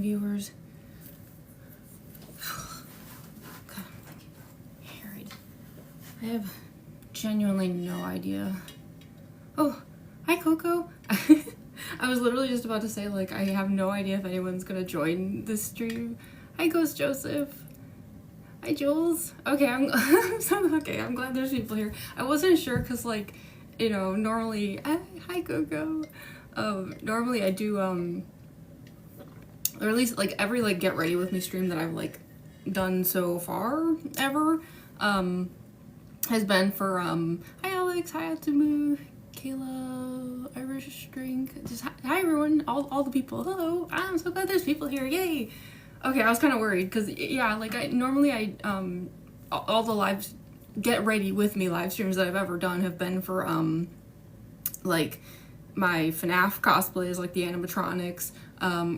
viewers. God, I'm like harried. I have genuinely no idea. Oh, hi Coco. I was literally just about to say, like, I have no idea if anyone's gonna join this stream. Hi Ghost Joseph. Hi Jules. Okay, I'm glad there's people here. I wasn't sure because, like, you know, normally, hi Coco. Normally I do, or at least like every like get ready with me stream that I've like done so far ever, has been for, hi Alex, hi Atsumu, Kayla, Irish Drink, just hi everyone, all the people, hello, I'm so glad there's people here, yay! Okay, I was kind of worried, because, yeah, like, normally all the live get ready with me live streams that I've ever done have been for, like, my FNAF cosplays, like the animatronics,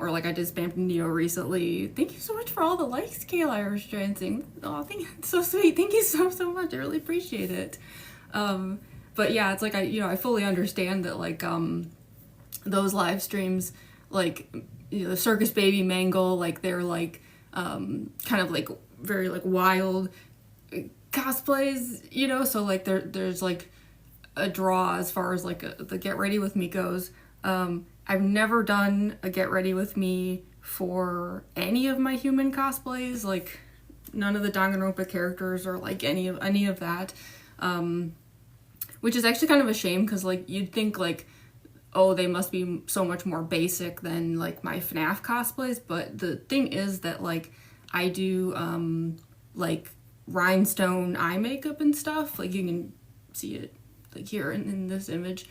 or like I did Spam Neo recently. Thank you so much for all the likes, Kayla Irish Dancing. Oh, thank you, it's so sweet. Thank you so much. I really appreciate it. But yeah, it's like I fully understand that, like, those live streams, like, you know, the Circus Baby Mangle, like, they're like kind of like very like wild cosplays, you know, so like there's like a draw as far as like the get ready with me goes. I've never done a get ready with me for any of my human cosplays, like none of the Danganronpa characters or like any of that, which is actually kind of a shame because, like, you'd think like, oh, they must be so much more basic than like my FNAF cosplays, but the thing is that, like, I do like rhinestone eye makeup and stuff, like you can see it like here in this image.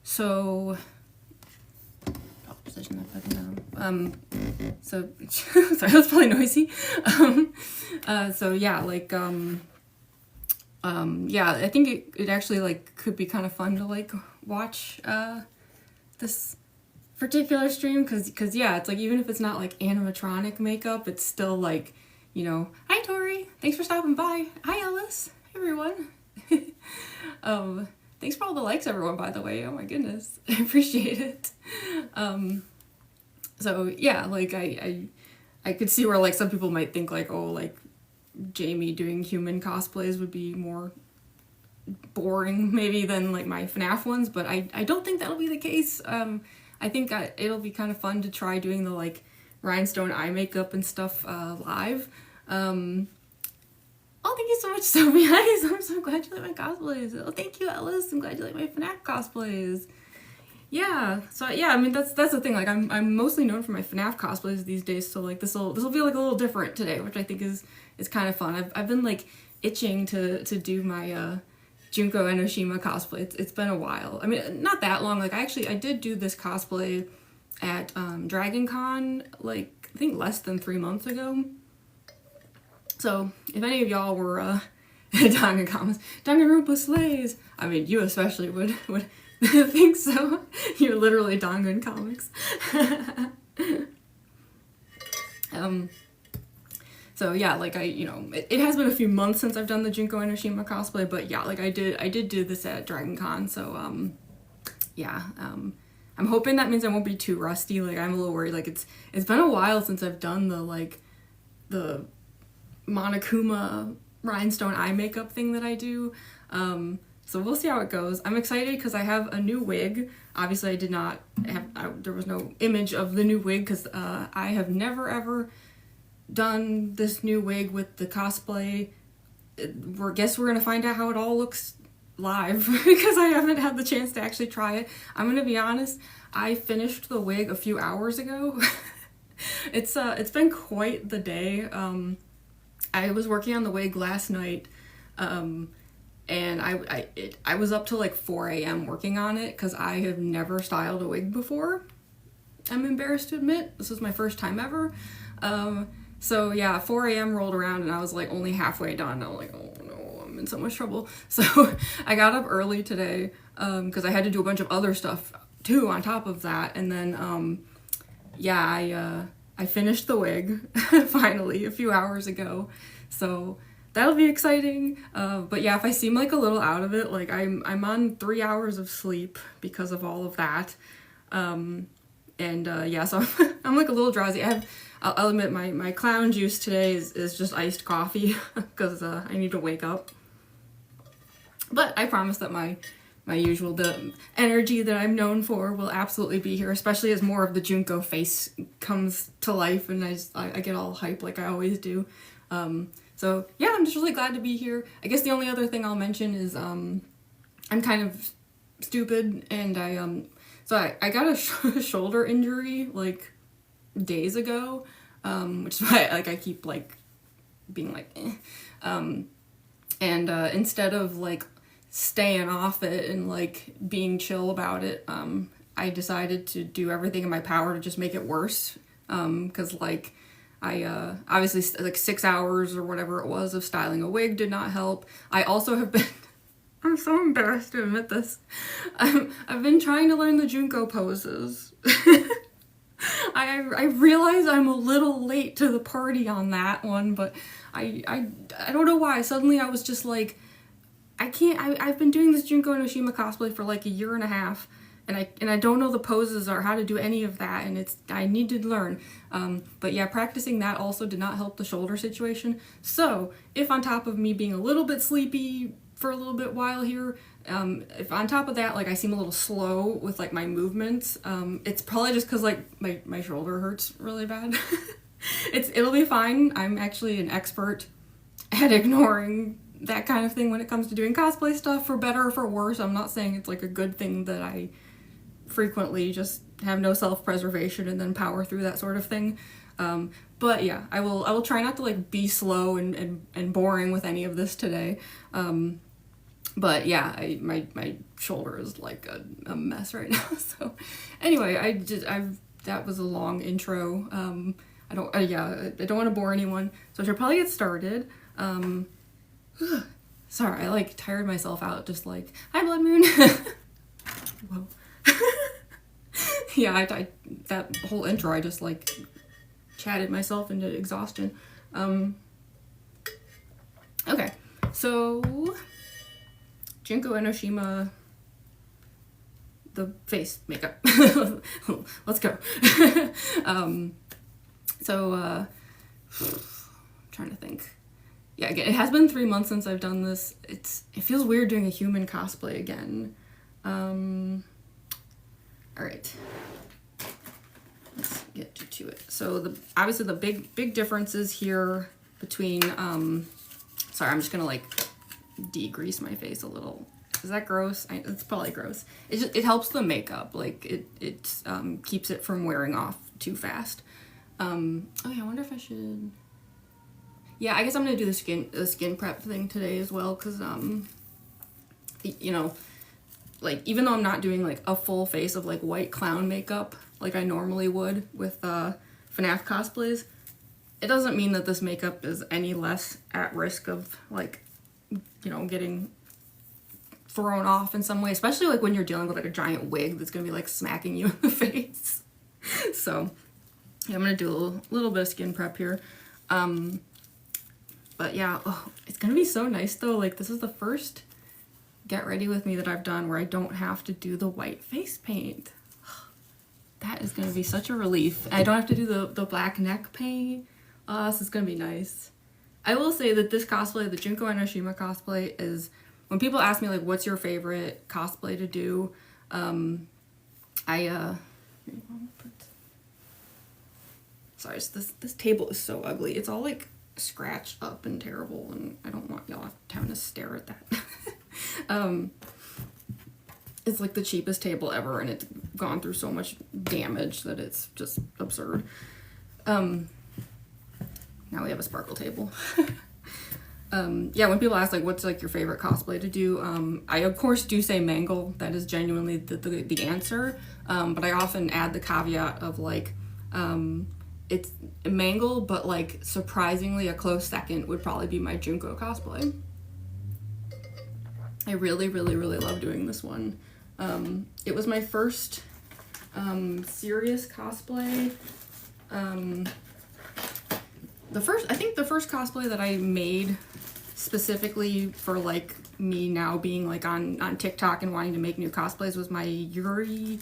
So I'll position that back down. So sorry, that's probably noisy. So yeah, like yeah, I think it actually like could be kind of fun to like watch this particular stream because yeah, it's like even if it's not like animatronic makeup, it's still like, you know, hi Tori, thanks for stopping by. Hi Ellis, hey everyone. Thanks for all the likes everyone, by the way. Oh my goodness, I appreciate it. So yeah, like I could see where like some people might think like, oh, like Jamie doing human cosplays would be more boring maybe than like my FNAF ones, but I don't think that'll be the case. I think it'll be kind of fun to try doing the like rhinestone eye makeup and stuff live. Oh, thank you so much, Sophie. I'm so glad you like my cosplays. Oh, thank you, Ellis. I'm glad you like my FNAF cosplays. Yeah, so yeah, I mean that's the thing. Like I'm mostly known for my FNAF cosplays these days, so like this'll be like a little different today, which I think is kind of fun. I've been like itching to do my Junko Enoshima cosplay. It's been a while. I mean, not that long. Like I did do this cosplay at Dragon Con, like I think less than 3 months ago. So if any of y'all were at Danganronpa slays, I mean you especially would think so. You're literally Dangan comics. So yeah, like it has been a few months since I've done the Junko Enoshima cosplay, but yeah, like I did do this at Dragon Con, so yeah, I'm hoping that means I won't be too rusty. Like I'm a little worried, like it's been a while since I've done the Monokuma rhinestone eye makeup thing that I do. So we'll see how it goes. I'm excited because I have a new wig. Obviously I did not have, there was no image of the new wig because I have never ever done this new wig with the cosplay. Guess we're gonna find out how it all looks live because I haven't had the chance to actually try it. I'm gonna be honest, I finished the wig a few hours ago. It's been quite the day. I was working on the wig last night, and I was up till like 4 a.m. working on it because I have never styled a wig before. I'm embarrassed to admit, this was my first time ever. So yeah, 4 a.m. rolled around and I was like only halfway done. I'm like, oh no, I'm in so much trouble. So I got up early today because I had to do a bunch of other stuff too on top of that. And then yeah, I finished the wig finally a few hours ago. So that'll be exciting. But yeah, if I seem like a little out of it, like I'm on 3 hours of sleep because of all of that. And yeah, so I'm like a little drowsy. I'll admit my clown juice today is just iced coffee because I need to wake up. But I promise that my usual, the energy that I'm known for will absolutely be here, especially as more of the Junko face comes to life and I get all hype like I always do. So yeah, I'm just really glad to be here. I guess the only other thing I'll mention is I'm kind of stupid, and I got a shoulder injury like days ago, which is why I keep like being like and instead of like staying off it and like being chill about it, I decided to do everything in my power to just make it worse, because like I obviously like 6 hours or whatever it was of styling a wig did not help. I also have been I'm so embarrassed to admit this. I've been trying to learn the Junko poses. I realize I'm a little late to the party on that one, but I don't know why. Suddenly I was just like, I've been doing this Junko Enoshima cosplay for like a year and a half, and I don't know the poses or how to do any of that, and I need to learn. But yeah, practicing that also did not help the shoulder situation. So if on top of me being a little bit sleepy for a little bit while here, if on top of that like I seem a little slow with like my movements, it's probably just because like my shoulder hurts really bad. It'll be fine. I'm actually an expert at ignoring that kind of thing when it comes to doing cosplay stuff, for better or for worse. I'm not saying it's like a good thing that I frequently just have no self-preservation and then power through that sort of thing. But yeah, I will try not to like be slow and boring with any of this today. But yeah, my shoulder is like a mess right now. So anyway, that was a long intro. I don't want to bore anyone, so I should probably get started. Sorry, I like tired myself out just like, hi Blood Moon. Whoa. Yeah, I that whole intro I just like chatted myself into exhaustion. Okay, so Junko Enoshima, the face makeup. Let's go. I'm trying to think. Yeah, again, it has been 3 months since I've done this. It feels weird doing a human cosplay again. All right, let's get to it. So obviously the big differences here between sorry, I'm just gonna like degrease my face a little. Is that gross? It's probably gross. It helps the makeup, like it keeps it from wearing off too fast. Oh yeah, I wonder if I should. Yeah, I guess I'm gonna do the skin prep thing today as well, because you know, like even though I'm not doing like a full face of like white clown makeup like I normally would with FNAF cosplays, it doesn't mean that this makeup is any less at risk of like, you know, getting thrown off in some way, especially like when you're dealing with like a giant wig that's gonna be like smacking you in the face. So yeah, I'm gonna do a little bit of skin prep here. But yeah, it's gonna be so nice though. Like this is the first get ready with me that I've done where I don't have to do the white face paint. That is gonna be such a relief. I don't have to do the black neck paint. This is gonna be nice. I will say that this cosplay, the Junko Enoshima cosplay, is, when people ask me like what's your favorite cosplay to do, sorry, this table is so ugly. It's all like scratched up and terrible, and I don't want y'all having to stare at that. It's like the cheapest table ever, and it's gone through so much damage that it's just absurd. Now we have a sparkle table. Yeah, when people ask like what's like your favorite cosplay to do, I of course do say Mangle. That is genuinely the answer. But I often add the caveat of like, it's Mangle, but like surprisingly a close second would probably be my Junko cosplay. I really love doing this one. It was my first serious cosplay. I think the first cosplay that I made specifically for like me now being like on TikTok and wanting to make new cosplays was my Yuri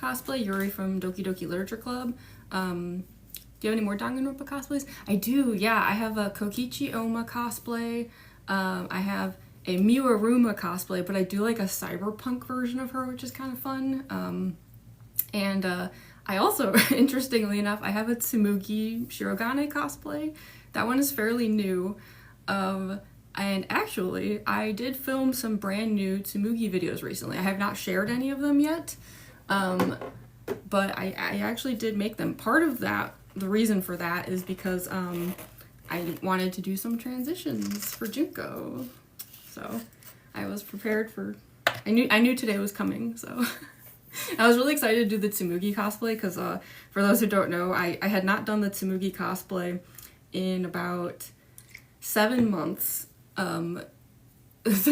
cosplay, Yuri from Doki Doki Literature Club. Do you have any more Danganronpa cosplays? I do, yeah. I have a Kokichi Oma cosplay. I have a Miwaruma cosplay, but I do like a cyberpunk version of her, which is kind of fun. And I also, interestingly enough, I have a Tsumugi Shirogane cosplay. That one is fairly new. And actually, I did film some brand new Tsumugi videos recently. I have not shared any of them yet, but I actually did make them. Part of that, the reason for that is because I wanted to do some transitions for Junko. So I was prepared for, I knew today was coming, so I was really excited to do the Tsumugi cosplay because for those who don't know, I had not done the Tsumugi cosplay in about 7 months. The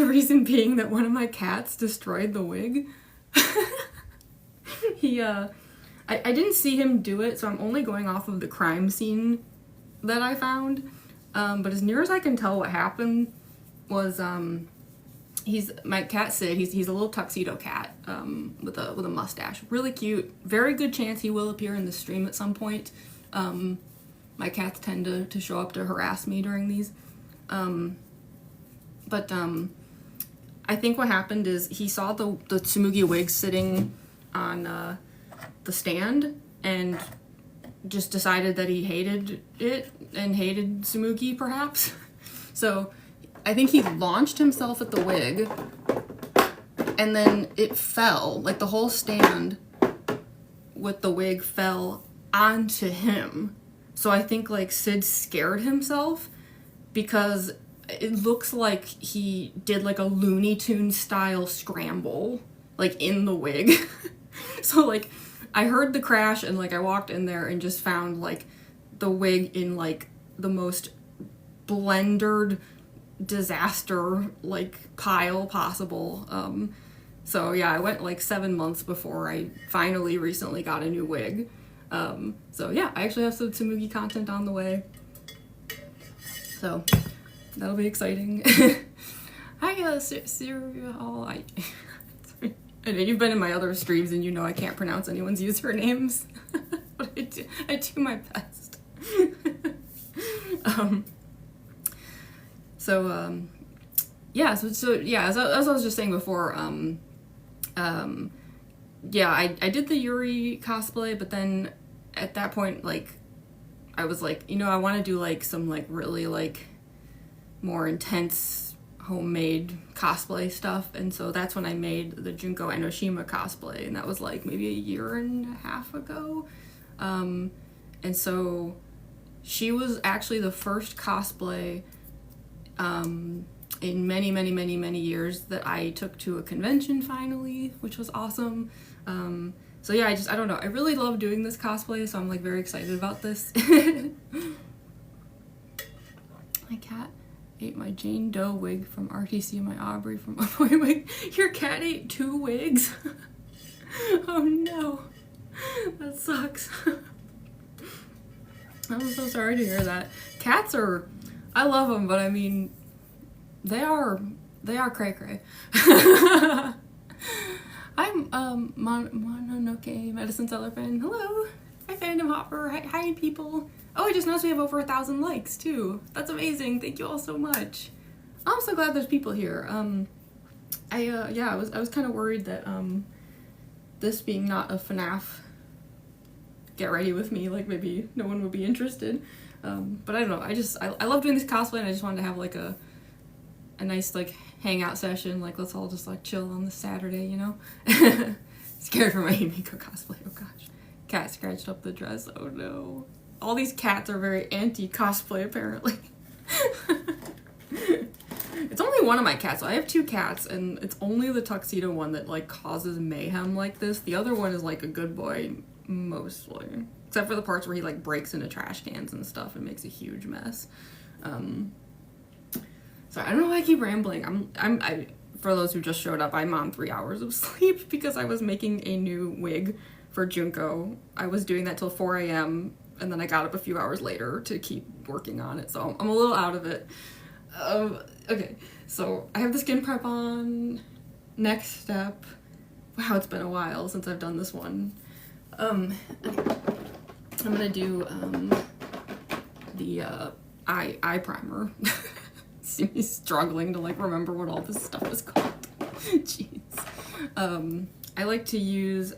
reason being that one of my cats destroyed the wig. I didn't see him do it, so I'm only going off of the crime scene that I found. But as near as I can tell, what happened was my cat Cid. He's a little tuxedo cat with a mustache, really cute. Very good chance he will appear in the stream at some point. My cats tend to show up to harass me during these. But I think what happened is he saw the Tsumugi wig sitting on the stand and just decided that he hated it and hated Tsumugi, perhaps. So I think he launched himself at the wig, and then it fell, like the whole stand with the wig fell onto him. So I think like Cid scared himself because it looks like he did like a Looney Tunes style scramble, like in the wig. So like I heard the crash and like I walked in there and just found like the wig in like the most blendered disaster like pile possible. So yeah, I went like 7 months before I finally recently got a new wig. So yeah, I actually have some Tsumugi content on the way. So that'll be exciting. Hi, Cereal. I know you've been in my other streams and you know I can't pronounce anyone's usernames, but I do my best. Yeah, so yeah, as I was just saying before, yeah, I did the Yuri cosplay, but then at that point, like, I was like, you know, I want to do like some like really like more intense homemade cosplay stuff, and so that's when I made the Junko Enoshima cosplay, and that was like maybe 1.5 years ago. And so she was actually the first cosplay in many years that I took to a convention finally, which was awesome. So yeah, I don't know, I really love doing this cosplay, so I'm like very excited about this. My cat ate my Jane Doe wig from RTC and my Aubrey from a boy wig. Your cat ate 2 wigs? Oh no, that sucks. I'm so sorry to hear that. Cats are, I love them, but I mean, they are cray cray. I'm Mononoke Medicine Seller fan. Hello. Hi Fandom Hopper. Hi people. Oh, I just noticed we have over 1,000 likes too. That's amazing. Thank you all so much. I'm so glad there's people here. Yeah, I was kind of worried that this being not a FNAF get ready with me, like maybe no one would be interested. But I don't know. I love doing this cosplay, and I just wanted to have like a nice like hangout session. Like let's all just like chill on this Saturday, you know. Scared for my Himiko cosplay. Oh gosh, cat scratched up the dress. Oh no. All these cats are very anti-cosplay apparently. It's only one of my cats. So I have 2 cats, and it's only the tuxedo one that like causes mayhem like this. The other one is like a good boy mostly, except for the parts where he like breaks into trash cans and stuff and makes a huge mess. So I don't know why I keep rambling. For those who just showed up, I'm on 3 hours of sleep because I was making a new wig for Junko. I was doing that till 4 a.m. and then I got up a few hours later to keep working on it, so I'm a little out of it. Okay, so I have the skin prep on. Next step, Wow, it's been a while since I've done this one. I'm gonna do the eye primer. See me struggling to like remember what all this stuff is called. Jeez. I like to use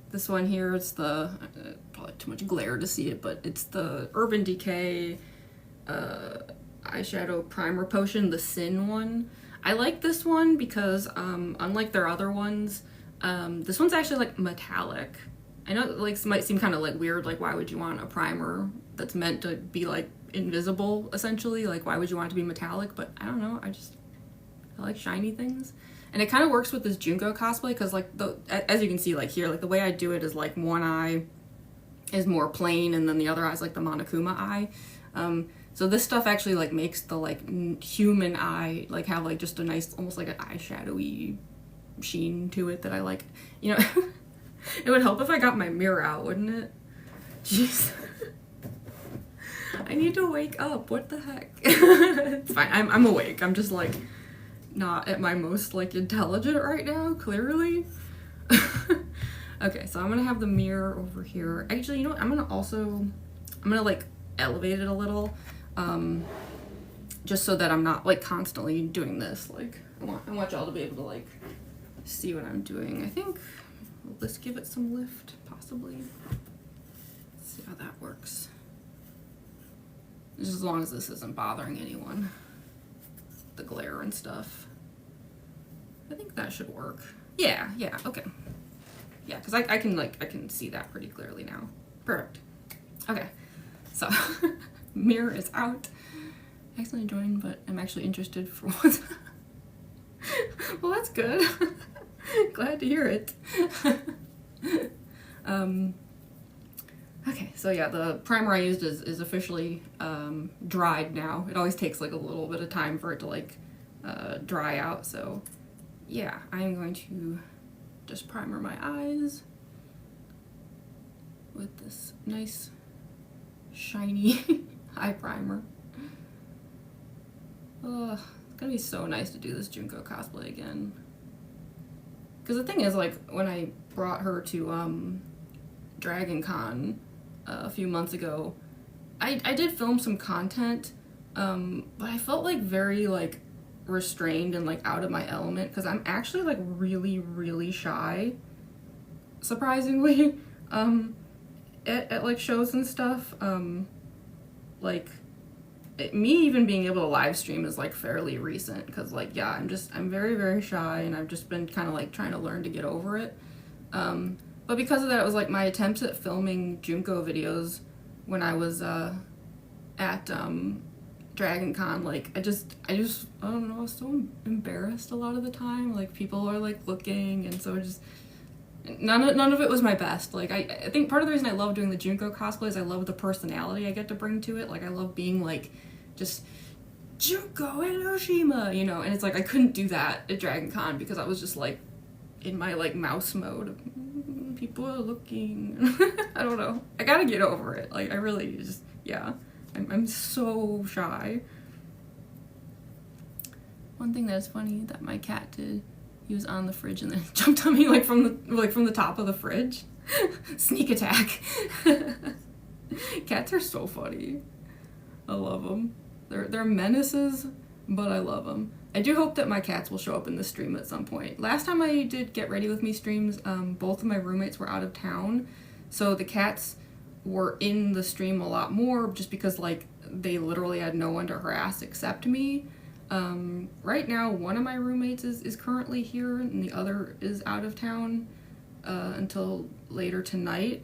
this one here. It's the probably too much glare to see it, but it's the Urban Decay eyeshadow primer potion, the Sin one. I like this one because unlike their other ones, this one's actually like metallic. I know like it might seem kind of like weird, like why would you want a primer that's meant to be like invisible essentially, like why would you want it to be metallic? But I don't know, I like shiny things. And it kind of works with this Junko cosplay because like as you can see like here, like the way I do it is like one eye is more plain and then the other eye is like the Monokuma eye. So this stuff actually like makes the like human eye like have like just a nice, almost like an eyeshadowy sheen to it that I like. You know, it would help if I got my mirror out, wouldn't it? Jeez. I need to wake up. What the heck? It's fine. I'm awake. I'm just like not at my most like intelligent right now, clearly. Okay, so I'm gonna have the mirror over here. Actually, you know what? I'm gonna like elevate it a little. Just so that I'm not like constantly doing this. Like I want y'all to be able to like see what I'm doing. I think let's give it some lift, possibly. Let's see how that works. Just as long as this isn't bothering anyone. The glare and stuff. I think that should work. Yeah, okay. Yeah, because I can see that pretty clearly now. Perfect. Okay, so mirror is out. Accidentally joined, but I'm actually interested for once. Well, that's good. Glad to hear it. Okay, so yeah, the primer I used is officially dried now. It always takes like a little bit of time for it to like dry out, so yeah, I am going to just primer my eyes with this nice shiny eye primer. Ugh, it's gonna be so nice to do this Junko cosplay again. Because the thing is, like, when I brought her to Dragon Con a few months ago, I did film some content, but I felt like very like restrained and like out of my element because I'm actually like really shy, surprisingly, at like shows and stuff. Like me even being able to live stream is like fairly recent because like yeah, I'm very shy and I've just been kind of like trying to learn to get over it. But because of that, it was like my attempts at filming Junko videos when I was at Dragon Con, like I just I don't know, I was so embarrassed a lot of the time. Like people are like looking, and so it just none of it was my best. Like I think part of the reason I love doing the Junko cosplay is I love the personality I get to bring to it. Like I love being like just Junko Enoshima, you know, and it's like I couldn't do that at Dragon Con because I was just like in my like mouse mode. People are looking. I don't know. I gotta get over it. Like I really just, yeah. I'm so shy. One thing that's funny that my cat did, he was on the fridge and then jumped on me like from the top of the fridge. Sneak attack. Cats are so funny. I love them. They're menaces, but I love them. I do hope that my cats will show up in the stream at some point. Last time I did Get Ready With Me streams, both of my roommates were out of town, so the cats were in the stream a lot more just because like they literally had no one to harass except me. Right now one of my roommates is currently here and the other is out of town until later tonight.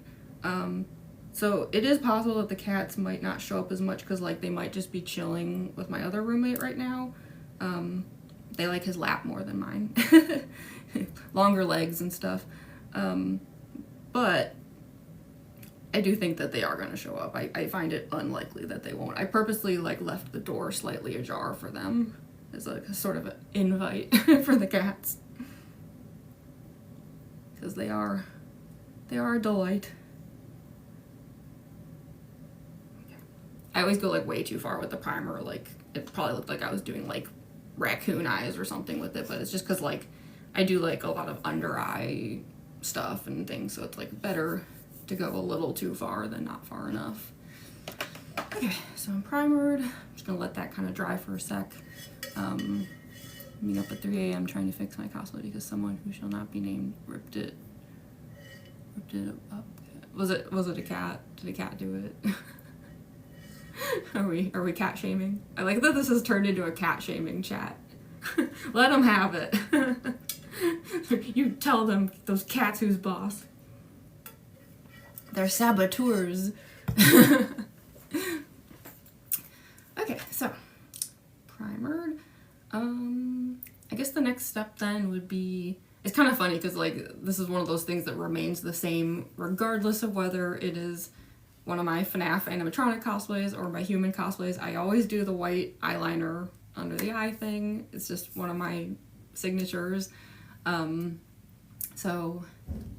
So it is possible that the cats might not show up as much because like they might just be chilling with my other roommate right now. They like his lap more than mine. Longer legs and stuff. But I do think that they are going to show up. I find it unlikely that they won't. I purposely like left the door slightly ajar for them as a sort of an invite for the cats. Because they are a delight. Okay. I always go like way too far with the primer. Like it probably looked like I was doing like raccoon eyes or something with it, but it's just because like I do like a lot of under eye stuff and things, so it's like better to go a little too far than not far enough. Okay, so I'm primered. I'm just gonna let that kind of dry for a sec. Being up at 3 a.m. trying to fix my cosplay because someone who shall not be named ripped it up. Was it a cat? Did a cat do it? Are we cat shaming? I like that this has turned into a cat shaming chat. Let them have it. You tell them, those cats who's boss. They're saboteurs. Okay, so primered. I guess the next step then would be, it's kind of funny because like this is one of those things that remains the same regardless of whether it is one of my FNAF animatronic cosplays or my human cosplays. I always do the white eyeliner under the eye thing. It's just one of my signatures. So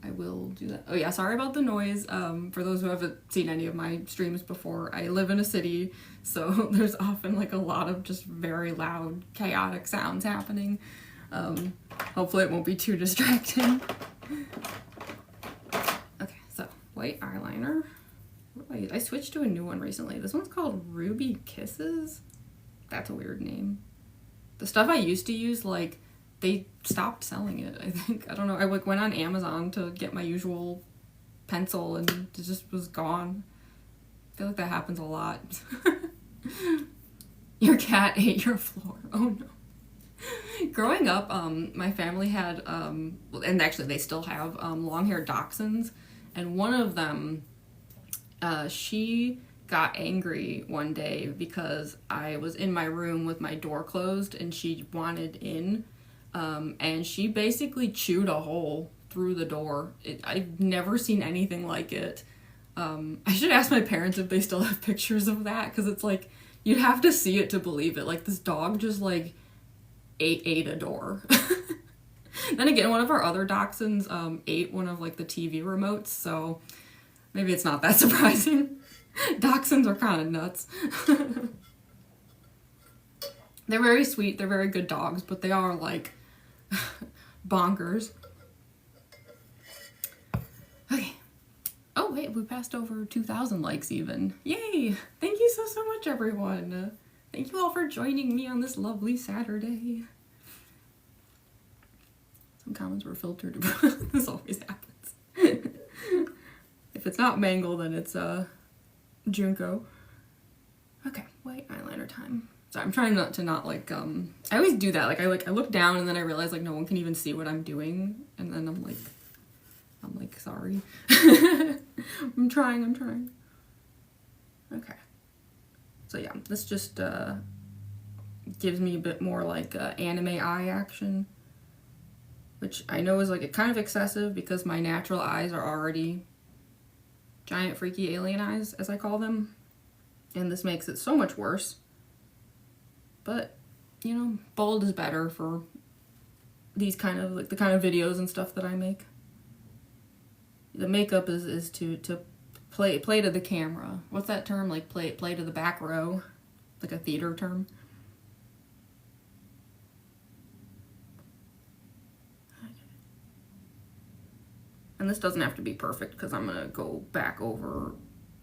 I will do that. Oh yeah, sorry about the noise. For those who haven't seen any of my streams before, I live in a city, so there's often like a lot of just very loud, chaotic sounds happening. Hopefully it won't be too distracting. Okay, so white eyeliner. I switched to a new one recently. This one's called Ruby Kisses. That's a weird name. The stuff I used to use, like, they stopped selling it, I think. I don't know. I like went on Amazon to get my usual pencil and it just was gone. I feel like that happens a lot. Your cat ate your floor. Oh no. Growing up, my family had, and actually they still have, long-haired dachshunds. And one of them, she got angry one day because I was in my room with my door closed and she wanted in. And she basically chewed a hole through the door. I've never seen anything like it. I should ask my parents if they still have pictures of that, because it's like, you'd have to see it to believe it. Like, this dog just, like, ate a door. Then again, one of our other dachshunds ate one of, like, the TV remotes, so maybe it's not that surprising. Dachshunds are kind of nuts. They're very sweet, they're very good dogs, but they are, like, bonkers. Okay. Oh, wait, we passed over 2,000 likes even. Yay! Thank you so much, everyone. Thank you all for joining me on this lovely Saturday. Some comments were filtered. This always happens. If it's not Mangle, then it's, Junko. Okay, white eyeliner time. So I'm trying not to like, I always do that. Like, I look down and then I realize, like, no one can even see what I'm doing. And then I'm like, sorry. I'm trying. Okay. So yeah, this just, gives me a bit more, like, anime eye action. Which I know is, like, kind of excessive because my natural eyes are already giant freaky alien eyes, as I call them. And this makes it so much worse. But, you know, bold is better for these kind of, like, the kind of videos and stuff that I make. The makeup is to play to the camera. What's that term? Like, play to the back row? Like a theater term? And this doesn't have to be perfect because I'm going to go back over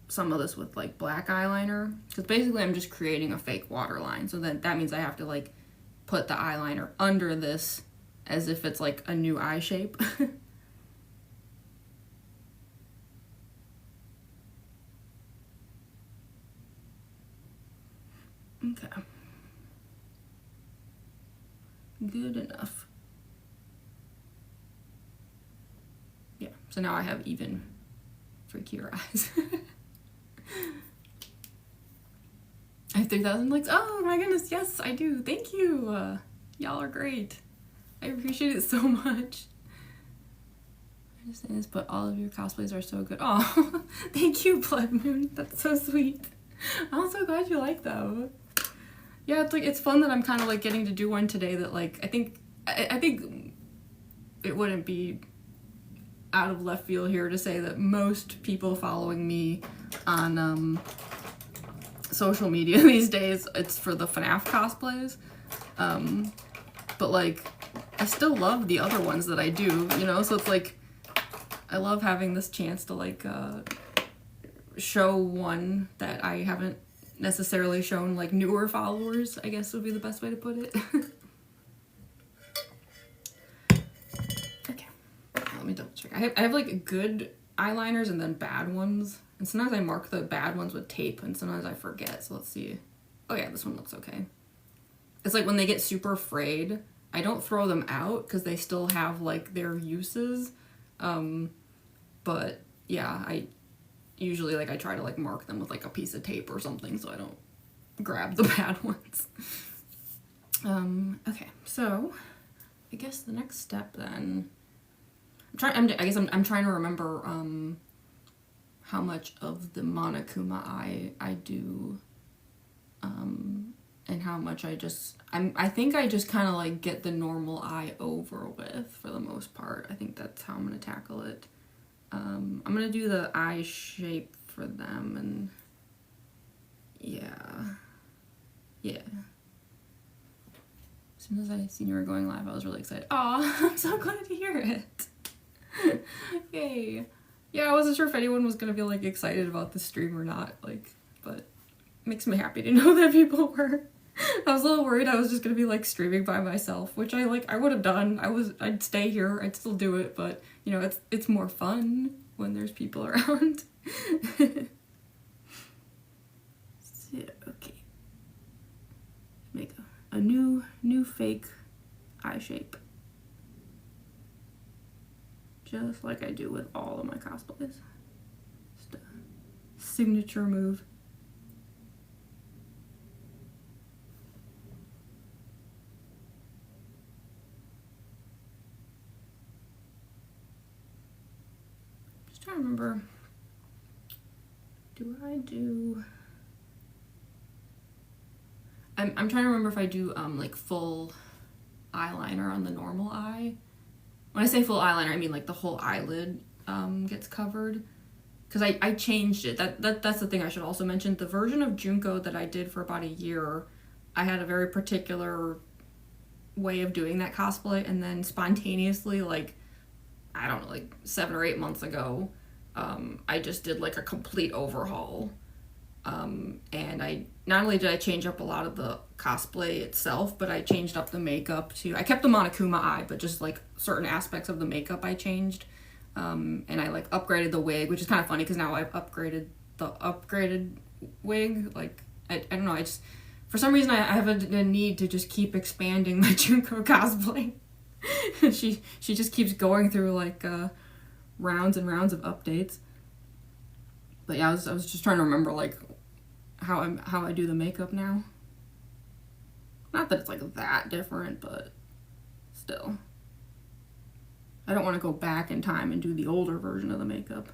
some of this with, like, black eyeliner, because basically I'm just creating a fake waterline, so that means I have to, like, put the eyeliner under this as if it's, like, a new eye shape. Okay. Good enough. Yeah, so now I have even freakier eyes. I have 3,000 likes. Oh my goodness, yes, I do. Thank you. Y'all are great. I appreciate it so much. I just say this, but all of your cosplays are so good. Oh, thank you, Blood Moon. That's so sweet. I'm so glad you like them. Yeah, it's like, it's fun that I'm kind of like getting to do one today that, like, I think it wouldn't be out of left field here to say that most people following me on social media these days, it's for the FNAF cosplays. But, like, I still love the other ones that I do, you know, so it's like, I love having this chance to like show one that I haven't necessarily shown like newer followers, I guess would be the best way to put it. Okay, let me double check. I have like good eyeliners and then bad ones, and sometimes I mark the bad ones with tape and sometimes I forget, so let's see. Oh yeah, this one looks okay. It's like when they get super frayed, I don't throw them out because they still have like their uses, but yeah, I usually like I try to like mark them with like a piece of tape or something so I don't grab the bad ones. Okay, so I guess the next step then, I guess I'm trying to remember how much of the Monokuma eye I do, and how much I think I just kind of like get the normal eye over with for the most part. I think that's how I'm gonna tackle it. I'm gonna do the eye shape for them, and yeah. As soon as I seen you were going live, I was really excited. Aw, I'm so glad to hear it. Yay. Yeah, I wasn't sure if anyone was gonna be like excited about the stream or not, like, but it makes me happy to know that people were. I was a little worried I was just gonna be like streaming by myself, which I would have done. I'd stay here, I'd still do it, but you know, it's more fun when there's people around. So, okay. Make a new fake eye shape. Just like I do with all of my cosplays. Just a signature move. Just trying to remember. Do I do... I'm trying to remember if I do like full eyeliner on the normal eye. When I say full eyeliner, I mean like the whole eyelid gets covered. Because I changed it. That's the thing I should also mention. The version of Junko that I did for about a year, I had a very particular way of doing that cosplay, and then spontaneously, like, I don't know, like 7 or 8 months ago, I just did like a complete overhaul. And not only did I change up a lot of the cosplay itself, but I changed up the makeup too. I kept the Monokuma eye, but just like certain aspects of the makeup I changed. And I like upgraded the wig, which is kind of funny because now I've upgraded the upgraded wig. Like, I don't know, I just, for some reason I have a need to just keep expanding my Junko cosplay. She just keeps going through like rounds and rounds of updates. But yeah, I was just trying to remember like how I do the makeup now. Not that it's like that different, but still. I don't want to go back in time and do the older version of the makeup.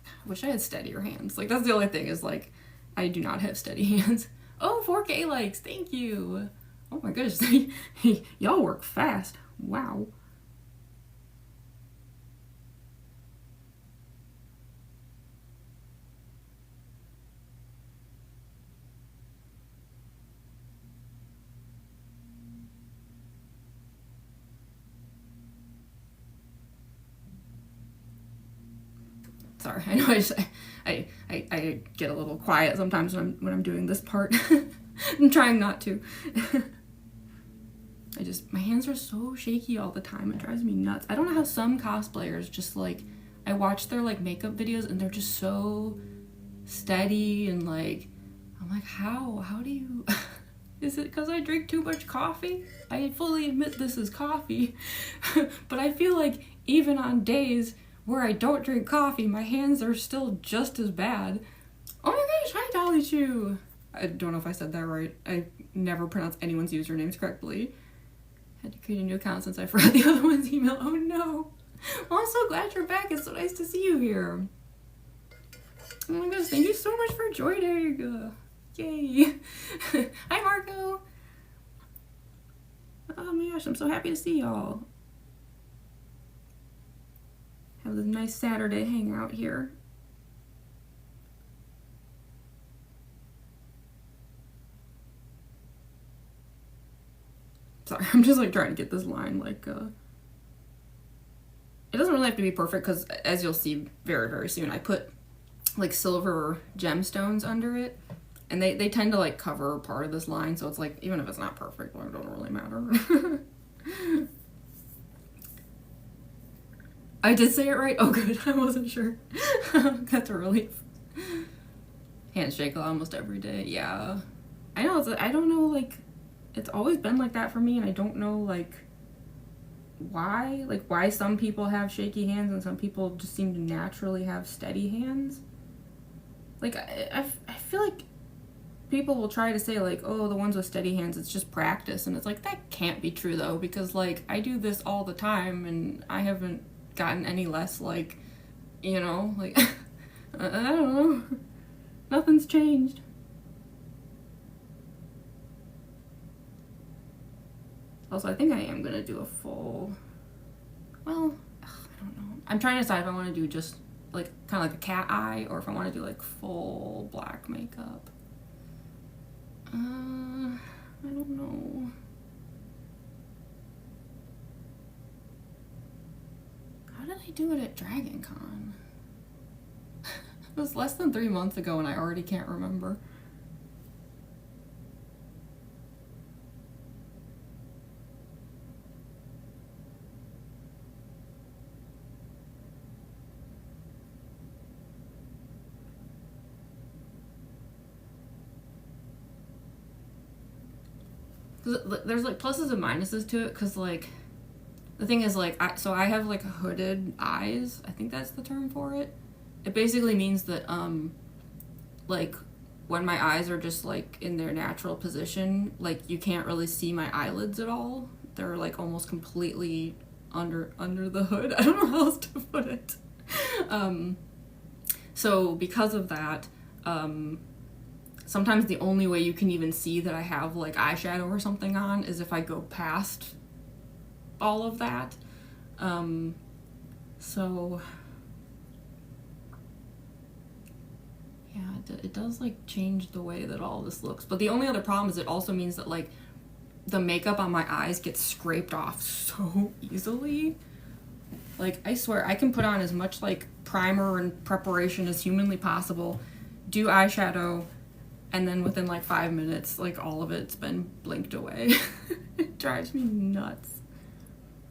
I wish I had steadier hands. Like, that's the only thing is like, I do not have steady hands. Oh, 4K likes, thank you. Oh my goodness, y'all work fast. Wow. Sorry, I know I get a little quiet sometimes when I'm doing this part. I'm trying not to. My hands are so shaky all the time. It drives me nuts. I don't know how some cosplayers just like, I watch their like makeup videos and they're just so steady and like, I'm like, how do you, is it because I drink too much coffee? I fully admit this is coffee, but I feel like even on days where I don't drink coffee, my hands are still just as bad. Oh my gosh, hi Dolly Chew! I don't know if I said that right. I never pronounce anyone's usernames correctly. Had to create a new account since I forgot the other one's email. Oh no! Well, I'm so glad you're back. It's so nice to see you here. Oh my gosh, thank you so much for joining! Yay! Hi Marco! Oh my gosh, I'm so happy to see y'all. Have this nice Saturday hangout here. Sorry, I'm just like trying to get this line like, it doesn't really have to be perfect because as you'll see very, very soon, I put like silver gemstones under it, and they tend to like cover part of this line, so it's like, even if it's not perfect, well, it doesn't really matter. I did say it right? Oh good, I wasn't sure. That's a relief. Handshake almost every day, yeah. I know, I don't know, like, it's always been like that for me, and I don't know, like, why some people have shaky hands and some people just seem to naturally have steady hands. Like, I feel like people will try to say, like, oh, the ones with steady hands, it's just practice, and it's like, that can't be true, though, because, like, I do this all the time, and I haven't gotten any less, like, you know, like, I don't know, nothing's changed. Also, I think I am gonna do a full, well, I don't know, I'm trying to decide if I want to do just, like, kind of like a cat eye, or if I want to do, like, full black makeup. I don't know. How did I do it at Dragon Con? It was less than 3 months ago and I already can't remember. There's like pluses and minuses to it, because like the thing is, like, so I have like hooded eyes, I think that's the term for it. It basically means that like when my eyes are just like in their natural position, like you can't really see my eyelids at all. They're like almost completely under the hood. I don't know how else to put it. So because of that, sometimes the only way you can even see that I have like eyeshadow or something on is if I go past all of that. So yeah, it does like change the way that all this looks. But the only other problem is it also means that like the makeup on my eyes gets scraped off so easily. Like, I swear I can put on as much like primer and preparation as humanly possible, do eyeshadow, and then within like 5 minutes, like all of it's been blinked away. It drives me nuts.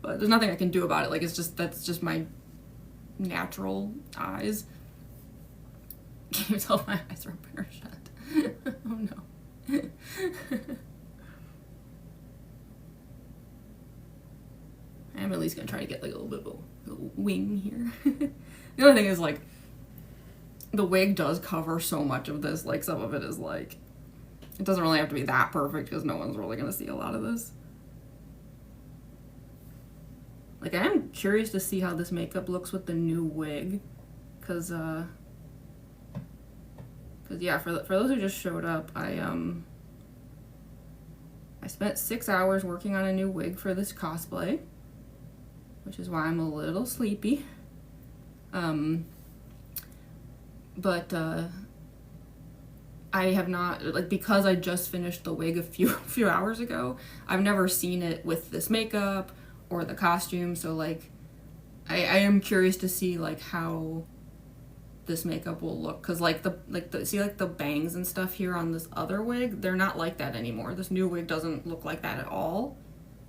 But there's nothing I can do about it. Like, it's just, that's just my natural eyes. Can you tell my eyes are open or shut? Oh no. I'm at least gonna try to get like a little bit of a wing here. The other thing is, like, the wig does cover so much of this. Like, some of it is like, it doesn't really have to be that perfect because no one's really gonna see a lot of this. Like, I am curious to see how this makeup looks with the new wig, cause yeah, for those who just showed up, I spent 6 hours working on a new wig for this cosplay, which is why I'm a little sleepy. But I have not, like, because I just finished the wig a few hours ago, I've never seen it with this makeup or the costume, so like I am curious to see like how this makeup will look, because like the see like the bangs and stuff here on this other wig, they're not like that anymore. This new wig doesn't look like that at all.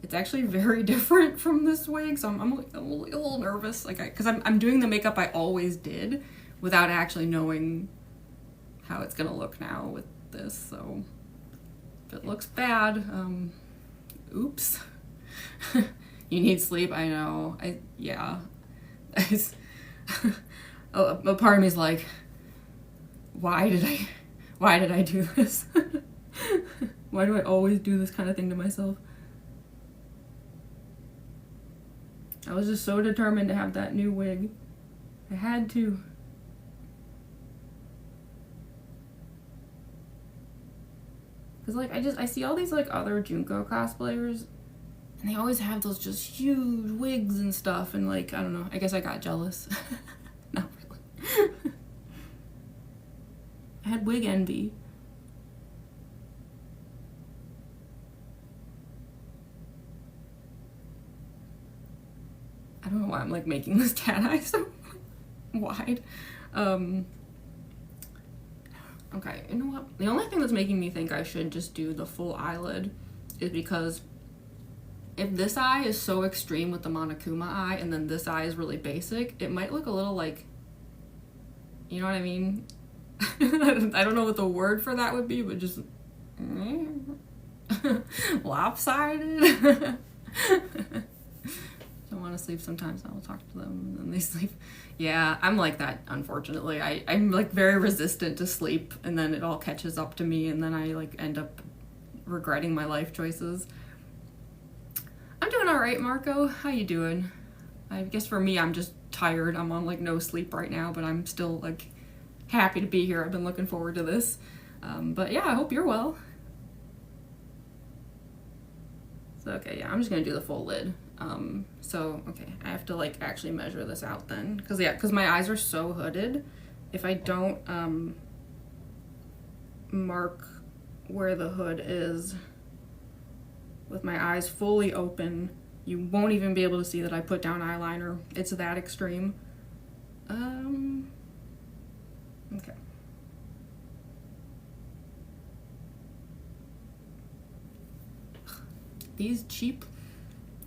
It's actually very different from this wig, so I'm a little nervous, like, because I'm doing the makeup I always did without actually knowing how it's gonna look now with this. So if it looks bad, oops. You need sleep, I know. Yeah. A part of me is like, why did I do this? Why do I always do this kind of thing to myself? I was just so determined to have that new wig. I had to. Cause like I see all these like other Junko cosplayers, and they always have those just huge wigs and stuff, and like, I don't know, I guess I got jealous. Not really. I had wig envy. I don't know why I'm like making this cat eye so wide. Okay, you know what? The only thing that's making me think I should just do the full eyelid is because if this eye is so extreme with the Monokuma eye and then this eye is really basic, it might look a little like, you know what I mean? I don't know what the word for that would be, but just lopsided. Don't want to sleep sometimes. I will talk to them and then they sleep. Yeah, I'm like that, unfortunately. I'm like very resistant to sleep, and then it all catches up to me, and then I like end up regretting my life choices. I'm doing all right, Marco. How you doing? I guess for me, I'm just tired. I'm on like no sleep right now, but I'm still like happy to be here. I've been looking forward to this. But yeah, I hope you're well. So okay, yeah, I'm just gonna do the full lid. So okay, I have to like actually measure this out then, because my eyes are so hooded. If I don't mark where the hood is with my eyes fully open, you won't even be able to see that I put down eyeliner. It's that extreme. Okay. These cheap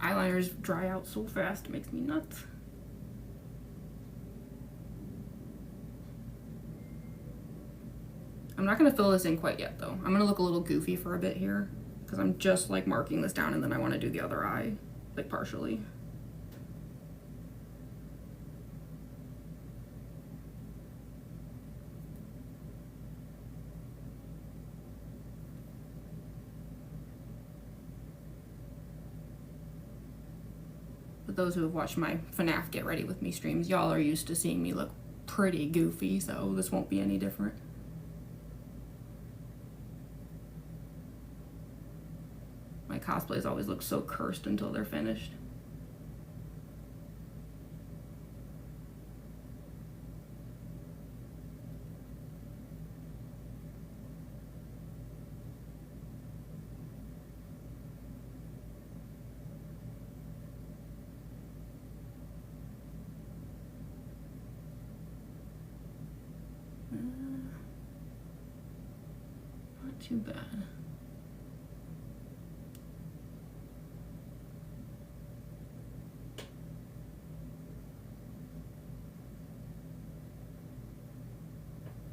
eyeliners dry out so fast, it makes me nuts. I'm not gonna fill this in quite yet though. I'm gonna look a little goofy for a bit here because I'm just like marking this down and then I want to do the other eye, like partially. But those who have watched my FNAF Get Ready With Me streams, y'all are used to seeing me look pretty goofy, so this won't be any different. My cosplays always look so cursed until they're finished. Not too bad.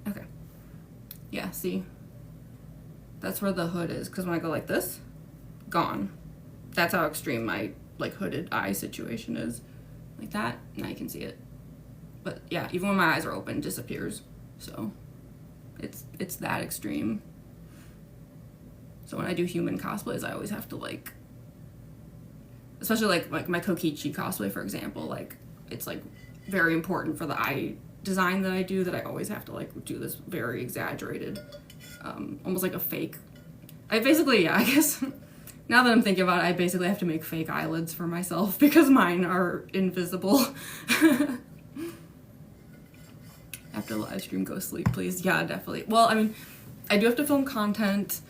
Okay. Yeah, see? That's where the hood is, because when I go like this, gone. That's how extreme my like hooded eye situation is. Like that, now you can see it. But yeah, even when my eyes are open, it disappears. So it's that extreme. So when I do human cosplays, I always have to like, especially like my Kokichi cosplay, for example, like it's like very important for the eye design that I do that I always have to like do this very exaggerated, almost like a fake. I basically, yeah, I guess now that I'm thinking about it, I basically have to make fake eyelids for myself because mine are invisible. After the live stream, go sleep, please. Yeah, definitely. Well, I mean, I do have to film content.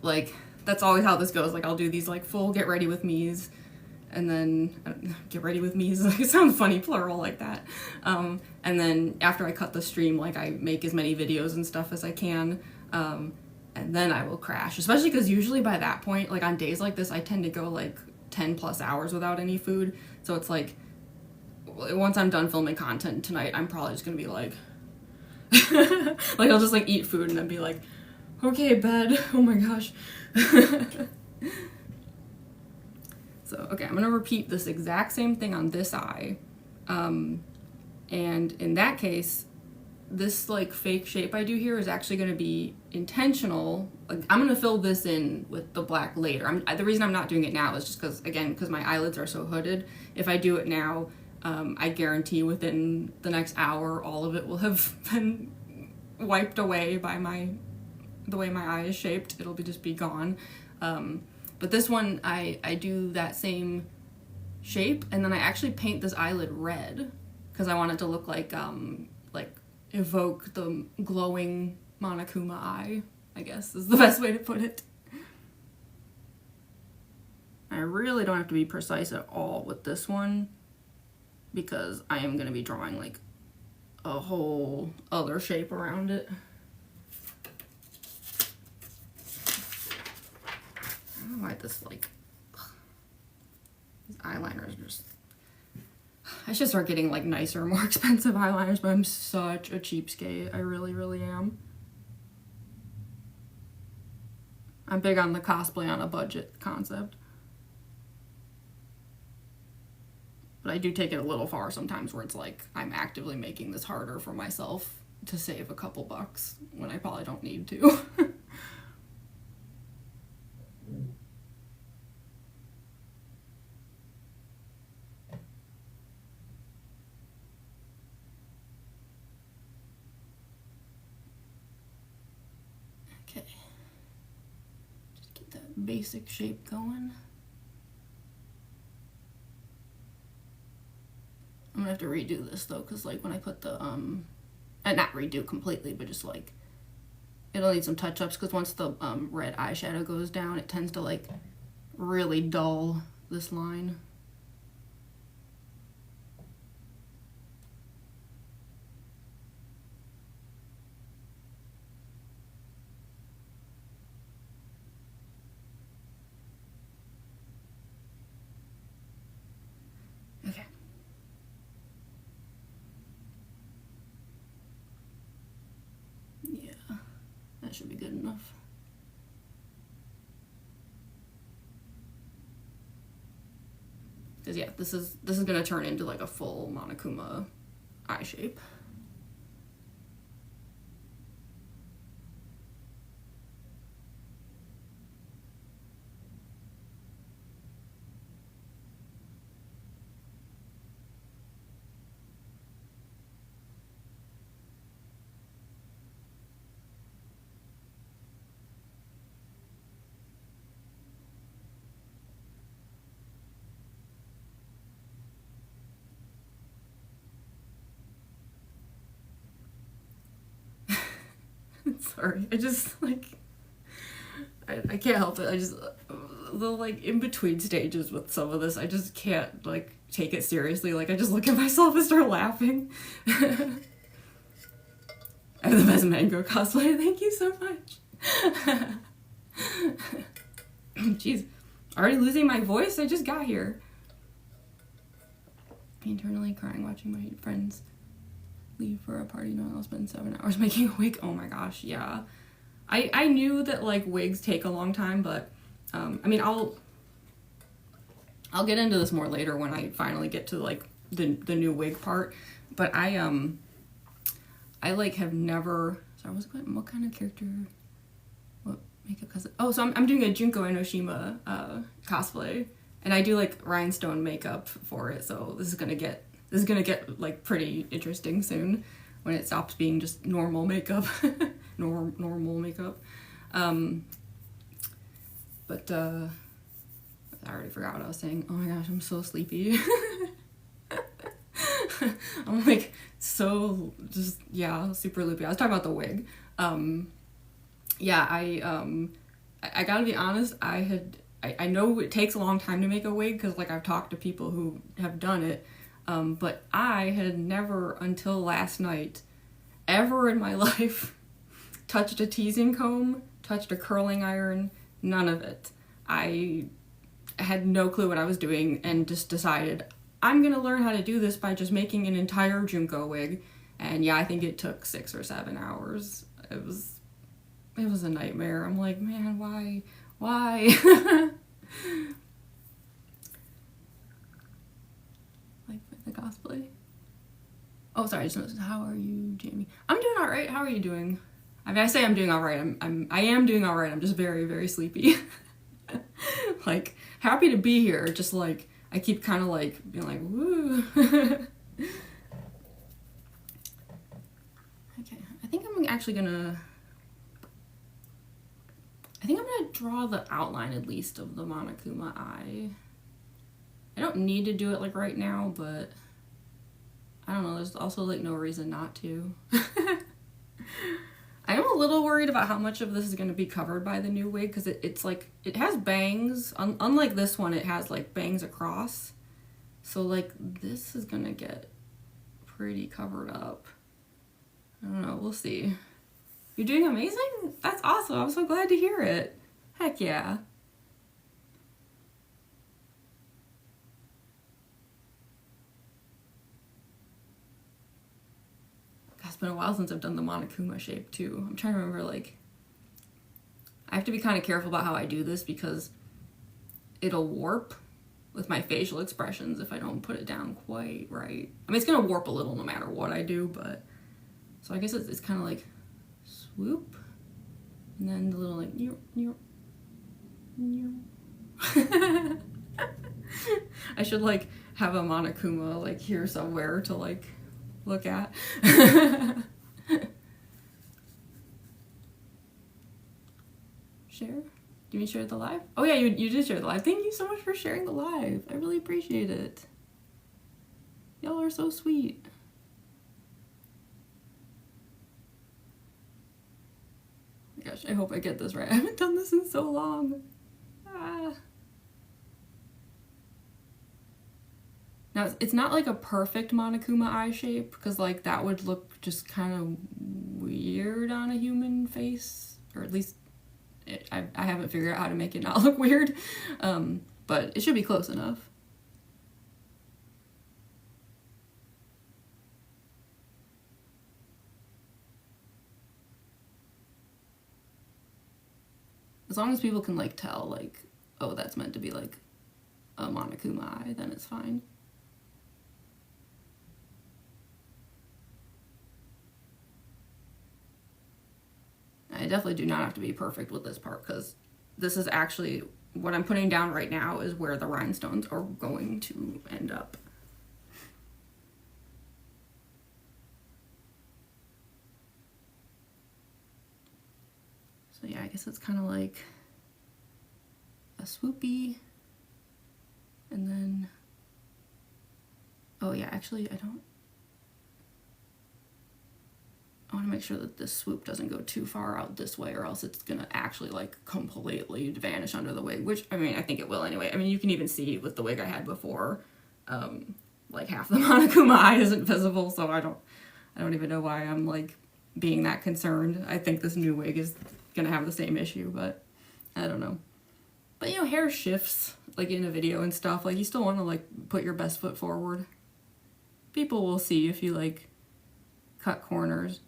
Like, that's always how this goes. Like, I'll do these, like, full get ready with me's. And then, get ready with me's. Like, it sounds funny, plural like that. And then after I cut the stream, like, I make as many videos and stuff as I can. And then I will crash. Especially because usually by that point, like, on days like this, I tend to go, like, 10 plus hours without any food. So it's like, once I'm done filming content tonight, I'm probably just gonna be like, like I'll just like eat food and then be like, okay, bed. Oh my gosh. So, okay, I'm gonna repeat this exact same thing on this eye. And in that case, this like fake shape I do here is actually gonna be intentional. Like, I'm gonna fill this in with the black later. The reason I'm not doing it now is just because my eyelids are so hooded. If I do it now, I guarantee within the next hour, all of it will have been wiped away by the way my eye is shaped. It'll just be gone. But this one, I do that same shape, and then I actually paint this eyelid red because I want it to look like evoke the glowing Monokuma eye, I guess is the best way to put it. All really don't have to be precise at all with this one because I am going to be drawing like a whole other shape around it. I don't know why this like, these eyeliners are just, I should start getting like nicer, more expensive eyeliners, but I'm such a cheapskate. I really, really am. I'm big on the cosplay on a budget concept. But I do take it a little far sometimes where it's like, I'm actively making this harder for myself to save a couple bucks when I probably don't need to. Okay. Just get that basic shape going. I'm gonna have to redo this though, because like when I put the, not redo completely, but just like, it'll need some touch-ups, because once the red eyeshadow goes down, it tends to like really dull this line. Okay. Yeah, that should be good enough. Because yeah, this is gonna turn into like a full Monokuma eye shape. Sorry, I just like, I can't help it. I just, the like in between stages with some of this, I just can't like take it seriously. Like I just look at myself and start laughing. I have the best mango cosplay. Thank you so much. Jeez, already losing my voice. I just got here. Internally crying watching my friends leave for a party. No, I'll spend 7 hours making a wig. Oh my gosh, yeah. I knew that like wigs take a long time, but I mean I'll get into this more later when I finally get to like the new wig part. But I like have never, sorry, what kind of character, what makeup cosplay? Oh, so I'm doing a Junko Enoshima cosplay, and I do like rhinestone makeup for it. So this is gonna get like pretty interesting soon when it stops being just normal makeup. normal makeup. But I already forgot what I was saying. Oh my gosh, I'm so sleepy. I'm like so just, yeah, super loopy. I was talking about the wig. Yeah, I gotta be honest, I know it takes a long time to make a wig because like I've talked to people who have done it. But I had never until last night ever in my life touched a teasing comb, touched a curling iron, none of it. I had no clue what I was doing and just decided I'm gonna learn how to do this by just making an entire Junko wig. And yeah, I think it took 6 or 7 hours. It was a nightmare. I'm like, man, why? The cosplay. Oh, sorry. I just noticed. How are you, Jamie? I'm doing all right. How are you doing? I mean, I say I'm doing all right. I am doing all right. I'm just very, very sleepy. Like happy to be here. Just like I keep kind of like being like, woo. Okay. I think I'm actually gonna draw the outline at least of the Monokuma eye. I don't need to do it like right now, but I don't know, there's also like no reason not to. I am a a little worried about how much of this is going to be covered by the new wig, because it's like, it has bangs. Unlike this one, it has like bangs across. So like this is going to get pretty covered up. I don't know, we'll see. You're doing amazing? That's awesome. I'm so glad to hear it. Heck yeah. It's been a while since I've done the Monokuma shape too. I'm trying to remember, like, I have to be kind of careful about how I do this because it'll warp with my facial expressions if I don't put it down quite right. I mean, it's gonna warp a little no matter what I do, but so I guess it's kind of like swoop and then the little like I should like have a Monokuma like here somewhere to like look at. Share? Do you mean share the live? Oh yeah, you did share the live. Thank you so much for sharing the live. I really appreciate it. Y'all are so sweet. Oh my gosh, I hope I get this right. I haven't done this in so long. Ah. Now, it's not like a perfect Monokuma eye shape, because like that would look just kind of weird on a human face, or at least I haven't figured out how to make it not look weird, but it should be close enough. As long as people can like tell like, oh, that's meant to be like a Monokuma eye, then it's fine. I definitely do not have to be perfect with this part, because this is actually what I'm putting down right now is where the rhinestones are going to end up. So yeah, I guess it's kind of like a swoopy, and then, oh yeah, actually I want to make sure that this swoop doesn't go too far out this way, or else it's gonna actually like completely vanish under the wig, which, I mean, I think it will anyway. I mean, you can even see with the wig I had before, like half the Monokuma eye isn't visible, so I don't even know why I'm like being that concerned. I think this new wig is gonna have the same issue, but I don't know. But you know, hair shifts like in a video and stuff. Like you still want to like put your best foot forward. People will see if you like cut corners.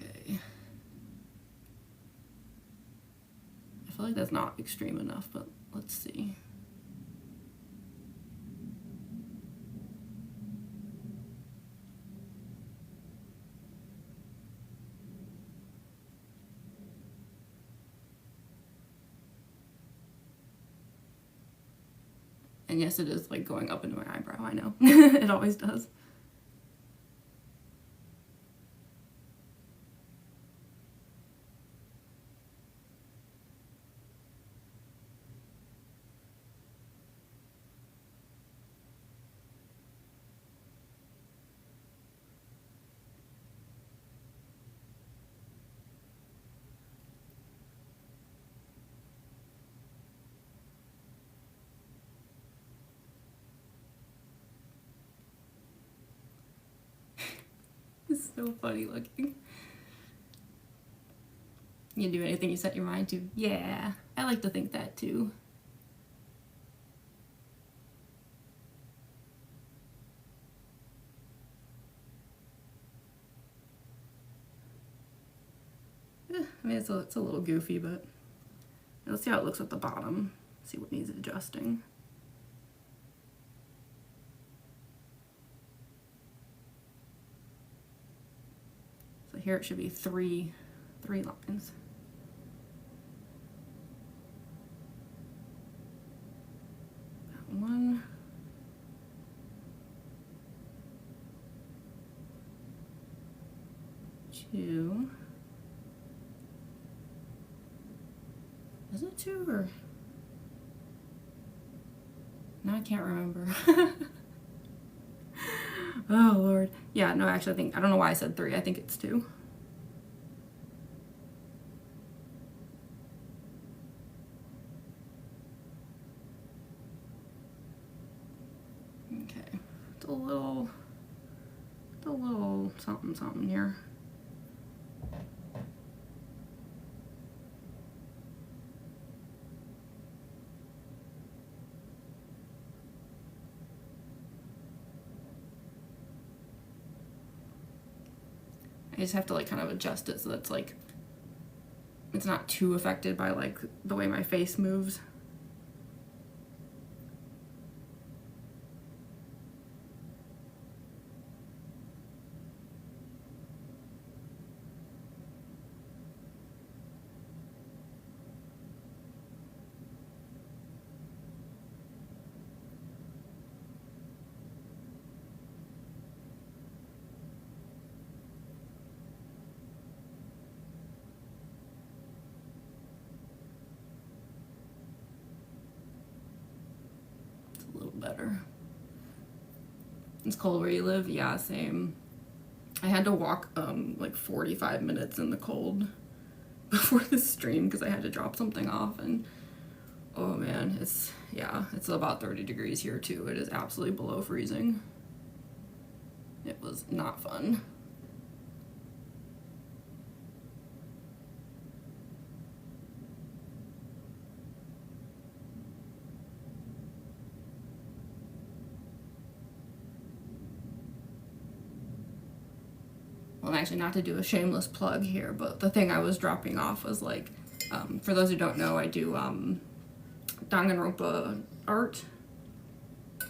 Okay. I feel like that's not extreme enough, but let's see. And yes, it is like going up into my eyebrow, I know. It always does. It's so funny looking. You can do anything you set your mind to. Yeah, I like to think that too. I mean, it's a little goofy, but let's see how it looks at the bottom. See what needs adjusting. So here it should be three lines. That one. Two. Is it two or? Now I can't remember. Oh Lord. Yeah, no, actually I don't know why I said 3. I think it's 2. Okay. It's a little something something here. I just have to like kind of adjust it so that's like it's not too affected by like the way my face moves. A little better. It's cold where you live? Yeah, same. I had to walk like 45 minutes in the cold before the stream because I had to drop something off, and oh man, it's about 30 degrees here too. It is absolutely below freezing. It was not fun. Well, actually, not to do a shameless plug here, but the thing I was dropping off was like, for those who don't know, I do Danganronpa art. I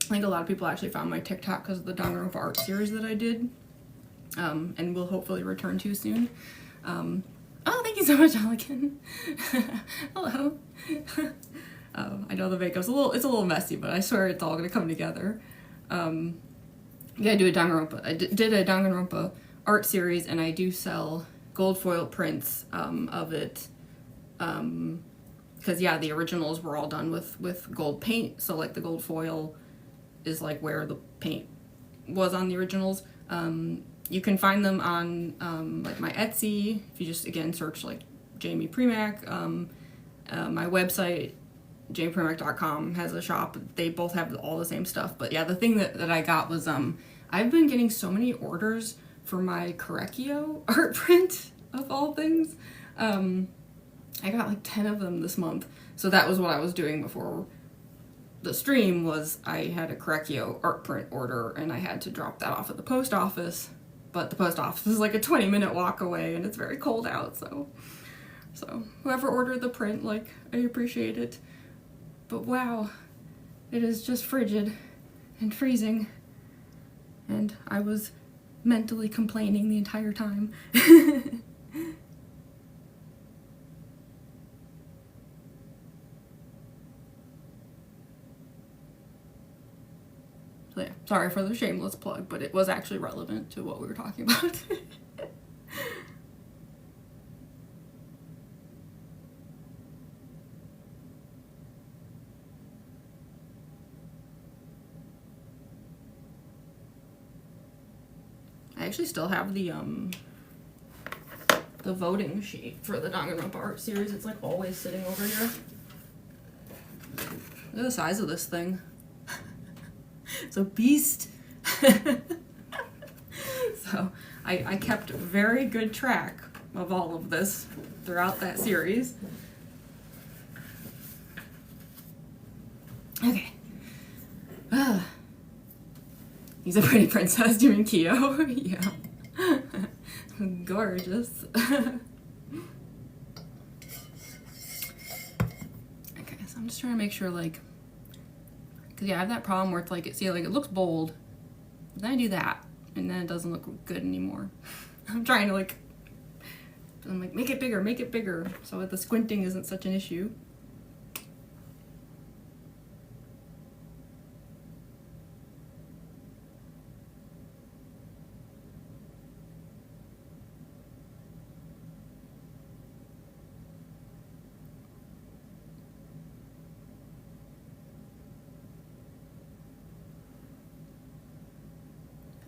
think a lot of people actually found my TikTok because of the Danganronpa art series that I did, and will hopefully return to soon. Oh, thank you so much, Allican. Hello. I know the makeup's it's a little messy, but I swear it's all gonna come together. Yeah, I do a Danganronpa. I did a Danganronpa art series, and I do sell gold foil prints of it. Because yeah, the originals were all done with gold paint, so like the gold foil is like where the paint was on the originals. You can find them on like my Etsy if you just again search like Jamie Premack. My website jamiepremack.com has a shop. They both have all the same stuff. But yeah, the thing that I got was I've been getting so many orders for my Korekio art print of all things. I got like 10 of them this month. So that was what I was doing before the stream. Was I had a Korekio art print order and I had to drop that off at the post office. But the post office is like a 20-minute walk away and it's very cold out, so whoever ordered the print, like, I appreciate it. But wow, it is just frigid and freezing, and I was mentally complaining the entire time. So yeah, sorry for the shameless plug, but it was actually relevant to what we were talking about. I actually still have the voting sheet for the Danganronpa art series. It's like always sitting over here. Look at the size of this thing. It's a beast. So I kept very good track of all of this throughout that series. Okay. He's a pretty princess doing Kyo. Yeah. Gorgeous. Okay, so I'm just trying to make sure, like, because yeah, I have that problem where it's like, it looks bold, but then I do that, and then it doesn't look good anymore. I'm trying to like, make it bigger, so that the squinting isn't such an issue.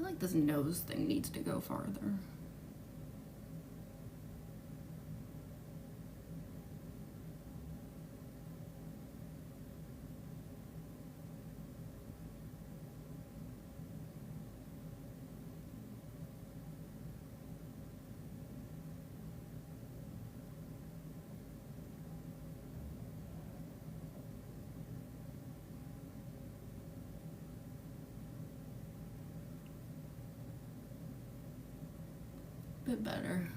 like this nose thing needs to go farther. Bit better.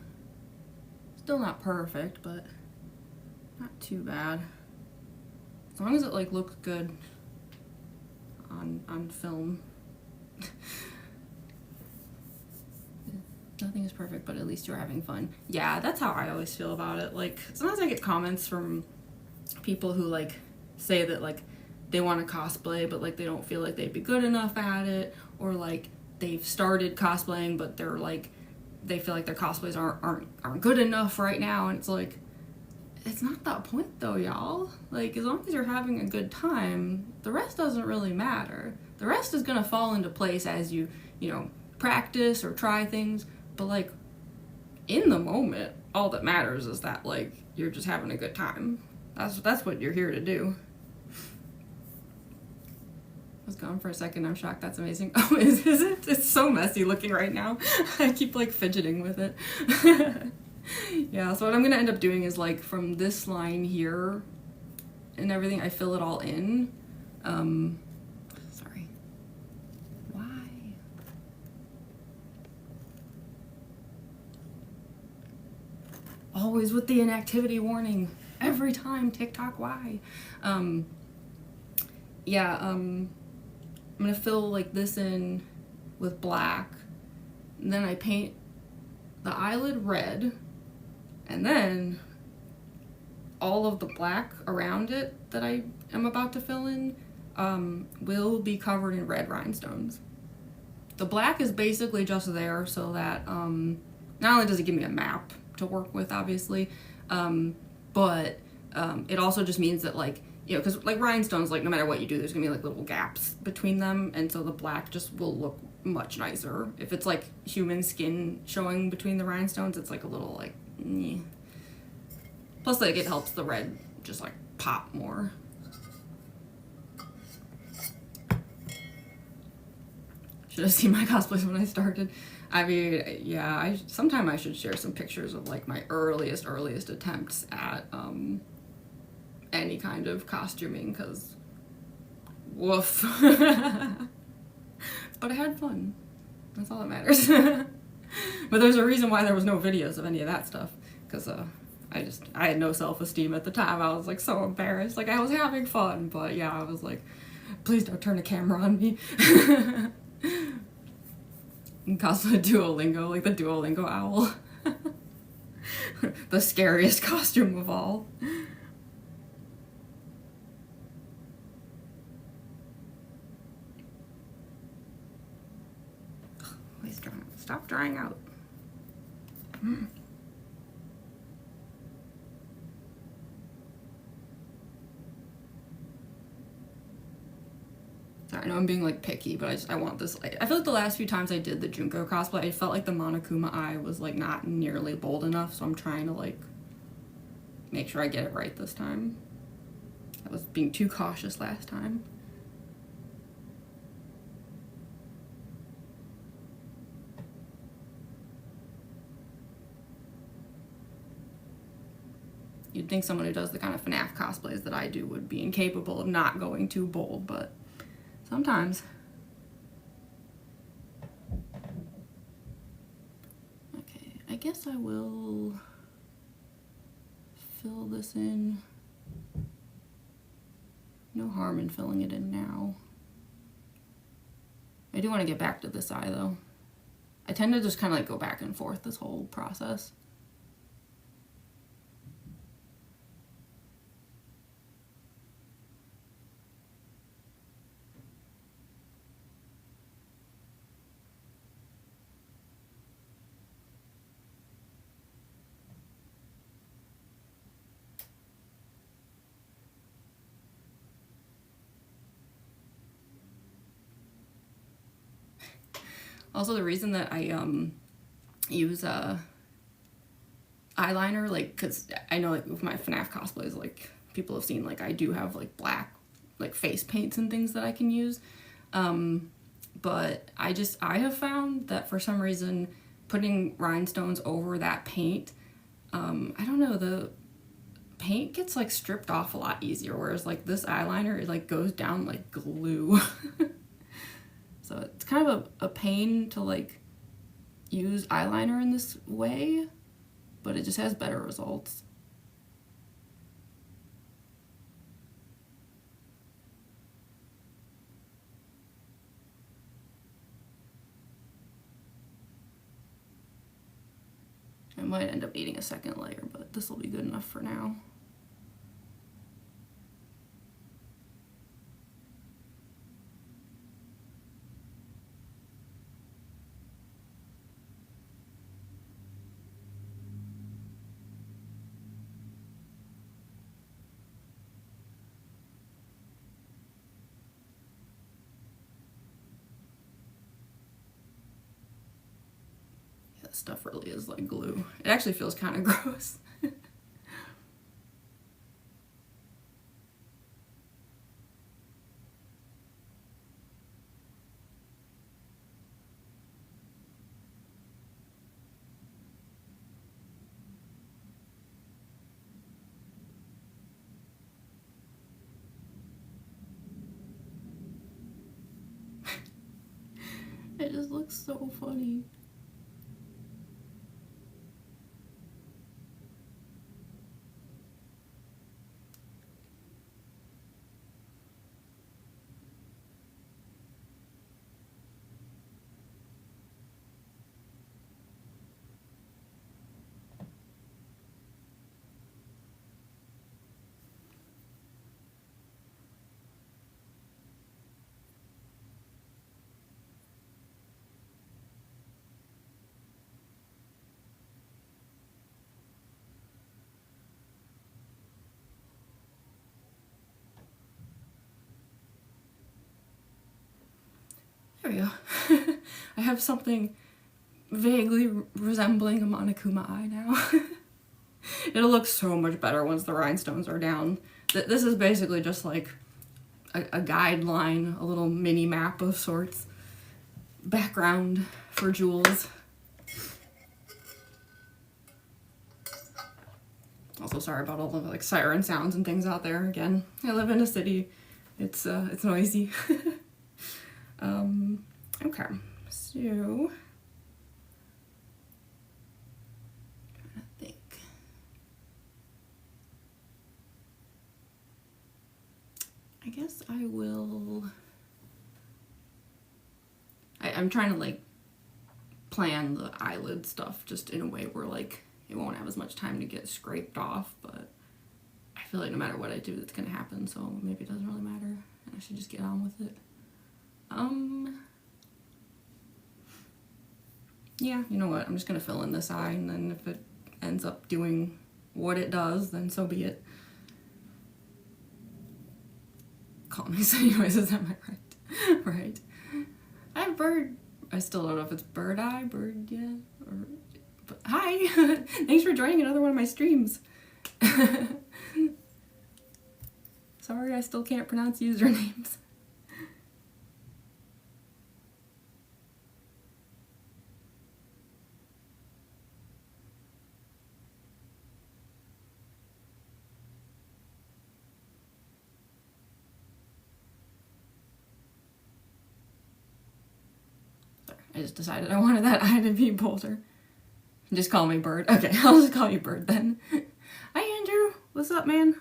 Still not perfect, but not too bad. As long as it like looks good on film. Nothing is perfect, but at least you're having fun. Yeah, that's how I always feel about it. Like sometimes I get comments from people who like say that like they want to cosplay, but like they don't feel like they'd be good enough at it, or like they've started cosplaying, but they're like they feel like their cosplays aren't good enough right now, and it's like, it's not that point though, y'all. Like, as long as you're having a good time, the rest doesn't really matter. The rest is gonna fall into place as you know, practice or try things, but like, in the moment, all that matters is that like, you're just having a good time. That's what you're here to do. Was gone for a second. I'm shocked. That's amazing. Oh, is it? It's so messy looking right now. I keep like fidgeting with it. Yeah, so what I'm gonna end up doing is like from this line here and everything, I fill it all in. Sorry. Why? Always with the inactivity warning. Every time, TikTok, why? Yeah, I'm gonna fill like this in with black, and then I paint the eyelid red, and then all of the black around it that I am about to fill in will be covered in red rhinestones. The black is basically just there so that not only does it give me a map to work with, obviously, but it also just means that like, you know, because like rhinestones, like no matter what you do, there's gonna be like little gaps between them, and so the black just will look much nicer. If it's like human skin showing between the rhinestones, it's like a little like, nyeh. Plus like it helps the red just like pop more. Should have seen my cosplays when I started. I mean, yeah, sometime I should share some pictures of like my earliest attempts at any kind of costuming, because woof. But I had fun. That's all that matters. But there's a reason why there was no videos of any of that stuff, because I had no self-esteem at the time. I was like so embarrassed. Like I was having fun, but yeah, I was like, please don't turn a camera on me. And cosplay Duolingo, like the Duolingo owl. The scariest costume of all. Stop drying out. Sorry, I know I'm being like picky, but I want this. I feel like the last few times I did the Junko cosplay, I felt like the Monokuma eye was like not nearly bold enough, so I'm trying to like make sure I get it right this time. I was being too cautious last time. You'd think someone who does the kind of FNAF cosplays that I do would be incapable of not going too bold, but sometimes. Okay, I guess I will fill this in. No harm in filling it in now. I do want to get back to this eye though. I tend to just kind of like go back and forth this whole process. Also, the reason that I use eyeliner, like, because I know, like, with my FNAF cosplays, like, people have seen, like, I do have, like, black, like, face paints and things that I can use. But I have found that for some reason putting rhinestones over that paint, I don't know, the paint gets like stripped off a lot easier, whereas like this eyeliner, it like goes down like glue. So it's kind of a pain to like use eyeliner in this way, but it just has better results. I might end up needing a second layer, but this will be good enough for now. That stuff really is like glue. It actually feels kind of gross. It just looks so funny. There we go. I have something vaguely resembling a Monokuma eye now. It'll look so much better once the rhinestones are down. This is basically just like a guideline, a little mini map of sorts. Background for jewels. Also sorry about all the like siren sounds and things out there. Again, I live in a city. It's noisy. Okay, so trying to think. I guess I will. I'm trying to like plan the eyelid stuff just in a way where like it won't have as much time to get scraped off, but I feel like no matter what I do, it's gonna happen, so maybe it doesn't really matter, and I should just get on with it. Yeah, you know what, I'm just gonna fill in this eye, and then if it ends up doing what it does, then so be it. Call me city noises, am I right? Right. I have bird. I still don't know if it's bird eye, bird, yeah, or. But, hi! Thanks for joining another one of my streams. Sorry, I still can't pronounce usernames. I just decided I wanted that eye to be bolder. Just call me Bird. Okay, I'll just call you Bird then. Hi Andrew, what's up, man?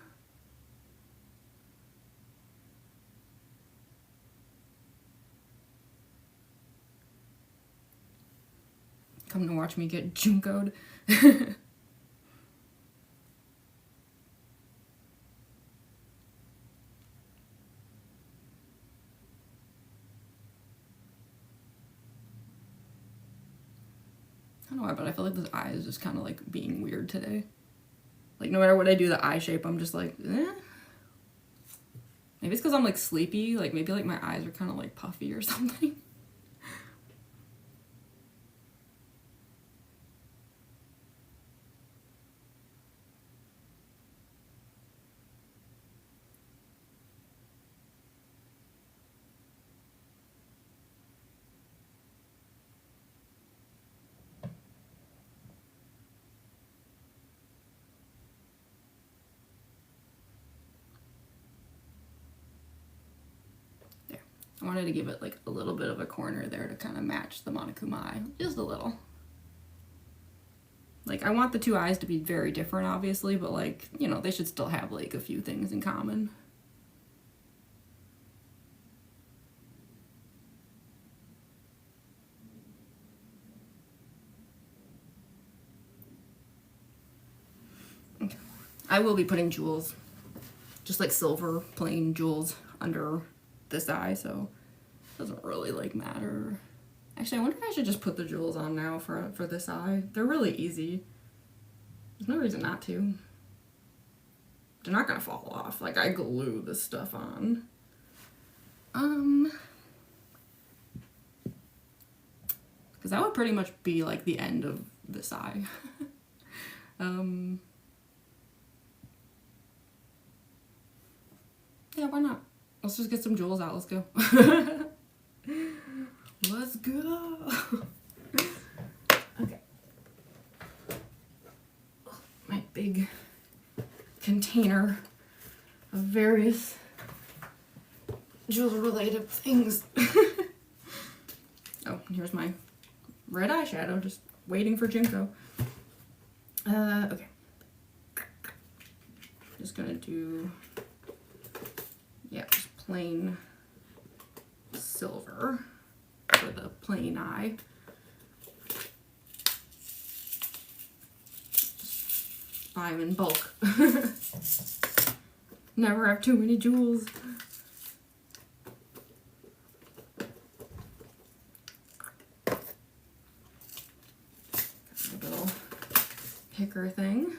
Come to watch me get Junko'd. I don't know why, but I feel like this eye is just kind of like being weird today. Like no matter what I do, the eye shape, I'm just like, eh. Maybe it's because I'm like sleepy. Like maybe like my eyes are kind of like puffy or something. I wanted to give it like a little bit of a corner there to kind of match the Monokuma eye, just a little. Like, I want the two eyes to be very different, obviously, but like, you know, they should still have like a few things in common. Okay. I will be putting jewels, just like silver plain jewels under this eye, so it doesn't really like matter. Actually, I wonder if I should just put the jewels on now for this eye. They're really easy. There's no reason not to. They're not gonna fall off. Like, I glue this stuff on. Because that would pretty much be like the end of this eye. Yeah, why not? Let's just get some jewels out. Let's go. Let's go. Okay. My big container of various jewel-related things. Oh, here's my red eyeshadow, just waiting for Junko. Okay. Just gonna do, yeah, just plain silver for the plain eye. Just buy them in bulk. Never have too many jewels. A little picker thing.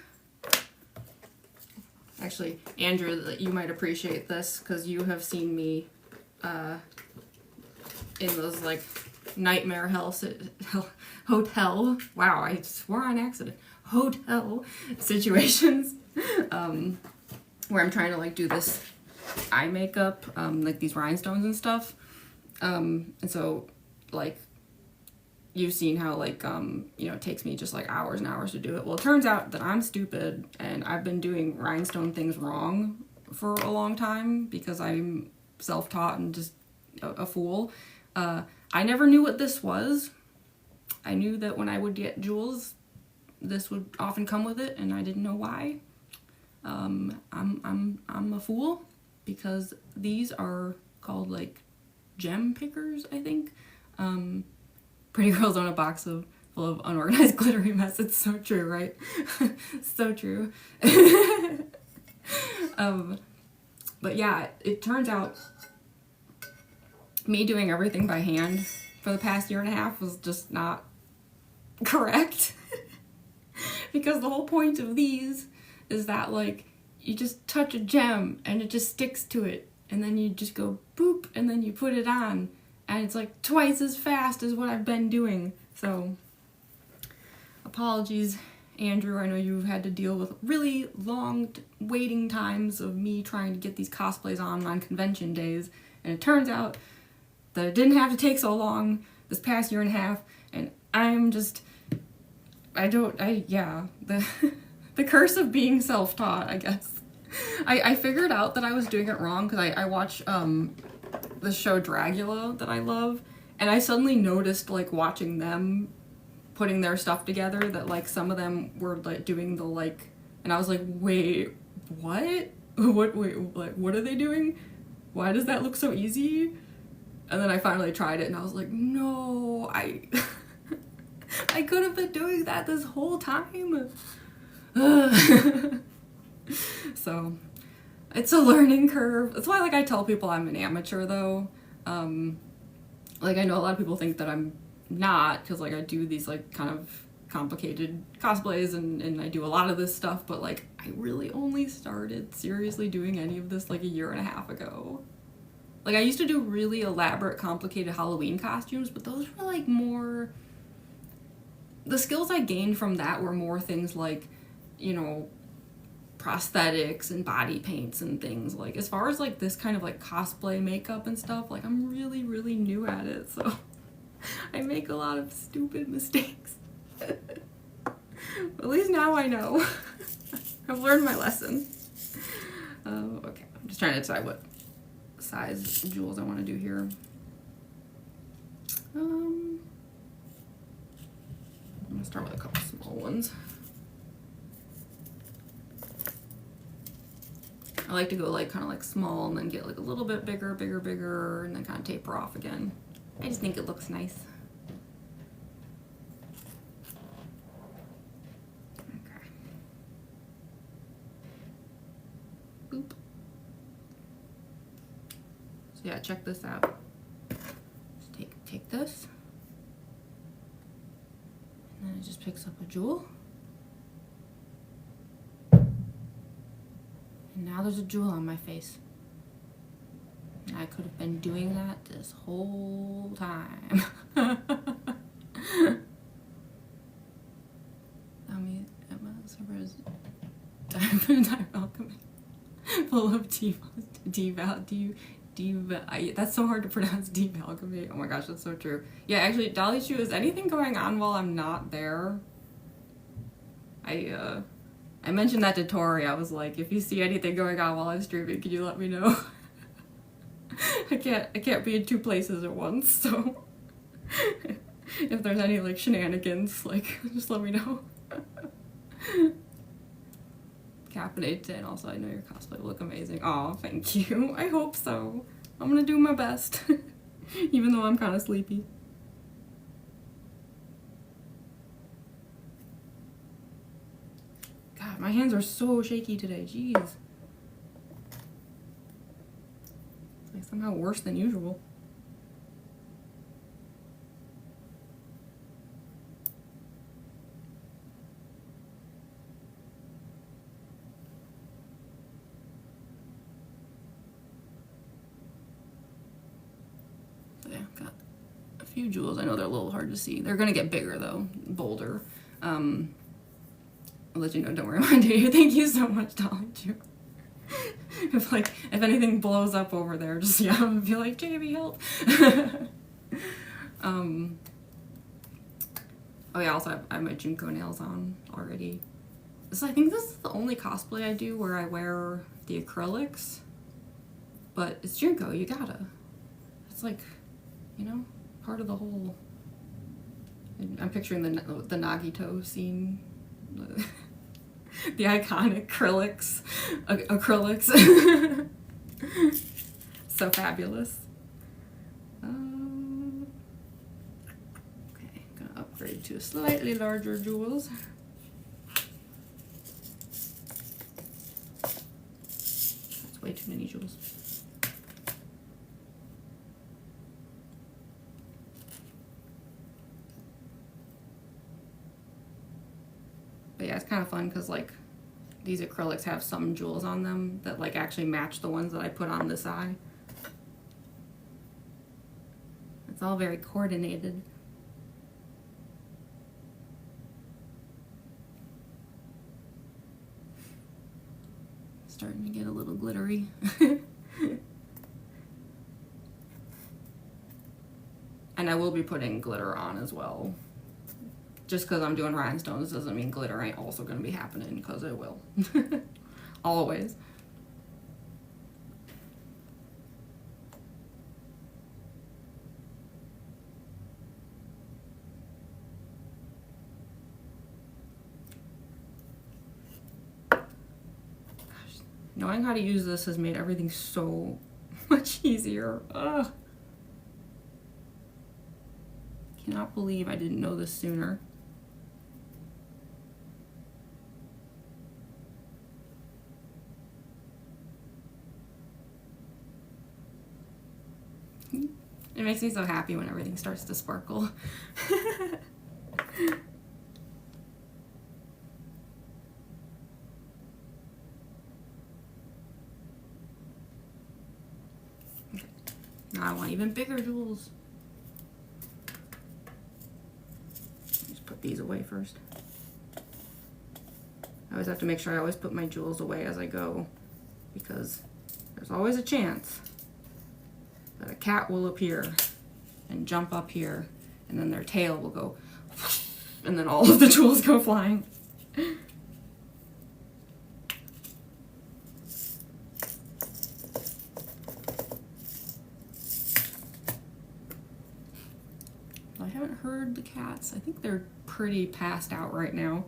Actually, Andrew, you might appreciate this because you have seen me in those like nightmare hotel, wow, I swore on accident, hotel situations where I'm trying to like do this eye makeup, like these rhinestones and stuff, and so like you've seen how like you know, it takes me just like hours and hours to do it. Well, it turns out that I'm stupid and I've been doing rhinestone things wrong for a long time because I'm self-taught and just a fool. I never knew what this was. I knew that when I would get jewels, this would often come with it, and I didn't know why. I'm a fool because these are called like gem pickers, I think. Pretty girls own a box full of unorganized glittery mess. It's so true, right? So true. But yeah, it turns out me doing everything by hand for the past year and a half was just not correct. Because the whole point of these is that like you just touch a gem and it just sticks to it, and then you just go boop and then you put it on, and it's like twice as fast as what I've been doing. So apologies, Andrew. I know you've had to deal with really long waiting times of me trying to get these cosplays on convention days, and it turns out that it didn't have to take so long this past year and a half, and I'm just, yeah, the curse of being self-taught, I guess. I figured out that I was doing it wrong because I watch the show Dragula that I love, and I suddenly noticed, like, watching them putting their stuff together, that, like, some of them were, like, doing the, like, and I was like, wait, what? Wait, like, what are they doing? Why does that look so easy? And then I finally tried it, and I was like, no, I could have been doing that this whole time. So, it's a learning curve. That's why, like, I tell people I'm an amateur, though. Like, I know a lot of people think that I'm not, because, like, I do these, like, kind of complicated cosplays, and I do a lot of this stuff, but, like, I really only started seriously doing any of this, like, a year and a half ago. Like, I used to do really elaborate, complicated Halloween costumes, but those were, like, more... The skills I gained from that were more things like, you know, prosthetics and body paints and things. Like, as far as, like, this kind of, like, cosplay makeup and stuff, like, I'm really, really new at it, so I make a lot of stupid mistakes. At least now I know. I've learned my lesson. Okay, I'm just trying to decide what size jewels I want to do here. start with a couple small ones. I like to go like kind of like small and then get like a little bit bigger, bigger, and then kind of taper off again. I just think it looks nice. Okay. Boop. So yeah, check this out. Just take this. And then it just picks up a jewel. And now there's a jewel on my face. And I could have been doing that this whole time. Diamond alchemy. Full of that's so hard to pronounce, alchemy. Oh my gosh, that's so true. Yeah, actually, Dolly Shoe, is anything going on while I'm not there? I mentioned that to Tori. I was like, if you see anything going on while I'm streaming, can you let me know? I can't be in two places at once, so if there's any like shenanigans, like just let me know. Caffeinated 10. Also, I know your cosplay will look amazing. Oh, thank you. I hope so. I'm gonna do my best, even though I'm kind of sleepy. God, my hands are so shaky today. Jeez. It's like somehow worse than usual. Few jewels. I know they're a little hard to see. They're gonna get bigger though, bolder. I'll let you know. Don't worry about it. Thank you so much, Dolly Jew. If anything blows up over there, just yeah, I'll be like, Jamie, help. Oh yeah. Also, I have my Junko nails on already. So I think this is the only cosplay I do where I wear the acrylics. But it's Junko. You gotta. It's like, you know, part of the whole. I'm picturing the Nagito scene, the iconic acrylics, so fabulous. Okay, gonna upgrade to slightly larger jewels. That's way too many jewels. But yeah, it's kind of fun because like these acrylics have some jewels on them that like actually match the ones that I put on this eye. It's all very coordinated. Starting to get a little glittery. And I will be putting glitter on as well. Just because I'm doing rhinestones doesn't mean glitter ain't also going to be happening, because it will. Always. Gosh, knowing how to use this has made everything so much easier. Ugh. Cannot believe I didn't know this sooner. It makes me so happy when everything starts to sparkle. Okay. Now I want even bigger jewels. Just put these away first. I always have to make sure I always put my jewels away as I go, because there's always a chance that a cat will appear and jump up here, and then their tail will go, and then all of the jewels go flying. But I haven't heard the cats. I think they're pretty passed out right now.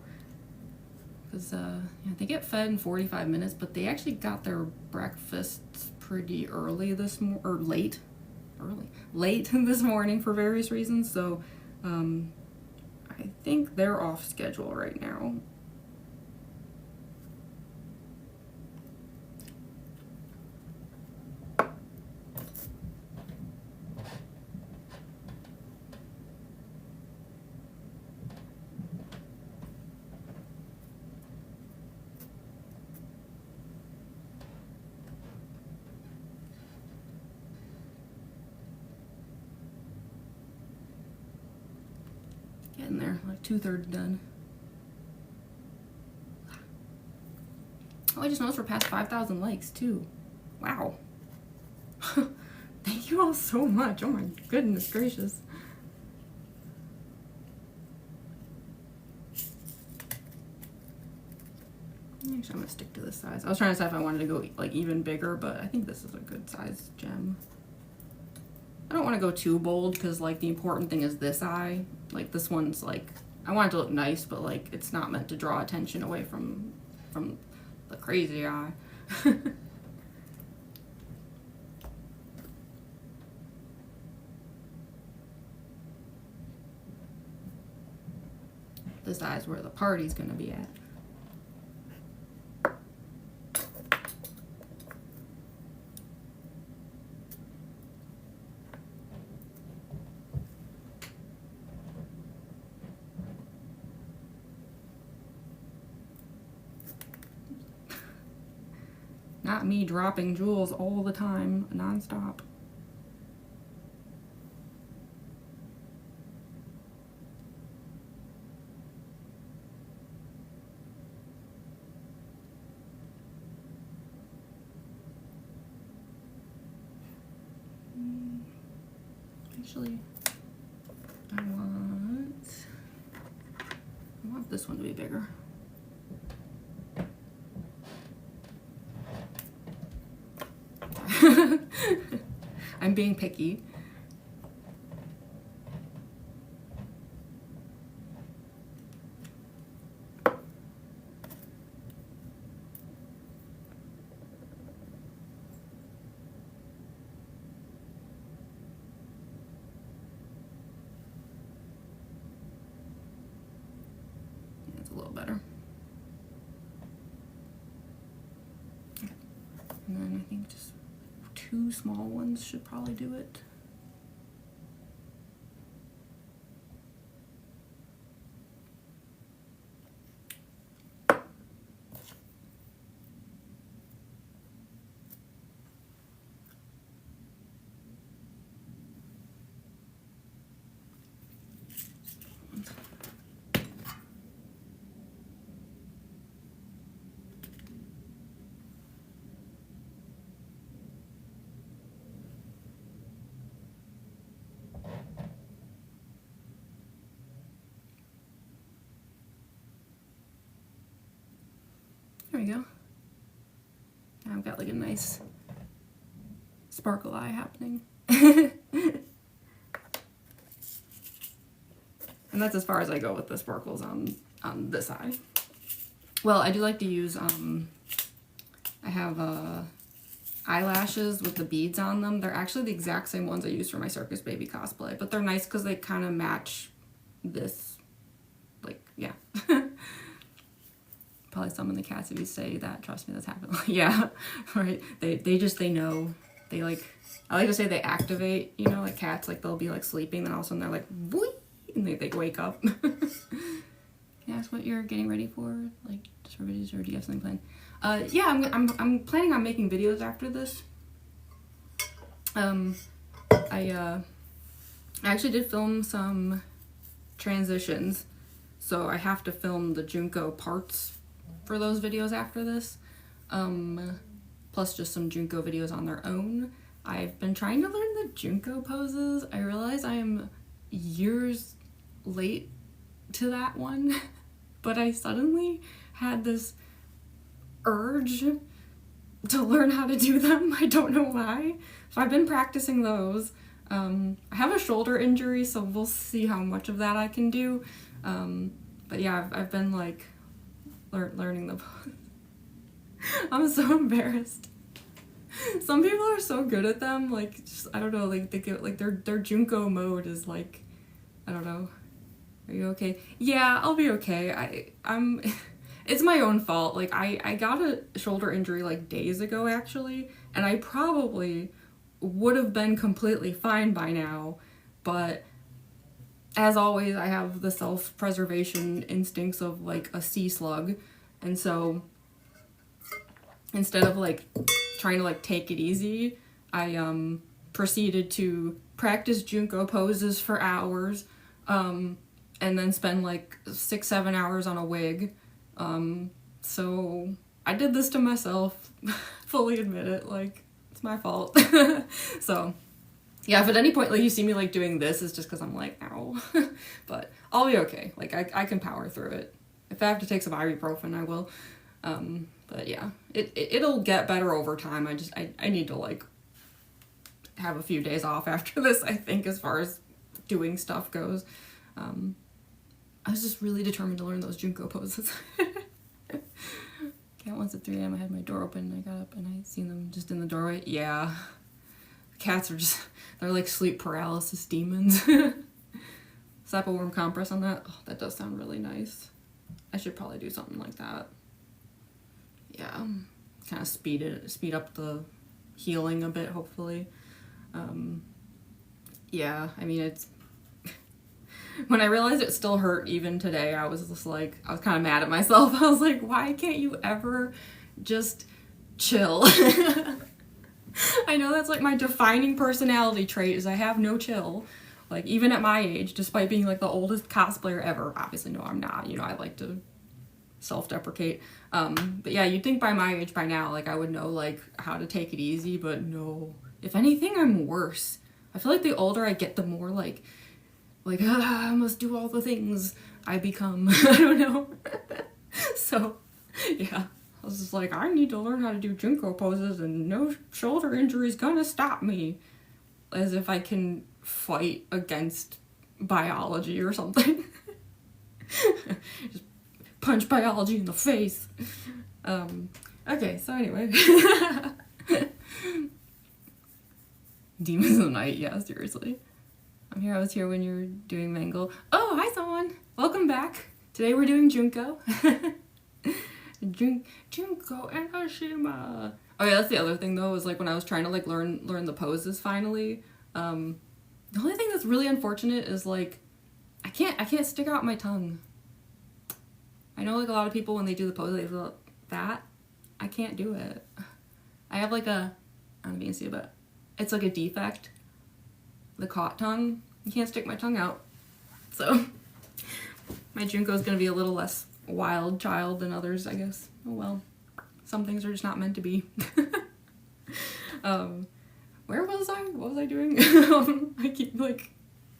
Because yeah, they get fed in 45 minutes, but they actually got their breakfasts pretty early this late this morning for various reasons. So I think they're off schedule right now. Getting there, like 2/3 done. Oh, I just noticed we're past 5,000 likes too. Wow. Thank you all so much. Oh my goodness gracious. Actually, I'm gonna stick to this size. I was trying to decide if I wanted to go like even bigger, but I think this is a good size gem. I don't want to go too bold because like the important thing is this eye. Like this one's like, I want it to look nice, but like it's not meant to draw attention away from the crazy eye. This eye's where the party's gonna be at. Not me dropping jewels all the time, non-stop. Actually, I want this one to be bigger. I'm being picky. That's a little better. Okay. And then I think just 2 small ones should probably do it. There we go. Now I've got like a nice sparkle eye happening. And that's as far as I go with the sparkles on this eye. Well, I do like to use, I have eyelashes with the beads on them. They're actually the exact same ones I use for my Circus Baby cosplay, but they're nice because they kind of match this, like, yeah. Probably some in the cats, if you say that, trust me, that's happened. Yeah, right. They know. They like, I like to say they activate, you know, like cats, like they'll be like sleeping, then all of a sudden they're like, whee, and they wake up. Can I ask what you're getting ready for? Like, just for videos, or do you have something planned? Yeah, I'm planning on making videos after this. I actually did film some transitions, so I have to film the Junko parts for those videos after this, plus just some Junko videos on their own. I've been trying to learn the Junko poses. I realize I am years late to that one, but I suddenly had this urge to learn how to do them. I don't know why. So I've been practicing those. I have a shoulder injury, so we'll see how much of that I can do. But yeah, I've been like learning the pose. I'm so embarrassed. Some people are so good at them, like, just, I don't know, like, they get, like, their Junko mode is, like, I don't know. Are you okay? Yeah, I'll be okay. I'm, it's my own fault. Like, I got a shoulder injury, like, days ago, actually, and I probably would have been completely fine by now, but as always, I have the self-preservation instincts of, like, a sea slug, and so instead of, like, trying to, like, take it easy, I proceeded to practice Junko poses for hours, and then spend like 6-7 hours on a wig. So I did this to myself. Fully admit it, like, it's my fault. So yeah, if at any point like you see me like doing this, it's just because I'm like, ow. But I'll be okay. Like, I can power through it. If I have to take some ibuprofen, I will. But yeah, it'll get better over time. I need to like have a few days off after this, I think, as far as doing stuff goes. I was just really determined to learn those Junko poses. Cat once at 3 a.m. I had my door open and I got up and I seen them just in the doorway. Yeah. Cats are just, they're like sleep paralysis demons. Slap a warm compress on that. Oh, that does sound really nice. I should probably do something like that. Yeah. Kind of speed up the healing a bit, hopefully. Yeah, I mean, it's, when I realized it still hurt even today, I was just like, I was kind of mad at myself. I was like, why can't you ever just chill? I know that's like my defining personality trait, is I have no chill. Like, even at my age, despite being like the oldest cosplayer ever. Obviously, no, I'm not. You know, I like to self-deprecate. But yeah, you'd think by my age by now, like, I would know like how to take it easy, but no. If anything, I'm worse. I feel like the older I get, the more like I must do all the things I become. I don't know. So, yeah. I was just like, I need to learn how to do Junko poses and no shoulder injury is gonna stop me. As if I can fight against biology or something. Just punch biology in the face. Okay, so anyway. Demons of the Night, yeah, seriously. I was here when you were doing Mangle. Oh, hi someone! Welcome back. Today we're doing Junko. Junko Enoshima. Oh yeah, that's the other thing though, is like when I was trying to like learn the poses finally. The only thing that's really unfortunate is like I can't stick out my tongue. I know like a lot of people when they do the pose they feel that. I can't do it. I have like a, I don't know if you can see it, but it's like a defect. The caught tongue. You can't stick my tongue out. So my Junko is gonna be a little less wild child than others, I guess. Oh well. Some things are just not meant to be. Where was I? What was I doing? I keep like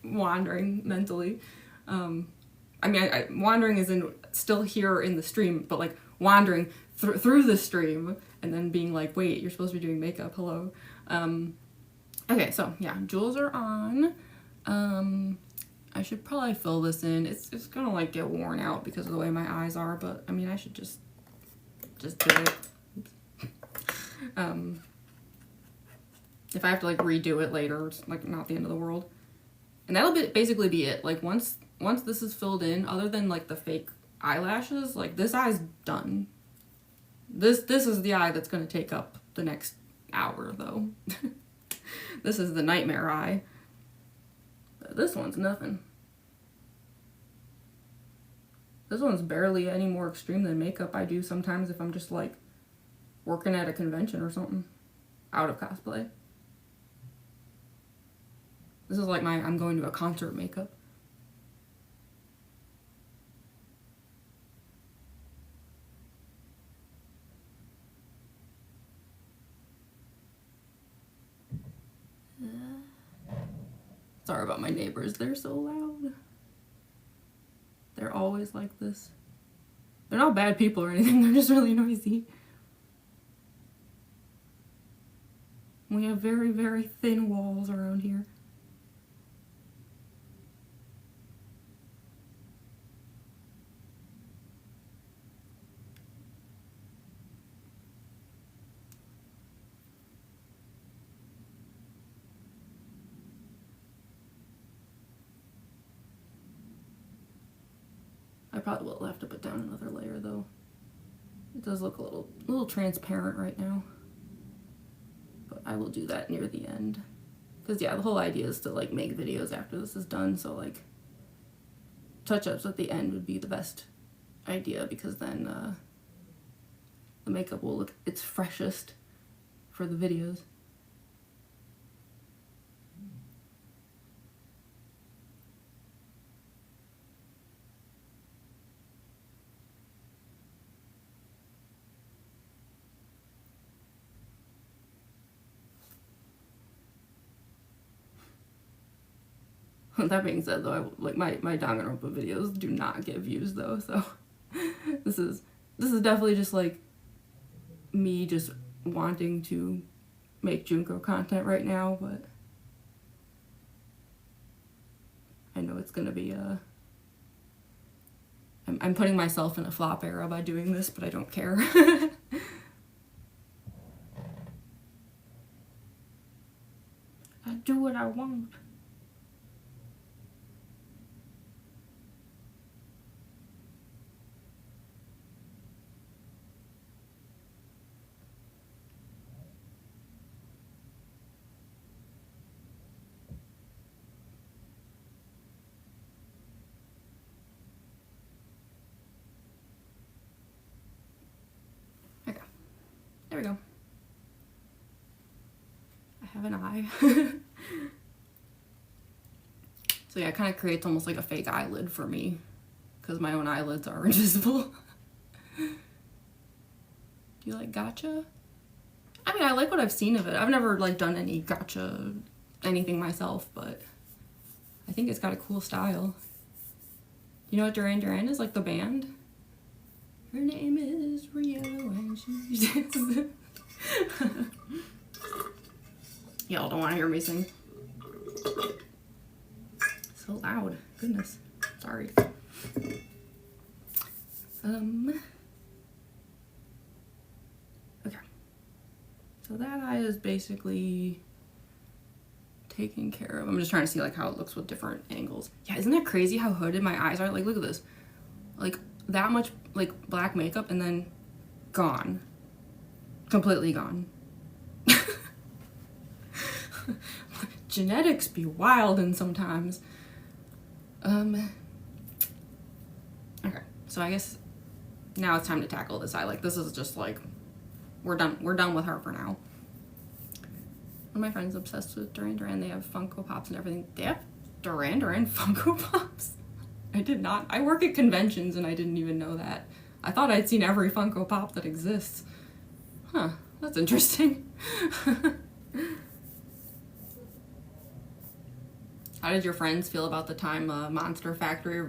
wandering mentally. I mean, wandering is in still here in the stream, but like wandering through the stream and then being like, wait, you're supposed to be doing makeup. Hello. Okay, so yeah, jewels are on. I should probably fill this in. It's gonna like get worn out because of the way my eyes are, but I mean, I should just do it. If I have to like redo it later, it's like not the end of the world. And that'll basically be it. Like once this is filled in, other than like the fake eyelashes, like this eye's done. This is the eye that's gonna take up the next hour though. This is the nightmare eye. But this one's nothing. This one's barely any more extreme than makeup I do sometimes if I'm just like working at a convention or something. Out of cosplay. This is like my I'm going to a concert makeup. Sorry about my neighbors, they're so loud. They're always like this. They're not bad people or anything, they're just really noisy. We have very, very thin walls around here. probably will have to put down another layer though. It does look a little transparent right now. But I will do that near the end. Because yeah, the whole idea is to like make videos after this is done, so like touch-ups at the end would be the best idea, because then the makeup will look its freshest for the videos. That being said though, like my Danganronpa videos do not get views though, so this is definitely just like me just wanting to make Junko content right now, but I know it's gonna be I'm putting myself in a flop era by doing this, but I don't care. I do what I want. There we go. I have an eye. So yeah, it kind of creates almost like a fake eyelid for me, because my own eyelids are invisible. Do you like gacha? I mean, I like what I've seen of it. I've never like done any gacha anything myself, but I think it's got a cool style. You know what Duran Duran is? Like the band? Her name is Rio and she dances. Y'all don't want to hear me sing. So loud. Goodness. Sorry. Okay. So that eye is basically taken care of. I'm just trying to see like how it looks with different angles. Yeah, isn't that crazy how hooded my eyes are? Like, look at this. Like, that much like black makeup and then gone. Completely gone. Genetics be wild and sometimes. Okay, so I guess now it's time to tackle this eye. Like, this is just like, we're done with her for now. One of my friends obsessed with Duran Duran. They have Funko Pops and everything. They have Duran Duran Funko Pops? I did not. I work at conventions and I didn't even know that. I thought I'd seen every Funko Pop that exists. Huh, that's interesting. How did your friends feel about the time Monster Factory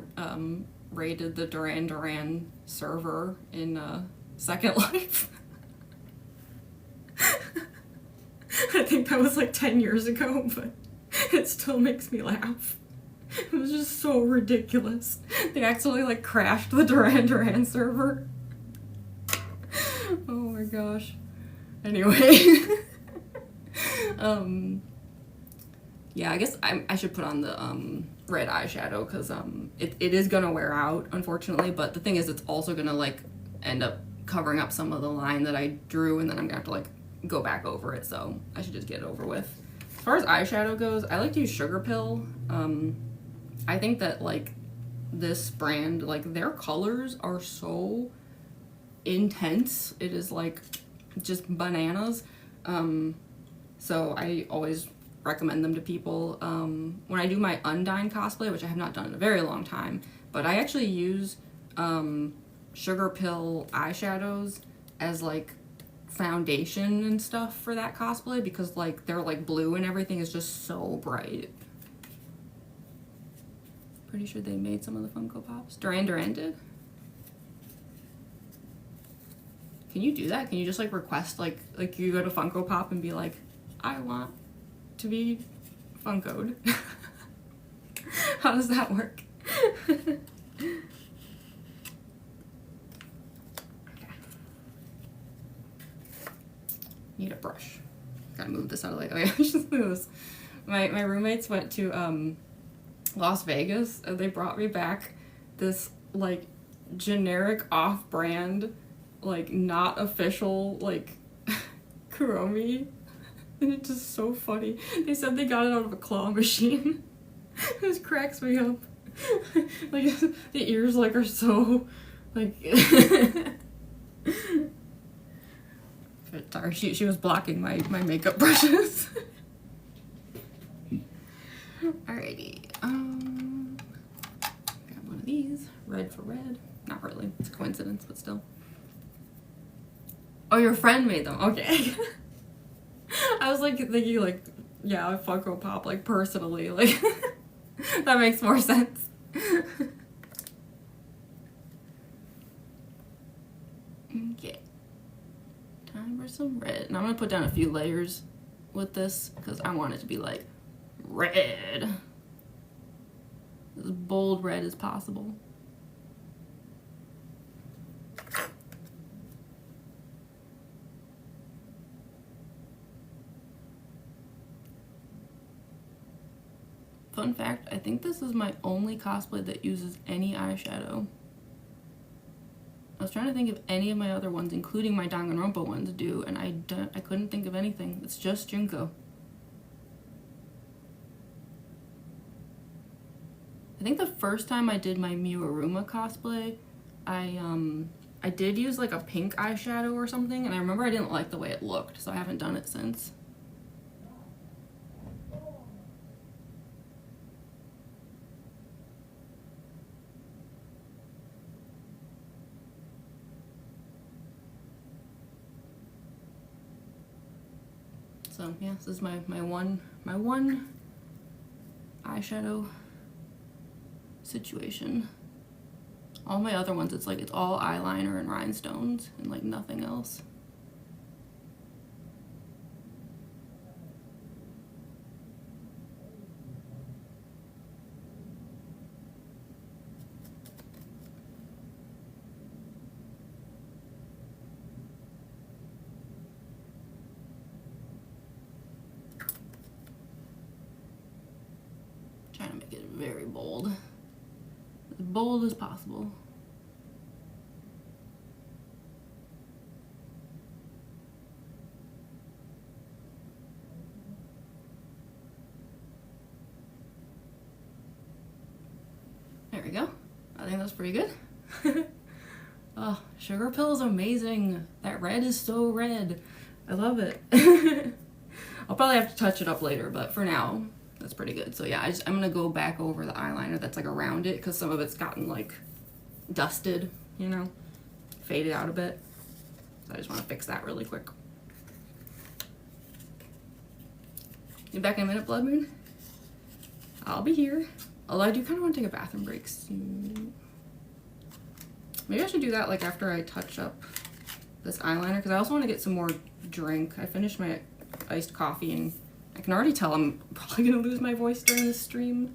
raided the Duran Duran server in Second Life? I think that was like 10 years ago, but it still makes me laugh. It was just so ridiculous. They accidentally like crashed the Duran Duran server. Oh my gosh. Anyway. Yeah, I guess I should put on the red eyeshadow, because it is gonna wear out, unfortunately, but the thing is it's also gonna like end up covering up some of the line that I drew, and then I'm gonna have to like go back over it, so I should just get it over with. As far as eyeshadow goes, I like to use Sugar Pill. I think that like this brand, like their colors are so intense. It is like just bananas. So I always recommend them to people. When I do my Undyne cosplay, which I have not done in a very long time, but I actually use Sugar Pill eyeshadows as like foundation and stuff for that cosplay, because like they're like blue and everything is just so bright. Pretty sure they made some of the Funko Pops. Duran Duran did? Can you do that? Can you just like request like you go to Funko Pop and be like, I want to be Funko'd? How does that work? Okay. Need a brush. Gotta move this out of the way. Okay, just move this. My roommates went to Las Vegas, and they brought me back this like generic off-brand, like not official, like Kuromi. And it's just so funny. They said they got it out of a claw machine. It just cracks me up. Like the ears like are so like sorry, she was blocking my makeup brushes. Alrighty. Got one of these. Red for red. Not really. It's a coincidence, but still. Oh, your friend made them. Okay. I was like thinking like, yeah, Funko Pop, like personally, like that makes more sense. Okay. Time for some red. And I'm gonna put down a few layers with this because I want it to be like red. As bold red as possible. Fun fact, I think this is my only cosplay that uses any eyeshadow. I was trying to think if any of my other ones, including my Danganronpa ones, do, and I couldn't think of anything. It's just Junko. I think the first time I did my Miuruma cosplay, I did use like a pink eyeshadow or something, and I remember I didn't like the way it looked, so I haven't done it since. So yeah, this is my one eyeshadow situation. All my other ones, it's like it's all eyeliner and rhinestones and like nothing else. Trying to make it very bold. As bold as possible. There we go. I think that's pretty good. Oh, Sugar Pill is amazing. That red is so red. I love it. I'll probably have to touch it up later, but for now, that's pretty good. So yeah, I'm gonna go back over the eyeliner that's like around it because some of it's gotten like dusted, you know, faded out a bit. So I just want to fix that really quick. You back in a minute, Blood Moon? I'll be here. Although I do kind of want to take a bathroom break soon. Maybe I should do that like after I touch up this eyeliner because I also want to get some more drink. I finished my iced coffee and I can already tell I'm probably gonna lose my voice during this stream.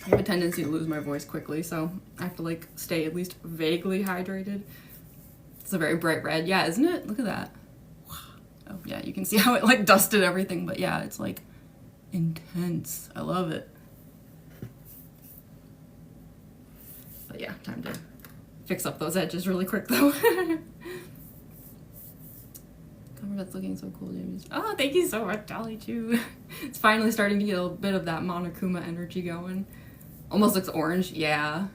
I have a tendency to lose my voice quickly, so I have to like stay at least vaguely hydrated. It's a very bright red. Yeah, isn't it? Look at that. Oh yeah, you can see how it like dusted everything, but yeah, it's like intense. I love it. But yeah, time to fix up those edges really quick though. That's looking so cool, James. Oh, thank you so much, Dolly Chew. It's finally starting to get a bit of that Monokuma energy going. Almost looks orange. Yeah.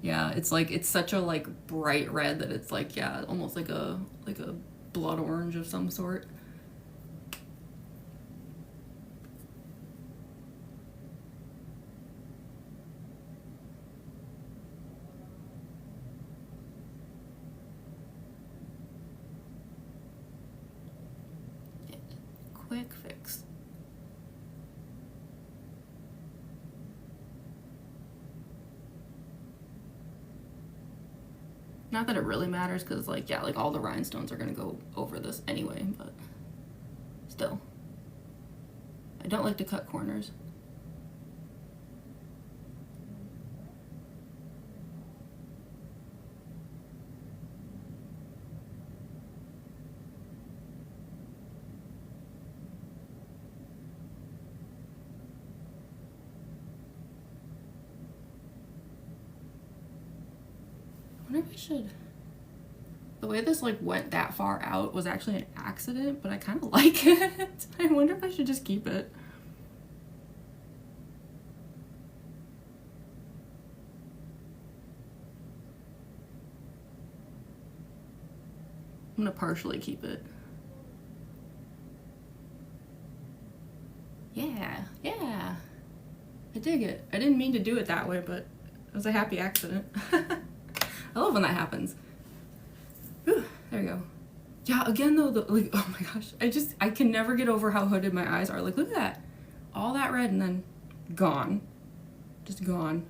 Yeah, it's like, it's such a like bright red that it's like, yeah, almost like a blood orange of some sort. Quick fix. Not that it really matters because like, yeah, like all the rhinestones are gonna go over this anyway, but still. I don't like to cut corners. wonder if I should. The way this like went that far out was actually an accident, but I kind of like it. I wonder if I should just keep it. I'm gonna partially keep it. Yeah, yeah. I dig it. I didn't mean to do it that way, but it was a happy accident. I love when that happens. Whew, there we go. Yeah, again though, like, oh my gosh, I can never get over how hooded my eyes are. Like, look at that. All that red and then gone. Just gone.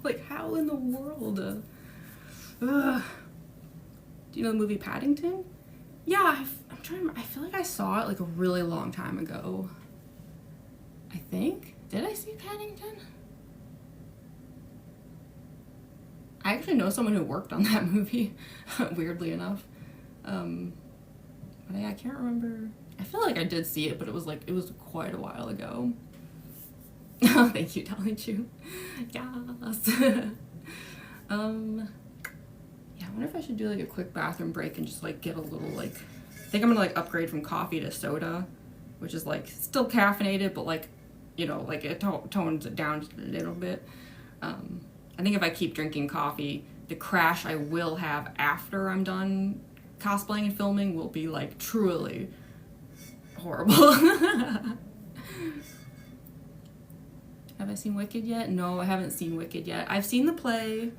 Like, how in the world? Ugh. Do you know the movie Paddington? Yeah, I'm trying to, I feel like I saw it like a really long time ago. I think. Did I see Paddington? I actually know someone who worked on that movie, weirdly enough. But yeah, I can't remember. I feel like I did see it, but it was quite a while ago. Oh, thank you, Dolly Chu. Yes. Yeah, I wonder if I should do like a quick bathroom break and just like get a little like, I think I'm gonna like upgrade from coffee to soda, which is like still caffeinated, but like, you know, like it tones it down just a little bit. I think if I keep drinking coffee, the crash I will have after I'm done cosplaying and filming will be like truly horrible. Have I seen Wicked yet? No, I haven't seen Wicked yet. I've seen the play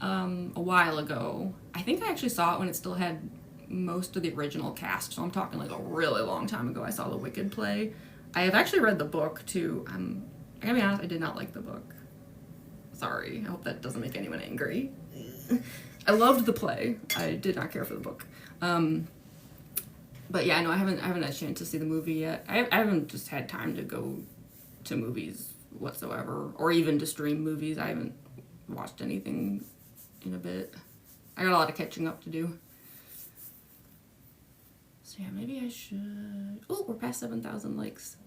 a while ago. I think I actually saw it when it still had most of the original cast, so I'm talking like a really long time ago I saw the Wicked play. I have actually read the book too. I gotta be honest, I did not like the book. Sorry, I hope that doesn't make anyone angry. I loved the play. I did not care for the book. But yeah, no, I haven't had a chance to see the movie yet. I haven't just had time to go to movies whatsoever, or even to stream movies. I haven't watched anything in a bit. I got a lot of catching up to do. So yeah, maybe I should... Oh, we're past 7,000 likes.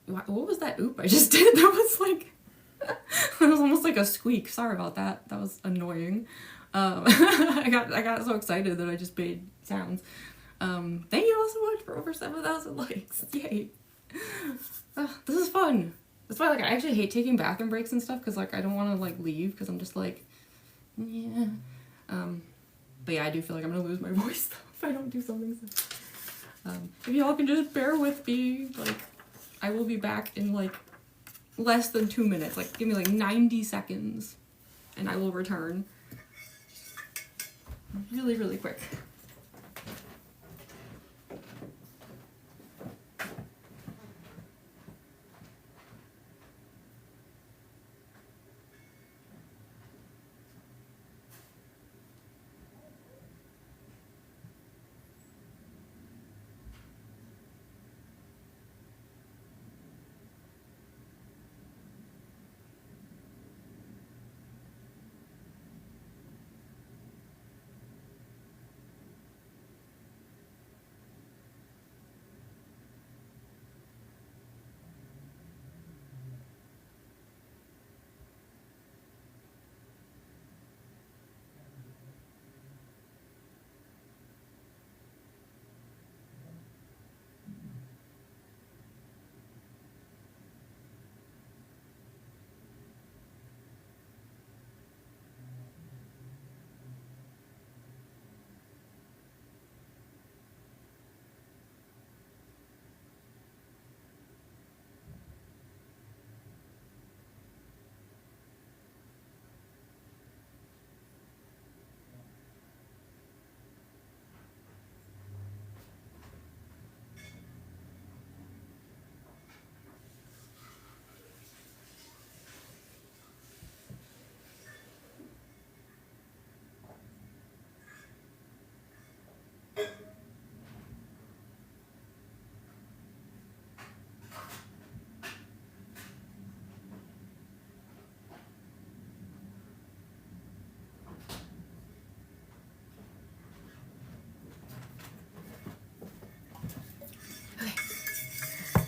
What was that oop I just did? That was like... That was almost like a squeak. Sorry about that. That was annoying. I got so excited that I just made sounds. Thank you all so much for over 7,000 likes. Yay. This is fun. That's why, like, I actually hate taking bathroom breaks and stuff, because, like, I don't want to, like, leave, because I'm just, like, yeah. But yeah, I do feel like I'm going to lose my voice, though, if I don't do something. So, if y'all can just bear with me, like, I will be back in, like, less than 2 minutes. Like, give me, like, 90 seconds, and I will return. Really, really quick.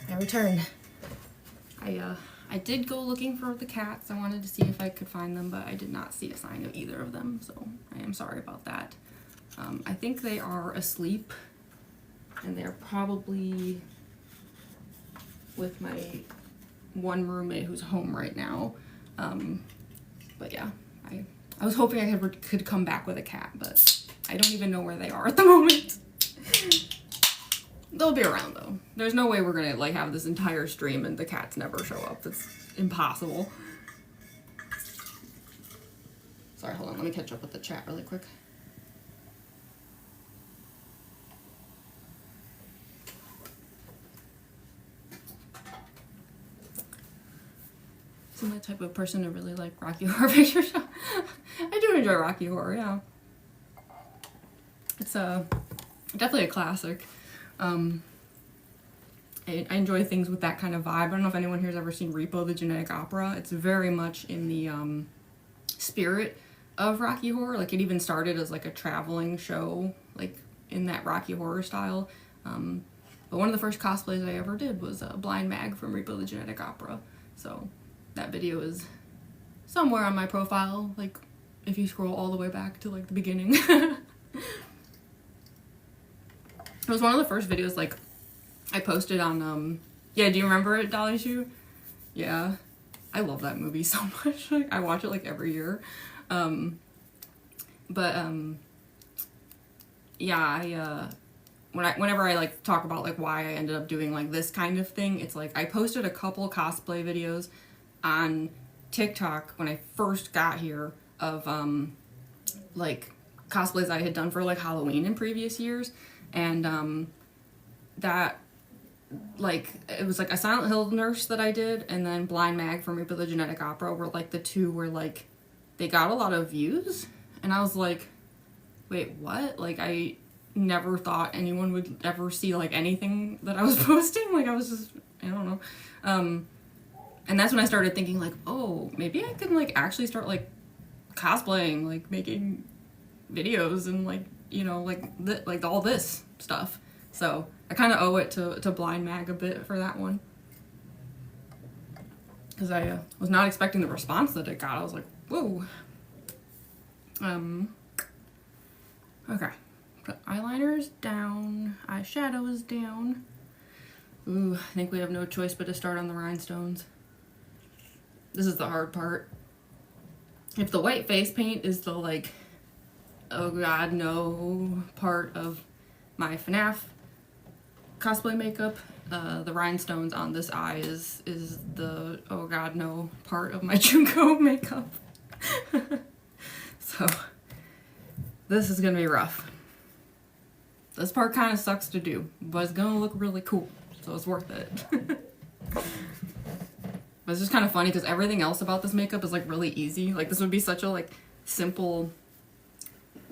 I returned. I I did go looking for the cats. I wanted to see if I could find them, but I did not see a sign of either of them, so I am sorry about that. I think they are asleep, and they're probably with my one roommate who's home right now. But yeah, I was hoping I could come back with a cat, but I don't even know where they are at the moment. They'll be around though. There's no way we're gonna like have this entire stream and the cats never show up. It's impossible. Sorry, hold on, let me catch up with the chat really quick. So I'm the type of person to really like Rocky Horror Picture Show. I do enjoy Rocky Horror, yeah. It's definitely a classic. I enjoy things with that kind of vibe. I don't know if anyone here has ever seen Repo, the Genetic Opera. It's very much in the spirit of Rocky Horror. Like, it even started as like a traveling show, like in that Rocky Horror style. But one of the first cosplays I ever did was Blind Mag from Repo, the Genetic Opera. So that video is somewhere on my profile, like if you scroll all the way back to like the beginning. It was one of the first videos like I posted on yeah, do you remember it, Dolly Shoe? Yeah, I love that movie so much. Like, I watch it like every year. Yeah, whenever I like talk about like why I ended up doing like this kind of thing, it's like I posted a couple cosplay videos on TikTok when I first got here of like cosplays I had done for like Halloween in previous years, and that like it was like a Silent Hill nurse that I did, and then Blind Mag from Reaper the Genetic Opera were like the two where like they got a lot of views, and I was like, wait, what? Like, I never thought anyone would ever see like anything that I was posting. Like, I was just, I don't know. And that's when I started thinking like, oh, maybe I could like actually start like cosplaying, like making videos and like, you know, like all this stuff. So I kind of owe it to Blind Mag a bit for that one, because I was not expecting the response that it got. I was like, whoa. Okay, put eyeliner is down, eyeshadow is down. Ooh, I think we have no choice but to start on the rhinestones. This is the hard part. If the white face paint is the like, oh god no part of my FNAF cosplay makeup, the rhinestones on this eye is the oh god no part of my Junko makeup. So this is gonna be rough. This part kind of sucks to do, but it's gonna look really cool, so it's worth it. But it's just kind of funny because everything else about this makeup is like really easy. Like, this would be such a like simple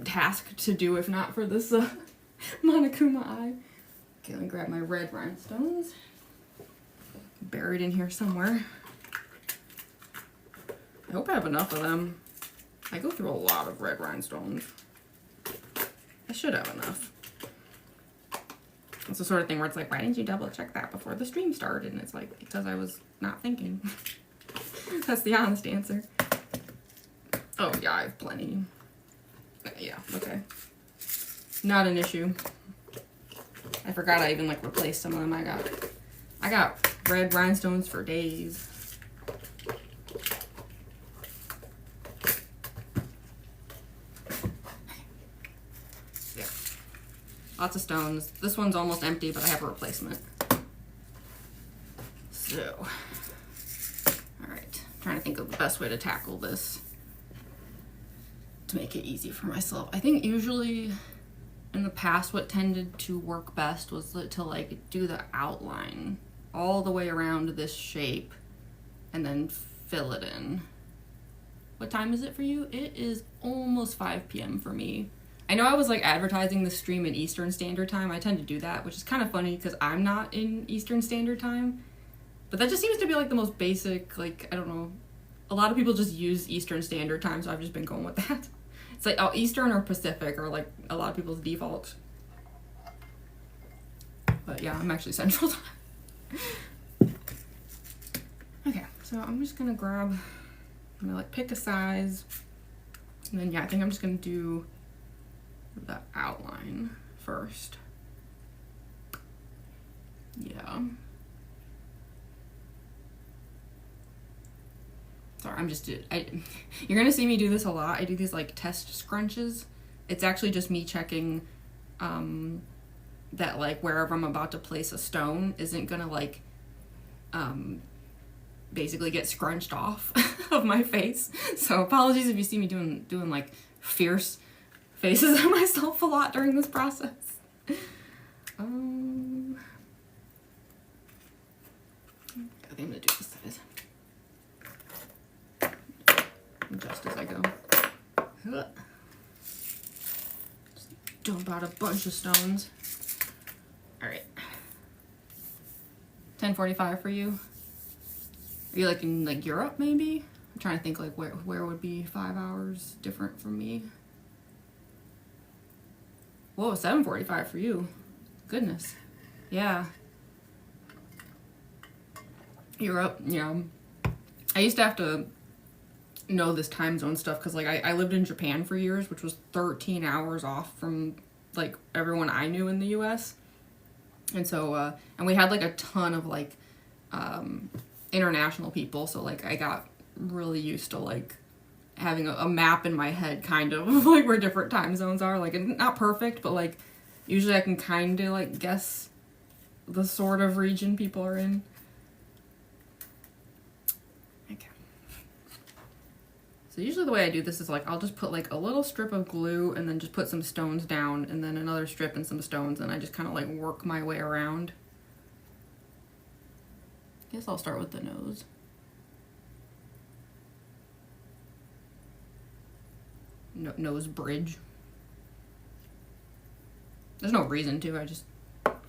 task to do if not for this Monokuma eye. Okay, let me grab my red rhinestones. Buried in here somewhere. I hope I have enough of them. I go through a lot of red rhinestones. I should have enough. It's the sort of thing where it's like, why didn't you double check that before the stream started? And it's like, because I was not thinking. That's the honest answer. Oh yeah, I have plenty. Yeah, okay. Not an issue. I forgot I even like replaced some of them. I got red rhinestones for days. Yeah. Lots of stones. This one's almost empty, but I have a replacement. So, alright. Trying to think of the best way to tackle this to make it easy for myself. I think usually in the past what tended to work best was to like do the outline all the way around this shape and then fill it in. What time is it for you? It is almost 5 p.m. for me. I know I was like advertising the stream in Eastern Standard Time. I tend to do that, which is kind of funny because I'm not in Eastern Standard Time. But that just seems to be like the most basic, like, I don't know. A lot of people just use Eastern Standard Time, so I've just been going with that. It's like, oh, Eastern or Pacific are like a lot of people's default. But yeah, I'm actually Central Time. Okay, so So I'm just gonna grab, I'm gonna like pick a size, and then yeah, I think I'm just gonna do the outline first. Yeah. Sorry, you're gonna see me do this a lot. I do these like test scrunches. It's actually just me checking that like wherever I'm about to place a stone isn't gonna like basically get scrunched off of my face. So apologies if you see me doing like fierce faces at myself a lot during this process. I think I'm gonna do this size. Just as I go. Just dump out a bunch of stones. Alright. 10:45 for you? Are you like in like Europe maybe? I'm trying to think like where would be 5 hours different from me. Whoa, 7:45 for you. Goodness. Yeah. Europe, yeah. I used to have to know this time zone stuff because like I lived in Japan for years, which was 13 hours off from like everyone I knew in the US. And so and we had like a ton of like international people, so like I got really used to like having a map in my head kind of like where different time zones are, like not perfect, but like usually I can kind of like guess the sort of region people are in. Okay. So usually the way I do this is like I'll just put like a little strip of glue and then just put some stones down and then another strip and some stones, and I just kind of like work my way around. I guess I'll start with the nose. Nose bridge. There's no reason to, I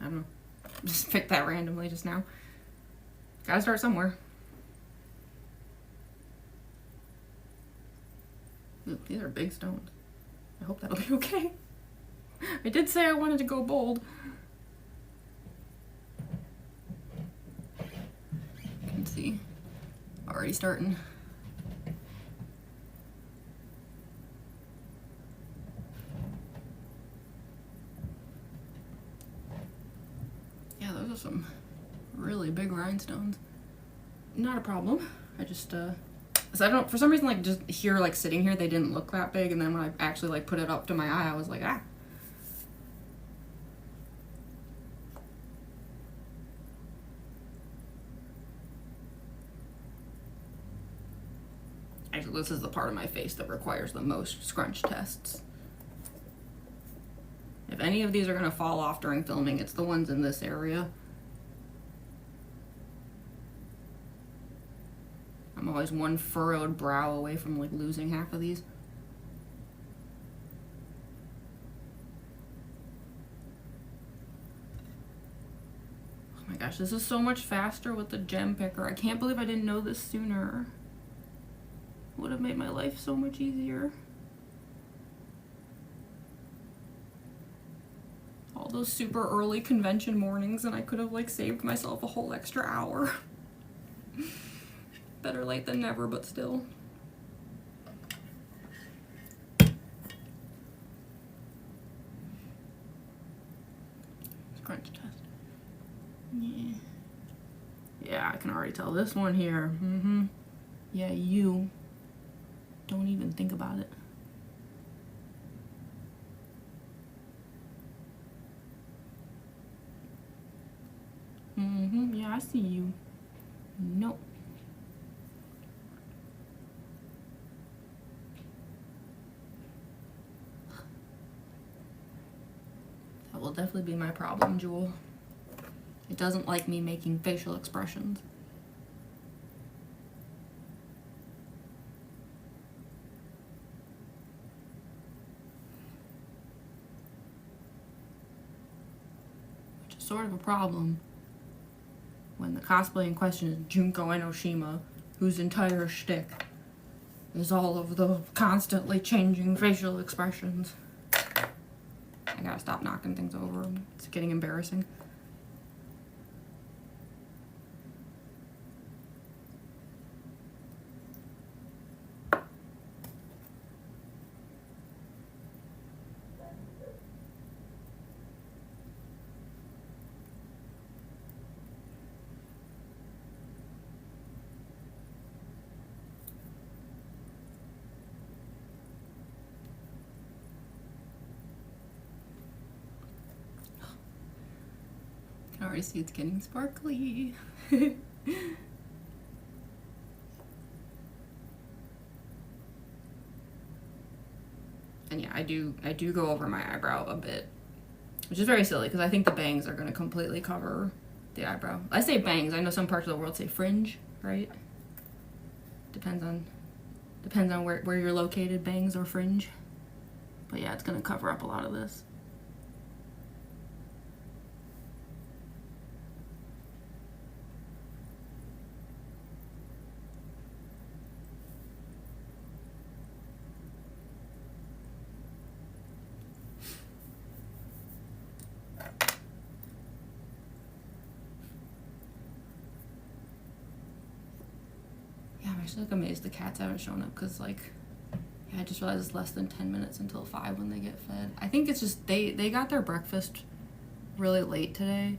don't know. Just picked that randomly just now. Gotta start somewhere. Ooh, these are big stones. I hope that'll be okay. I did say I wanted to go bold. You can see, already starting. Yeah, those are some really big rhinestones. Not a problem. I just, so I don't, for some reason, like, just here, like, sitting here, they didn't look that big, and then when I actually, like, put it up to my eye, I was like, ah. Actually, this is the part of my face that requires the most scrunch tests. If any of these are gonna fall off during filming, it's the ones in this area. I'm always one furrowed brow away from like losing half of these. Oh my gosh, this is so much faster with the gem picker. I can't believe I didn't know this sooner. Would have made my life so much easier. All those super early convention mornings, and I could have like saved myself a whole extra hour. Better late than never, but still. Scrunch test. Yeah. Yeah, I can already tell this one here. Yeah, you. Don't even think about it. Yeah, I see you. Nope. That will definitely be my problem, Jewel. It doesn't like me making facial expressions. Which is sort of a problem when the cosplay in question is Junko Enoshima, whose entire shtick is all of the constantly changing facial expressions. I gotta stop knocking things over. It's getting embarrassing. already see it's getting sparkly. And yeah, I do go over my eyebrow a bit, which is very silly because I think the bangs are going to completely cover the eyebrow. I say bangs. I know some parts of the world say fringe, right? Depends on where you're located, bangs or fringe. But yeah, it's going to cover up a lot of this. I'm actually like amazed the cats haven't shown up because like, yeah, I just realized it's less than 10 minutes until 5 when they get fed. I think it's just they got their breakfast really late today,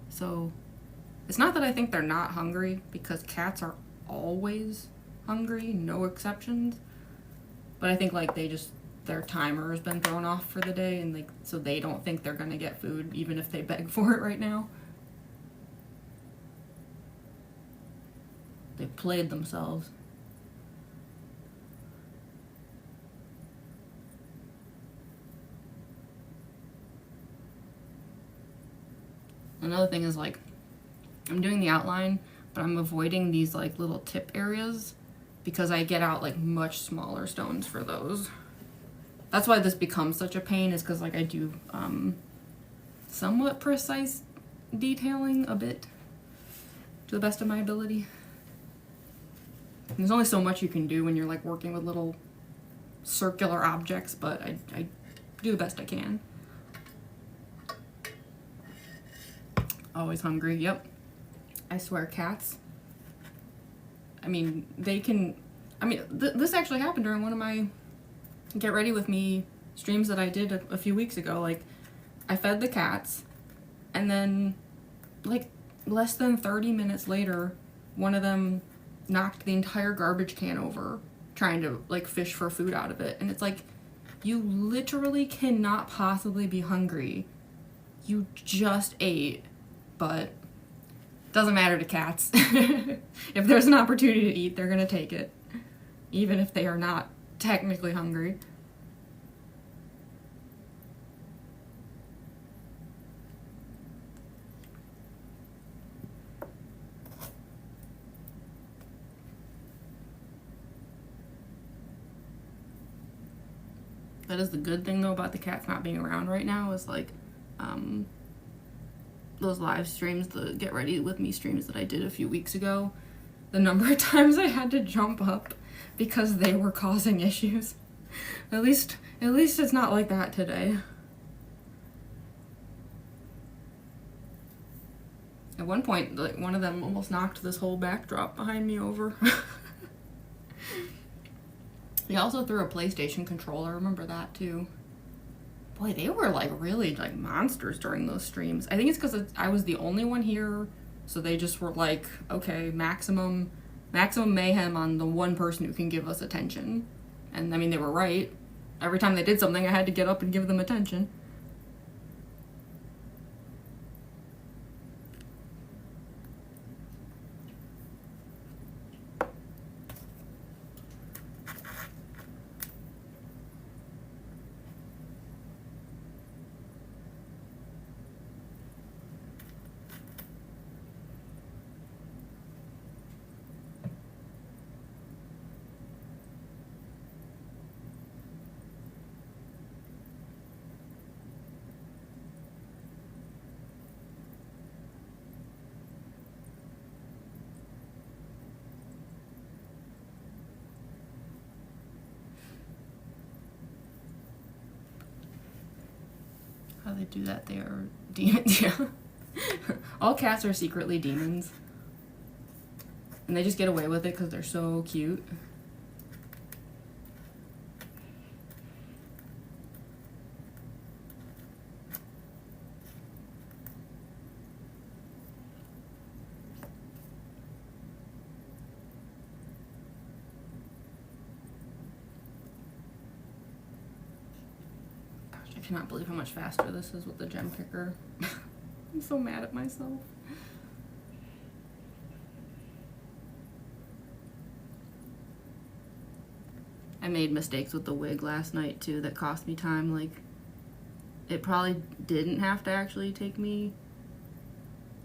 so it's not that I think they're not hungry because cats are always hungry, no exceptions, but I think like their timer has been thrown off for the day and like so they don't think they're gonna get food even if they beg for it right now. They played themselves. Another thing is like, I'm doing the outline, but I'm avoiding these like little tip areas because I get out like much smaller stones for those. That's why this becomes such a pain, is because like I do somewhat precise detailing a bit to the best of my ability. And there's only so much you can do when you're like working with little circular objects, but I do the best I can. Always hungry, yep. I swear, cats. I mean, they can, I mean, this actually happened during one of my Get Ready With Me streams that I did a few weeks ago. Like, I fed the cats, and then, like, less than 30 minutes later, one of them knocked the entire garbage can over trying to like fish for food out of it. And it's like, you literally cannot possibly be hungry. You just ate. But doesn't matter to cats. If there's an opportunity to eat, they're gonna take it, even if they are not technically hungry. That is the good thing though about the cats not being around right now, is like those live streams, the Get Ready With Me streams that I did a few weeks ago, the number of times I had to jump up because they were causing issues. At least it's not like that today. At one point, like, one of them almost knocked this whole backdrop behind me over. He also threw a PlayStation controller, I remember that too. Boy, they were like really like monsters during those streams. I think it's because I was the only one here, so they just were like, okay, maximum mayhem on the one person who can give us attention. And I mean, they were right. Every time they did something, I had to get up and give them attention. How they do that, they are demons, yeah. All cats are secretly demons. And they just get away with it because they're so cute. I cannot believe how much faster this is with the gem picker. I'm so mad at myself. I made mistakes with the wig last night too that cost me time. Like, it probably didn't have to actually take me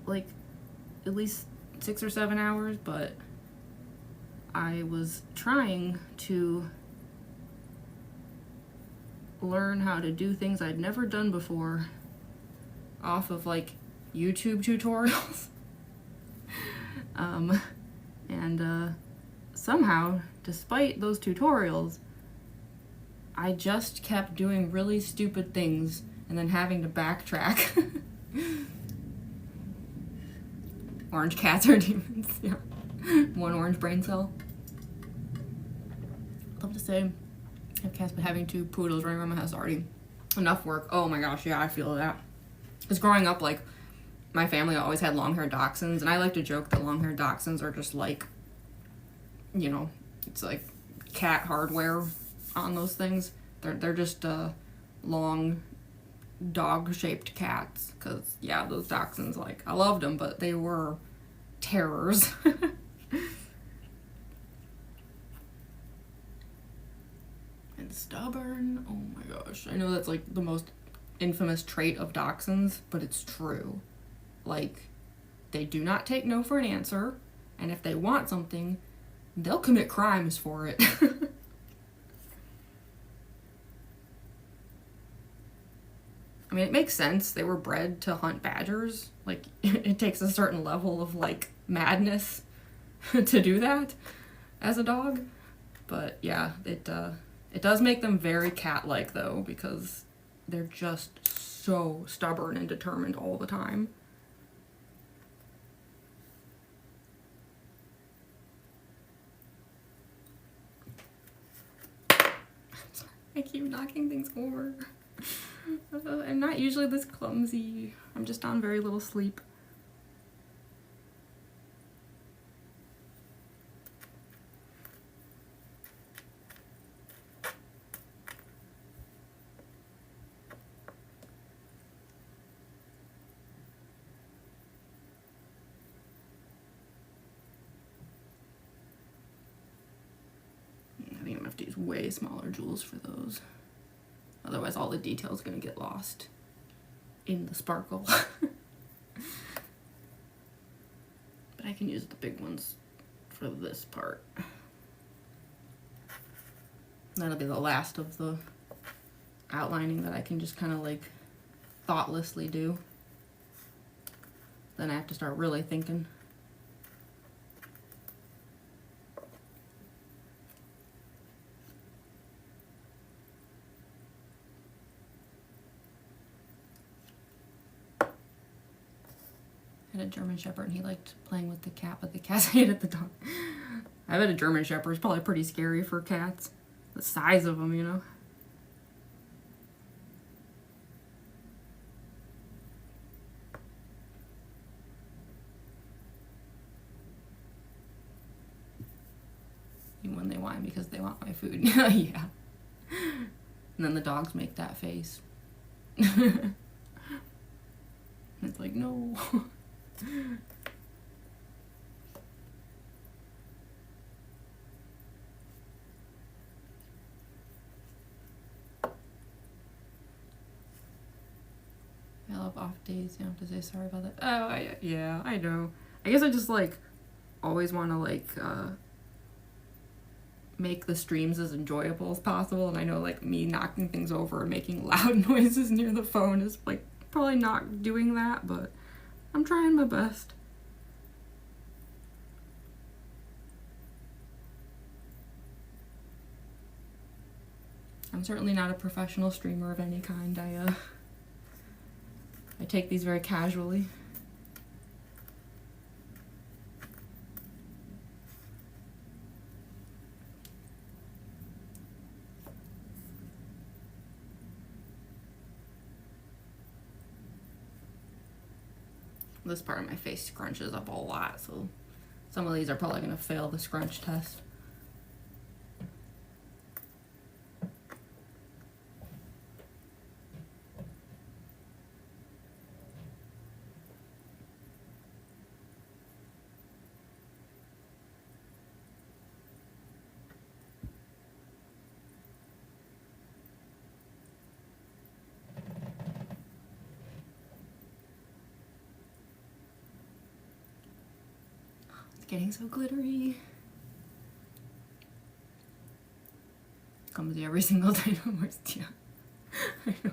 like at least 6 or 7 hours, but I was trying to learn how to do things I'd never done before off of like YouTube tutorials. And somehow, despite those tutorials, I just kept doing really stupid things and then having to backtrack. Orange cats are demons, yeah. 1 orange brain cell. I'd love to say I've cats, but having 2 poodles running around my house already enough work. Oh my gosh, yeah, I feel that. Because growing up, like, my family always had long-haired dachshunds, and I like to joke that long-haired dachshunds are just like, you know, it's like cat hardware on those things. They're just long dog-shaped cats. Because, yeah, those dachshunds, like, I loved them, but they were terrors. And stubborn. Oh my gosh. I know that's like the most infamous trait of dachshunds, but it's true. Like, they do not take no for an answer, and if they want something, they'll commit crimes for it. I mean, it makes sense. They were bred to hunt badgers. Like, it takes a certain level of, like, madness to do that as a dog. But, yeah, it does make them very cat-like, though, because they're just so stubborn and determined all the time. I keep knocking things over. I'm not usually this clumsy. I'm just on very little sleep. I think I'm gonna have to use way smaller jewels for those. Otherwise all the detail's gonna get lost in the sparkle. But I can use the big ones for this part. That'll be the last of the outlining that I can just kind of like thoughtlessly do. Then I have to start really thinking. I had a German Shepherd and he liked playing with the cat, but the cats hated the dog. I bet a German Shepherd is probably pretty scary for cats. The size of them, you know. Even when they whine because they want my food. Yeah. And then the dogs make that face. And it's like, no. I love off days. You don't have to say sorry about that. Oh, yeah, I know. I guess I just, like, always want to, like, make the streams as enjoyable as possible. And I know, like, me knocking things over and making loud noises near the phone is, like, probably not doing that, but I'm trying my best. I'm certainly not a professional streamer of any kind. I take these very casually. This part of my face scrunches up a lot, so some of these are probably going to fail the scrunch test. getting so glittery. Clumsy every single day. Yeah. I know.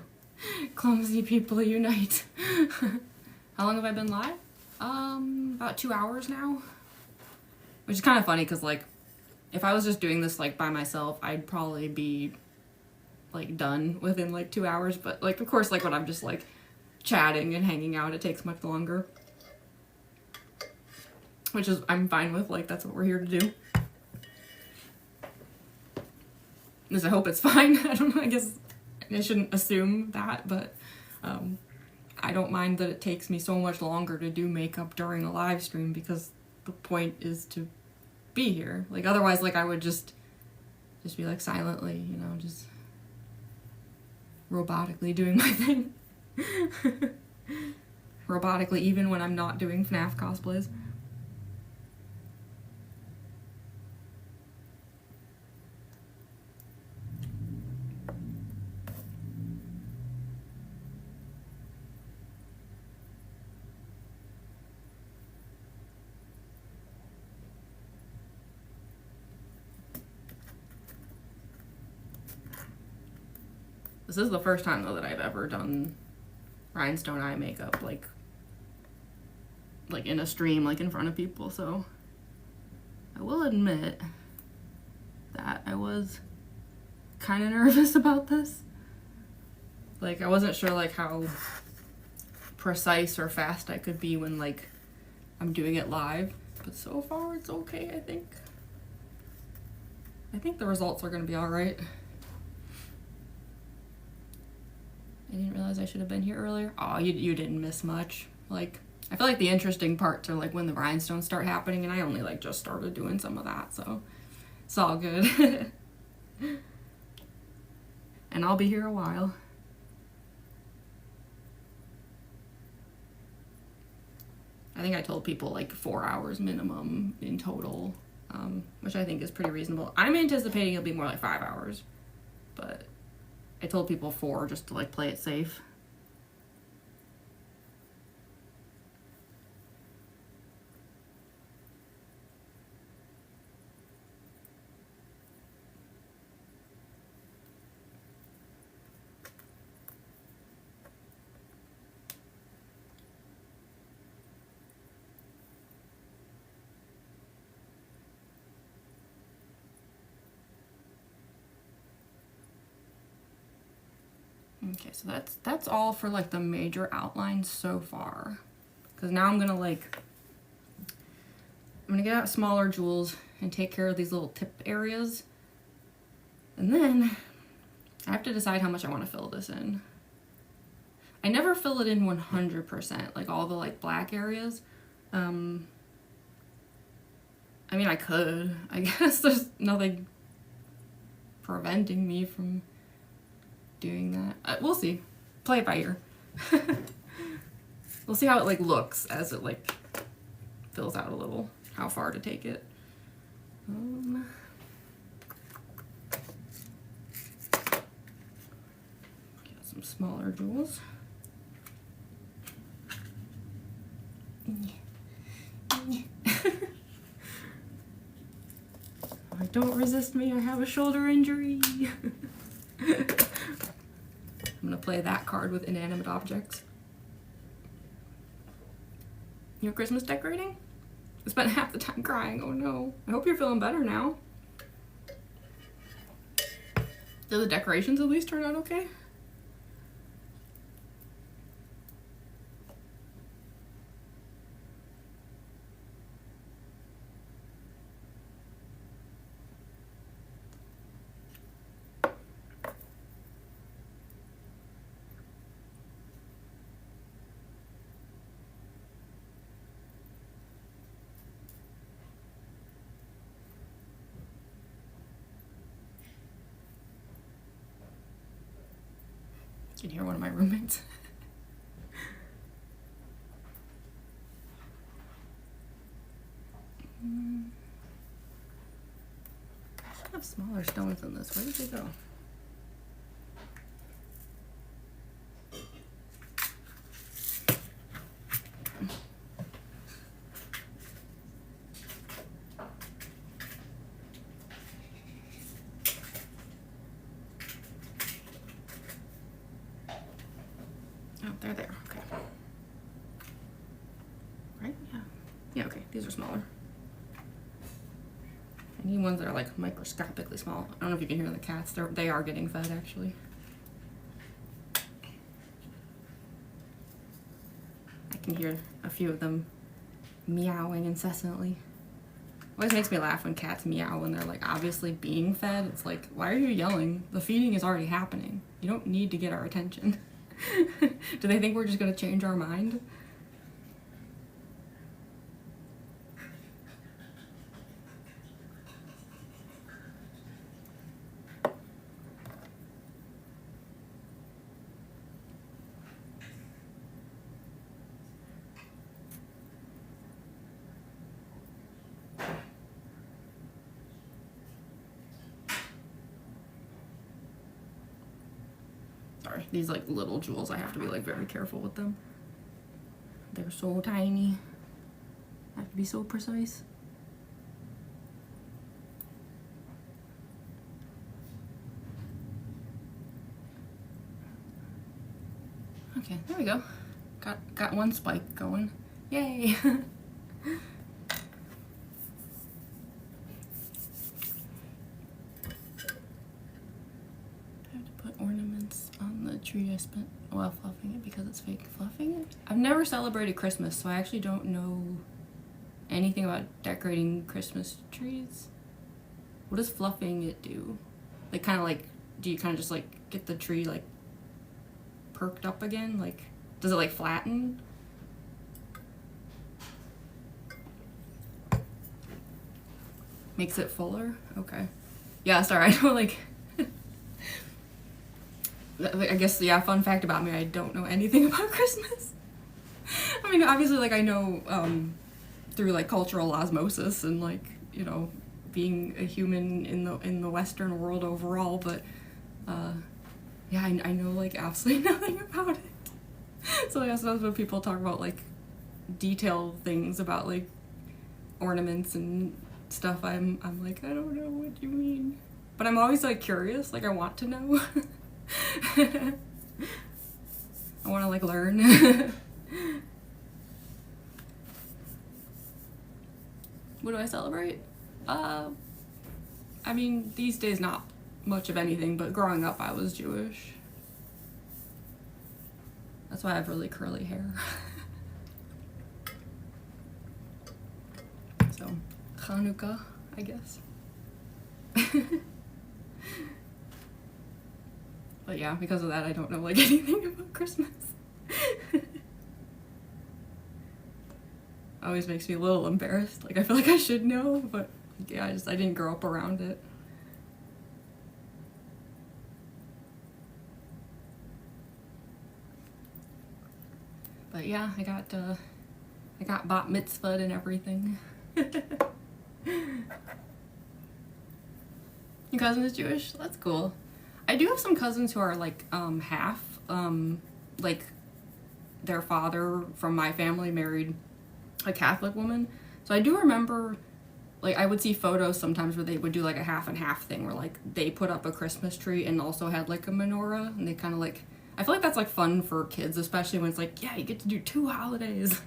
Clumsy people unite. How long have I been live? About 2 hours now. Which is kind of funny because, like, if I was just doing this, like, by myself, I'd probably be, like, done within, like, 2 hours. But, like, of course, like, when I'm just, like, chatting and hanging out, it takes much longer. Which is, I'm fine with, like, that's what we're here to do. At least I hope it's fine. I don't know, I guess I shouldn't assume that, but I don't mind that it takes me so much longer to do makeup during a live stream because the point is to be here. Like, otherwise, like, I would just be, like, silently, you know, just robotically doing my thing. Robotically, even when I'm not doing FNAF cosplays. This is the first time, though, that I've ever done rhinestone eye makeup, like in a stream, like in front of people, so I will admit that I was kind of nervous about this. Like, I wasn't sure, like, how precise or fast I could be when, like, I'm doing it live, but so far it's okay, I think. I think the results are gonna be alright. I didn't realize I should have been here earlier. Oh, you didn't miss much. Like, I feel like the interesting parts are, like, when the rhinestones start happening, and I only, like, just started doing some of that, so it's all good. And I'll be here a while. I think I told people, like, 4 hours minimum in total, which I think is pretty reasonable. I'm anticipating it'll be more like 5 hours, but I told people 4 just to, like, play it safe. Okay, so that's all for, like, the major outlines so far. Because now I'm gonna get out smaller jewels and take care of these little tip areas. And then I have to decide how much I want to fill this in. I never fill it in 100%, like all the, like, black areas. I mean, I could. I guess there's nothing preventing me from doing that. We'll see. Play it by ear. We'll see how it, like, looks as it, like, fills out a little, how far to take it. Get some smaller jewels. Don't resist me, I have a shoulder injury. I'm gonna play that card with inanimate objects. Your Christmas decorating? I spent half the time crying, oh no. I hope you're feeling better now. Did the decorations at least turn out okay? You can hear one of my roommates. I should have smaller stones than this. Where did they go? They're there. Okay. Right? Yeah. Yeah, okay. These are smaller. I need ones that are like microscopically small. I don't know if you can hear the cats. They are getting fed actually. I can hear a few of them meowing incessantly. Always makes me laugh when cats meow when they're like obviously being fed. It's like, why are you yelling? The feeding is already happening. You don't need to get our attention. Do they think we're just gonna change our mind? Sorry, these like little jewels, I have to be like very careful with them. They're so tiny. I have to be so precise. Okay, there we go. Got one spike going. Yay! Ornaments on the tree I spent a while fluffing it because it's fake. Fluffing it? I've never celebrated Christmas, so I actually don't know anything about decorating Christmas trees. What does fluffing it do? Like kind of like, do you kind of just like get the tree like perked up again? Like, does it like flatten? Makes it fuller? Okay. Yeah, sorry, I don't like... I guess, yeah, fun fact about me, I don't know anything about Christmas. I mean, obviously, like, I know through, like, cultural osmosis and, like, you know, being a human in the Western world overall, but, yeah, I know, like, absolutely nothing about it. So I guess that's when people talk about, like, detailed things about, like, ornaments and stuff, I'm like, I don't know what you mean. But I'm always, like, curious, like, I want to know. I want to like learn. What do I celebrate? I mean, these days not much of anything, but growing up I was Jewish. That's why I have really curly hair. So, Hanukkah, I guess. But yeah, because of that, I don't know like anything about Christmas. Always makes me a little embarrassed. Like I feel like I should know, but yeah, I didn't grow up around it. But yeah, I got bat mitzvahed and everything. Your cousin is Jewish? That's cool. I do have some cousins who are like half, like their father from my family married a Catholic woman. So I do remember, like I would see photos sometimes where they would do like a half and half thing where like they put up a Christmas tree and also had like a menorah, and they kind of like, I feel like that's like fun for kids, especially when it's like, yeah, you get to do 2 holidays.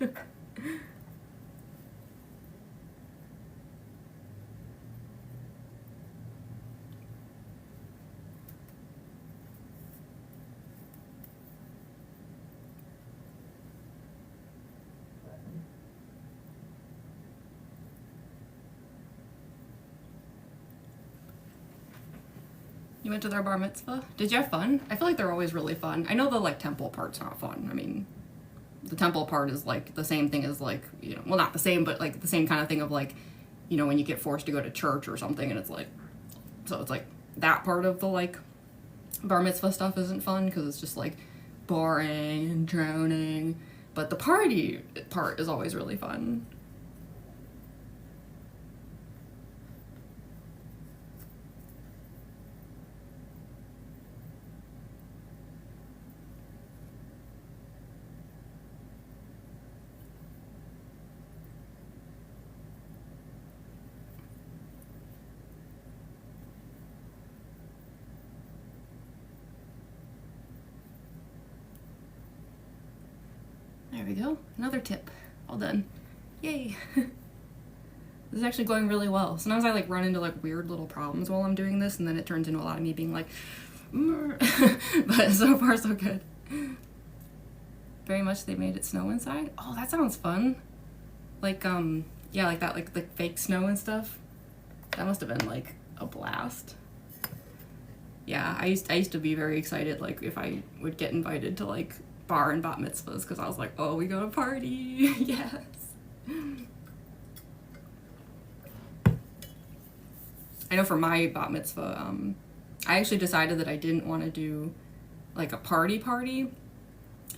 You went to their bar mitzvah? Did you have fun? I feel like they're always really fun. I know the like temple part's not fun. I mean, the temple part is like the same thing as like, you know, well not the same, but like the same kind of thing of like, you know, when you get forced to go to church or something and it's like, so it's like that part of the like bar mitzvah stuff isn't fun because it's just like boring and drowning. But the party part is always really fun. There we go. Another tip. All done. Yay. This is actually going really well. Sometimes I like run into like weird little problems while I'm doing this, and then it turns into a lot of me being like, but so far so good. Very much they made it snow inside. Oh, that sounds fun. Like, yeah, like that, like the fake snow and stuff. That must have been like a blast. Yeah, I used to be very excited, like if I would get invited to like bar and bat mitzvahs, because I was like, oh, we go to party. Yes. I know for my bat mitzvah, I actually decided that I didn't want to do like a party.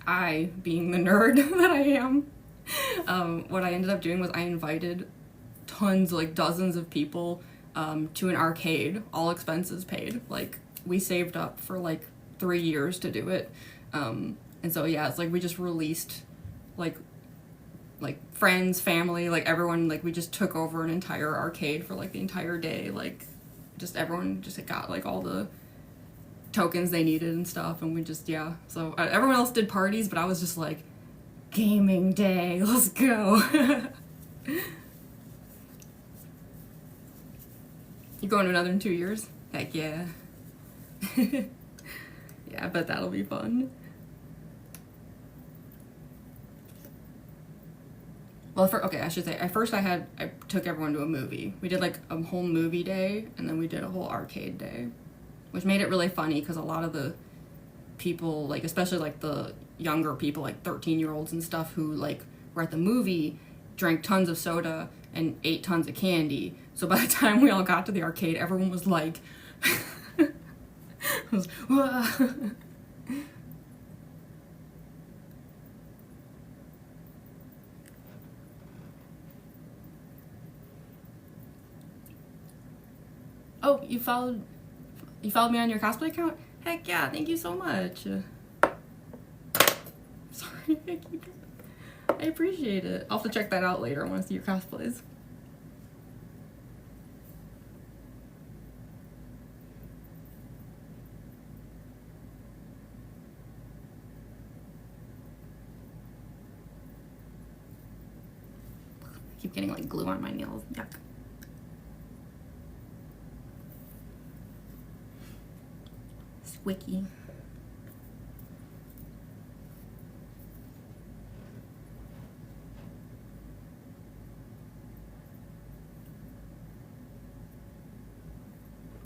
I, being the nerd that I am, what I ended up doing was I invited tons, like dozens of people to an arcade, all expenses paid. Like, we saved up for like 3 years to do it. And so yeah, it's like we just released like friends, family, like everyone, like we just took over an entire arcade for like the entire day. Like just everyone just got like all the tokens they needed and stuff, and we just, yeah. So everyone else did parties, but I was just like, gaming day, let's go. You going to another in 2 years? Heck yeah. Yeah, I bet that'll be fun. Well, okay, I should say, at first I took everyone to a movie. We did like a whole movie day, and then we did a whole arcade day, which made it really funny because a lot of the people, like especially like the younger people, like 13-year-olds and stuff, who like were at the movie, drank tons of soda and ate tons of candy. So by the time we all got to the arcade, everyone was like, was, oh, you followed me on your cosplay account? Heck yeah, thank you so much. Sorry, I appreciate it. I'll have to check that out later. I want to see your cosplays. I keep getting like glue on my nails. Yuck. Wiki.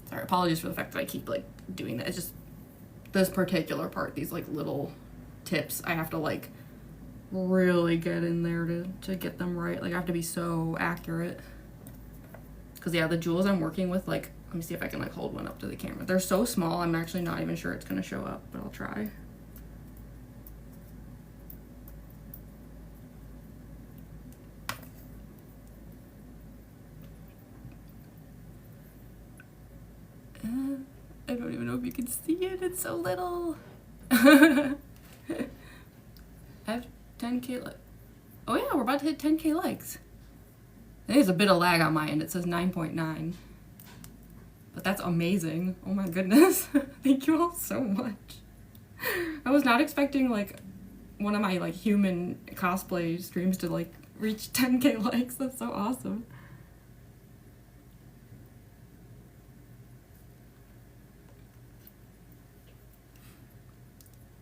Sorry, apologies for the fact that I keep like doing that. It's just this particular part, these like little tips, I have to like really get in there to get them right. Like I have to be so accurate. Cause yeah, the jewels I'm working with, like, let me see if I can like hold one up to the camera. They're so small, I'm actually not even sure it's gonna show up, but I'll try. I don't even know if you can see it, it's so little. I have 10K likes. Oh yeah, we're about to hit 10K likes. There's a bit of lag on my end, it says 9.9. But that's amazing. Oh my goodness. Thank you all so much. I was not expecting like one of my like human cosplay streams to like reach 10K likes. That's so awesome.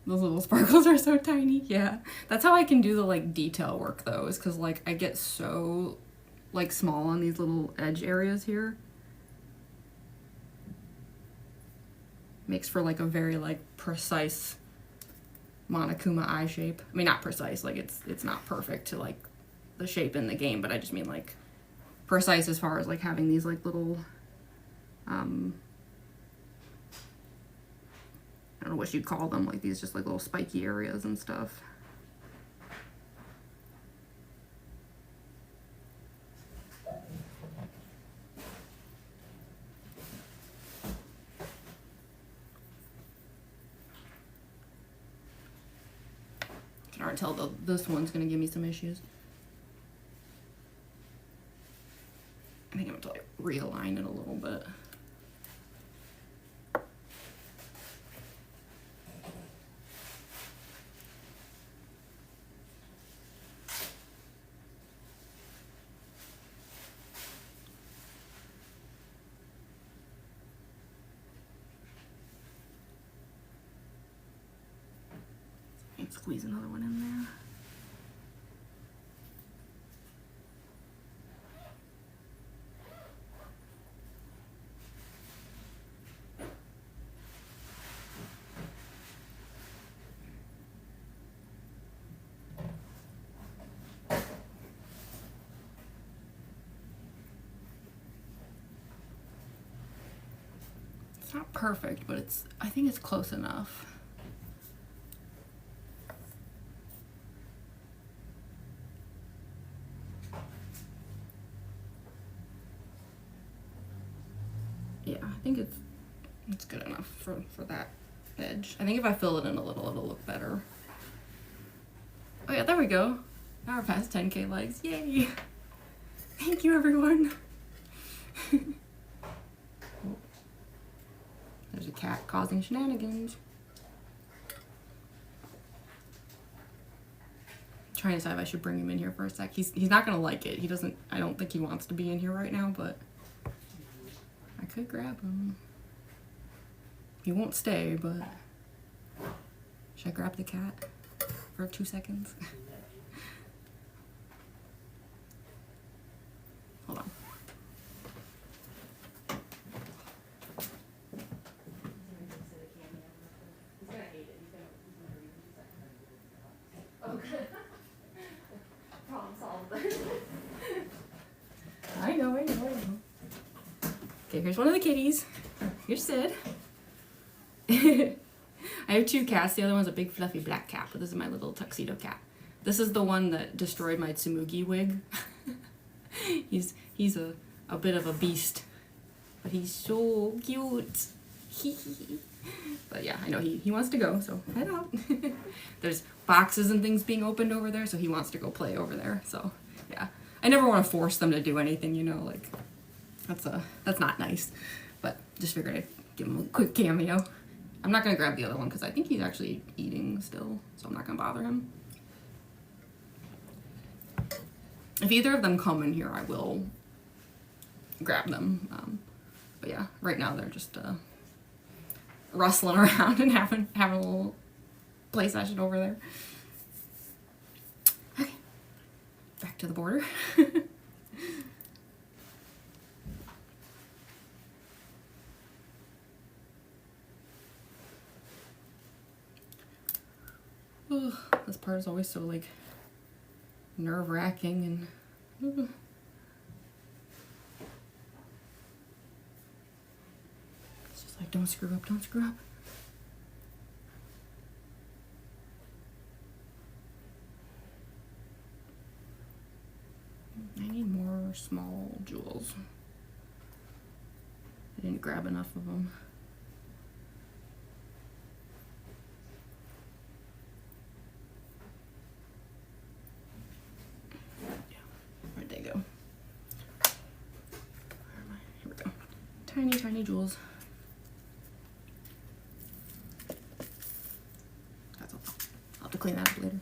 Those little sparkles are so tiny. Yeah. That's how I can do the like detail work though, is because like I get so like small on these little edge areas here. Makes for like a very like precise Monokuma eye shape. I mean, not precise, like it's not perfect to like the shape in the game, but I just mean like precise as far as like having these like little I don't know what you'd call them, like these just like little spiky areas and stuff. I can already tell this one's gonna give me some issues. I think I'm gonna like realign it a little bit. Squeeze another one in there. It's not perfect, but I think it's close enough. Yeah, I think it's good enough for that edge. I think if I fill it in a little, it'll look better. Oh yeah, there we go. Now we're past 10K likes. Yay! Thank you, everyone. There's a cat causing shenanigans. I'm trying to decide if I should bring him in here for a sec. He's not gonna like it. He doesn't. I don't think he wants to be in here right now, but I could grab him. He won't stay, but should I grab the cat for 2 seconds? Hold on. I know. Okay, here's one of the kitties. Here's Cid. I have 2 cats. The other one's a big fluffy black cat, but this is my little tuxedo cat. This is the one that destroyed my Tsumugi wig. he's a bit of a beast, but he's so cute. But yeah, I know he wants to go, so head out. There's boxes and things being opened over there, so he wants to go play over there. So yeah, I never want to force them to do anything, you know, like that's not nice. But just figured I'd give him a quick cameo. I'm not gonna grab the other one because I think he's actually eating still, so I'm not gonna bother him. If either of them come in here, I will grab them. But yeah, right now they're just rustling around and having a little play session over there. Okay, back to the border. Ugh, this part is always so like nerve-wracking and it's just like, don't screw up, don't screw up. I need more small jewels. I didn't grab enough of them. Where'd they go? Where am I? Here we go. Tiny, tiny jewels. That's all. I'll have to clean that up later.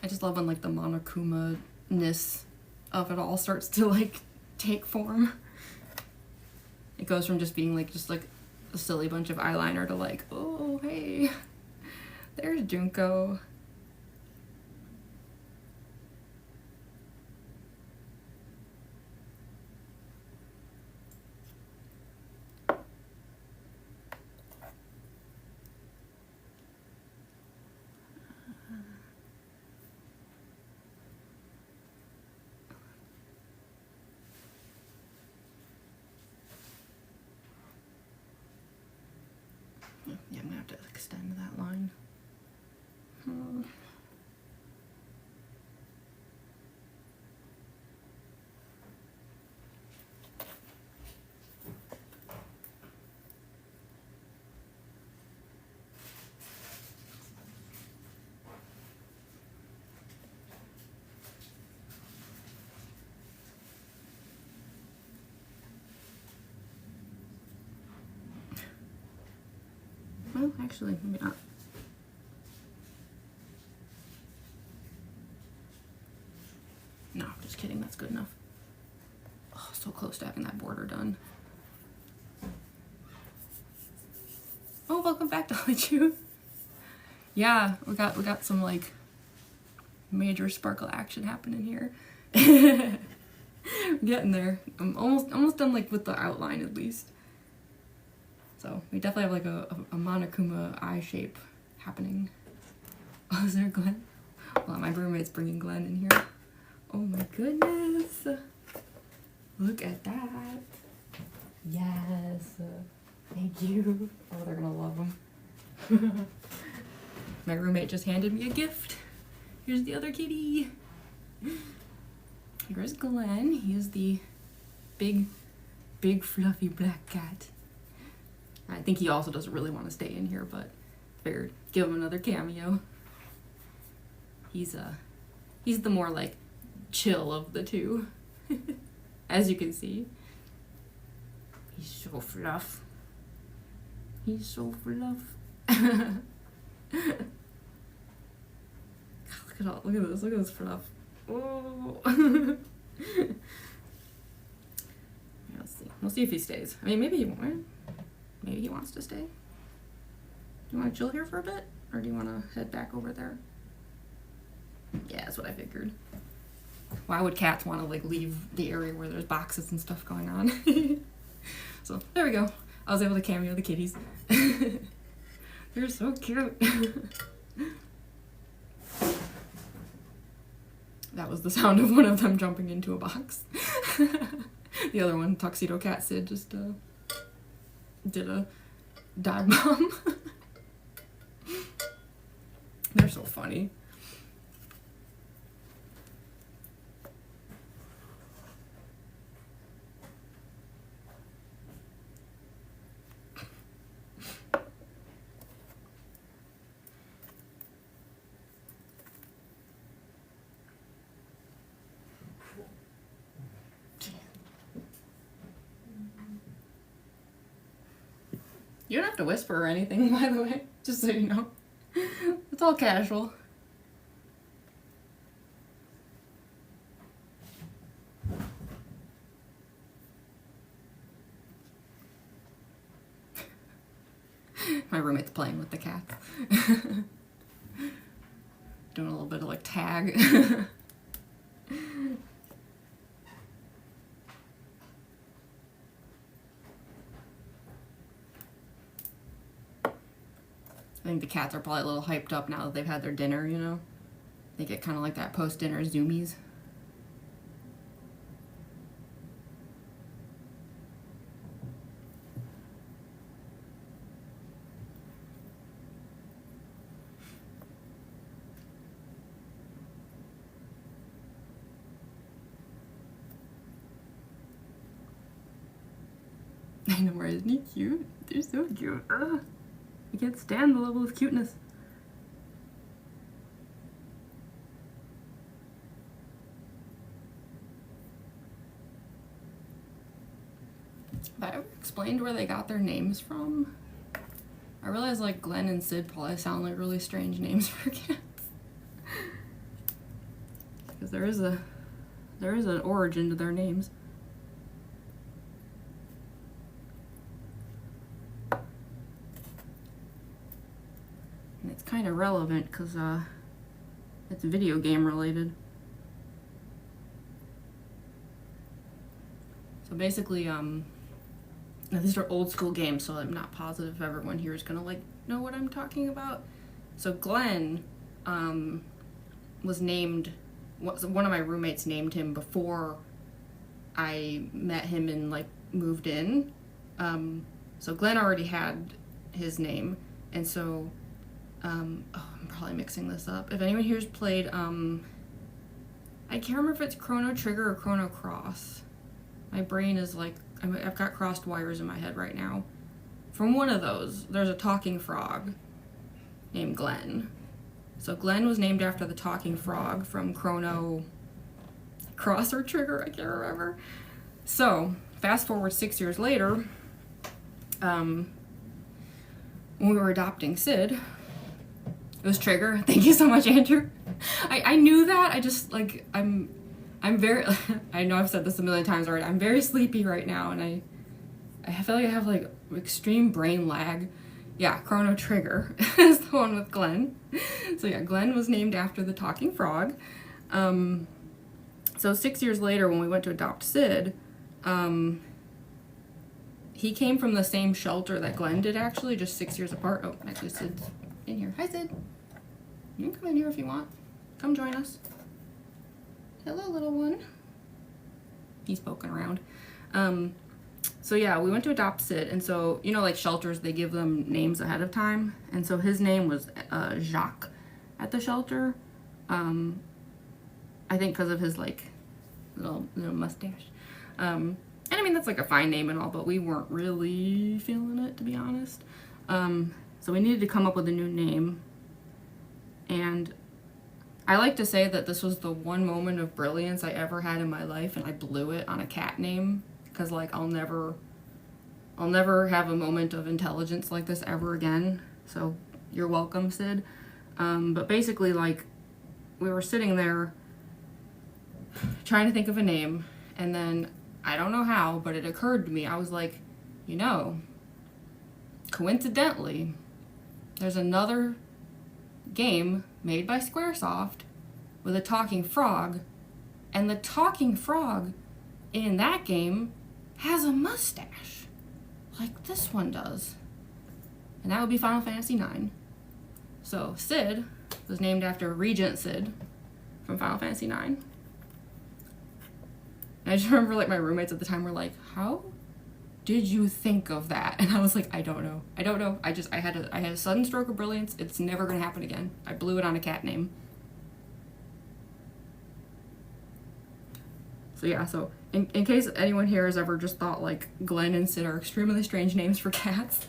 I just love when like the Monokuma-ness of it all starts to like take form. It goes from just being like a silly bunch of eyeliner to like, oh hey, there's Junko. Yeah, I'm gonna have to extend that line. Well, actually, maybe not. that's good enough. Oh, so close to having that border done. Oh, welcome back, Dolly Chu. Yeah, we got some like major sparkle action happening here. Getting there. I'm almost done like with the outline at least. So we definitely have like a Monokuma eye shape happening. Oh, is there Glenn? Well, my roommate's bringing Glenn in here. Oh my goodness. Look at that. Yes. Thank you. Oh, they're gonna love them. My roommate just handed me a gift. Here's the other kitty. Here's Glenn. He is the big fluffy black cat. I think he also doesn't really want to stay in here, but figured give him another cameo. He's the more like chill of the two. As you can see. He's so fluff. He's so fluff. Look at this fluff. Oh. We'll see if he stays. I mean, maybe he won't. Maybe he wants to stay. You want to chill here for a bit? Or do you want to head back over there? Yeah, that's what I figured. Why would cats want to like leave the area where there's boxes and stuff going on? So, there we go. I was able to cameo the kitties. They're so cute. That was the sound of one of them jumping into a box. The other one, Tuxedo Cat Cid, just did a dive bomb. They're so funny. You don't have to whisper or anything, by the way, just so you know. It's all casual. My roommate's playing with the cats. Doing a little bit of like tag. I think the cats are probably a little hyped up now that they've had their dinner, you know? They get kind of like that post-dinner zoomies. I know, right? Isn't he cute? They're so cute. Ugh. I can't stand the level of cuteness. Have I ever explained where they got their names from? I realize like Glenn and Cid probably sound like really strange names for cats. Because there is an origin to their names. And it's kind of relevant because it's video game related. So basically, now these are old school games, so I'm not positive if everyone here is gonna like know what I'm talking about. So Glenn was named, one of my roommates named him before I met him and like moved in. So Glenn already had his name, and so oh, I'm probably mixing this up. If anyone here's played I can't remember if it's Chrono Trigger or Chrono Cross. My brain is like, I've got crossed wires in my head right now. From one of those, there's a talking frog named Glenn. So Glenn was named after the talking frog from Chrono Cross or Trigger, I can't remember. So, fast forward 6 years later, when we were adopting Cid, it was Trigger. Thank you so much, Andrew. I knew that, I just, like, I'm very, I know I've said this a million times already, I'm very sleepy right now, and I feel like I have like extreme brain lag. Yeah, Chrono Trigger is the one with Glenn. So yeah, Glenn was named after the talking frog. So 6 years later when we went to adopt Cid, he came from the same shelter that Glenn did actually, just 6 years apart. Oh, actually Cid's in here. Hi Cid. You can come in here if you want. Come join us. Hello, little one. He's poking around. So yeah, we went to adopt Cid, and so, you know, like shelters, they give them names ahead of time, and so his name was Jacques at the shelter. I think because of his like little mustache. And I mean, that's like a fine name and all, but we weren't really feeling it, to be honest. So we needed to come up with a new name, and I like to say that this was the one moment of brilliance I ever had in my life, and I blew it on a cat name, because like I'll never have a moment of intelligence like this ever again. So you're welcome, Cid. But basically, like, we were sitting there trying to think of a name, and then I don't know how, but it occurred to me. I was like, you know, coincidentally, there's another game made by Squaresoft with a talking frog, and the talking frog in that game has a mustache like this one does, and that would be Final Fantasy IX. So Cid was named after Regent Cid from Final Fantasy IX. And I just remember like my roommates at the time were like, how did you think of that? And I was like, I don't know. I had a sudden stroke of brilliance. It's never gonna happen again. I blew it on a cat name. So yeah, so in case anyone here has ever just thought like Glenn and Cid are extremely strange names for cats,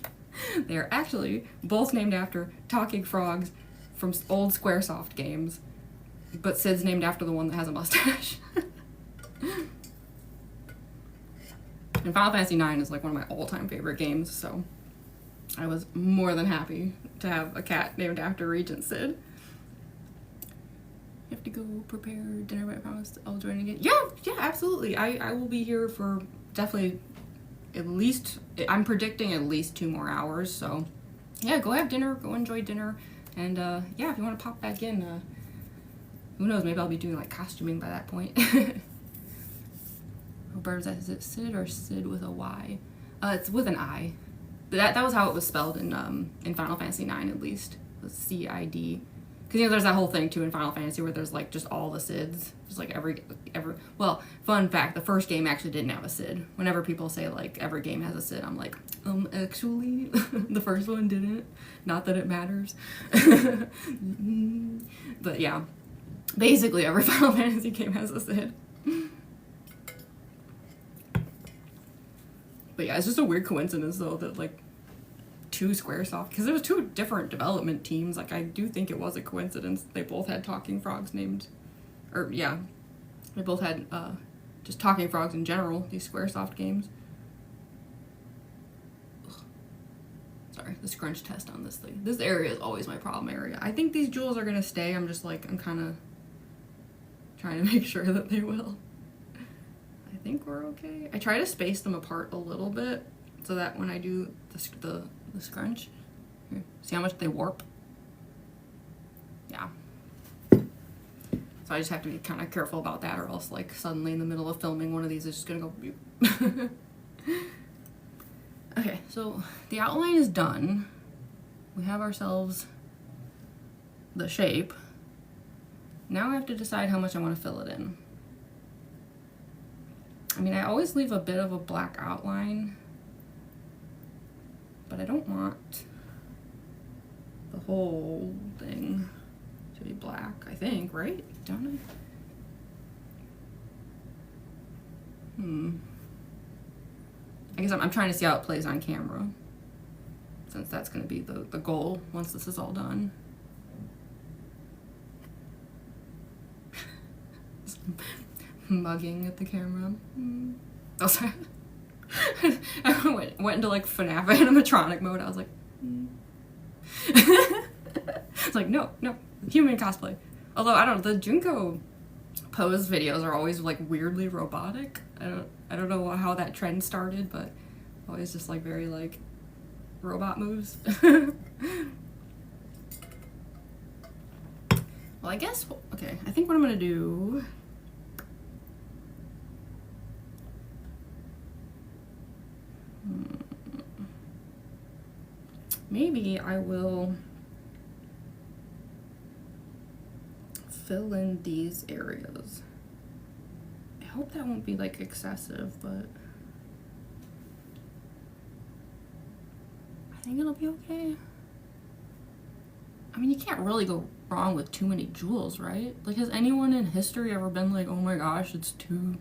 they are actually both named after talking frogs from old Squaresoft games, but Cid's named after the one that has a mustache. And Final Fantasy IX is like one of my all-time favorite games, so I was more than happy to have a cat named after Regent Cid. You have to go prepare dinner, but I promise I'll join again. Yeah, absolutely. I will be here for definitely at least, I'm predicting at least 2 more hours, so yeah, go have dinner, go enjoy dinner, and yeah, if you want to pop back in, who knows, maybe I'll be doing like costuming by that point. Is it Cid or Cid with a Y? It's with an I. That was how it was spelled in Final Fantasy IX, at least. It was C-I-D. Because, you know, there's that whole thing, too, in Final Fantasy where there's, like, just all the Cids. Just, like, every... Well, fun fact, the first game actually didn't have a Cid. Whenever people say, like, every game has a Cid, I'm like, actually, the first one didn't. Not that it matters. But, yeah. Basically, every Final Fantasy game has a Cid. But, yeah, it's just a weird coincidence, though, that, like, 2 Squaresoft, because there was 2 different development teams. Like, I do think it was a coincidence they both had talking frogs named, or yeah, they both had just talking frogs in general, these Squaresoft games. Ugh. Sorry, the scrunch test on this thing. This area is always my problem area. I think these jewels are gonna stay. I'm just like, I'm kind of trying to make sure that they will. I think we're okay. I try to space them apart a little bit so that when I do the scrunch, here, see how much they warp? Yeah. So I just have to be kind of careful about that, or else like suddenly in the middle of filming one of these is just gonna go boop. Okay, so the outline is done. We have ourselves the shape. Now I have to decide how much I want to fill it in. I mean, I always leave a bit of a black outline, but I don't want the whole thing to be black, I think, right? Don't I? I guess I'm trying to see how it plays on camera, since that's going to be the goal once this is all done. Mugging at the camera. Oh, sorry. I went into like FNAF animatronic mode. I was like, It's like, no, human cosplay. Although, I don't know, the Junko pose videos are always like weirdly robotic. I don't know how that trend started, but always just like very like robot moves. Well, I guess, okay, I think what I'm gonna do, maybe I will fill in these areas. I hope that won't be like excessive, but I think it'll be okay. I mean, you can't really go wrong with too many jewels, right? Like, has anyone in history ever been like, oh my gosh, it's too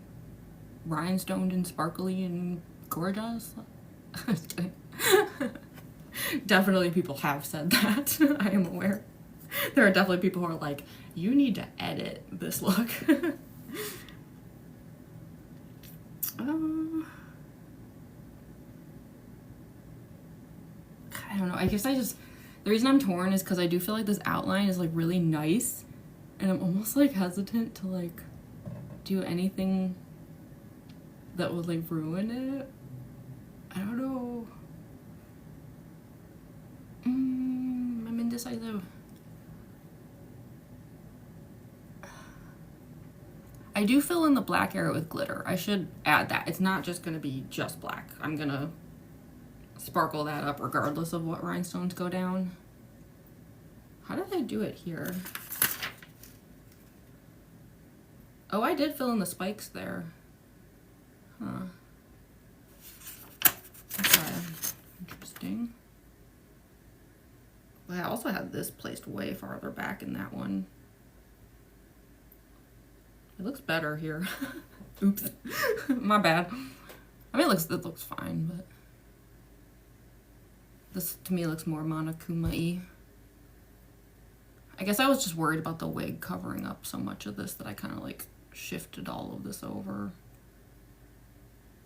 rhinestoned and sparkly and gorgeous? Just kidding. Definitely people have said that. I am aware. There are definitely people who are like, you need to edit this look. I don't know. I guess the reason I'm torn is because I do feel like this outline is like really nice, and I'm almost like hesitant to like do anything that would like ruin it. I don't know. I'm indecisive. I do fill in the black area with glitter. I should add that. It's not just gonna be just black. I'm gonna sparkle that up regardless of what rhinestones go down. How did I do it here? Oh, I did fill in the spikes there. Huh. Okay. Interesting. Well, I also had this placed way farther back in that one. It looks better here. Oops. My bad. I mean, it looks fine, but this to me looks more Monokuma-y. I guess I was just worried about the wig covering up so much of this that I kind of like shifted all of this over.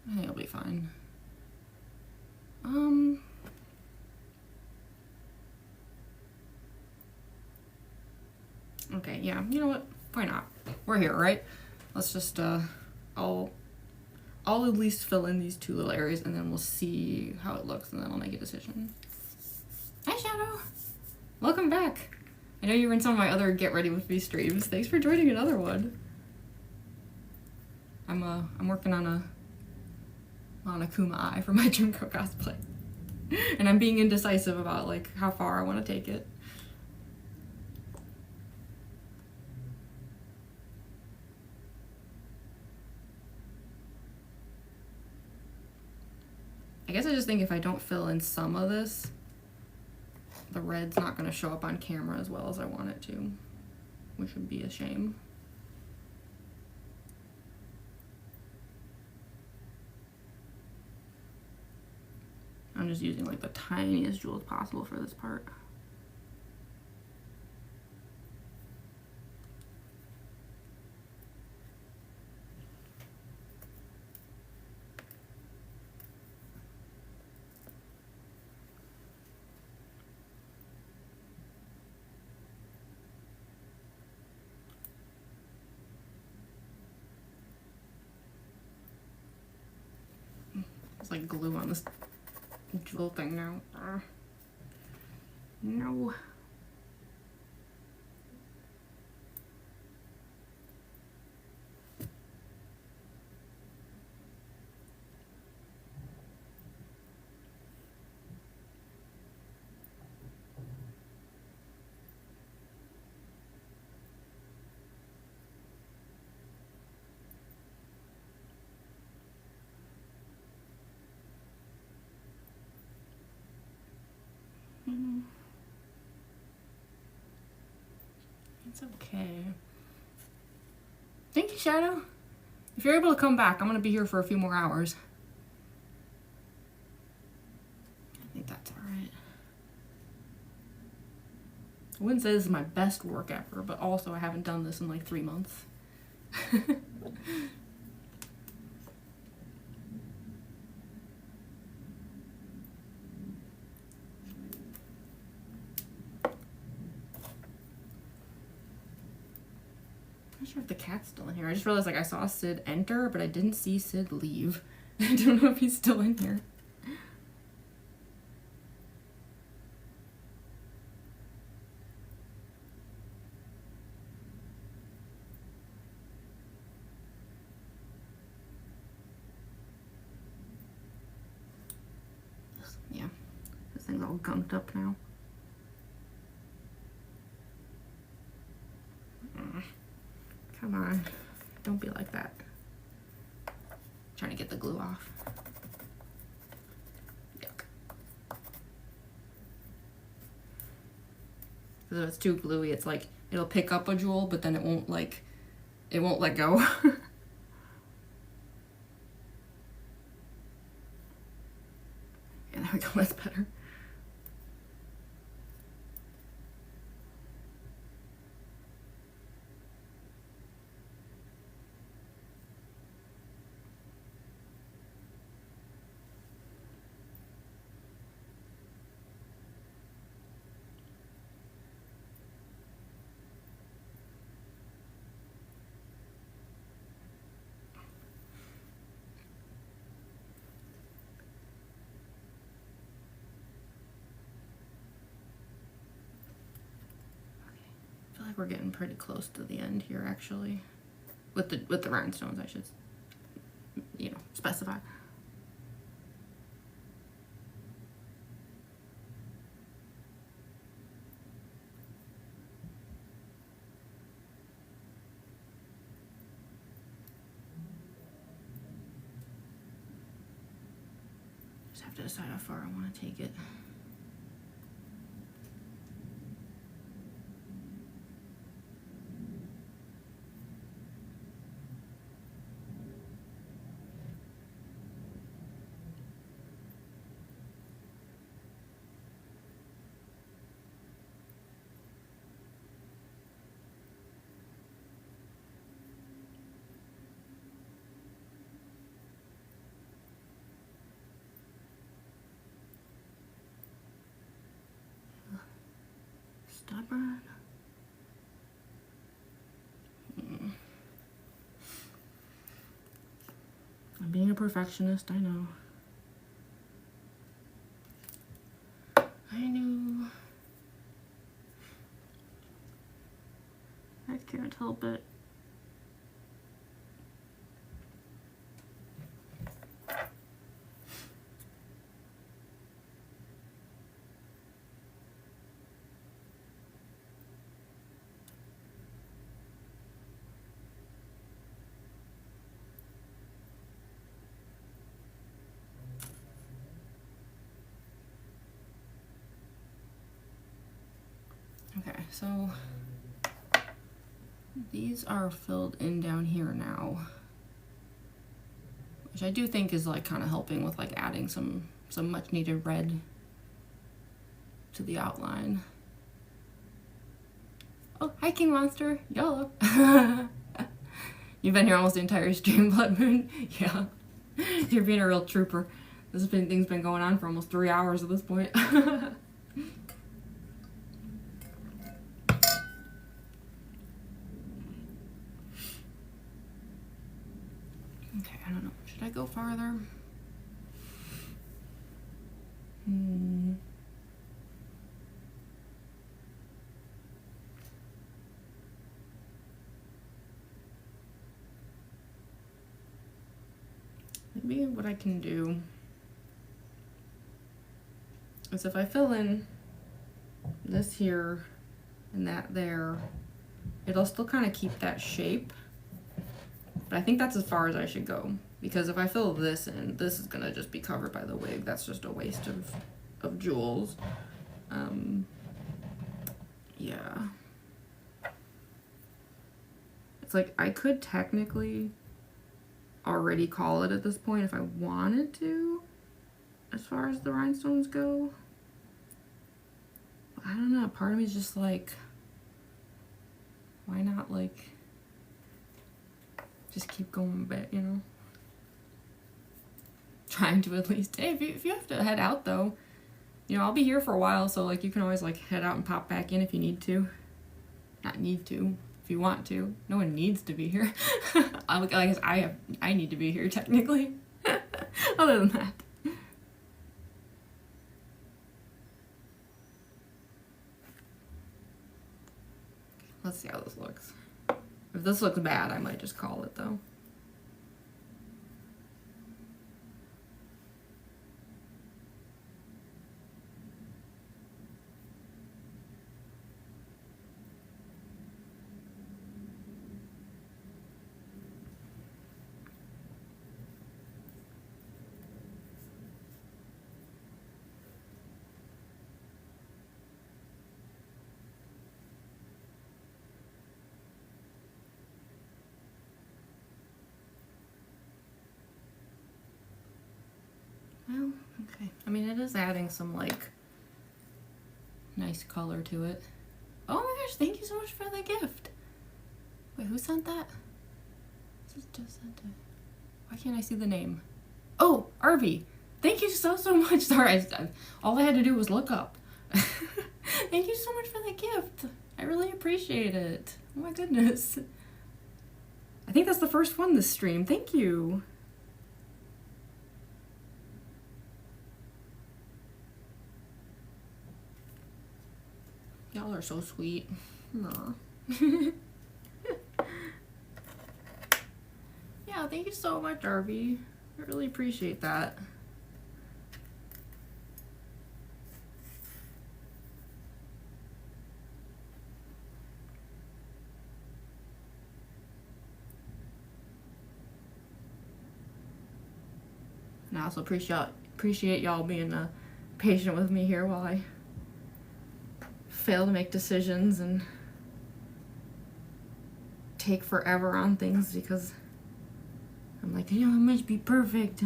I think it'll be fine. Okay, yeah, you know what? Why not? We're here, right? Let's just, I'll at least fill in these two little areas and then we'll see how it looks and then I'll make a decision. Hi, Shadow! Welcome back! I know you were in some of my other Get Ready With Me streams. Thanks for joining another one. I'm working on a Monokuma eye for my Junko cosplay. And I'm being indecisive about like how far I want to take it. I guess I just think if I don't fill in some of this, the red's not going to show up on camera as well as I want it to, which would be a shame. I'm just using like the tiniest jewels possible for this part. There's like glue on this jewel thing now. No. It's okay. Thank you, Shadow. If you're able to come back, I'm gonna be here for a few more hours. I think that's alright. I wouldn't say this is my best work ever, but also I haven't done this in like 3 months. not sure if the cat's still in here. I just realized like I saw Cid enter, but I didn't see Cid leave. I don't know if he's still in here. Yeah, this thing's all gunked up now. Come on, don't be like that. Trying to get the glue off. Yuck. Because if it's too gluey, it's like, it'll pick up a jewel, but then it won't let go. Yeah, there we go, that's better. We're getting pretty close to the end here, actually, with the rhinestones. I should, you know, specify. Just have to decide how far I want to take it. Stubborn. I'm being a perfectionist, I know. I know. I can't help it. Okay, so these are filled in down here now, which I do think is like kind of helping with like adding some much needed red to the outline. Oh, hi King Monster, YOLO. You've been here almost the entire stream, Blood Moon. Yeah, you're being a real trooper. This thing's been going on for almost 3 hours at this point. Okay, I don't know. Should I go farther? Maybe what I can do is if I fill in this here and that there, it'll still kind of keep that shape. But I think that's as far as I should go, because if I fill this in, this is gonna just be covered by the wig. That's just a waste of jewels. Yeah. It's like I could technically already call it at this point if I wanted to, as far as the rhinestones go. But I don't know, part of me is just like, why not like just keep going a bit, you know? Trying to at least. Hey, if you have to head out though, you know, I'll be here for a while, so like you can always like head out and pop back in if you need to. Not need to, if you want to. No one needs to be here. I guess I need to be here technically. Other than that. Let's see how this looks. If this looks bad, I might just call it though. Well, okay. I mean, it is adding some, like, nice color to it. Oh my gosh, thank you so much for the gift. Wait, who sent that? This is just sent it. Why can't I see the name? Oh, Arby. Thank you so much. Sorry, all I had to do was look up. Thank you so much for the gift. I really appreciate it. Oh my goodness. I think that's the first one this stream. Thank you. Y'all are so sweet. Yeah, thank you so much, Darby. I really appreciate that. And I also appreciate y'all being patient with me here while I fail to make decisions and take forever on things because I'm like, you know, it must be perfect.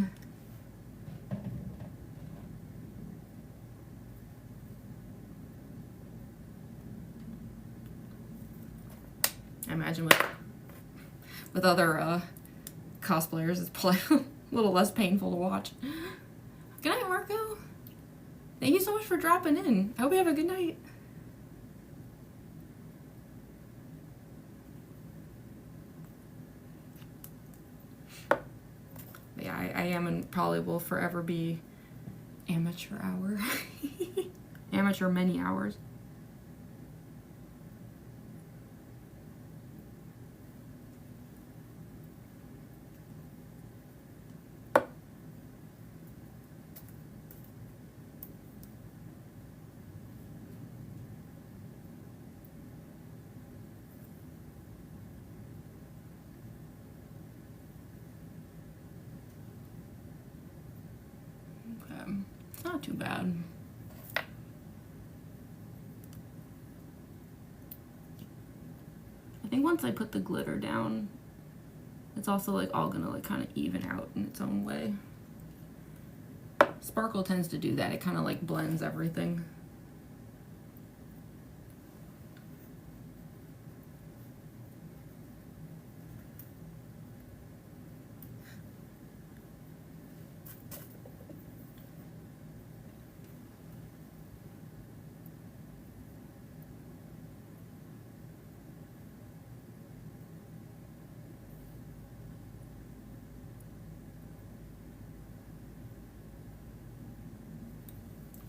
I imagine with other cosplayers, it's probably a little less painful to watch. Good night, Marco. Thank you so much for dropping in. I hope you have a good night. Yeah, I am and probably will forever be amateur hour. Amateur many hours. Not too bad. I think once I put the glitter down, it's also like all gonna like kind of even out in its own way. Sparkle tends to do that. It kind of like blends everything.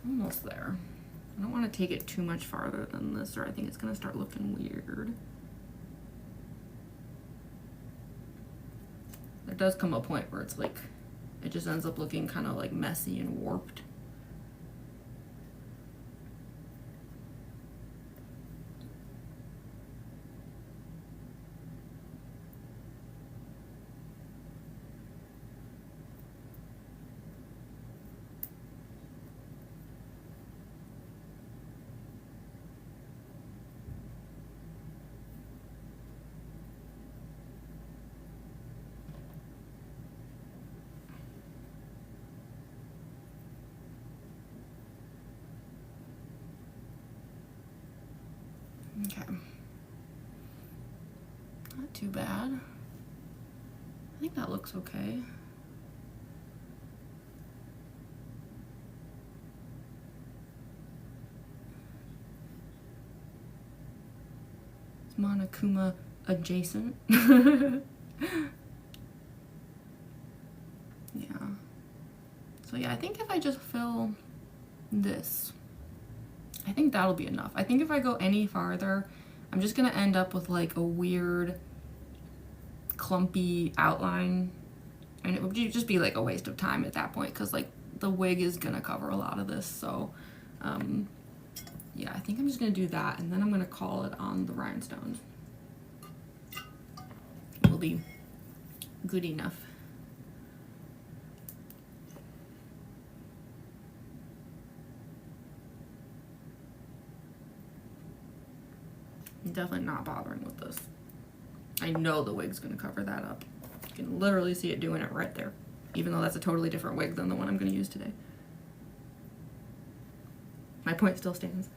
Almost there. I don't want to take it too much farther than this or I think it's going to start looking weird. There does come a point where it's like, it just ends up looking kind of like messy and warped. Okay. Not too bad. I think that looks okay. It's Monokuma adjacent. Yeah. So yeah, I think if I just fill this, I think that'll be enough. I think if I go any farther, I'm just gonna end up with like a weird clumpy outline, and it would just be like a waste of time at that point, because like the wig is gonna cover a lot of this. So yeah, I think I'm just gonna do that, and then I'm gonna call it on the rhinestones. Will be good enough. I'm definitely not bothering with this. I know the wig's gonna cover that up. You can literally see it doing it right there, even though that's a totally different wig than the one I'm gonna use today. My point still stands.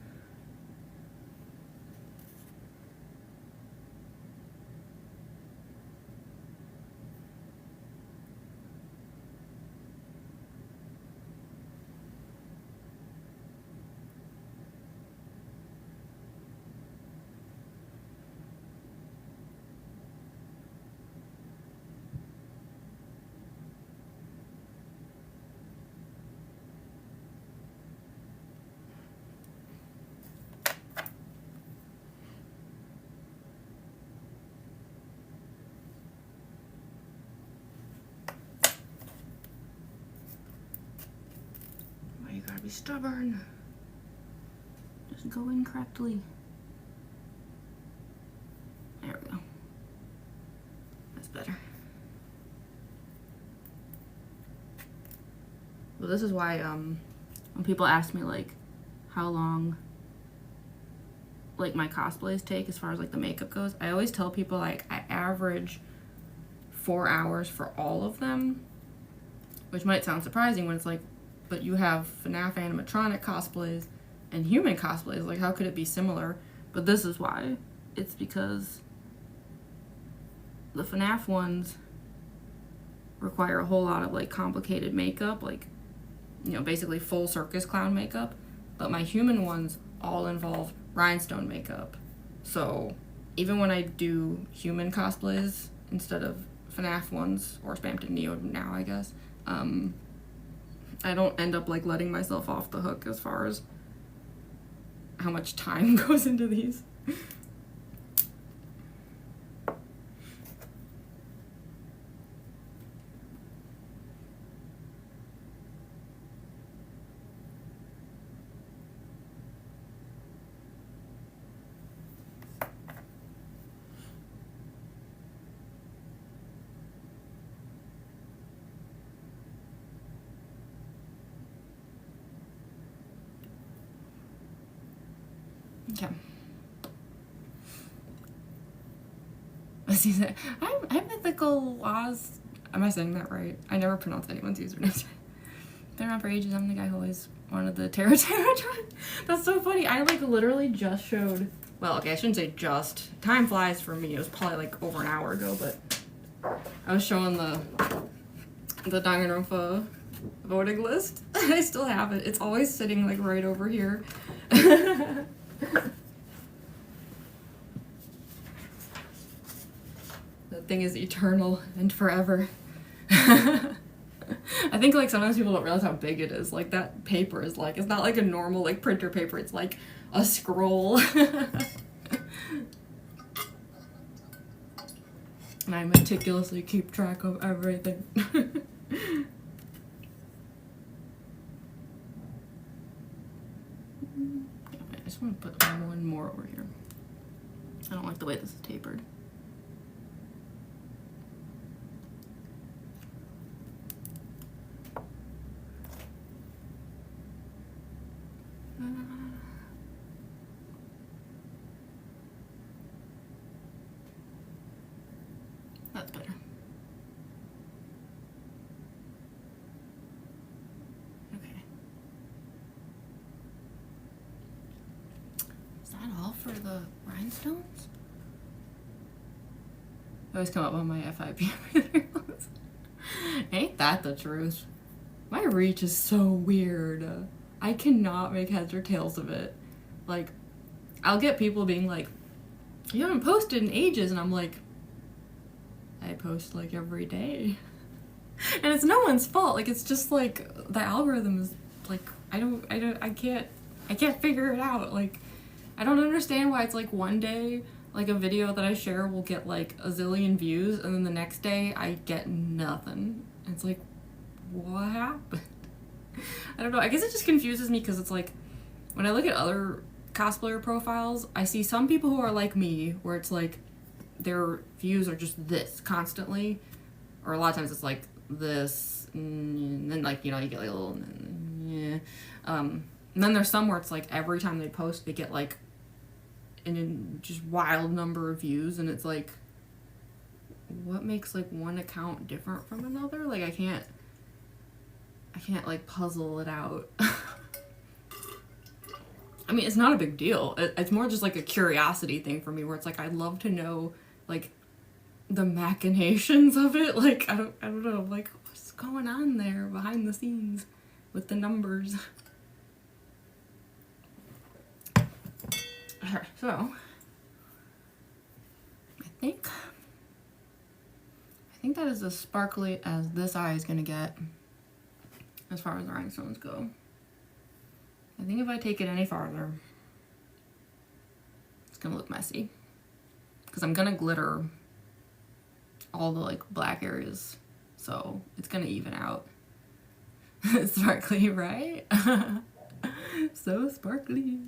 You gotta be stubborn. Just go in correctly. There we go. That's better. Well, this is why when people ask me like how long like my cosplays take as far as like the makeup goes, I always tell people like I average 4 hours for all of them, which might sound surprising when it's like, but you have FNAF animatronic cosplays and human cosplays, like how could it be similar? But this is why. It's because the FNAF ones require a whole lot of like complicated makeup, like, you know, basically full circus clown makeup, but my human ones all involve rhinestone makeup. So even when I do human cosplays instead of FNAF ones, or Spamton Neo now, I guess, I don't end up like letting myself off the hook as far as how much time goes into these. Okay. I'm Mythical Oz. Am I saying that right? I never pronounce anyone's username. Been around for ages. I'm the guy who always wanted the Terra Terra. That's so funny. I like literally just showed. Well, okay, I shouldn't say just. Time flies for me. It was probably like over an hour ago, but I was showing the Danganronpa voting list. I still have it. It's always sitting like right over here. That thing is eternal and forever. I think like sometimes people don't realize how big it is. Like that paper is like, it's not like a normal like printer paper, it's like a scroll. And I meticulously keep track of everything. I just want to put one more over here. I don't like the way this is tapered. That's better. Okay. Is that all for the rhinestones? I always come up on my FIP. Ain't that the truth? My reach is so weird. I cannot make heads or tails of it. Like, I'll get people being like, you haven't posted in ages, and I'm like, I post like every day. And it's no one's fault. Like, it's just like the algorithm is like, I can't figure it out. Like, I don't understand why it's like one day, like a video that I share will get like a zillion views, and then the next day I get nothing. And it's like, what happened? I don't know. I guess it just confuses me because it's like, when I look at other cosplayer profiles, I see some people who are like me, where it's like their views are just this constantly, or a lot of times it's like this, and then like, you know, you get like a little, yeah. And then there's some where it's like every time they post, they get like an just wild number of views, and it's like, what makes like one account different from another? Like, I can't like puzzle it out. I mean, it's not a big deal. It's more just like a curiosity thing for me, where it's like, I'd love to know like the machinations of it. Like, I don't know, like, what's going on there behind the scenes with the numbers. So I think that is as sparkly as this eye is gonna get as far as the rhinestones go. I think if I take it any farther, it's gonna look messy, because I'm gonna glitter all the like black areas, so it's gonna even out. Sparkly, right? So sparkly.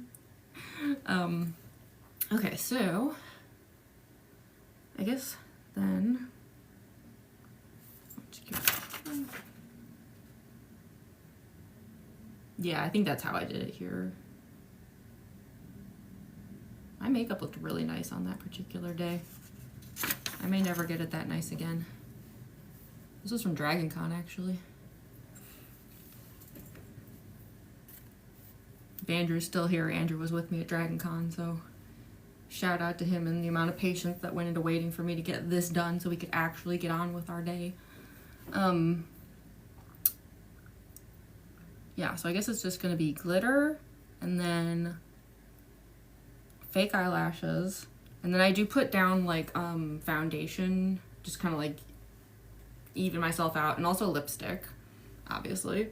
Okay, so I guess then yeah, I think that's how I did it here. My makeup looked really nice on that particular day. I may never get it that nice again. This was from DragonCon, actually. If Andrew's still here, Andrew was with me at DragonCon, so shout out to him and the amount of patience that went into waiting for me to get this done so we could actually get on with our day. Yeah, so I guess it's just gonna be glitter and then fake eyelashes, and then I do put down like foundation, just kind of like even myself out, and also lipstick, obviously.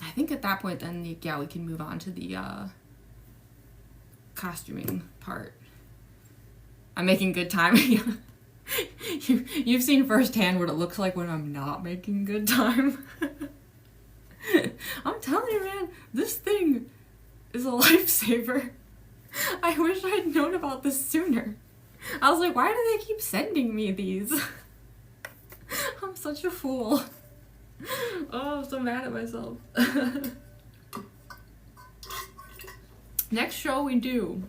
I think at that point then, yeah, we can move on to the costuming part. I'm making good time. You've seen firsthand what it looks like when I'm not making good time. I'm telling you, man, this thing is a lifesaver. I wish I'd known about this sooner. I was like, why do they keep sending me these? I'm such a fool. Oh, I'm so mad at myself. Next show we do,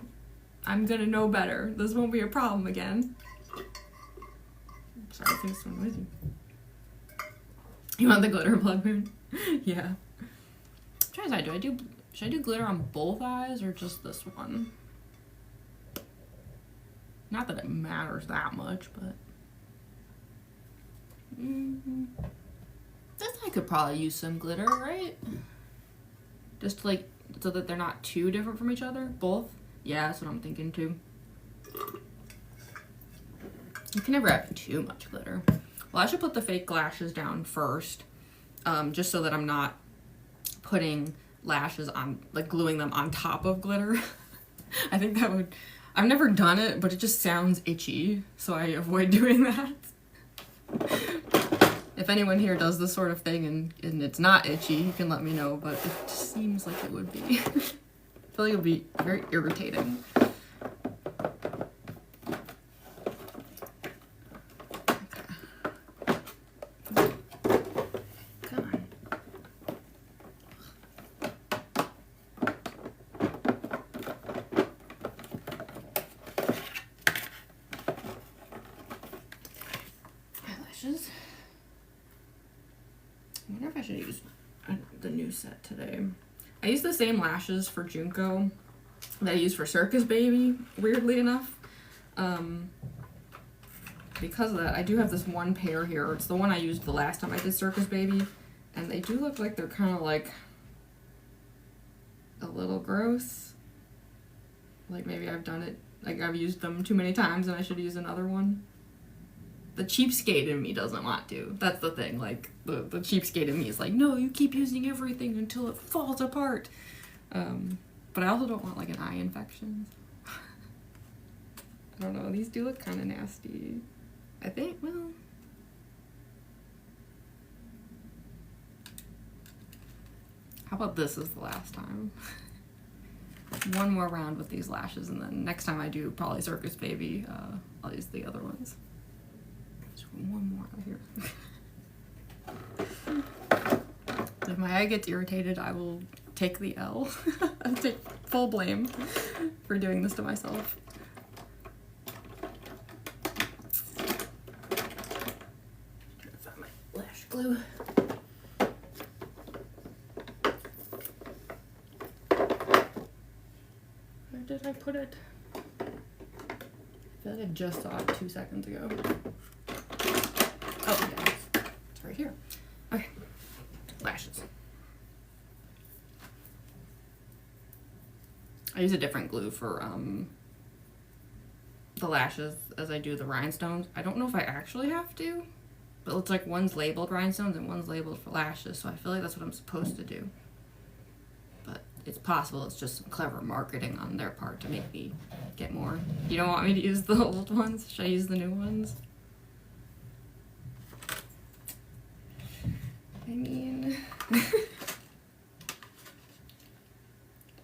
I'm gonna know better. This won't be a problem again. Sorry, I think it's so noisy. You want the glitter blood moon? Yeah. I'm trying to decide, should I do glitter on both eyes or just this one? Not that it matters that much, but this I could probably use some glitter, right? Just like so that they're not too different from each other. Both? Yeah, that's what I'm thinking too. You can never have too much glitter. Well, I should put the fake lashes down first, just so that I'm not putting lashes on, like gluing them on top of glitter. I think that would, I've never done it, but it just sounds itchy, so I avoid doing that. If anyone here does this sort of thing and it's not itchy, you can let me know, but it just seems like it would be. I feel like it would be very irritating. Eyelashes. I wonder if I should use the new set today. I use the same lashes for Junko that I use for Circus Baby, weirdly enough. Because of that, I do have this one pair here. It's the one I used the last time I did Circus Baby, and they do look like they're kind of like a little gross. Like maybe I've done it, like I've used them too many times and I should use another one. The cheapskate in me doesn't want to. That's the thing. Like the cheapskate in me is like, no, you keep using everything until it falls apart. But I also don't want like an eye infection. I don't know. These do look kind of nasty. I think, well. How about this is the last time? One more round with these lashes, and then next time I do probably Circus Baby, I'll use the other ones. Just one more right here. If my eye gets irritated, I will take the L. I'll take full blame for doing this to myself. Trying to find my lash glue. Where did I put it? I feel like I just saw it 2 seconds ago. Oh, yeah, it's right here. Okay, lashes. I use a different glue for the lashes as I do the rhinestones. I don't know if I actually have to, but it's like one's labeled rhinestones and one's labeled for lashes, so I feel like that's what I'm supposed to do. But it's possible it's just some clever marketing on their part to make me get more. You don't want me to use the old ones? Should I use the new ones? I mean...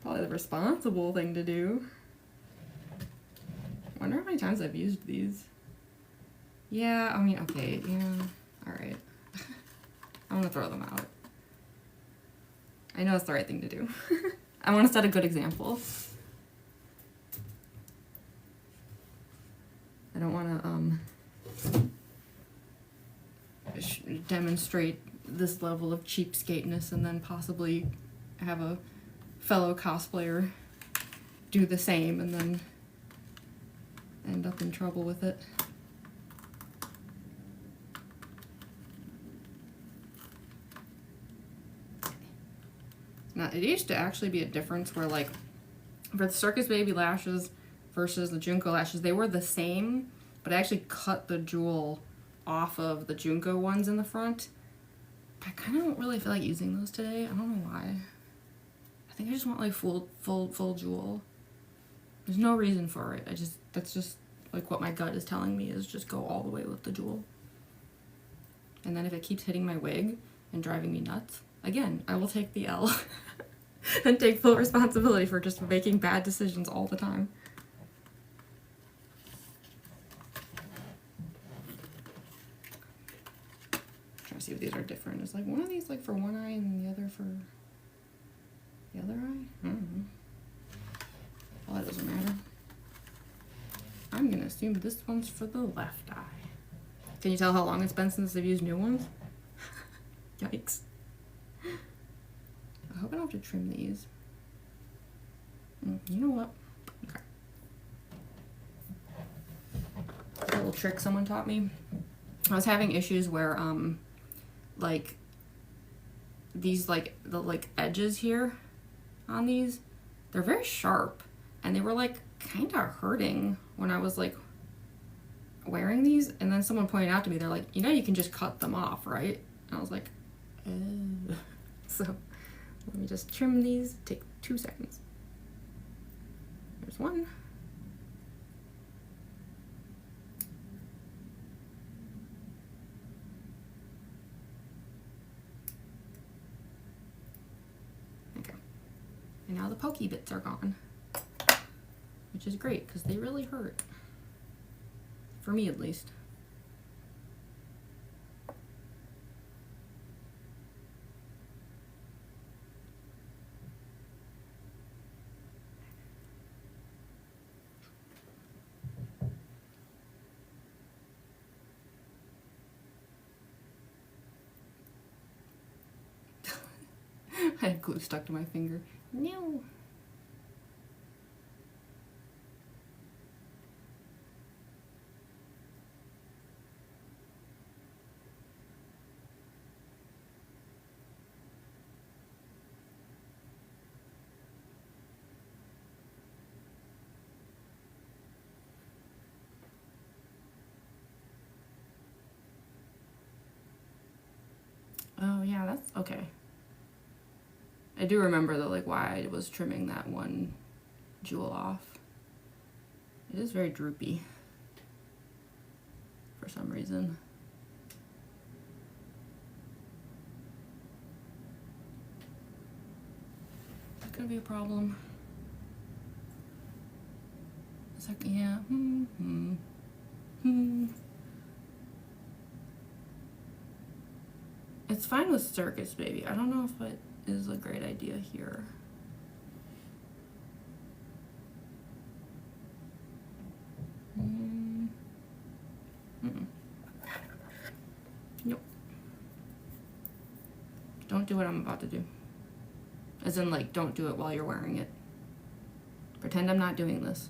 Probably the responsible thing to do. I wonder how many times I've used these. Yeah, I mean, okay, yeah, alright. I'm gonna throw them out. I know it's the right thing to do. I want to set a good example. I don't want to demonstrate this level of cheapskateness and then possibly have a fellow cosplayer do the same and then end up in trouble with it. Now, it used to actually be a difference where, like, for the Circus Baby lashes versus the Junko lashes, they were the same, but I actually cut the jewel off of the Junko ones in the front. But I kind of don't really feel like using those today. I don't know why. I think I just want like full jewel. There's no reason for it. That's just like what my gut is telling me, is just go all the way with the jewel. And then if it keeps hitting my wig and driving me nuts, again, I will take the L and take full responsibility for just making bad decisions all the time. Trying to see if these are different. Is like one of these like for one eye and the other for the other eye? I don't know. Well, that doesn't matter. I'm gonna assume this one's for the left eye. Can you tell how long it's been since I've used new ones? Yikes. I hope I don't have to trim these. You know what? Okay. A little trick someone taught me. I was having issues where, like, these, like, the, like, edges here on these, they're very sharp. And they were, like, kind of hurting when I was, like, wearing these. And then someone pointed out to me, they're like, you know, you can just cut them off, right? And I was like, oh. So, let me just trim these. Take 2 seconds. There's one. Okay. And now the pokey bits are gone. Which is great, because they really hurt. For me, at least. I had glue stuck to my finger. No. Yeah, that's okay. I do remember though, like, why I was trimming that one jewel off. It is very droopy for some reason. That's gonna be a problem. It's like, yeah. It's fine with circus, baby. I don't know if it is a great idea here. Nope. Don't do what I'm about to do. As in, like, don't do it while you're wearing it. Pretend I'm not doing this.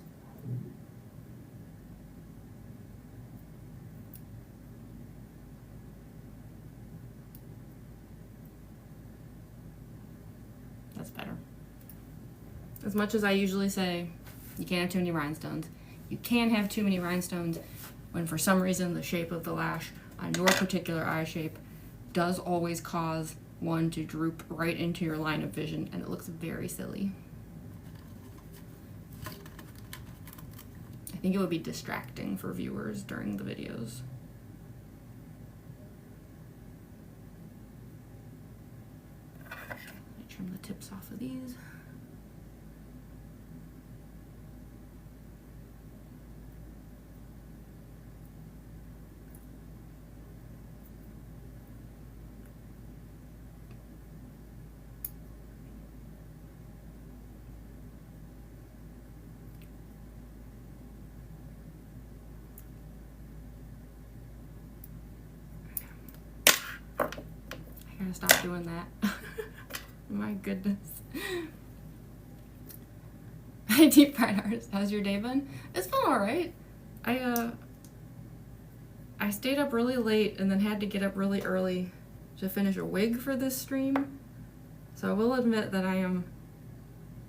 That's better. As much as I usually say, you can't have too many rhinestones. You can have too many rhinestones when for some reason the shape of the lash on your particular eye shape does always cause one to droop right into your line of vision, and it looks very silly. I think it would be distracting for viewers during the videos. Trim the tips off of these. I gotta stop doing that. My goodness. Deep fried artist, how's your day been? It's been alright. I stayed up really late and then had to get up really early to finish a wig for this stream. So I will admit that I am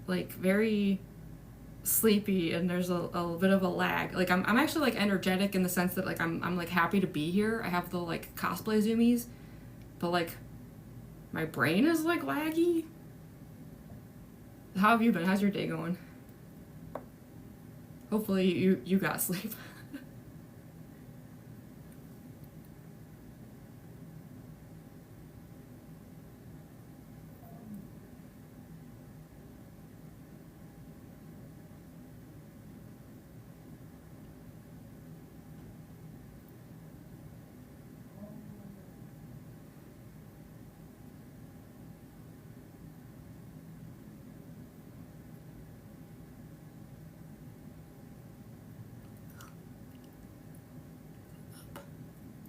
like very sleepy and there's a bit of a lag. Like I'm actually like energetic in the sense that like I'm like happy to be here. I have the like cosplay zoomies, but like my brain is like laggy. How have you been? How's your day going? Hopefully you got sleep.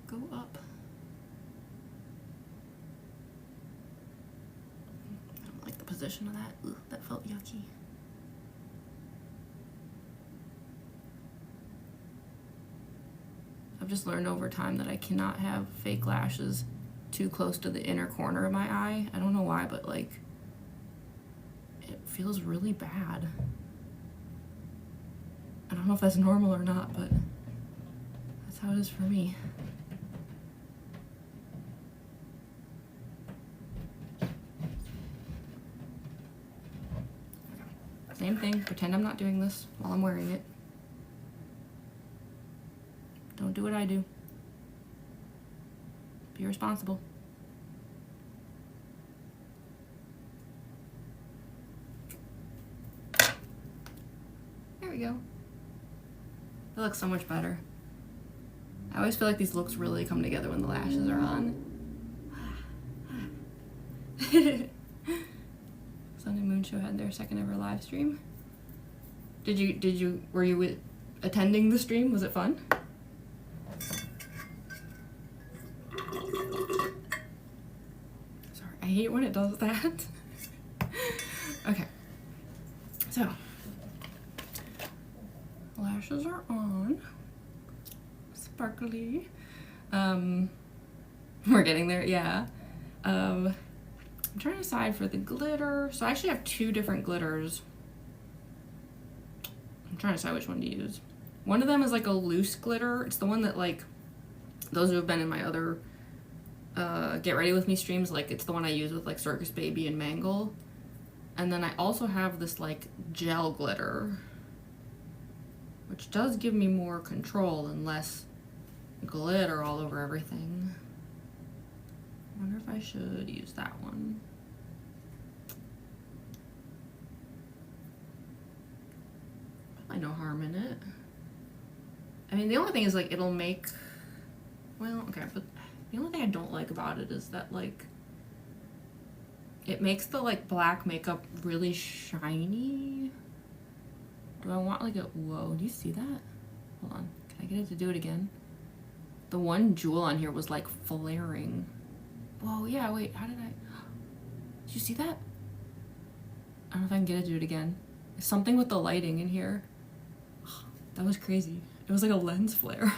Go up. I don't like the position of that. Ooh, that felt yucky. I've just learned over time that I cannot have fake lashes too close to the inner corner of my eye. I don't know why, but like it feels really bad. I don't know if that's normal or not, but that's how it is for me. Same thing, pretend I'm not doing this while I'm wearing it. Don't do what I do. Be responsible. There we go. That looks so much better. I always feel like these looks really come together when the lashes are on. Sun and Moon Show had their second ever live stream. Were you attending the stream? Was it fun? Sorry, I hate when it does that. Okay, so lashes are on, sparkly. We're getting there, yeah. I'm trying to decide for the glitter. So I actually have two different glitters. I'm trying to decide which one to use. One of them is like a loose glitter. It's the one that like those who have been in my other Get Ready With Me streams. Like, it's the one I use with, like, Circus Baby and Mangle. And then I also have this, like, gel glitter, which does give me more control and less glitter all over everything. I wonder if I should use that one. Probably no harm in it. I mean, the only thing is, like, it'll make... Well, okay, but the only thing I don't like about it is that, like, it makes the, like, black makeup really shiny. Do I want, like, a... Whoa, do you see that? Hold on. Can I get it to do it again? The one jewel on here was, like, flaring. Whoa, yeah, wait, how did I... Did you see that? I don't know if I can get it to do it again. There's something with the lighting in here. That was crazy. It was like a lens flare.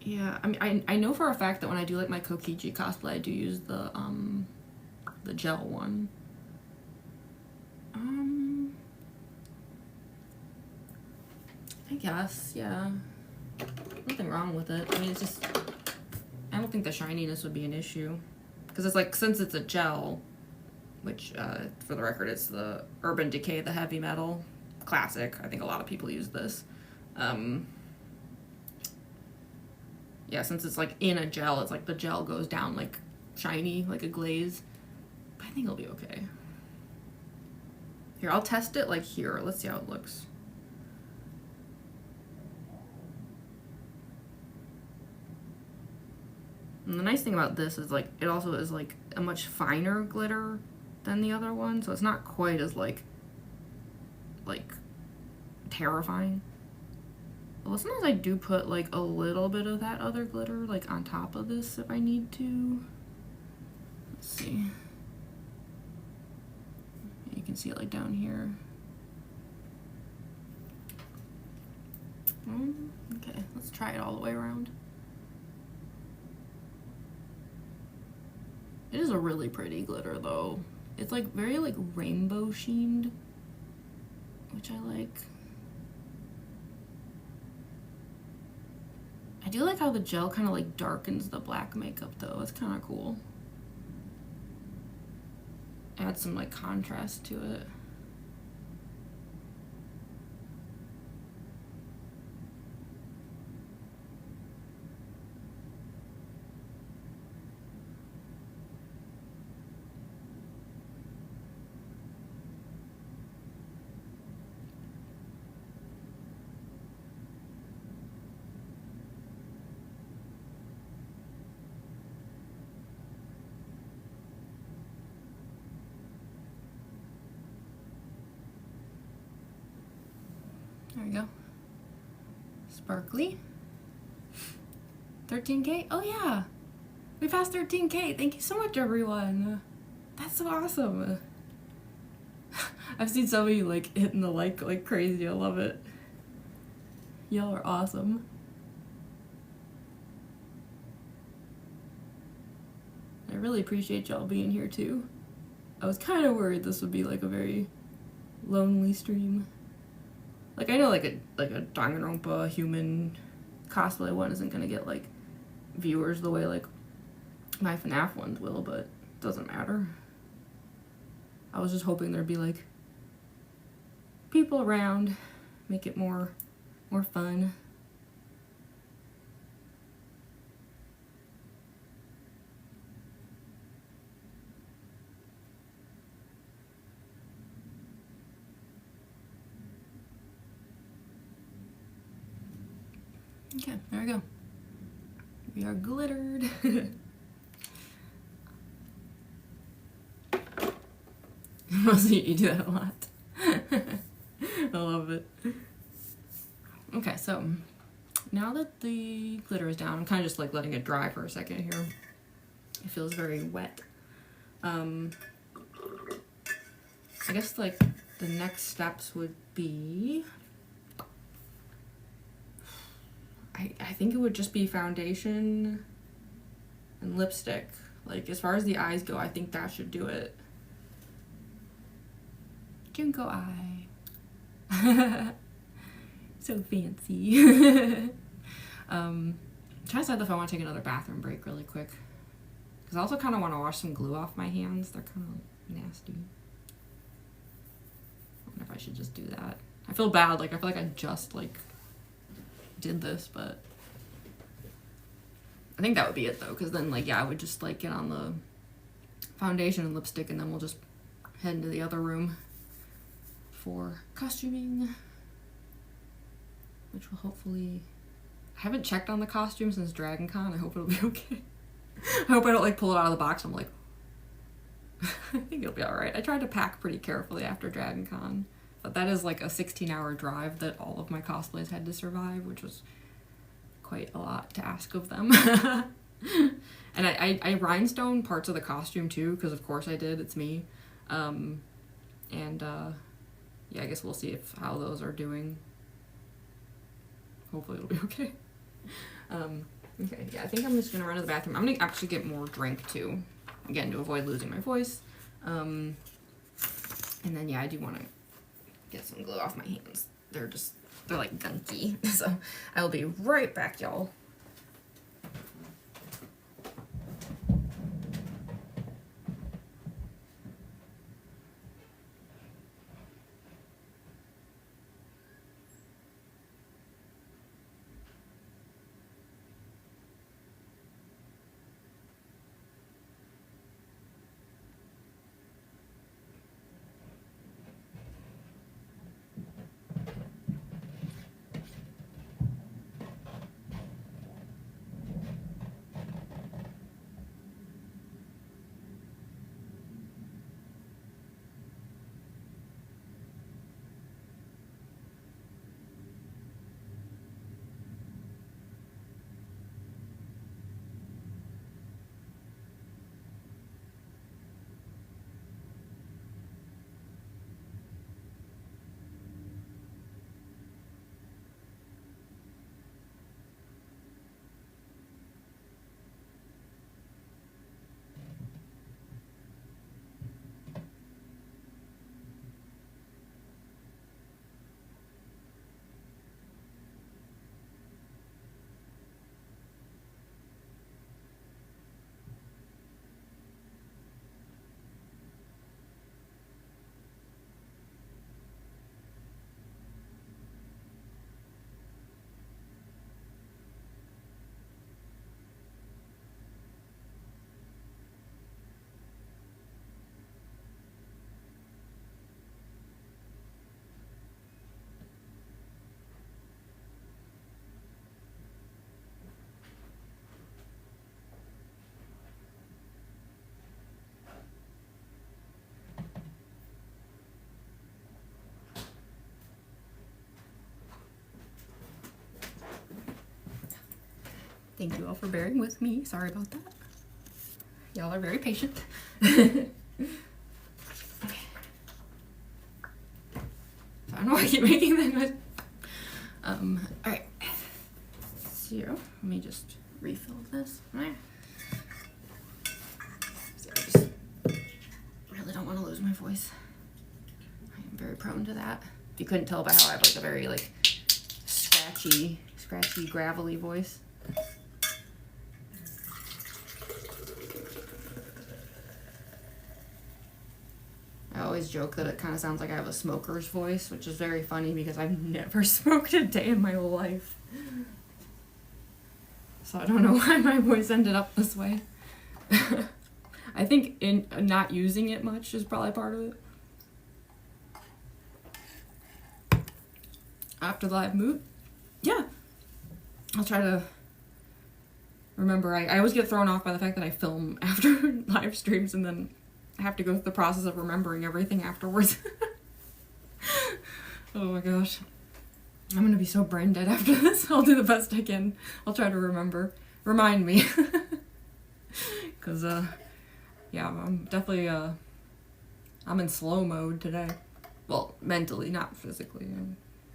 Yeah, I mean, I know for a fact that when I do, like, my Kokiji cosplay, I do use the gel one. I guess, yeah. Nothing wrong with it. I mean, it's just... I don't think the shininess would be an issue. Because it's like, since it's a gel, which, for the record, it's the Urban Decay, the heavy metal classic. I think a lot of people use this. Yeah, since it's, like, in a gel, it's like the gel goes down, like, shiny, like a glaze. But I think it'll be okay. Here, I'll test it, like, here. Let's see how it looks. And the nice thing about this is, like, it also is, like, a much finer glitter than the other one, so it's not quite as, like, terrifying. Well, sometimes I do put, like, a little bit of that other glitter, like, on top of this if I need to. Let's see. You can see it, like, down here. Okay, let's try it all the way around. It is a really pretty glitter, though. It's, like, very, like, rainbow sheened, which I like. I do like how the gel kind of, like, darkens the black makeup, though. It's kind of cool. Adds some, like, contrast to it. There we go. Sparkly. 13K? Oh yeah! We passed 13K! Thank you so much, everyone! That's so awesome! I've seen so many, like, hitting the like crazy. I love it. Y'all are awesome. I really appreciate y'all being here, too. I was kind of worried this would be, like, a very lonely stream. Like, I know, like a Danganronpa human cosplay one isn't gonna get, like, viewers the way, like, my FNAF ones will, but it doesn't matter. I was just hoping there'd be, like, people around, make it more fun. Okay, there we go. We are glittered. Mostly you do that a lot. I love it. Okay, so now that the glitter is down, I'm kind of just like letting it dry for a second here. It feels very wet. I guess like the next steps would be, I think it would just be foundation and lipstick. Like, as far as the eyes go, I think that should do it. Junko eye. So fancy. I'm trying to decide if I want to take another bathroom break really quick. Because I also kind of want to wash some glue off my hands. They're kind of nasty. I wonder if I should just do that. I feel bad. Like, I feel like I just, like, did this, but I think that would be it, though. Because then, like, yeah, I would just, like, get on the foundation and lipstick, and then we'll just head into the other room for costuming. Which will hopefully... I haven't checked on the costume since Dragon Con. I hope it'll be okay. I hope I don't, like, pull it out of the box. I'm like... I think it'll be alright. I tried to pack pretty carefully after Dragon Con. But that is, like, a 16-hour drive that all of my cosplays had to survive, which was quite a lot to ask of them. And I rhinestone parts of the costume, too, because of course I did. It's me. Yeah, I guess we'll see how those are doing. Hopefully it'll be okay. Okay, yeah, I think I'm just gonna run to the bathroom. I'm gonna actually get more drink too, again, to avoid losing my voice. And then, yeah, I do want to get some glue off my hands. They're like gunky. So I will be right back, y'all. Thank you all for bearing with me. Sorry about that. Y'all are very patient. Okay. So I don't know why I keep making that noise. Alright. So, let me just refill this. So I just really don't want to lose my voice. I am very prone to that. If you couldn't tell by how I have like a very like scratchy, gravelly voice. I always joke that it kind of sounds like I have a smoker's voice, which is very funny because I've never smoked a day in my life. So I don't know why my voice ended up this way. I think in not using it much is probably part of it. After the live mood, yeah, I'll try to remember. I always get thrown off by the fact that I film after live streams and then I have to go through the process of remembering everything afterwards. Oh my gosh. I'm gonna be so brain dead after this. I'll do the best I can. I'll try to remember. Remind me. Cause, yeah, I'm definitely, I'm in slow mode today. Well, mentally, not physically.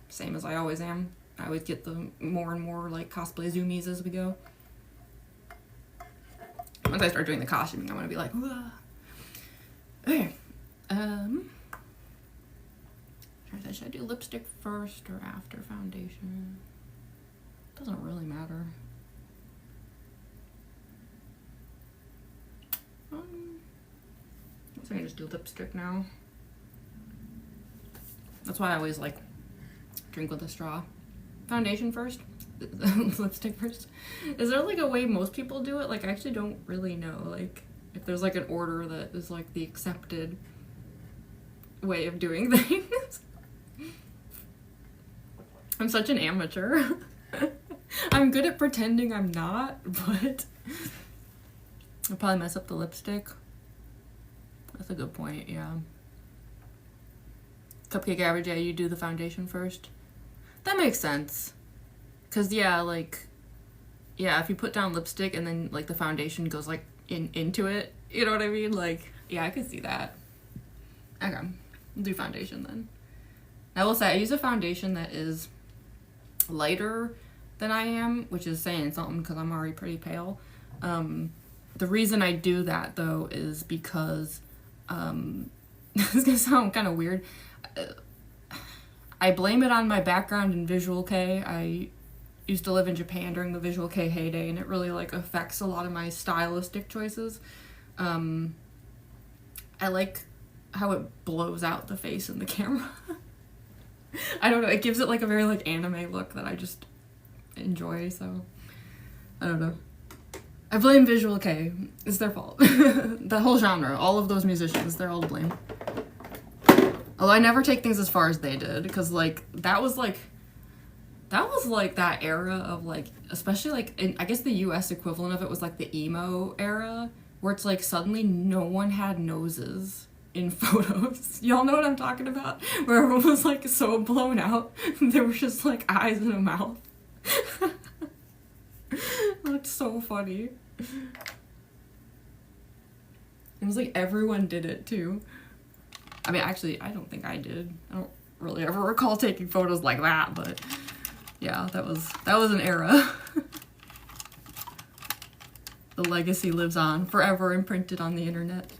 Same as I always am. I always get the more and more, like, cosplay zoomies as we go. Once I start doing the costuming, I'm gonna be like, whoa. Okay, should I do lipstick first or after foundation? Doesn't really matter. So I can just do lipstick now. That's why I always like drink with a straw. Foundation first, lipstick first. Is there like a way most people do it? Like I actually don't really know. Like if there's like an order that is like the accepted way of doing things. I'm such an amateur. I'm good at pretending I'm not, but I'll probably mess up the lipstick. That's a good point, yeah. Cupcake average, yeah, you do the foundation first. That makes sense. Cause yeah, like, yeah, if you put down lipstick and then like the foundation goes like into it, you know what I mean? Like, yeah, I could see that. Okay, I'll do foundation then. I will say I use a foundation that is lighter than I am, which is saying something because I'm already pretty pale. The reason I do that though is because this is gonna sound kind of weird. I blame it on my background in visual K. I used to live in Japan during the visual K heyday, and it really like affects a lot of my stylistic choices. I like how it blows out the face in the camera. I don't know, it gives it like a very like anime look that I just enjoy, so I don't know. I blame visual K. It's their fault. The whole genre, all of those musicians, they're all to blame. Although I never take things as far as they did, because like that was like that era of like, especially like in, I guess the US equivalent of it was like the emo era, where it's like suddenly no one had noses in photos. Y'all know what I'm talking about? Where everyone was like so blown out, there were just like eyes and a mouth. It looked so funny. It was like everyone did it too. I mean, actually, I don't think I did. I don't really ever recall taking photos like that, but yeah, that was an era. The legacy lives on, forever imprinted on the internet.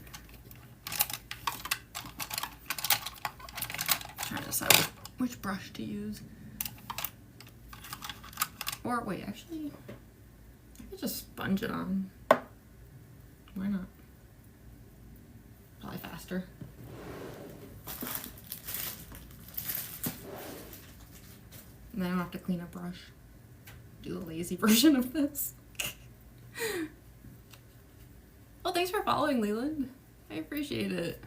Trying to decide which brush to use. Or wait, actually, I could just sponge it on. Why not? Probably faster. And then I don't have to clean a brush. Do the lazy version of this. Well, thanks for following, Leland. I appreciate it.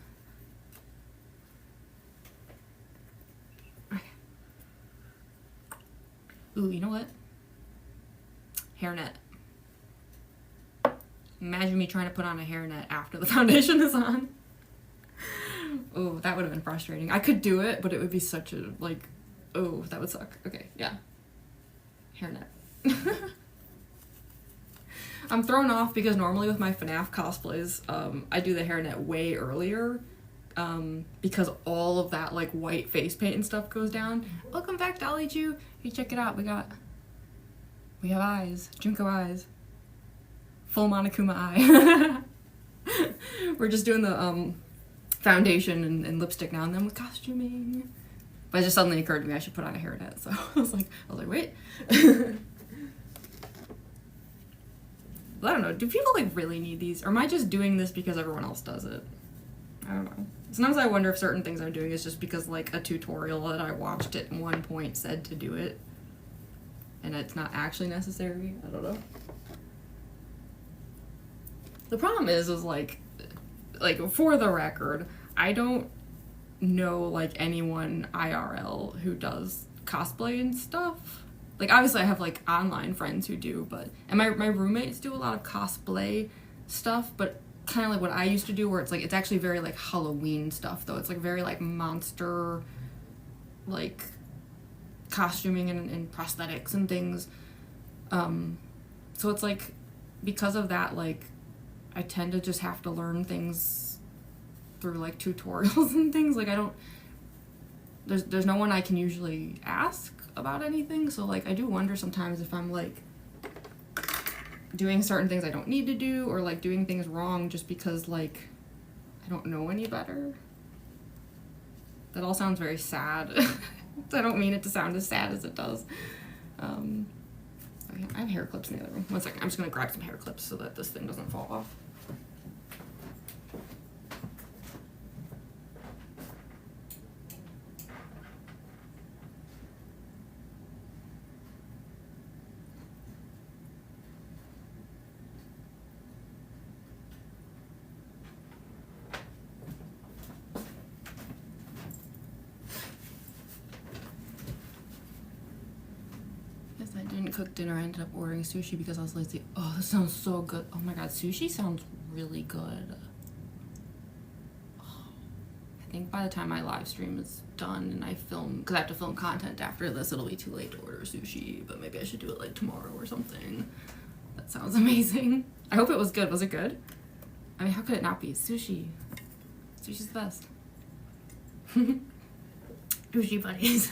Okay. Ooh, you know what? Hairnet. Imagine me trying to put on a hairnet after the foundation is on. Oh, that would have been frustrating. I could do it, but it would be such a, like, oh, that would suck. Okay, yeah. Hairnet. I'm thrown off because normally with my FNAF cosplays, I do the hairnet way earlier, because all of that, like, white face paint and stuff goes down. Welcome back, Dolly Jew. Hey, check it out. We have eyes. Junko eyes. Full Monokuma eye. We're just doing the foundation and lipstick now and then with costuming. But it just suddenly occurred to me I should put on a hairnet, so I was like, wait. Well, I don't know. Do people like really need these, or am I just doing this because everyone else does it? I don't know. Sometimes I wonder if certain things I'm doing is just because like a tutorial that I watched at one point said to do it, and it's not actually necessary. I don't know. The problem is like for the record, I don't know like anyone IRL who does cosplay and stuff. Like obviously I have like online friends who do, and my roommates do a lot of cosplay stuff, but kind of like what I used to do, where it's like it's actually very like Halloween stuff though. It's like very like monster like costuming and prosthetics and things. So it's like because of that, like I tend to just have to learn things through like tutorials and things. Like I don't, there's no one I can usually ask about anything, so like I do wonder sometimes if I'm like doing certain things I don't need to do, or like doing things wrong just because like I don't know any better. That all sounds very sad. I don't mean it to sound as sad as it does. Okay, I have hair clips in the other room. One second, I'm just gonna grab some hair clips so that this thing doesn't fall off. I didn't cook dinner. I ended up ordering sushi because I was lazy. Oh, this sounds so good. Oh my god, sushi sounds really good. I think by the time my live stream is done and I film, because I have to film content after this, it'll be too late to order sushi, but maybe I should do it like tomorrow or something. That sounds amazing. I hope it was good. Was it good? I mean, how could it not be? Sushi. Sushi's the best. Sushi buddies.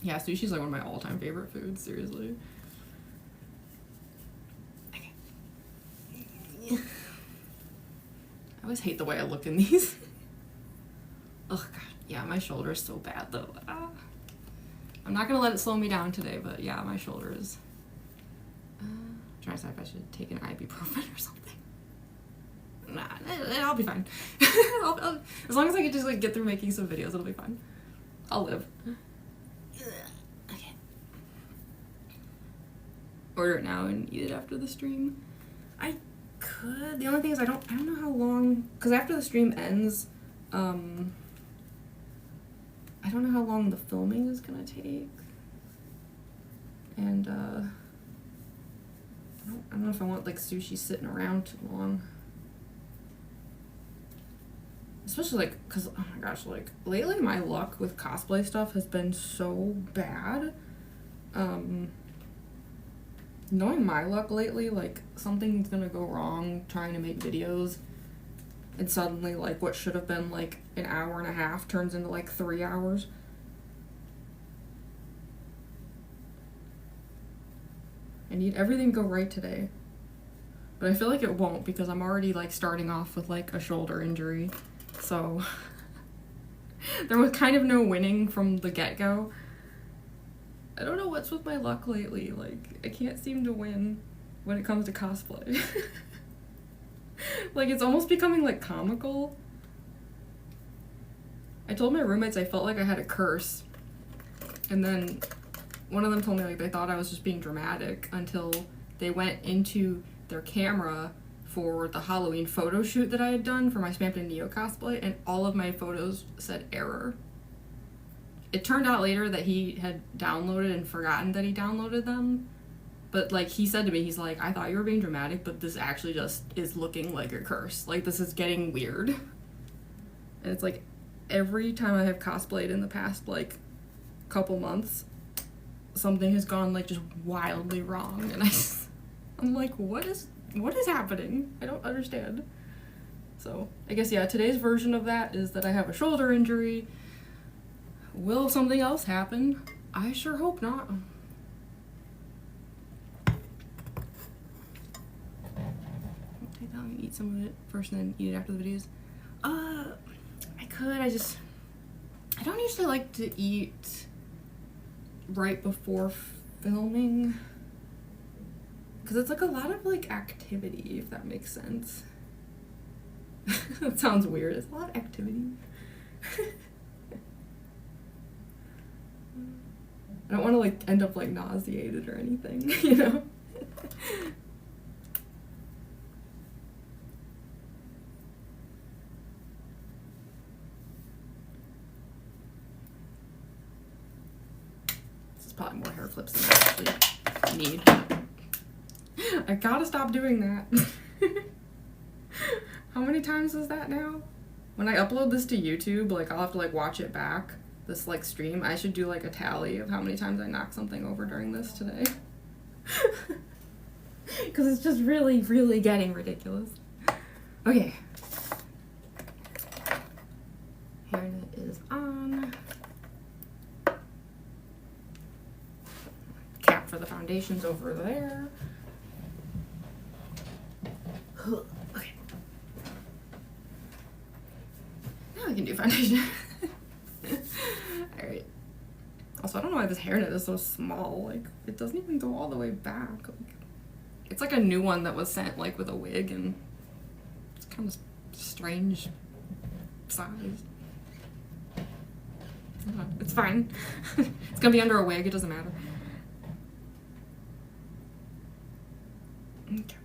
Yeah, sushi's like one of my all-time favorite foods, seriously. Okay. I always hate the way I look in these. Oh god, yeah, my shoulder is so bad though. I'm not gonna let it slow me down today, but yeah, my shoulder is. I'm trying to decide if I should take an ibuprofen or something. Nah, I'll be fine. As long as I can just like get through making some videos, it'll be fine. I'll live. Okay. Order it now and eat it after the stream. I could. The only thing is I don't know how long, because after the stream ends, I don't know how long the filming is gonna take. And I don't know if I want like sushi sitting around too long. Especially like, cause oh my gosh, like lately my luck with cosplay stuff has been so bad. Knowing my luck lately, like something's gonna go wrong trying to make videos, and suddenly like what should have been like an hour and a half turns into like 3 hours. I need everything to go right today. But I feel like it won't because I'm already like starting off with like a shoulder injury. So there was kind of no winning from the get-go. I don't know what's with my luck lately. Like, I can't seem to win when it comes to cosplay. Like, it's almost becoming like comical. I told my roommates I felt like I had a curse. And then one of them told me like they thought I was just being dramatic until they went into their camera for the Halloween photo shoot that I had done for my Spamped in Neo cosplay, and all of my photos said error. It turned out later that he had downloaded and forgotten that he downloaded them, but like he said to me, he's like, I thought you were being dramatic, but this actually just is looking like a curse. Like this is getting weird. And it's like every time I have cosplayed in the past like couple months, something has gone like just wildly wrong, and I'm like, what is happening? I don't understand. So I guess yeah, today's version of that is that I have a shoulder injury. Will something else happen? I sure hope not. Take that and eat some of it first and then eat it after the videos. I could, I don't usually like to eat right before filming. Because it's like a lot of like activity, if that makes sense. That sounds weird. It's a lot of activity. I don't want to like end up like nauseated or anything, you know? This is probably more hair clips than I actually need. I gotta stop doing that. How many times is that now? When I upload this to YouTube, like I'll have to like watch it back, this like stream. I should do like a tally of how many times I knocked something over during this today. Because it's just really, really getting ridiculous. Okay. Hairnet is on. Cap for the foundation's over there. Okay. Now I can do foundation. Alright. Also, I don't know why this hairnet is so small. Like, it doesn't even go all the way back. Like, it's like a new one that was sent, like, with a wig, and it's kind of strange size. It's fine. It's gonna be under a wig, it doesn't matter. Okay.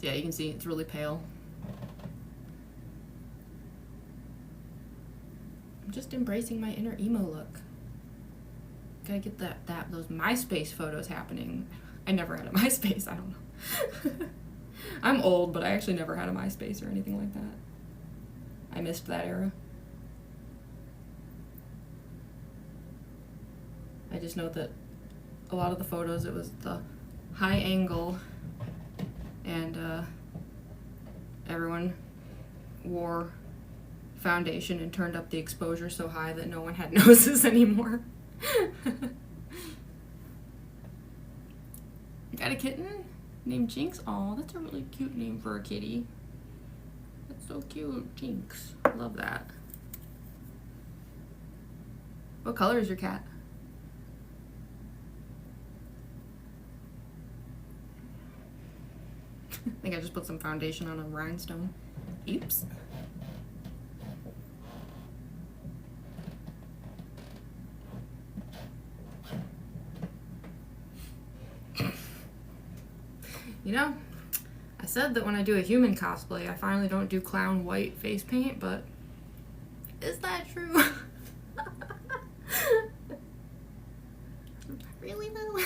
Yeah, you can see it's really pale. I'm just embracing my inner emo look. Gotta get those MySpace photos happening. I never had a MySpace, I don't know. I'm old, but I actually never had a MySpace or anything like that. I missed that era. I just know that a lot of the photos, it was the high angle, and everyone wore foundation and turned up the exposure so high that no one had noses anymore. Got a kitten named Jinx? Aw, that's a really cute name for a kitty. That's so cute, Jinx. Love that. What color is your cat? I think I just put some foundation on a rhinestone. Oops. You know, I said that when I do a human cosplay, I finally don't do clown white face paint, but is that true? Really though?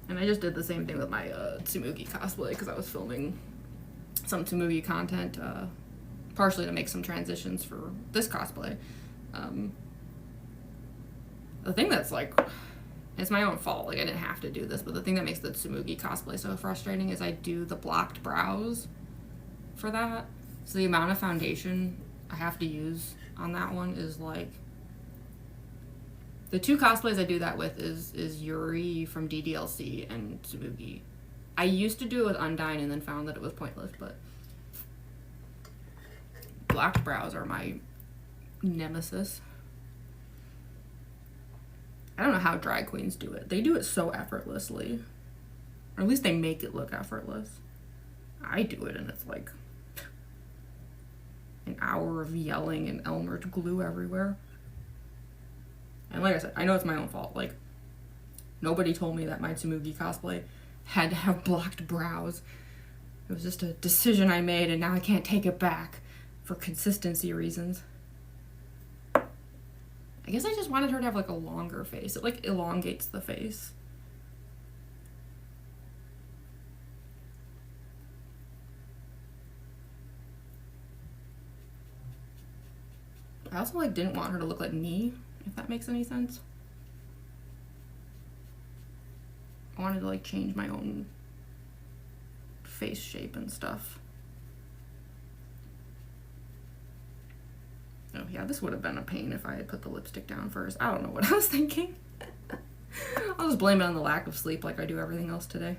And I just did the same thing with my Tsumugi cosplay because I was filming some Tsumugi content, partially to make some transitions for this cosplay. The thing that's like, it's my own fault, like I didn't have to do this, but the thing that makes the Tsumugi cosplay so frustrating is I do the blocked brows for that. So the amount of foundation I have to use on that one is like, the two cosplays I do that with is Yuri from DDLC and Tsumugi. I used to do it with Undyne and then found that it was pointless, but blocked brows are my nemesis. I don't know how drag queens do it. They do it so effortlessly. Or at least they make it look effortless. I do it and it's like an hour of yelling and Elmer's glue everywhere. And like I said, I know it's my own fault. Like, nobody told me that my Tsumugi cosplay had to have blocked brows. It was just a decision I made and now I can't take it back for consistency reasons. I guess I just wanted her to have like a longer face. It like elongates the face. I also like didn't want her to look like me, if that makes any sense. I wanted to like change my own face shape and stuff. Oh yeah, this would have been a pain if I had put the lipstick down first. I don't know what I was thinking. I'll just blame it on the lack of sleep like I do everything else today.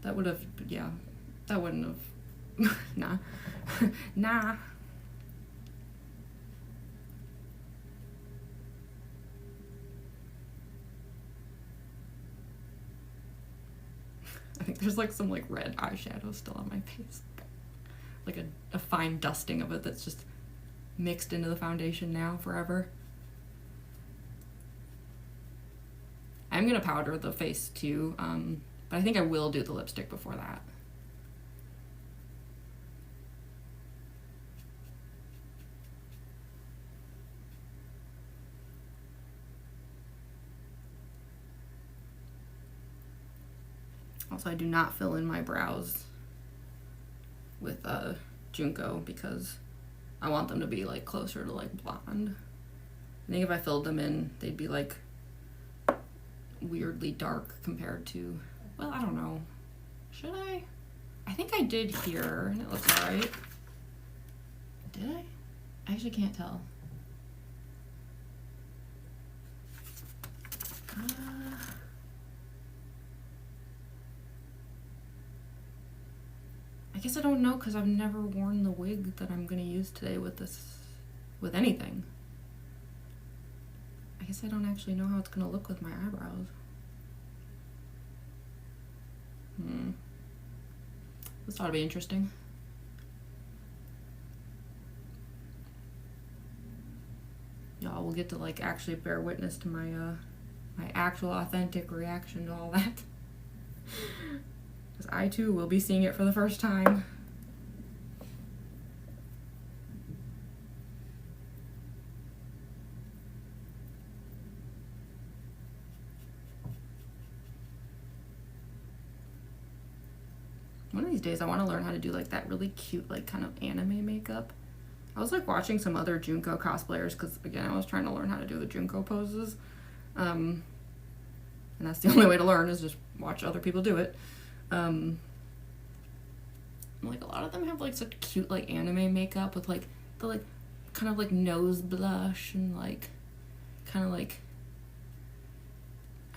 That would have, yeah, that wouldn't have, nah, nah. I think there's like some like red eyeshadow still on my face. Like a fine dusting of it that's just mixed into the foundation now forever. I'm gonna powder the face too, but I think I will do the lipstick before that. Also, I do not fill in my brows with Junko because I want them to be like closer to like blonde. I think if I filled them in, they'd be like weirdly dark compared to, well, I don't know. Should I? I think I did here, and it looks alright. Did I? I actually can't tell. I guess I don't know because I've never worn the wig that I'm going to use today with this, with anything. I guess I don't actually know how it's going to look with my eyebrows. This ought to be interesting. Y'all will get to like actually bear witness to my my actual authentic reaction to all that. Because I too will be seeing it for the first time. One of these days I want to learn how to do like that really cute like kind of anime makeup. I was like watching some other Junko cosplayers because again I was trying to learn how to do the Junko poses. And that's the only way to learn is just watch other people do it. Like a lot of them have like such cute like anime makeup with like the like kind of like nose blush and like kind of like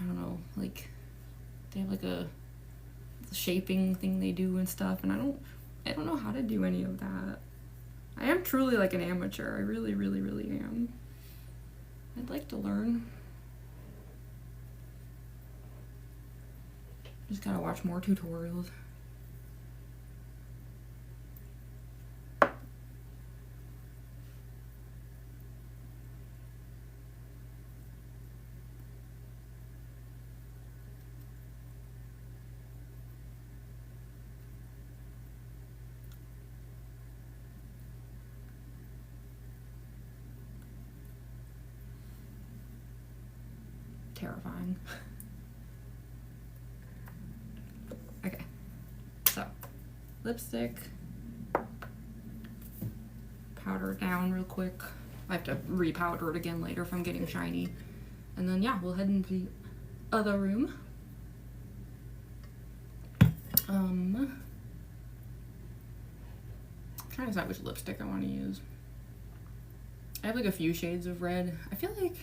I don't know, like they have like a shaping thing they do and stuff, and I don't know how to do any of that. I am truly like an amateur. I really am. I'd like to learn. Just gotta watch more tutorials. Terrifying. Okay, so lipstick, powder it down real quick. I have to repowder it again later if I'm getting shiny. And then yeah, we'll head into the other room. I'm trying to decide which lipstick I want to use. I have like a few shades of red. I feel like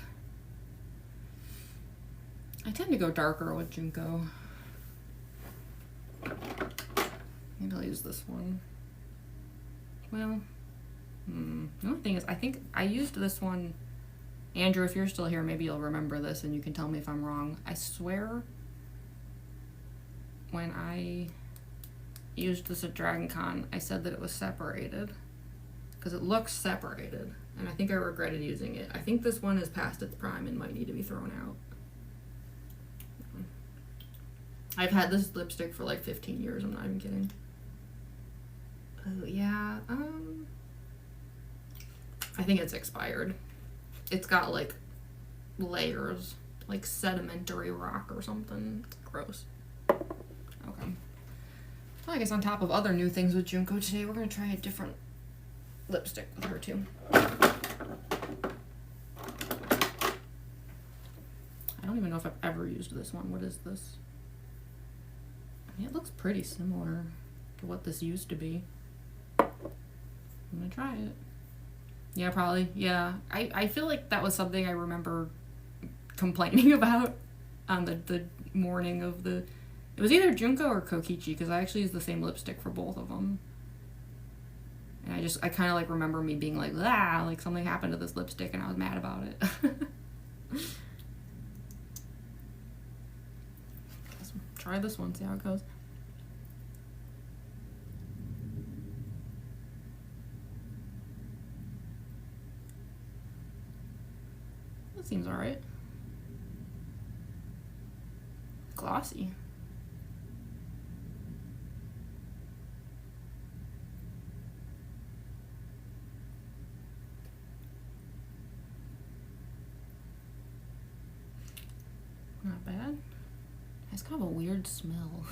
I tend to go darker with Junko. Maybe I'll use this one. Well, the only thing is, I think I used this one. Andrew, if you're still here, maybe you'll remember this and you can tell me if I'm wrong. I swear when I used this at DragonCon, I said that it was separated. Because it looks separated. And I think I regretted using it. I think this one is past its prime and might need to be thrown out. I've had this lipstick for like 15 years, I'm not even kidding. Oh yeah, I think it's expired. It's got like layers, like sedimentary rock or something. It's gross. Okay. Well, I guess on top of other new things with Junko today, we're gonna try a different lipstick with her too. I don't even know if I've ever used this one. What is this? It looks pretty similar to what this used to be. I'm gonna try it. Yeah, probably. Yeah. I feel like that was something I remember complaining about on the morning of the... It was either Junko or Kokichi, because I actually used the same lipstick for both of them. And I kind of like remember me being like, ah, like something happened to this lipstick and I was mad about it. Try this one, see how it goes. That seems alright. Glossy. Not bad. It's kind of a weird smell.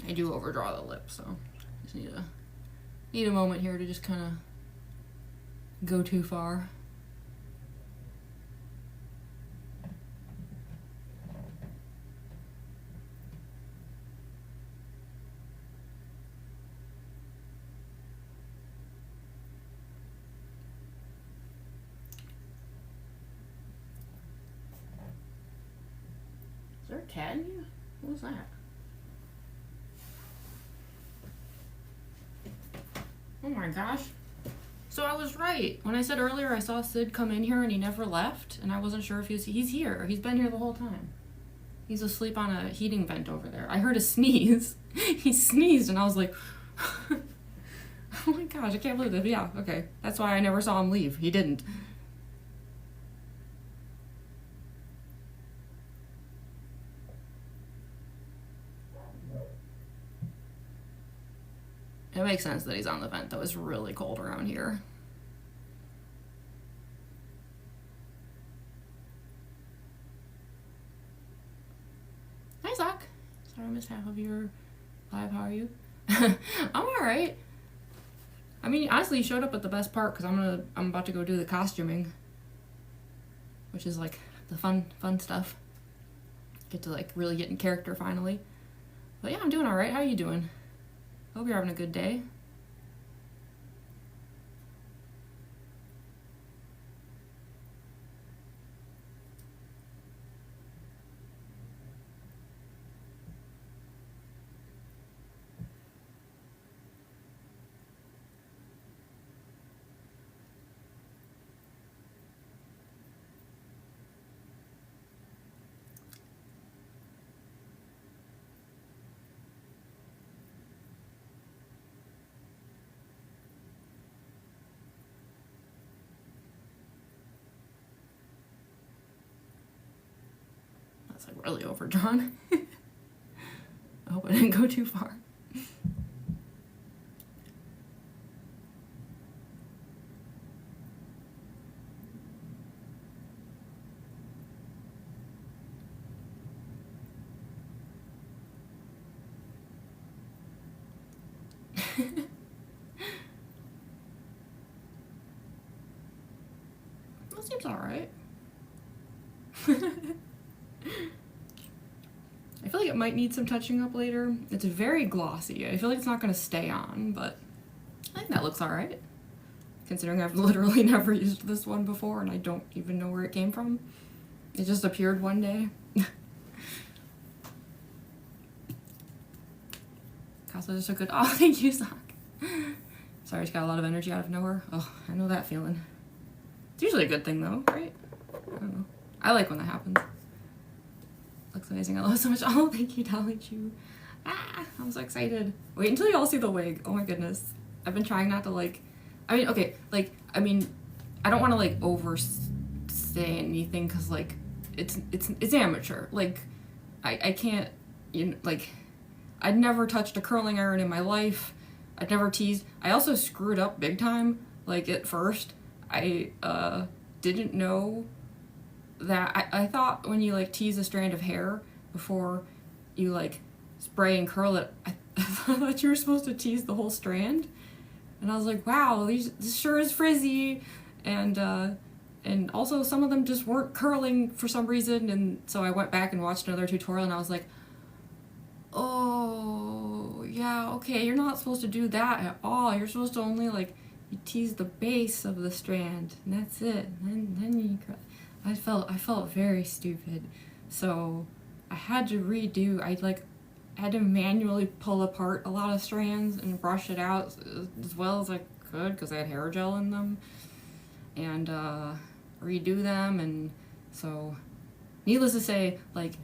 I do overdraw the lip, so just need a moment here to just kind of go too far. there a cat in here? What was that? Oh my gosh. So I was right. When I said earlier I saw Cid come in here and he never left, and I wasn't sure if he's here. He's been here the whole time. He's asleep on a heating vent over there. I heard a sneeze. He sneezed and I was like, oh my gosh, I can't believe that. Yeah, okay. That's why I never saw him leave. He didn't. It makes sense that he's on the vent, though. It's really cold around here. Hi, Zach. Sorry I missed half of your live. How are you? I'm alright. I mean, honestly, you showed up at the best part, because I'm about to go do the costuming. Which is, like, the fun stuff. Get to, like, really get in character, finally. But yeah, I'm doing alright. How are you doing? Hope you're having a good day. That's like really overdrawn. I hope I didn't go too far. That seems alright. I feel like it might need some touching up later. It's very glossy. I feel like it's not going to stay on, but I think that looks alright. Considering I've literally never used this one before and I don't even know where it came from. It just appeared one day. Cosplay's so good. Oh, thank you, Zach. Sorry, I just got a lot of energy out of nowhere. Oh, I know that feeling. It's usually a good thing though, right? I don't know. I like when that happens. Looks amazing. I love it so much. Oh, thank you, Dolly Chew. Ah, I'm so excited. Wait until you all see the wig. Oh my goodness. I've been trying not to like, I mean, okay, like, I mean, I don't want to like oversay anything because like, it's amateur. Like, I can't, you know, like, I'd never touched a curling iron in my life. I'd never teased. I also screwed up big time. Like at first, I didn't know that I thought when you like tease a strand of hair before you like spray and curl it, I thought you were supposed to tease the whole strand, and I was like, wow, this sure is frizzy, and also some of them just weren't curling for some reason, and so I went back and watched another tutorial, and I was like, oh yeah, okay, you're not supposed to do that at all. You're supposed to only like you tease the base of the strand, and that's it. And then you curl. I felt very stupid, so I had to redo. I had to manually pull apart a lot of strands and brush it out as well as I could because I had hair gel in them, and redo them. And so, needless to say, like,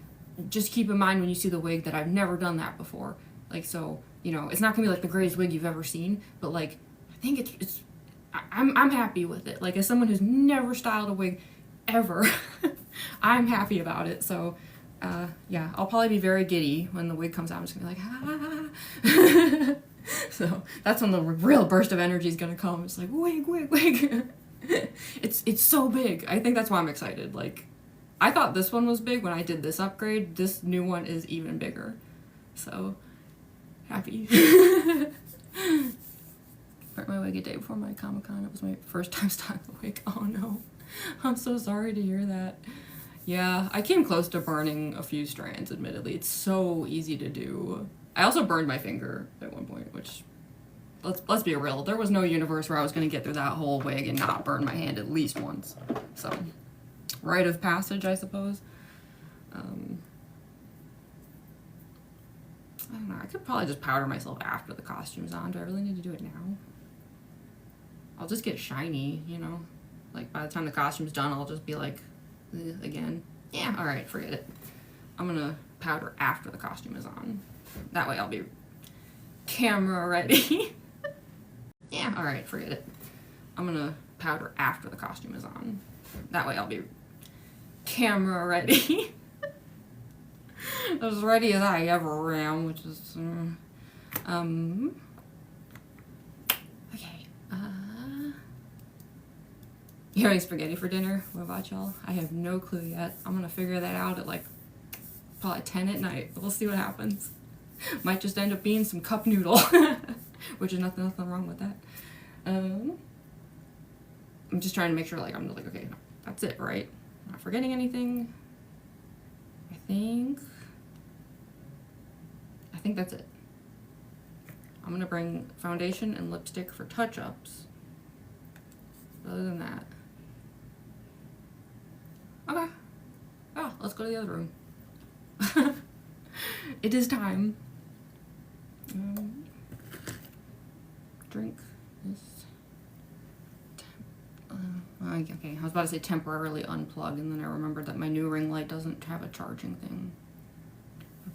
just keep in mind when you see the wig that I've never done that before. Like, so, you know, it's not gonna be like the greatest wig you've ever seen, but like, I think I'm happy with it. Like, as someone who's never styled a wig ever, I'm happy about it. So yeah, I'll probably be very giddy when the wig comes out. I'm just gonna be like, ah. So that's when the real burst of energy is gonna come. It's like, wig. It's so big. I think that's why I'm excited. Like, I thought this one was big when I did this upgrade. This new one is even bigger. So happy. Burnt my wig a day before my Comic-Con. It was my first time styling the wig. Oh no. I'm so sorry to hear that. Yeah, I came close to burning a few strands, admittedly. It's so easy to do. I also burned my finger at one point, which, let's be real, there was no universe where I was going to get through that whole wig and not burn my hand at least once. So, rite of passage, I suppose. I don't know. I could probably just powder myself after the costume's on. Do I really need to do it now? I'll just get shiny, you know? Like, by the time the costume's done, I'll just be like, again. Yeah, alright, forget it. I'm gonna powder after the costume is on. That way I'll be camera ready. Yeah, alright, forget it. I'm gonna powder after the costume is on. That way I'll be camera ready. As ready as I ever am, which is, okay, you having spaghetti for dinner? What about y'all? I have no clue yet. I'm gonna figure that out at like, probably 10 at night. We'll see what happens. Might just end up being some cup noodle, which is nothing wrong with that. I'm just trying to make sure, like, I'm like, okay, no, that's it, right? I'm not forgetting anything. I think that's it. I'm gonna bring foundation and lipstick for touch-ups. Other than that, okay. Oh, let's go to the other room. It is time. Drink this. Okay, I was about to say temporarily unplug, and then I remembered that my new ring light doesn't have a charging thing.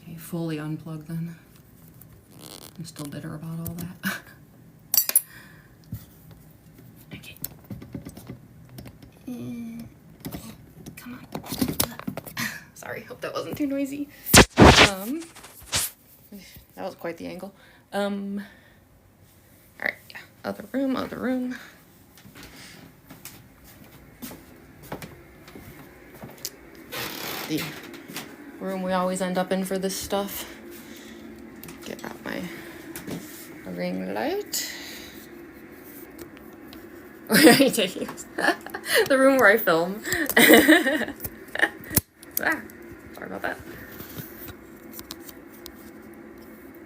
Okay, fully unplug then. I'm still bitter about all that. Okay. Come on. Sorry, hope that wasn't too noisy. That was quite the angle. Alright, yeah. Other room. The room we always end up in for this stuff. Get out my ring light. Where are you taking this? The room where I film. Sorry about that.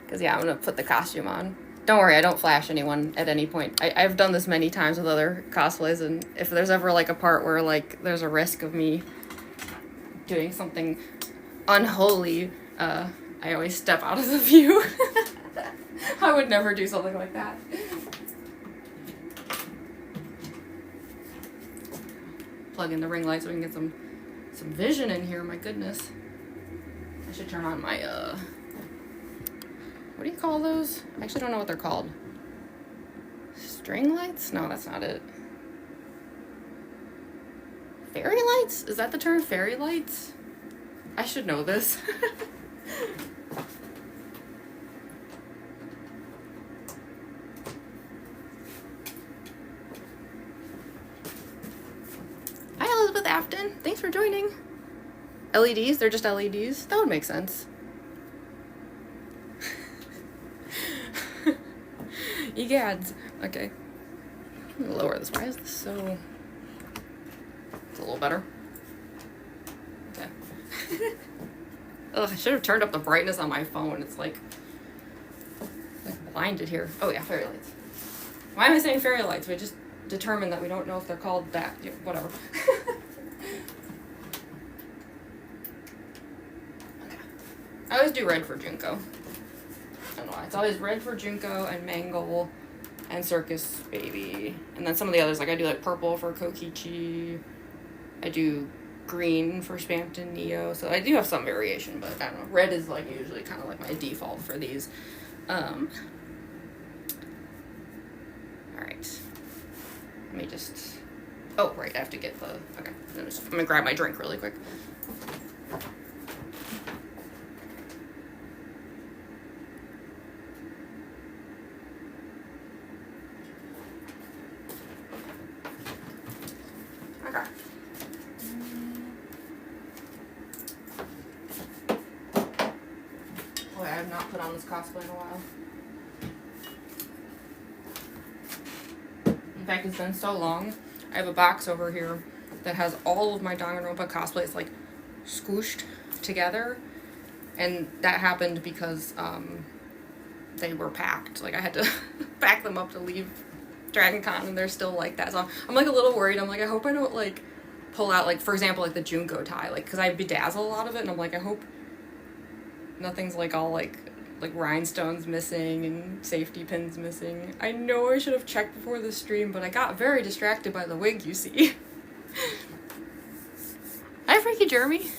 Because, yeah, I'm going to put the costume on. Don't worry, I don't flash anyone at any point. I've done this many times with other cosplays, and if there's ever, like, a part where, like, there's a risk of me doing something unholy, I always step out of the view. I would never do something like that. Plug in the ring light so we can get some vision in here, my goodness. I should turn on my, what do you call those? I actually don't know what they're called. String lights? No, that's not it. Fairy lights? Is that the term? Fairy lights? I should know this. Hi, Elizabeth Afton. Thanks for joining. LEDs? They're just LEDs? That would make sense. Egads. Okay. I'm gonna lower this. Why is this so... It's a little better. Okay. Ugh, I should have turned up the brightness on my phone. It's like blinded here. Oh yeah, fairy lights. Why am I saying fairy lights? We just determined that we don't know if they're called that. Yeah, whatever. Okay. I always do red for Junko. I don't know why. It's always red for Junko and Mangle and Circus Baby. And then some of the others, like I do like purple for Kokichi. I do green for Spampton Neo. So I do have some variation, but I don't know. Red is like usually kind of like my default for these. Alright. Let me just... Oh, right. I have to get the... Okay. I'm going to grab my drink really quick. Okay. Boy, I have not put on this cosplay in a while. In fact, it's been so long. I have a box over here that has all of my Danganronpa cosplays like squished together, and that happened because they were packed. Like I had to pack them up to leave Dragon Con, and they're still like that. So I'm like a little worried. I'm like, I hope I don't like pull out, like, for example, like the Junko tie, like, because I bedazzle a lot of it, and I'm like, I hope nothing's like all like like rhinestones missing and safety pins missing. I know I should have checked before the stream, but I got very distracted by the wig, you see. Hi, Freaky Jeremy.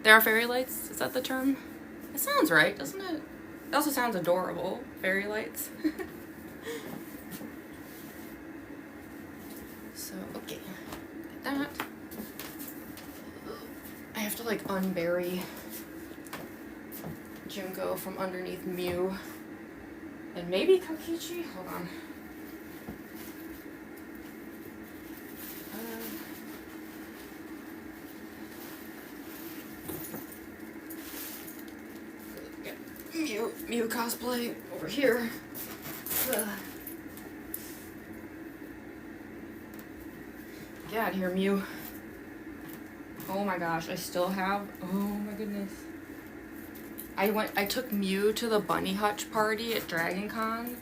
There are fairy lights? Is that the term? It sounds right, doesn't it? It also sounds adorable. Fairy lights. So, okay. Get that. I have to like unbury Junko from underneath Mew. And maybe Kokichi? Hold on. Mew cosplay over here. Get out of here, Mew. Oh my gosh, I still have, oh my goodness. I took Mew to the Bunny Hutch party at Dragon Con.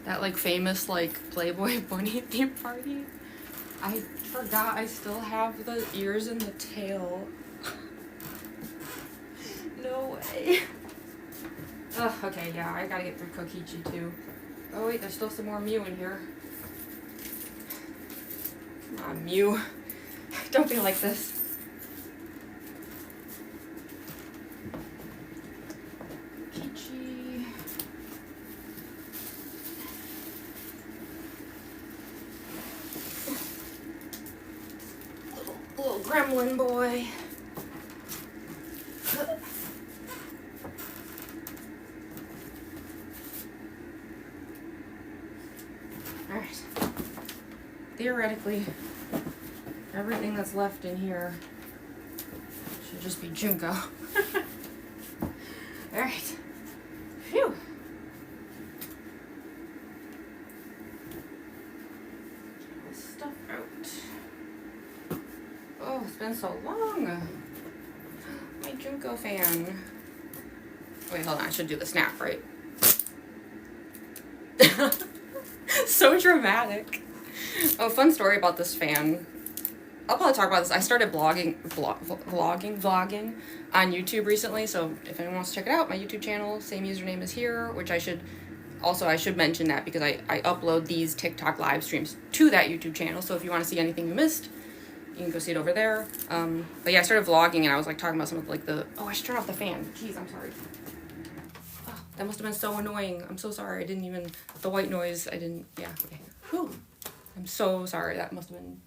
That like famous like Playboy bunny theme party. I forgot I still have the ears and the tail. No way. Ugh, okay, yeah, I gotta get through Kokichi too. Oh wait, there's still some more Mew in here. Come on, Mew. Don't be like this. Kokichi. Little gremlin boy. Alright. Theoretically, everything that's left in here should just be Junko. Alright. Phew. Get this stuff out. Oh, it's been so long. My Junko fan. Wait, hold on. I should do the snap, right? So dramatic. Oh, fun story about this fan. I'll probably talk about this. I started vlogging on YouTube recently, so if anyone wants to check it out, my YouTube channel, same username is here, which I should mention that because I upload these TikTok live streams to that YouTube channel, so if you want to see anything you missed, you can go see it over there. But yeah, I started vlogging and I was like talking about some of like the, oh, I should turn off the fan. Jeez, I'm sorry. Oh, that must have been so annoying. I'm so sorry. I didn't even, the white noise, I didn't, yeah, okay. Whew. I'm so sorry. That must have been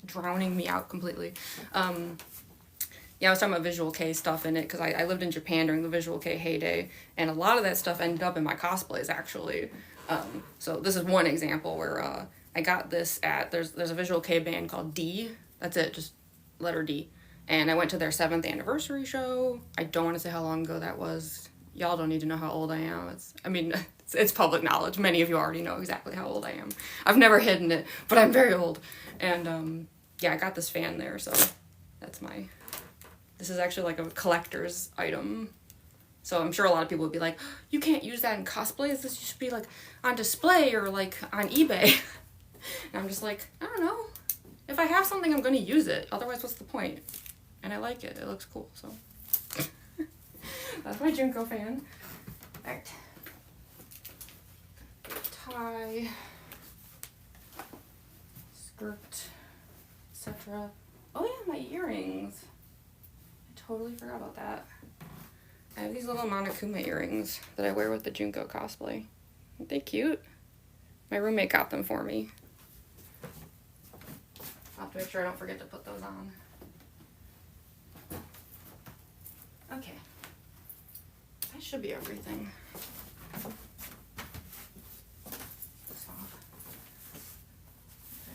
drowning me out completely. Yeah, I was talking about Visual K stuff in it because I lived in Japan during the Visual K heyday, and a lot of that stuff ended up in my cosplays actually. So this is one example where I got this at, there's a Visual K band called D. That's it, just letter D. And I went to their 7th anniversary show. I don't want to say how long ago that was. Y'all don't need to know how old I am. It's public knowledge. Many of you already know exactly how old I am. I've never hidden it, but I'm very old. And yeah, I got this fan there, so that's my, this is actually like a collector's item. So I'm sure a lot of people would be like, you can't use that in cosplays. This should be like on display or like on eBay. And I'm just like, I don't know. If I have something, I'm going to use it. Otherwise, what's the point? And I like it. It looks cool, so. That's my Junko fan. Alright. Tie. Skirt. Etc. Oh yeah, my earrings. I totally forgot about that. I have these little Monokuma earrings that I wear with the Junko cosplay. Aren't they cute? My roommate got them for me. I'll have to make sure I don't forget to put those on. Okay. That should be everything. This off.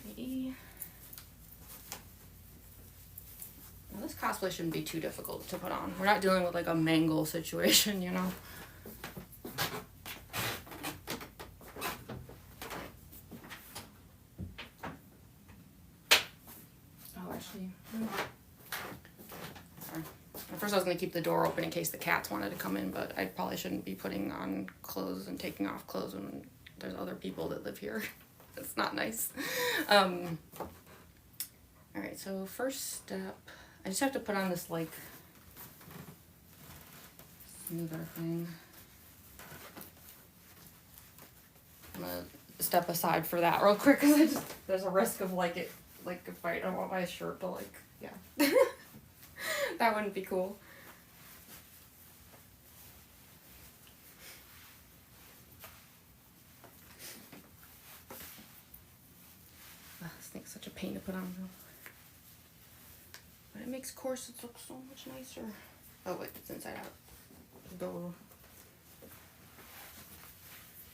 Ready. Now this cosplay shouldn't be too difficult to put on. We're not dealing with like a mangle situation, you know? Oh, actually. Sorry. At first I was going to keep the door open in case the cats wanted to come in, but I probably shouldn't be putting on clothes and taking off clothes when there's other people that live here. It's not nice. Alright, so first step, I just have to put on this like Another thing. I'm gonna step aside for that real quick because there's a risk of like it, like if I don't want my shirt to like, yeah. That wouldn't be cool. This thing's such a pain to put on though. But it makes corsets look so much nicer. Oh wait, it's inside out. Go.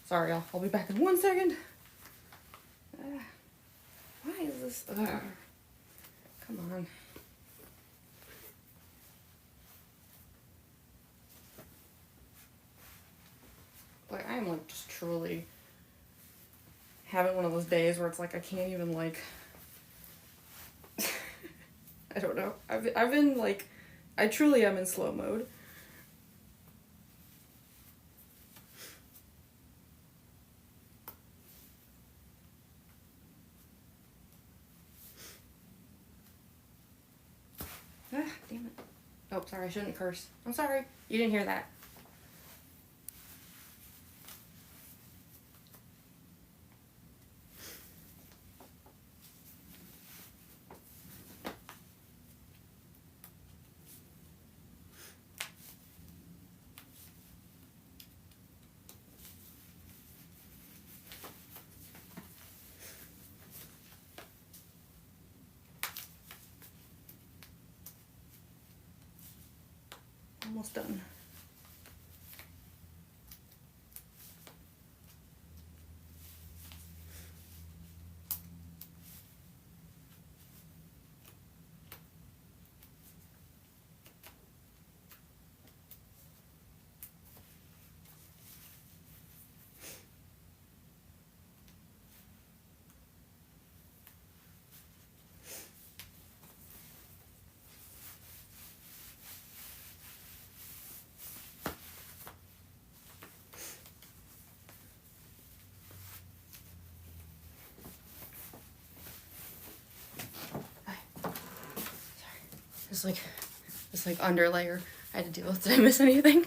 Sorry, I'll be back in 1 second. Why is this? Come on. Like, I am like just truly having one of those days where it's like I can't even like I don't know. I've been like, I truly am in slow mode. Ah, damn it. Oh, sorry, I shouldn't curse. I'm sorry. You didn't hear that. Almost done. This like under layer I had to deal with. Did I miss anything?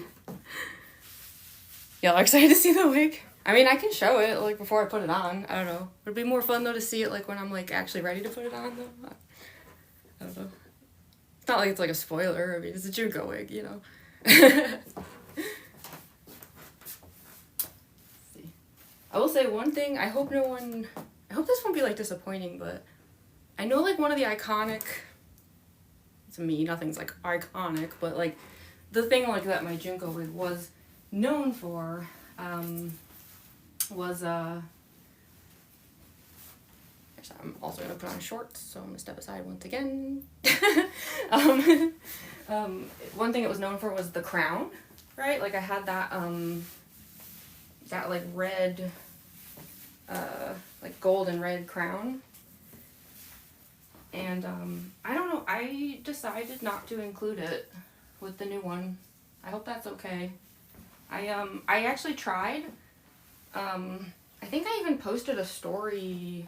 Y'all are excited to see the wig? I mean, I can show it like before I put it on. I don't know. It'd be more fun though to see it like when I'm like actually ready to put it on though. I don't know. It's not like it's like a spoiler. I mean, it's a Junko wig, you know. See. I will say one thing. I hope this won't be like disappointing, but I know like one of the iconic, to me, nothing's like iconic, but like the thing like that my Junko wig was known for was I'm also gonna put on shorts, so I'm gonna step aside once again. One thing it was known for was the crown, right? Like I had that that like red like gold and red crown. And I don't know, I decided not to include it with the new one. I hope that's okay. I actually tried. I think I even posted a story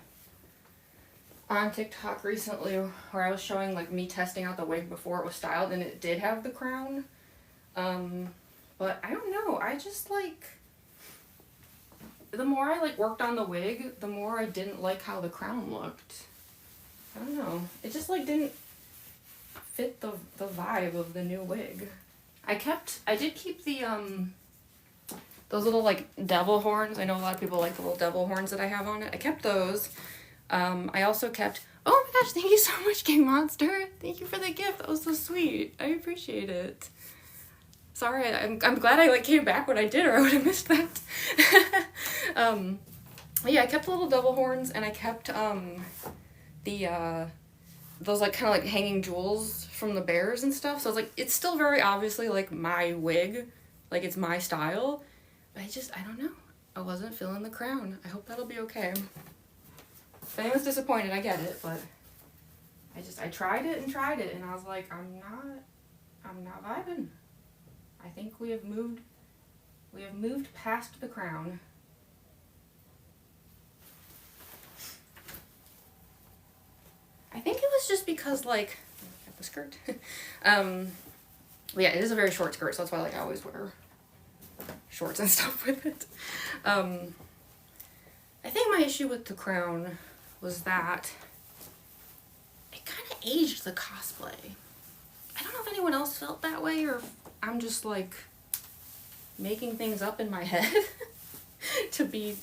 on TikTok recently where I was showing like me testing out the wig before it was styled, and it did have the crown. But I don't know, I just like, the more I like worked on the wig, the more I didn't like how the crown looked. I don't know. It just like didn't fit the vibe of the new wig. I did keep the those little like devil horns. I know a lot of people like the little devil horns that I have on it. I kept those. I also kept, oh my gosh, thank you so much, King Monster. Thank you for the gift. That was so sweet. I appreciate it. Sorry, I'm glad I like came back when I did, or I would have missed that. Yeah, I kept the little devil horns, and I kept those like kind of like hanging jewels from the bears and stuff. So I was like, it's still very obviously like my wig, like it's my style, but I don't know, I wasn't feeling the crown. I hope that'll be okay. If anyone's disappointed, I get it, but I tried it, and I was like, I'm not vibing. I think we have moved past the crown. I think it was just because, like, the skirt. But yeah, it is a very short skirt, so that's why like I always wear shorts and stuff with it. I think my issue with the crown was that it kind of aged the cosplay. I don't know if anyone else felt that way or if I'm just like making things up in my head to be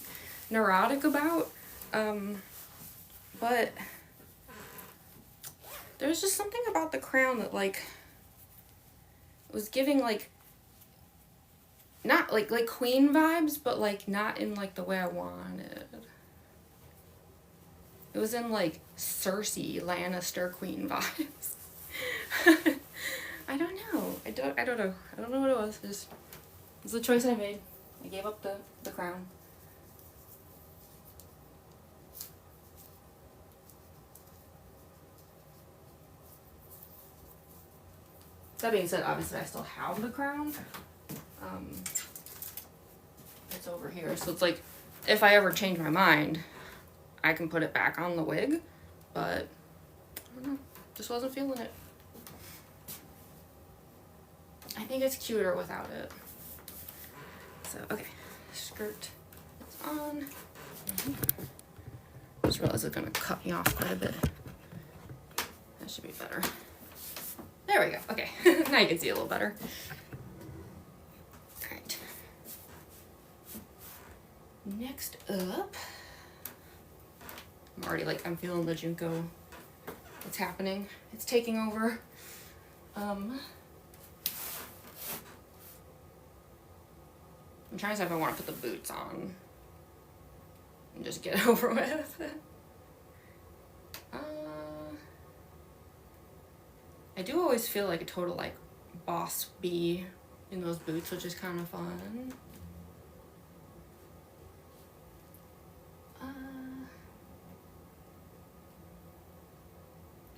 neurotic about. But there's just something about the crown that like was giving like not like queen vibes, but like not in like the way I wanted. It was in like Cersei Lannister queen vibes. I don't know. I don't know. I don't know what it was. It was the choice I made. I gave up the crown. That being said, obviously I still have the crown. It's over here, so it's like if I ever change my mind, I can put it back on the wig, but I don't know, just wasn't feeling it. I think it's cuter without it. So, okay, skirt is on. Just realized it's gonna cut me off quite a bit. That should be better. There we go, okay, now you can see a little better. Alright. Next up, I'm already like, I'm feeling the Junko. It's happening. It's taking over. I'm trying to decide if I want to put the boots on and just get it over with. I do always feel like a total like boss bee in those boots, which is kind of fun.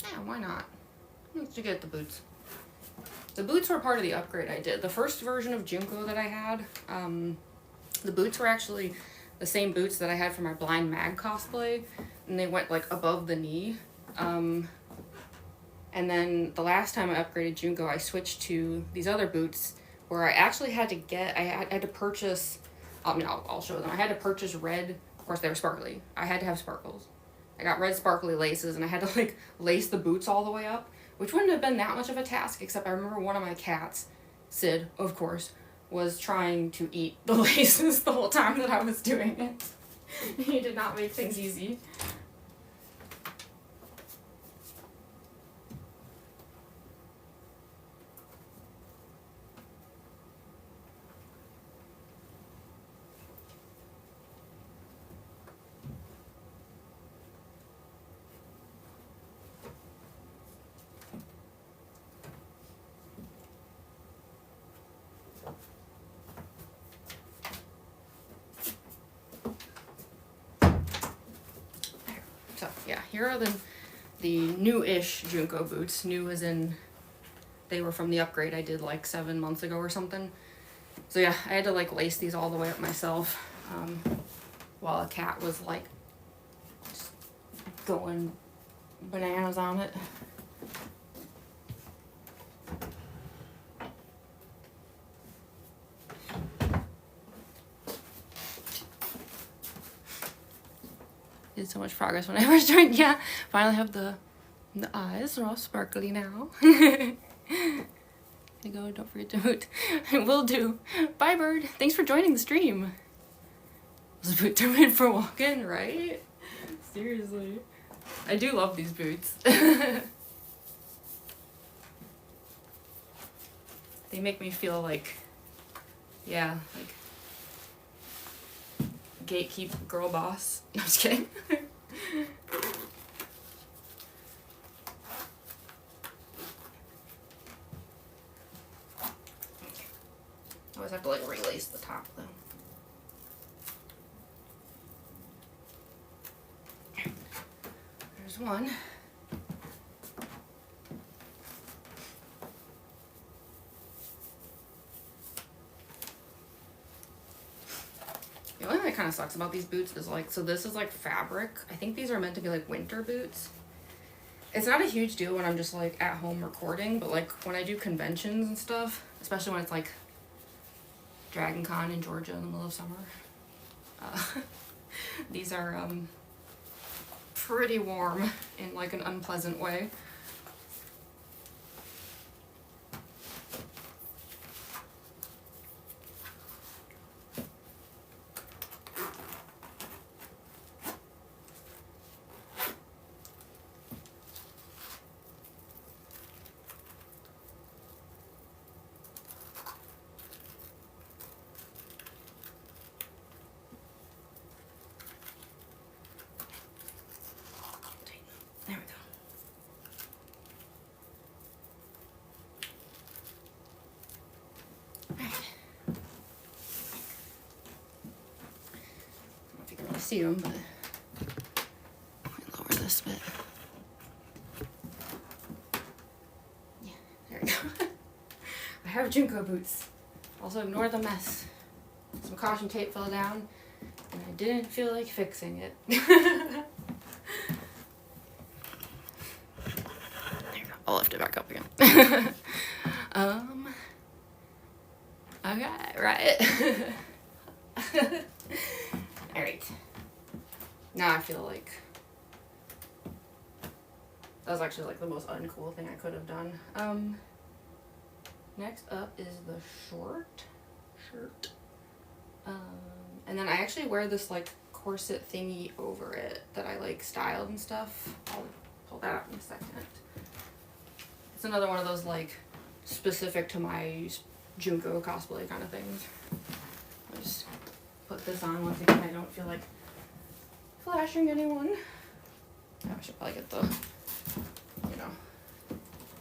Yeah, why not? Let's get the boots. The boots were part of the upgrade I did. The first version of Junko that I had, the boots were actually the same boots that I had for my Blind Mag cosplay, and they went like above the knee. And then the last time I upgraded Junko, I switched to these other boots where I actually had to get, I had to purchase, I mean, I'll show them. I had to purchase red, of course they were sparkly. I had to have sparkles. I got red sparkly laces and I had to like lace the boots all the way up, which wouldn't have been that much of a task, except I remember one of my cats, Cid, of course, was trying to eat the laces the whole time that I was doing it. He did not make things easy. So yeah, here are the new-ish Junko boots. New as in they were from the upgrade I did like 7 months ago or something. So yeah, I had to like lace these all the way up myself, while a cat was like just going bananas on it. Did so much progress when I first joined. Yeah, finally have the eyes. They're all sparkly now. There you go. Don't forget to hoot. Will do. Bye, bird. Thanks for joining the stream. Those boots are made for walking, right? Seriously. I do love these boots. They make me feel like, yeah, like gatekeep girl boss. No, I'm just kidding. I always have to like relace the top though. There's one. The only thing that kind of sucks about these boots is like, so this is like fabric. I think these are meant to be like winter boots. it's not a huge deal when I'm just like at home recording, but like when I do conventions and stuff, especially when it's like Dragon Con in Georgia in the middle of summer, these are pretty warm in like an unpleasant way. There we go. Right. I don't know if you can really see them, but let me lower this bit. Yeah, there we go. I have Junko boots. Also ignore the mess. Some caution tape fell down, and I didn't feel like fixing it. I'll lift it back up again. Okay, right. Alright. Now I feel like that was actually like the most uncool thing I could have done. Next up is the short shirt. And then I actually wear this like corset thingy over it that I like styled and stuff. I'll pull that out in a second. It's another one of those like specific to my Junko cosplay kind of things. I'll just put this on once again. I don't feel like flashing anyone. I should probably get the, you know,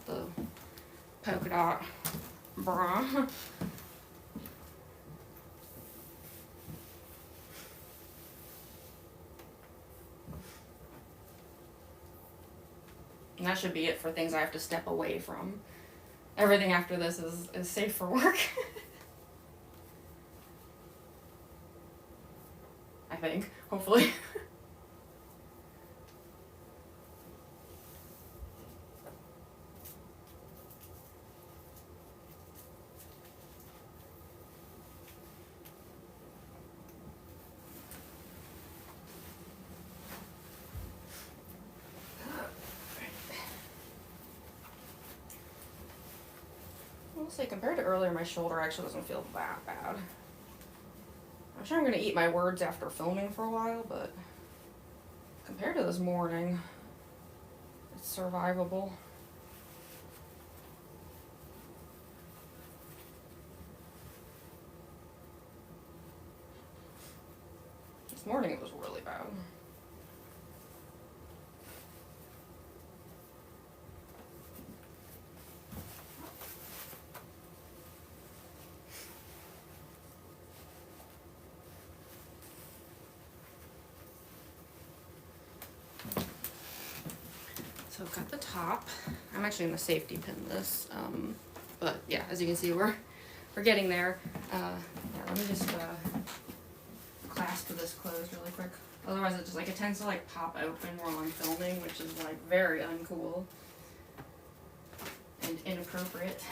the polka dot bra. And that should be it for things I have to step away from. Everything after this is safe for work. I think, hopefully. I'll say compared to earlier, my shoulder actually doesn't feel that bad. I'm sure I'm gonna eat my words after filming for a while, but compared to this morning, it's survivable. This morning it was really bad. So I've got the top. I'm actually gonna safety pin this, but yeah, as you can see, we're getting there. Yeah, let me just clasp this closed really quick. Otherwise, it just like it tends to like pop open while I'm filming, which is like very uncool and inappropriate.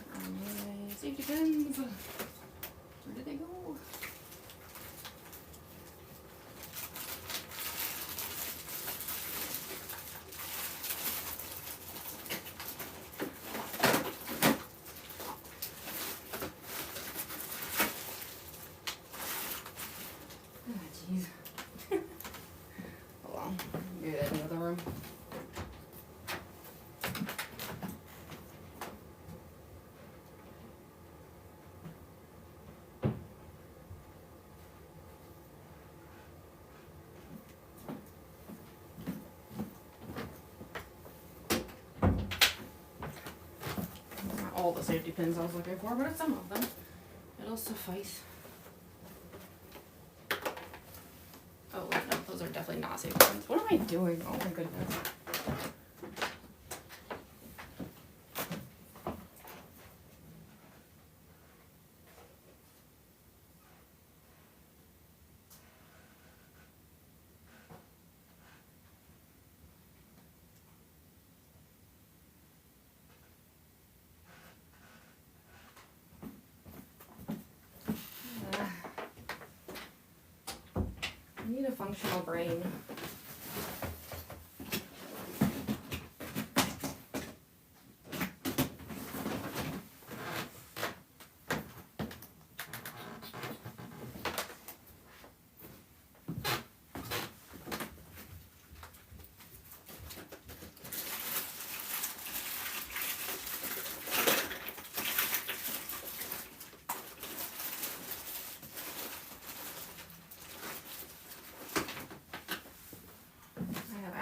Where are my safety pins? Where did they go? All the safety pins I was looking for, but it's some of them. It'll suffice. Oh wait, no, those are definitely not safety pins. What am I doing? Oh my goodness. need a functional brain.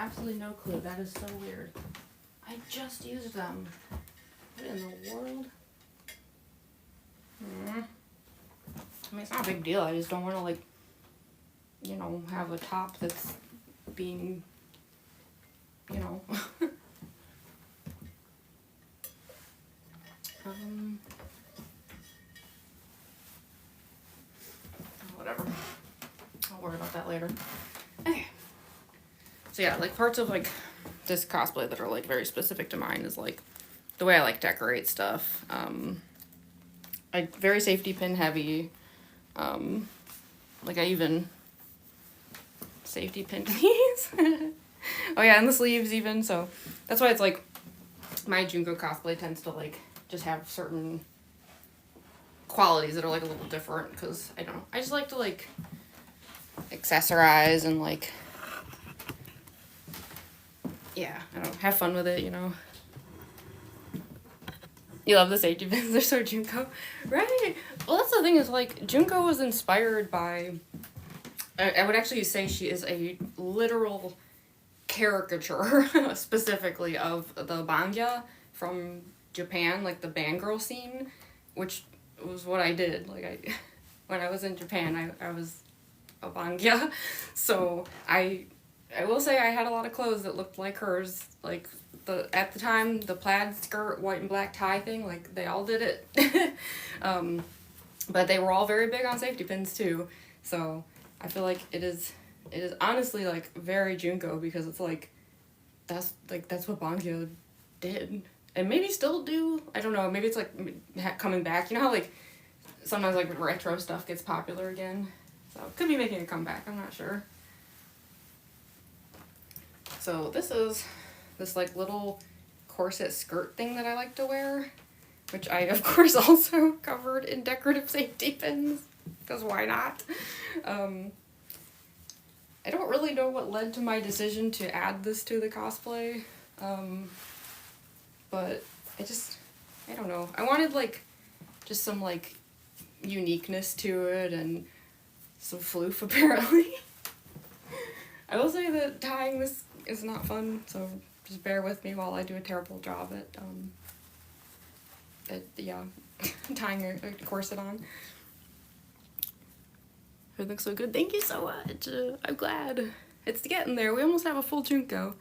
Absolutely no clue. That is so weird. I just used them. What in the world? I mean, it's not a big deal. I just don't want to, like, you know, have a top that's being, you know. Whatever. I'll worry about that later. Okay. So yeah, like parts of like this cosplay that are like very specific to mine is like the way I like decorate stuff. I very safety pin heavy. Like I even safety pin these. Oh yeah, and the sleeves even. So that's why it's like my Junko cosplay tends to like just have certain qualities that are like a little different because I don't know. I just like to like accessorize and like, yeah, I don't know, have fun with it, you know. You love the safety pins, they're so Junko. Right? Well, that's the thing is, like, Junko was inspired by, I would actually say she is a literal caricature, specifically, of the bangya from Japan, like the band-girl scene, which was what I did. Like, when I was in Japan, I was a bangya, so I will say I had a lot of clothes that looked like hers, like at the time, the plaid skirt, white and black tie thing, like they all did it. But they were all very big on safety pins too. So I feel like it is honestly like very Junko because it's like that's what bangya did. And maybe still do. I don't know, maybe it's like coming back. You know how like sometimes like retro stuff gets popular again? So it could be making a comeback, I'm not sure. So this is this like little corset skirt thing that I like to wear, which I of course also covered in decorative safety pins, because why not? I don't really know what led to my decision to add this to the cosplay, but I don't know. I wanted like just some like uniqueness to it and some floof apparently. I will say that tying this is not fun, so just bear with me while I do a terrible job at tying a corset on. It looks so good. Thank you so much. I'm glad. It's getting there. We almost have a full Junko.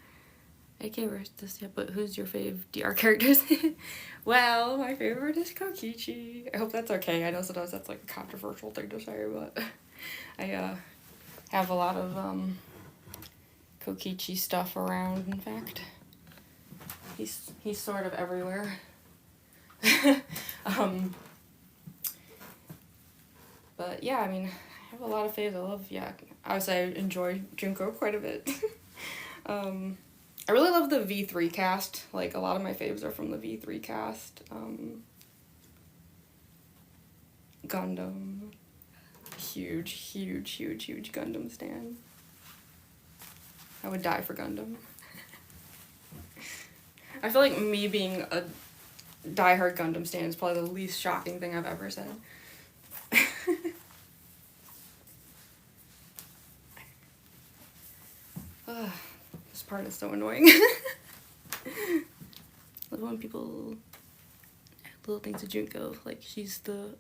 I can't wear this yet, but who's your fave DR characters? Well, my favorite is Kokichi. I hope that's okay. I know sometimes that's like a controversial thing to say, but I have a lot of Kokichi stuff around, in fact. He's sort of everywhere. But yeah, I mean, I have a lot of faves. I love, I would say I enjoy Junko quite a bit. I really love the V3 cast. Like, a lot of my faves are from the V3 cast. Gundam. Huge Gundam stan. I would die for Gundam. I feel like me being a diehard Gundam stan is probably the least shocking thing I've ever said. This part is so annoying. I love when people add little things to Junko, like she's the...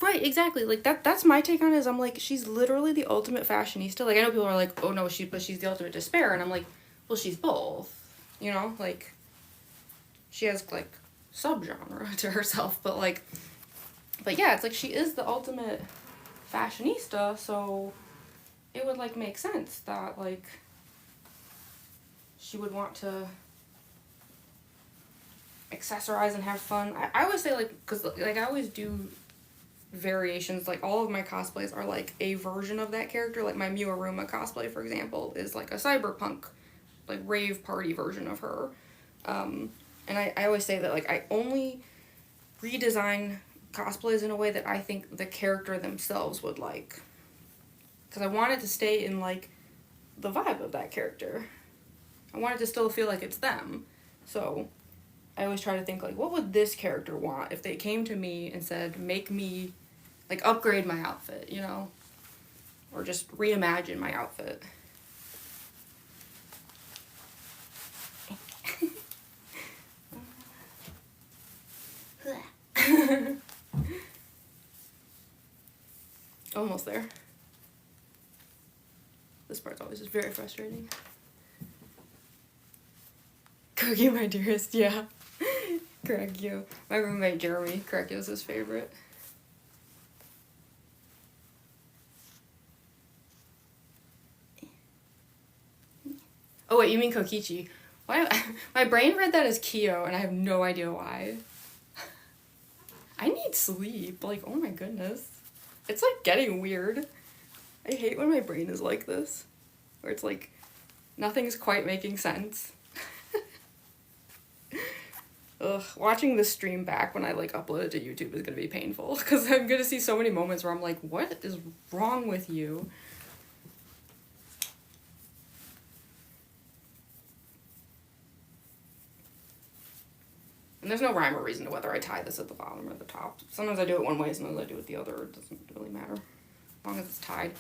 Right, exactly, like that's my take on it, is I'm like, she's literally the ultimate fashionista. Like, I know people are like, oh no, but she's the ultimate despair, and I'm like, well, she's both, you know, like, she has, like, subgenre to herself, but yeah, it's like, she is the ultimate fashionista, so it would, like, make sense that, like, she would want to accessorize and have fun. I always say, like, because, like, I always do variations. Like, all of my cosplays are like a version of that character. Like, my Miwaruma cosplay, for example, is like a cyberpunk, like, rave party version of her. And I always say that, like, I only redesign cosplays in a way that I think the character themselves would like. Because I want it to stay in, like, the vibe of that character. I want it to still feel like it's them. So I always try to think, like, what would this character want if they came to me and said, make me, like, upgrade my outfit, you know? Or just reimagine my outfit. Almost there. This part's always just very frustrating. Cookie, my dearest, yeah. Correcchio. My roommate Jeremy, Correcchio's his favorite. Oh wait, you mean Kokichi. Why? My brain read that as Kyo, and I have no idea why. I need sleep. Like, oh my goodness. It's like getting weird. I hate when my brain is like this. Where it's like, nothing's quite making sense. Ugh, watching this stream back when I, like, upload it to YouTube is gonna be painful. Because I'm gonna see so many moments where I'm like, what is wrong with you? And there's no rhyme or reason to whether I tie this at the bottom or the top. Sometimes I do it one way, sometimes I do it the other. It doesn't really matter. As long as it's tied.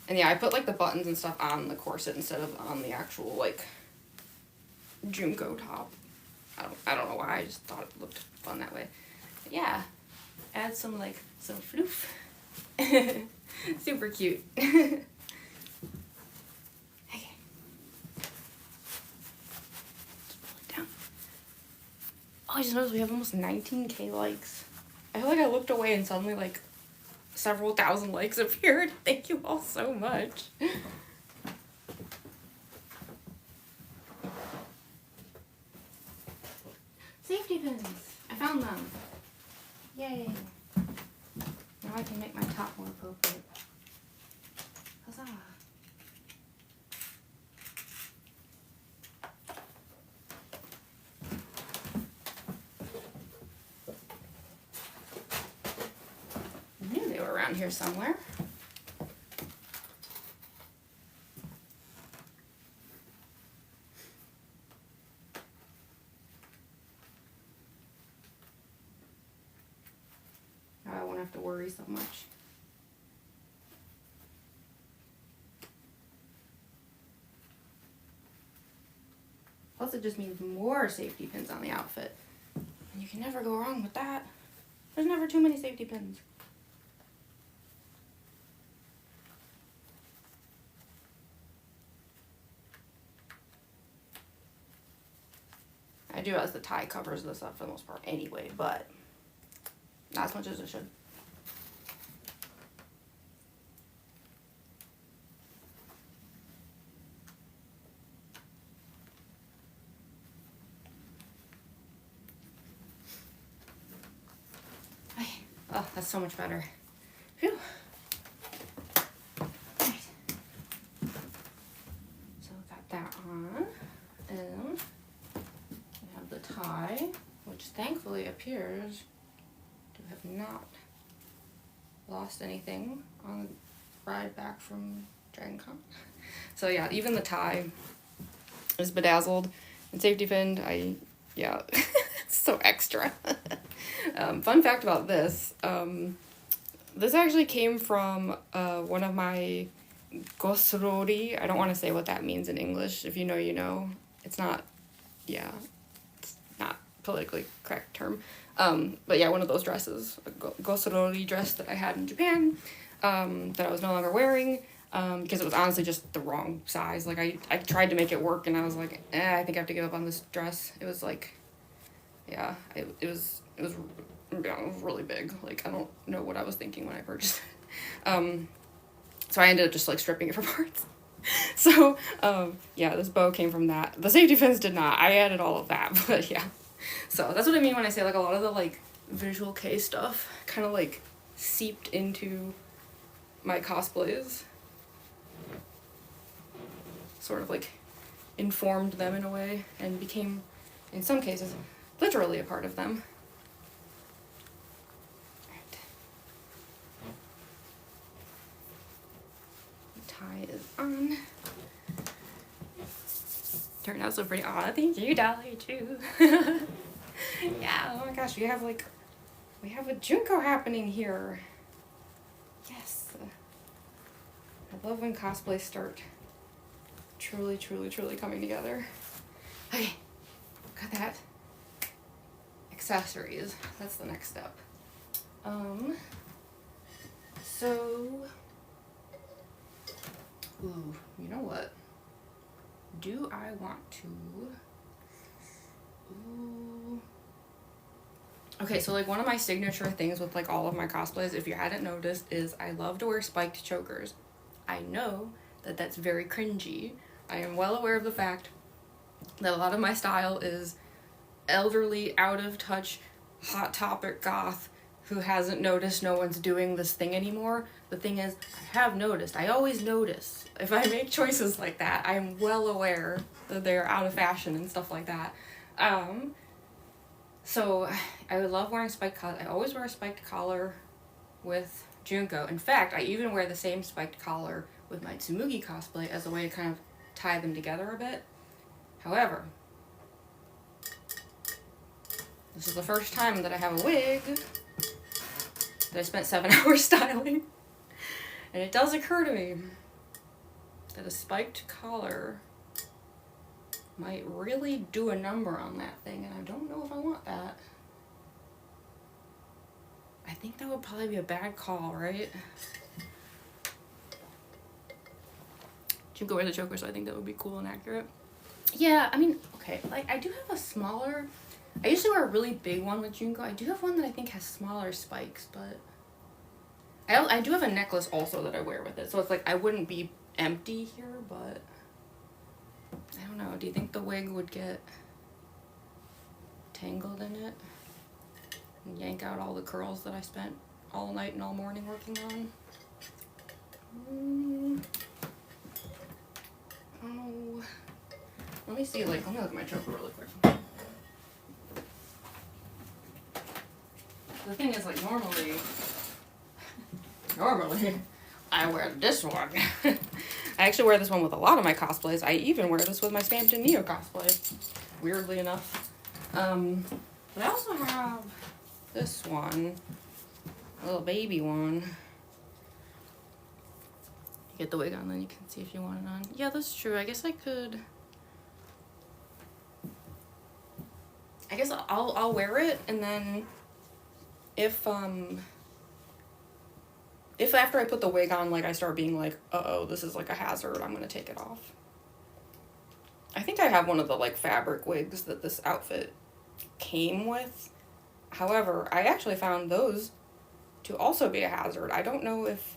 And yeah, I put, like, the buttons and stuff on the corset instead of on the actual, like, Junko top. I don't know why, I just thought it looked fun that way. But yeah, add some, like, some floof. Super cute. Okay. Just pull it down. Oh, I just noticed we have almost 19K likes. I feel like I looked away and suddenly, like, several thousand likes appeared. Thank you all so much. Safety pins! I found them! Yay! Now I can make my top more appropriate. Huzzah! I knew they were around here somewhere. To worry so much. Plus, it just means more safety pins on the outfit. And you can never go wrong with that. There's never too many safety pins. I do, as the tie covers this up for the most part anyway, but not as much as it should. Oh, that's so much better. Phew. Right. So we got that on. And we have the tie, which thankfully appears to have not lost anything on the ride back from Dragon Con. So yeah, even the tie is bedazzled and safety pinned. Yeah, it's so extra. Fun fact about this, this actually came from one of my gosurori. I don't want to say what that means in English. If you know, you know. It's not, yeah, it's not politically correct term. But yeah, one of those dresses, a gosurori dress that I had in Japan, that I was no longer wearing, because it was honestly just the wrong size. Like, I tried to make it work, and I was like, I think I have to give up on this dress. It was like, yeah, it was really big. Like, I don't know what I was thinking when I purchased it. So I ended up just, like, stripping it for parts. So, yeah, this bow came from that. The safety pins did not. I added all of that, but yeah. So that's what I mean when I say, like, a lot of the, like, visual K stuff kind of, like, seeped into my cosplays. Sort of like informed them in a way and became, in some cases, literally a part of them. Right. The tie is on. Turned out so pretty. Aw, thank you, Dolly, too. Yeah, oh my gosh, we have a Junko happening here. Yes. I love when cosplays start truly, truly, truly coming together. Okay, got that. Accessories, that's the next step. So, ooh, you know what? Do I want to, ooh. Okay, so like one of my signature things with like all of my cosplays, if you hadn't noticed, is I love to wear spiked chokers. I know that that's very cringy. I am well aware of the fact that a lot of my style is elderly, out of touch, hot topic goth who hasn't noticed no one's doing this thing anymore. The thing is, I have noticed. I always notice. If I make choices like that, I am well aware that they're out of fashion and stuff like that. So I would love wearing spiked collar. I always wear a spiked collar with Junko. In fact, I even wear the same spiked collar with my Tsumugi cosplay as a way to kind of tie them together a bit. However, this is the first time that I have a wig that I spent 7 hours styling. And it does occur to me that a spiked collar might really do a number on that thing, and I don't know if I want that. I think that would probably be a bad call, right? Junko wear the choker, so I think that would be cool and accurate. Yeah, I mean, okay, like I do have a smaller, I used to wear a really big one with Junko. I do have one that I think has smaller spikes, but I do have a necklace also that I wear with it, so it's like I wouldn't be empty here, but I don't know. Do you think the wig would get tangled in it and yank out all the curls that I spent all night and all morning working on? Oh, let me see. Like, let me look at my choker really quick. The thing is, like, normally I wear this one. I actually wear this one with a lot of my cosplays. I even wear this with my Stamped in Neo cosplay, weirdly enough. But I also have this one, a little baby one. You get the wig on, then you can see if you want it on. Yeah, that's true. I guess I could. I guess I'll wear it, and then if after I put the wig on, like, I start being like, uh-oh, this is like a hazard, I'm gonna take it off. I think I have one of the, like, fabric wigs that this outfit came with. However, I actually found those to also be a hazard. I don't know if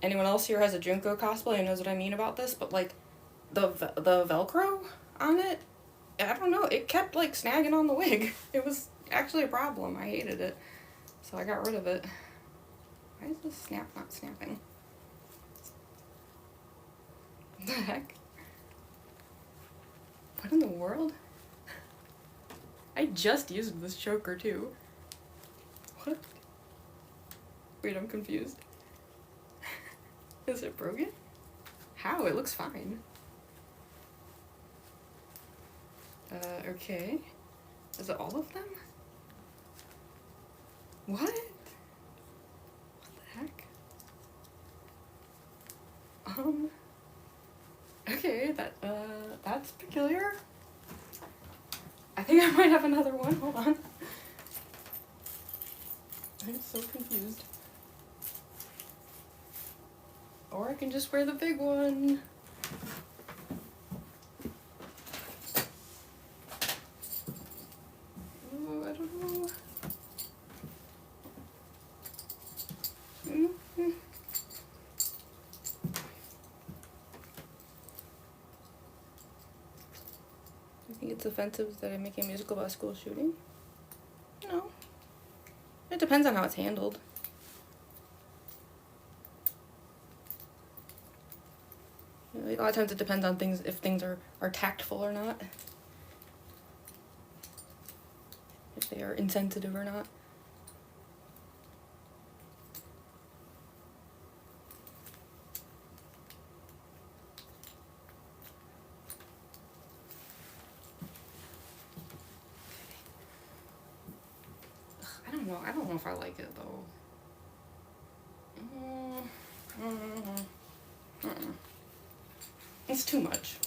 anyone else here has a Junko cosplay and knows what I mean about this, but, like, the Velcro on it, I don't know, it kept, like, snagging on the wig. It was actually a problem. I hated it. So I got rid of it. Why is this snap not snapping? What the heck? What in the world? I just used this choker too. What? Wait, I'm confused. Is it broken? How? It looks fine. Okay. Is it all of them? What? Heck? Okay, that's peculiar. I think I might have another one, hold on. I'm so confused. Or I can just wear the big one. Oh, I don't know. I think it's offensive that I'm making a musical about school shooting. No. It depends on how it's handled. A lot of times it depends on things, if things are tactful or not. If they are insensitive or not. I don't know if I like it though. It's too much.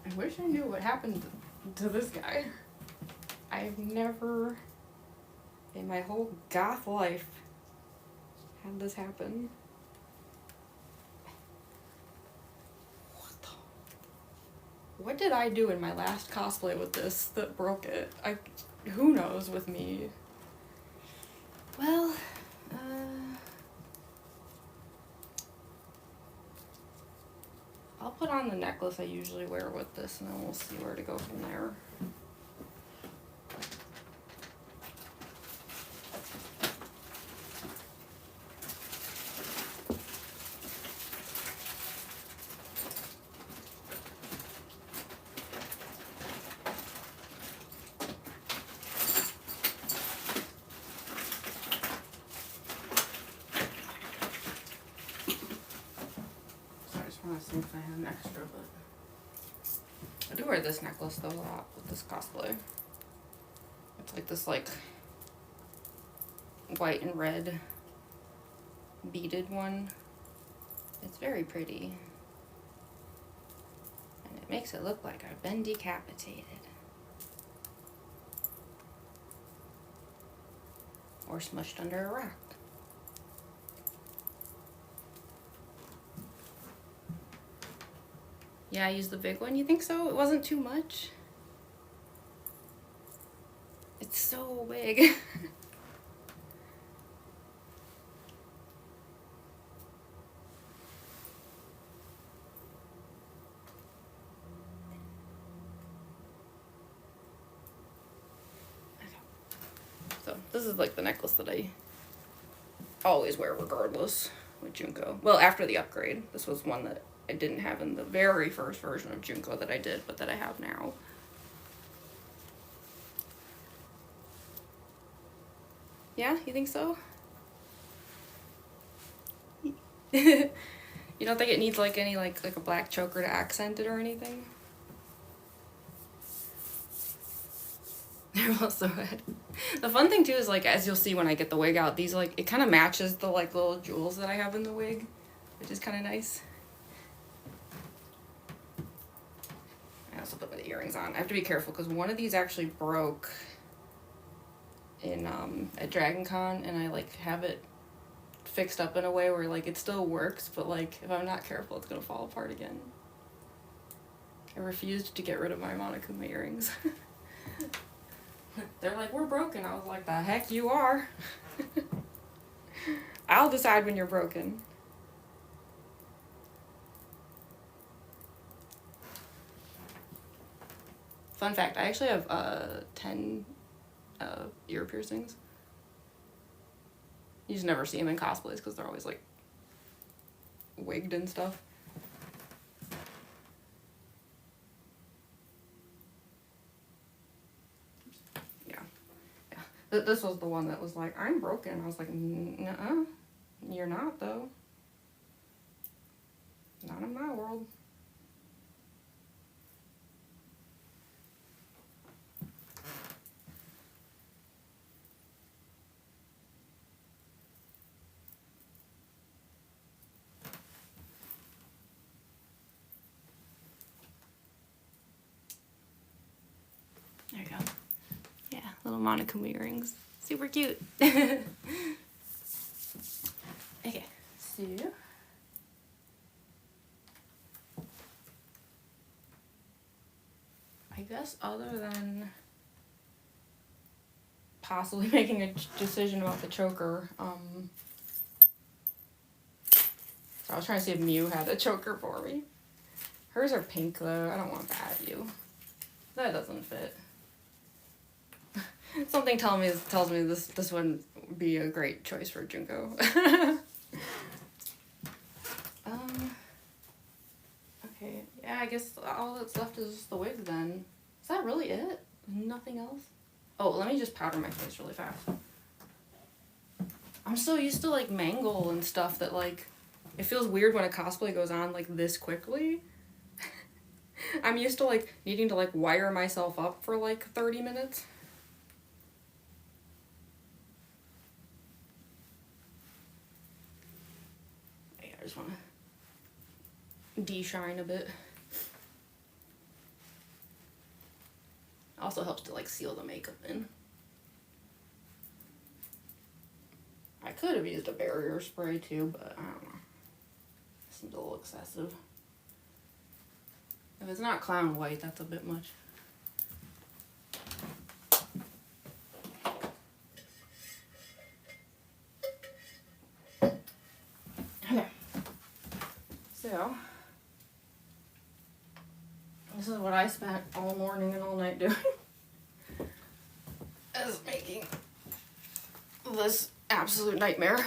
I wish I knew what happened to this guy. I've never in my whole goth life had this happen. What did I do in my last cosplay with this that broke it? Who knows with me? Well, I'll put on the necklace I usually wear with this, and then we'll see where to go from there. See if I have an extra, but I do wear this necklace though a lot with this cosplay. It's like this white and red beaded one. It's very pretty. And it makes it look like I've been decapitated. Or smushed under a rock. Yeah, I used the big one. You think so? It wasn't too much? It's so big. So, this is like the necklace that I always wear regardless with Junko. Well, after the upgrade. This was one that I didn't have in the very first version of Junko that I did, but that I have now. Yeah, you think so? You don't think it needs like any like a black choker to accent it or anything? They're both so good. The fun thing too is like, as you'll see when I get the wig out, these like, it kind of matches the like little jewels that I have in the wig, which is kind of nice. I also put my earrings on. I have to be careful because one of these actually broke in at Dragon Con, and I like have it fixed up in a way where like it still works, but like if I'm not careful it's gonna fall apart again. I refused to get rid of my Monokuma earrings. They're like, we're broken. I was like, the heck you are. I'll decide when you're broken. Fun fact, I actually have 10 ear piercings. You just never see them in cosplays because they're always like wigged and stuff. Yeah. This was the one that was like, I'm broken. I was like, nuh-uh. You're not though. Not in my world. There you go. Yeah, little Monokuma earrings. Super cute. Okay, so I guess other than possibly making a decision about the choker, so I was trying to see if Mew had a choker for me. Hers are pink though. I don't want that, you. That doesn't fit. Something tells me this wouldn't be a great choice for Junko. Okay, yeah, I guess all that's left is the wig then. Is that really it? Nothing else? Oh, let me just powder my face really fast. I'm so used to like mangle and stuff that like, it feels weird when a cosplay goes on like this quickly. I'm used to like needing to like wire myself up for like 30 minutes. I just want to de-shine a bit. Also helps to like seal the makeup in. I could have used a barrier spray too, but I don't know. Seems a little excessive. If it's not clown white, that's a bit much. Okay. So, this is what I spent all morning and all night doing. Is making this absolute nightmare.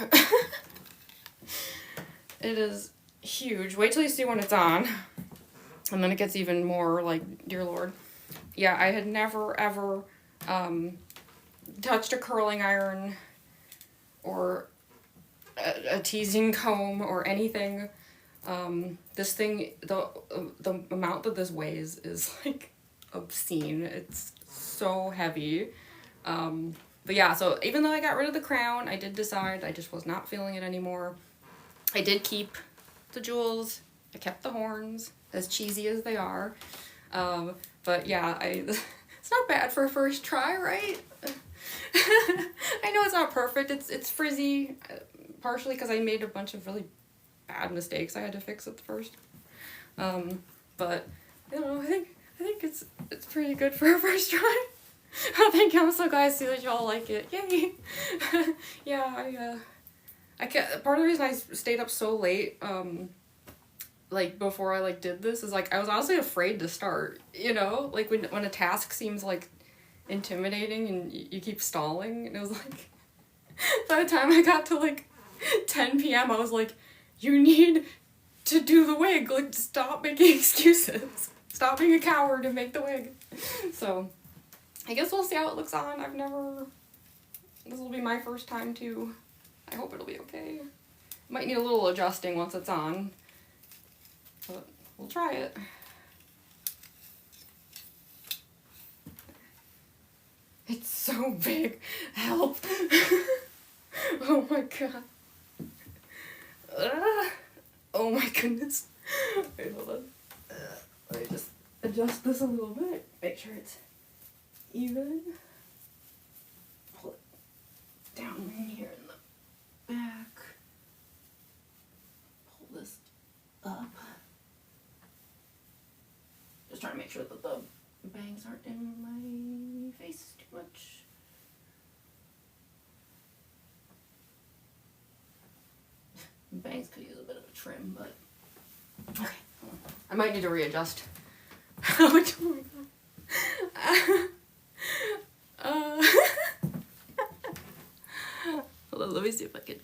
It is huge. Wait till you see when it's on. And then it gets even more like, dear Lord. Yeah, I had never ever touched a curling iron or a teasing comb or anything. This thing, the amount that this weighs is like obscene. It's so heavy. But yeah, so even though I got rid of the crown, I did decide I just was not feeling it anymore. I did keep the jewels. I kept the horns, as cheesy as they are. But yeah, it's not bad for a first try, right? I know it's not perfect. It's frizzy, partially because I made a bunch of really bad mistakes I had to fix at the first. But you know, I think it's pretty good for a first try. Oh, thank you. I'm so glad to see that y'all like it. Yay! Yeah, I can't. Part of the reason I stayed up so late, like before I like did this, is like I was honestly afraid to start. You know, like when a task seems like intimidating and you keep stalling, and it was like by the time I got to like 10 p.m. I was like, you need to do the wig. Like, stop making excuses. Stop being a coward and make the wig. So, I guess we'll see how it looks on. This will be my first time too. I hope it'll be okay. Might need a little adjusting once it's on, but we'll try it. It's so big. Help. Oh my god. Oh my goodness. Wait, hold on. Let me just adjust this a little bit. Make sure it's even. Pull it down in here in the back. Pull this up. Just trying to make sure that the bangs aren't in my face too much. Bangs could use a bit of a trim, but okay. I might need to readjust. Hold on, let me see if I can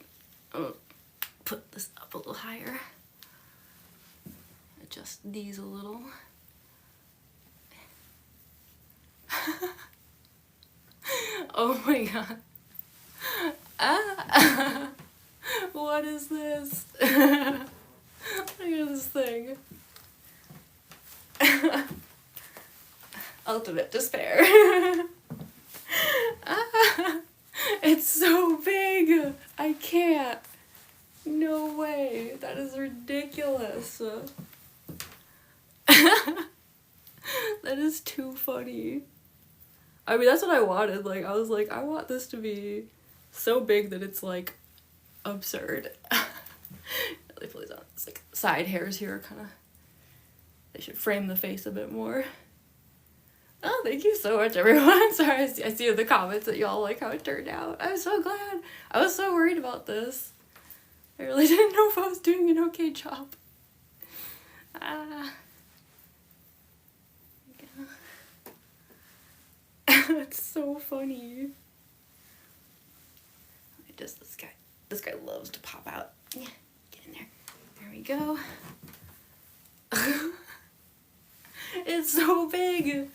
put this up a little higher. Adjust these a little. Oh my god. What is this? Look at this thing. Ultimate despair. It's so big. I can't. No way. That is ridiculous. That is too funny. I mean, that's what I wanted. Like, I was like, I want this to be so big that it's like absurd. Let me pull these out. It's like side hairs here, kind of. They should frame the face a bit more. Oh, thank you so much, everyone. Sorry, I see in the comments that y'all like how it turned out. I'm so glad. I was so worried about this. I really didn't know if I was doing an okay job. It's so funny. Just this guy loves to pop out. Yeah, get in there. There we go. It's so big.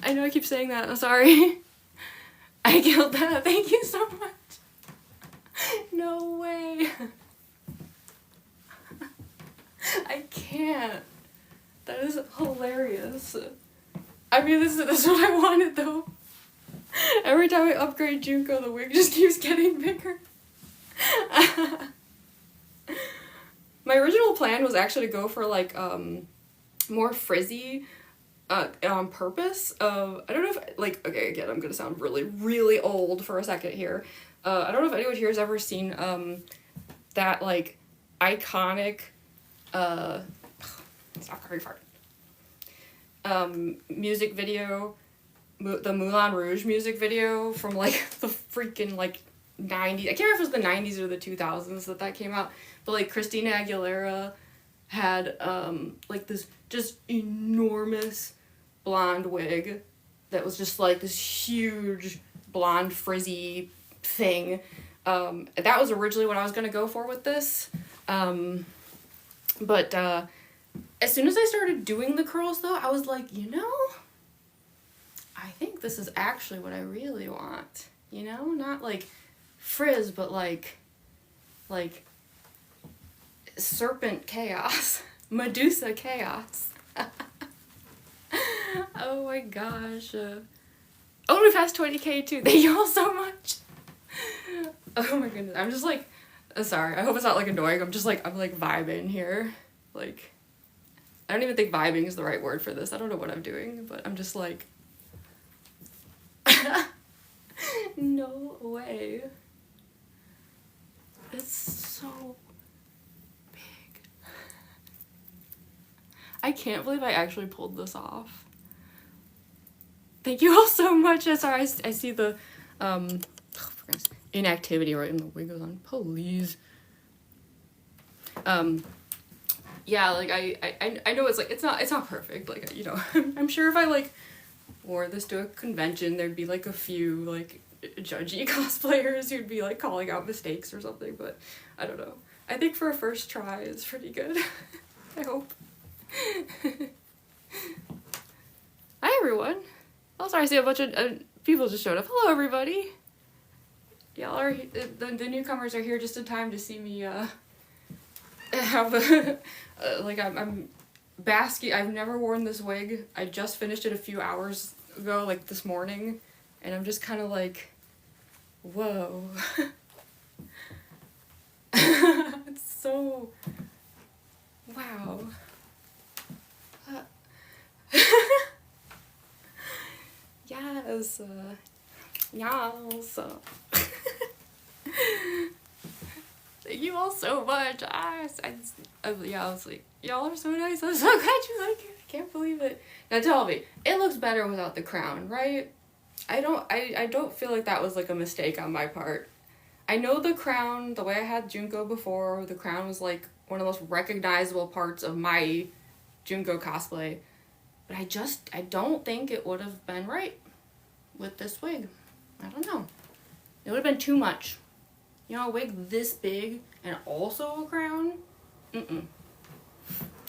I know I keep saying that. I'm sorry. I killed that. Thank you so much. No way. I can't. That is hilarious. I mean, this is what I wanted though. Every time I upgrade Junko, the wig just keeps getting bigger. My original plan was actually to go for like more frizzy on purpose. I don't know if, like, okay, again, I'm gonna sound really, really old for a second here. I don't know if anyone here has ever seen that like iconic stop very far. Music video, the Moulin Rouge music video from like the freaking like 90s. I can't remember if it was the 90s or the 2000s that came out, but like Christina Aguilera had like this just enormous blonde wig that was just like this huge blonde frizzy thing. That was originally what I was gonna go for with this, but as soon as I started doing the curls though, I was like, you know, I think this is actually what I really want, you know, not like frizz, but like serpent chaos, Medusa chaos. Oh my gosh. Oh, we passed 20K too. Thank you all so much. Oh my goodness. I'm just like, sorry. I hope it's not like annoying. I'm like vibing here. Like, I don't even think vibing is the right word for this. I don't know what I'm doing, but I'm just like, no way. It's so big. I can't believe I actually pulled this off. Thank you all so much. Sorry, I see the inactivity right in the wig goes on. Please. Yeah, like I know it's like it's not perfect. Like, you know, I'm sure if I like wore this to a convention, there'd be like a few like judgy cosplayers who'd be like calling out mistakes or something, but I don't know. I think for a first try it's pretty good. I hope. Hi everyone. Oh, sorry, I see a bunch of people just showed up. Hello everybody. Y'all are the newcomers are here just in time to see me have a like I'm basking. I've never worn this wig. I just finished it a few hours ago, like this morning, and I'm just kind of like, whoa. It's so, wow. Yes. Yes. Thank you all so much. Yeah, I was like, y'all are so nice. I'm so glad you like it. I can't believe it. Now tell me, it looks better without the crown, right? I don't feel like that was like a mistake on my part. I know the crown, the way I had Junko before, the crown was like one of the most recognizable parts of my Junko cosplay. But I don't think it would have been right with this wig. I don't know. It would have been too much. You know, a wig this big and also a crown? Mm-mm.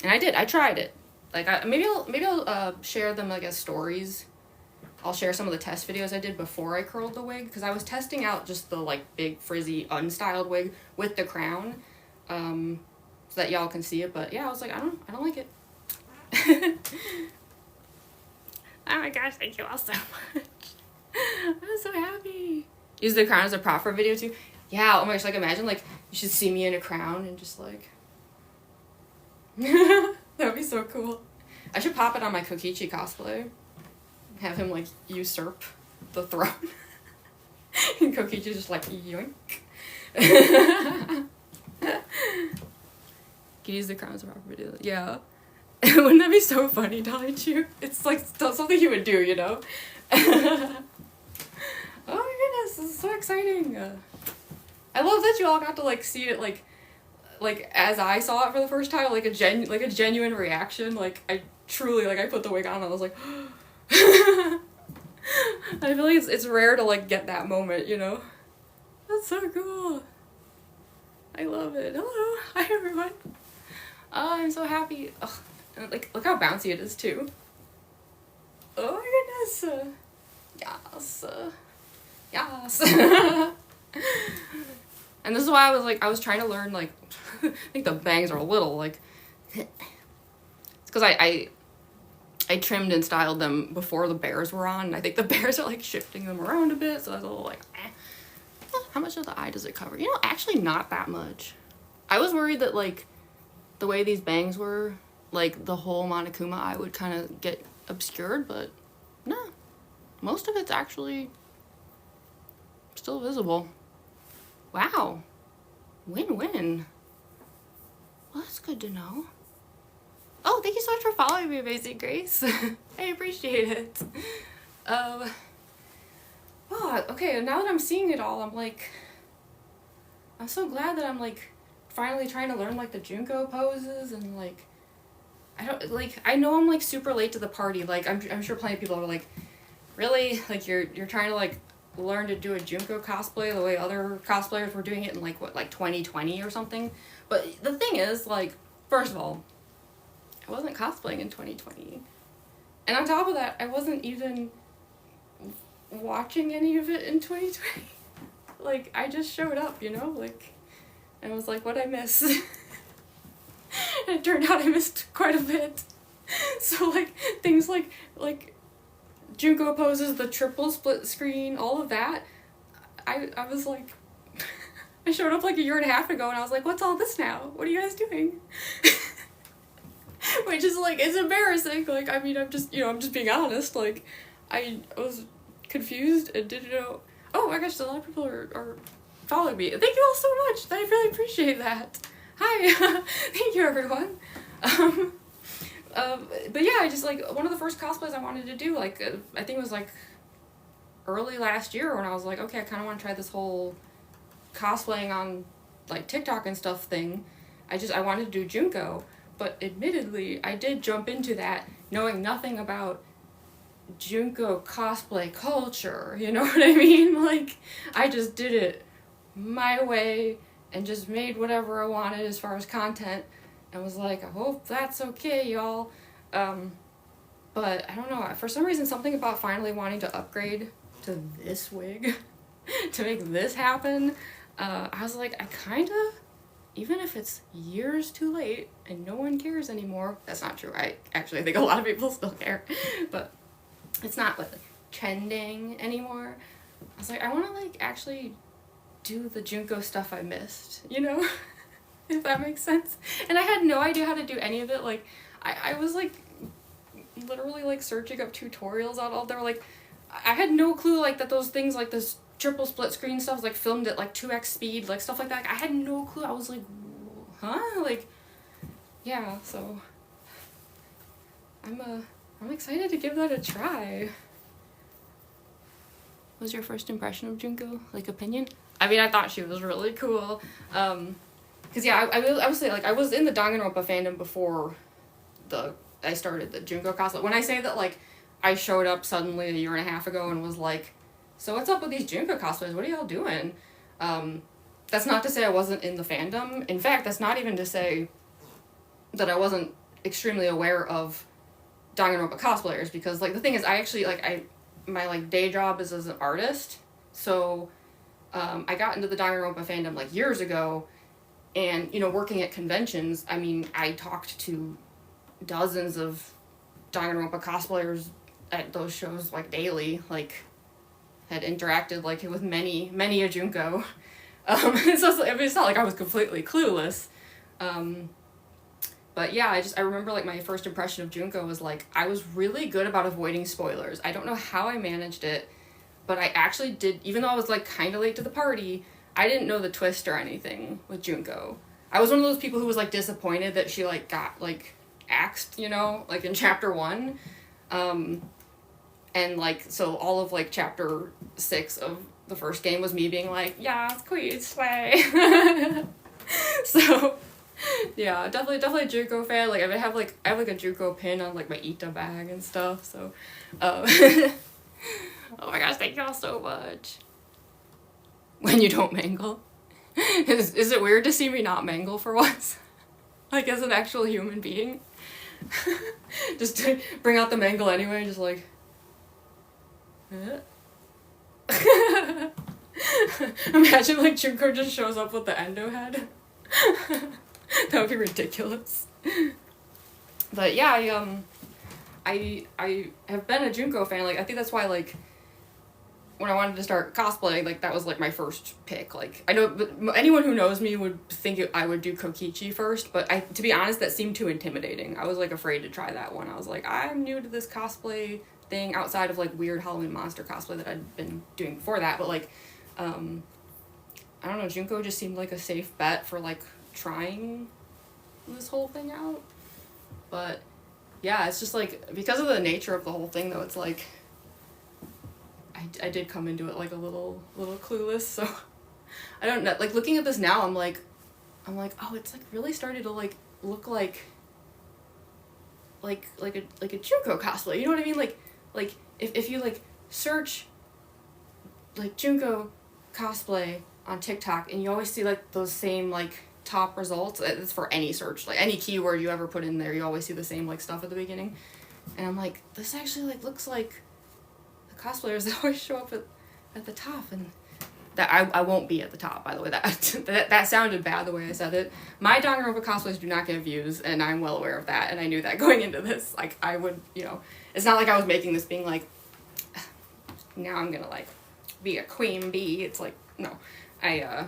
And I tried it. Like, maybe I'll share them like as stories. I'll share some of the test videos I did before I curled the wig, because I was testing out just the like big frizzy unstyled wig with the crown, so that y'all can see it. But yeah, I was like, I don't like it. Oh my gosh, thank you all so much. I'm so happy. Use the crown as a prop for a video too. Yeah, oh my gosh, like imagine like you should see me in a crown and just like that would be so cool. I should pop it on my Kokichi cosplay. Have him like usurp the throne. And Kokichi's just like yoink. Can use the crown as a prop for video. Yeah. Wouldn't that be so funny, Dolly Chu? It's like something you would do, you know? Oh my goodness, this is so exciting. I love that you all got to like see it like as I saw it for the first time, like a genuine reaction. Like I truly, like I put the wig on and I was like, I I feel like it's rare to, like, get that moment, you know? That's so cool. I love it. Hello. Hi, everyone. Oh, I'm so happy. Oh, like, look how bouncy it is, too. Oh, my goodness. Yes. Yes. And this is why I was trying to learn, like, I think the bangs are a little, like, it's because I trimmed and styled them before the bears were on, and I think the bears are, like, shifting them around a bit, so that's a little, like, How much of the eye does it cover? You know, actually not that much. I was worried that, like, the way these bangs were, like, the whole Monokuma eye would kind of get obscured, but no. Most of it's actually still visible. Wow. Win-win. Well, that's good to know. Oh, thank you so much for following me, Amazing Grace. I appreciate it. Oh, okay, now that I'm seeing it all, I'm so glad that I'm, like, finally trying to learn, like, the Junko poses, and, like, I know I'm, like, super late to the party. Like, I'm sure plenty of people are like, really? Like, you're trying to, like, learn to do a Junko cosplay the way other cosplayers were doing it in, like, what, like, 2020 or something? But the thing is, like, first of all, I wasn't cosplaying in 2020. And on top of that, I wasn't even watching any of it in 2020. Like, I just showed up, you know? Like, and I was like, what'd I miss? And it turned out I missed quite a bit. So, like, things like Junko poses, the triple split screen, all of that, I was like, I showed up like a year and a half ago, and I was like, what's all this now? What are you guys doing? Which is, like, it's embarrassing. Like, I mean, I'm just being honest. Like, I was confused and didn't know. Oh my gosh, a lot of people are following me. Thank you all so much. I really appreciate that. Hi. Thank you, everyone. But yeah, I just, like, one of the first cosplays I wanted to do, like, I think it was, like, early last year when I was like, okay, I kind of want to try this whole cosplaying on, like, TikTok and stuff thing. I wanted to do Junko, but admittedly, I did jump into that knowing nothing about Junko cosplay culture, you know what I mean? Like, I just did it my way and just made whatever I wanted as far as content, and was like, I hope that's okay, y'all. But I don't know, for some reason, something about finally wanting to upgrade to this wig to make this happen, I was like, I kinda, even if it's years too late and no one cares anymore, that's not true, I think a lot of people still care, but it's not, like, trending anymore. I was like, I want to, like, actually do the Junko stuff I missed, you know? If that makes sense. And I had no idea how to do any of it. Like, I was, like, literally, like, searching up tutorials on all. They were, like, I had no clue, like, that those things, like, this triple split screen stuff was, like, filmed at, like, 2x speed, like, stuff like that. Like, I had no clue. I was like, huh? Like, yeah, so I'm excited to give that a try. What was your first impression of Junko? Like, opinion? I mean, I thought she was really cool. Cause yeah, I would say, like, I was in the Danganronpa fandom before I started the Junko cosplay. When I say that, like, I showed up suddenly a year and a half ago and was like, so what's up with these Junko cosplays? What are y'all doing? That's not to say I wasn't in the fandom. In fact, that's not even to say that I wasn't extremely aware of Danganronpa cosplayers, because, like, the thing is, I actually, like, my, like, day job is as an artist, so, I got into the Danganronpa fandom, like, years ago, and, you know, working at conventions, I mean, I talked to dozens of Danganronpa cosplayers at those shows, like, daily, like, had interacted, like, with many a Junko, so I mean, it's not like I was completely clueless, but yeah, I remember, like, my first impression of Junko was, like, I was really good about avoiding spoilers. I don't know how I managed it, but I actually did, even though I was, like, kind of late to the party, I didn't know the twist or anything with Junko. I was one of those people who was, like, disappointed that she, like, got, like, axed, you know, like, in chapter 1, and, like, so all of, like, chapter 6 of the first game was me being like, yeah, it's queen, slay. So, yeah, definitely a Junko fan. Like, I have like a Junko pin on, like, my Ita bag and stuff, so, Oh my gosh, thank y'all so much. When you don't mangle. Is it weird to see me not mangle for once? Like as an actual human being? Just to bring out the mangle anyway, just like... Imagine like Junko just shows up with the endo head. That would be ridiculous. But yeah, I have been a Junko fan. Like I think that's why like when I wanted to start cosplaying, like that was like my first pick. Like I know, but anyone who knows me would think I would do Kokichi first, but to be honest, that seemed too intimidating. I was like afraid to try that one. I was like, I'm new to this cosplay thing outside of like weird Halloween monster cosplay that I'd been doing before that, but like I don't know, Junko just seemed like a safe bet for like trying this whole thing out. But yeah, it's just like because of the nature of the whole thing though, it's like I did come into it like a little clueless, so I don't know, like looking at this now I'm like oh, it's like really starting to like look like a Junko cosplay, you know what I mean? Like if you like search like Junko cosplay on TikTok and you always see like those same like top results, it's for any search, like any keyword you ever put in there, you always see the same like stuff at the beginning, and I'm like, this actually like looks like the cosplayers that always show up at the top, and that I won't be at the top, by the way. That sounded bad the way I said it. My Danganronpa cosplays do not get views, and I'm well aware of that, and I knew that going into this. Like, I would, you know, it's not like I was making this being like, now I'm gonna, like, be a queen bee. It's like, no. I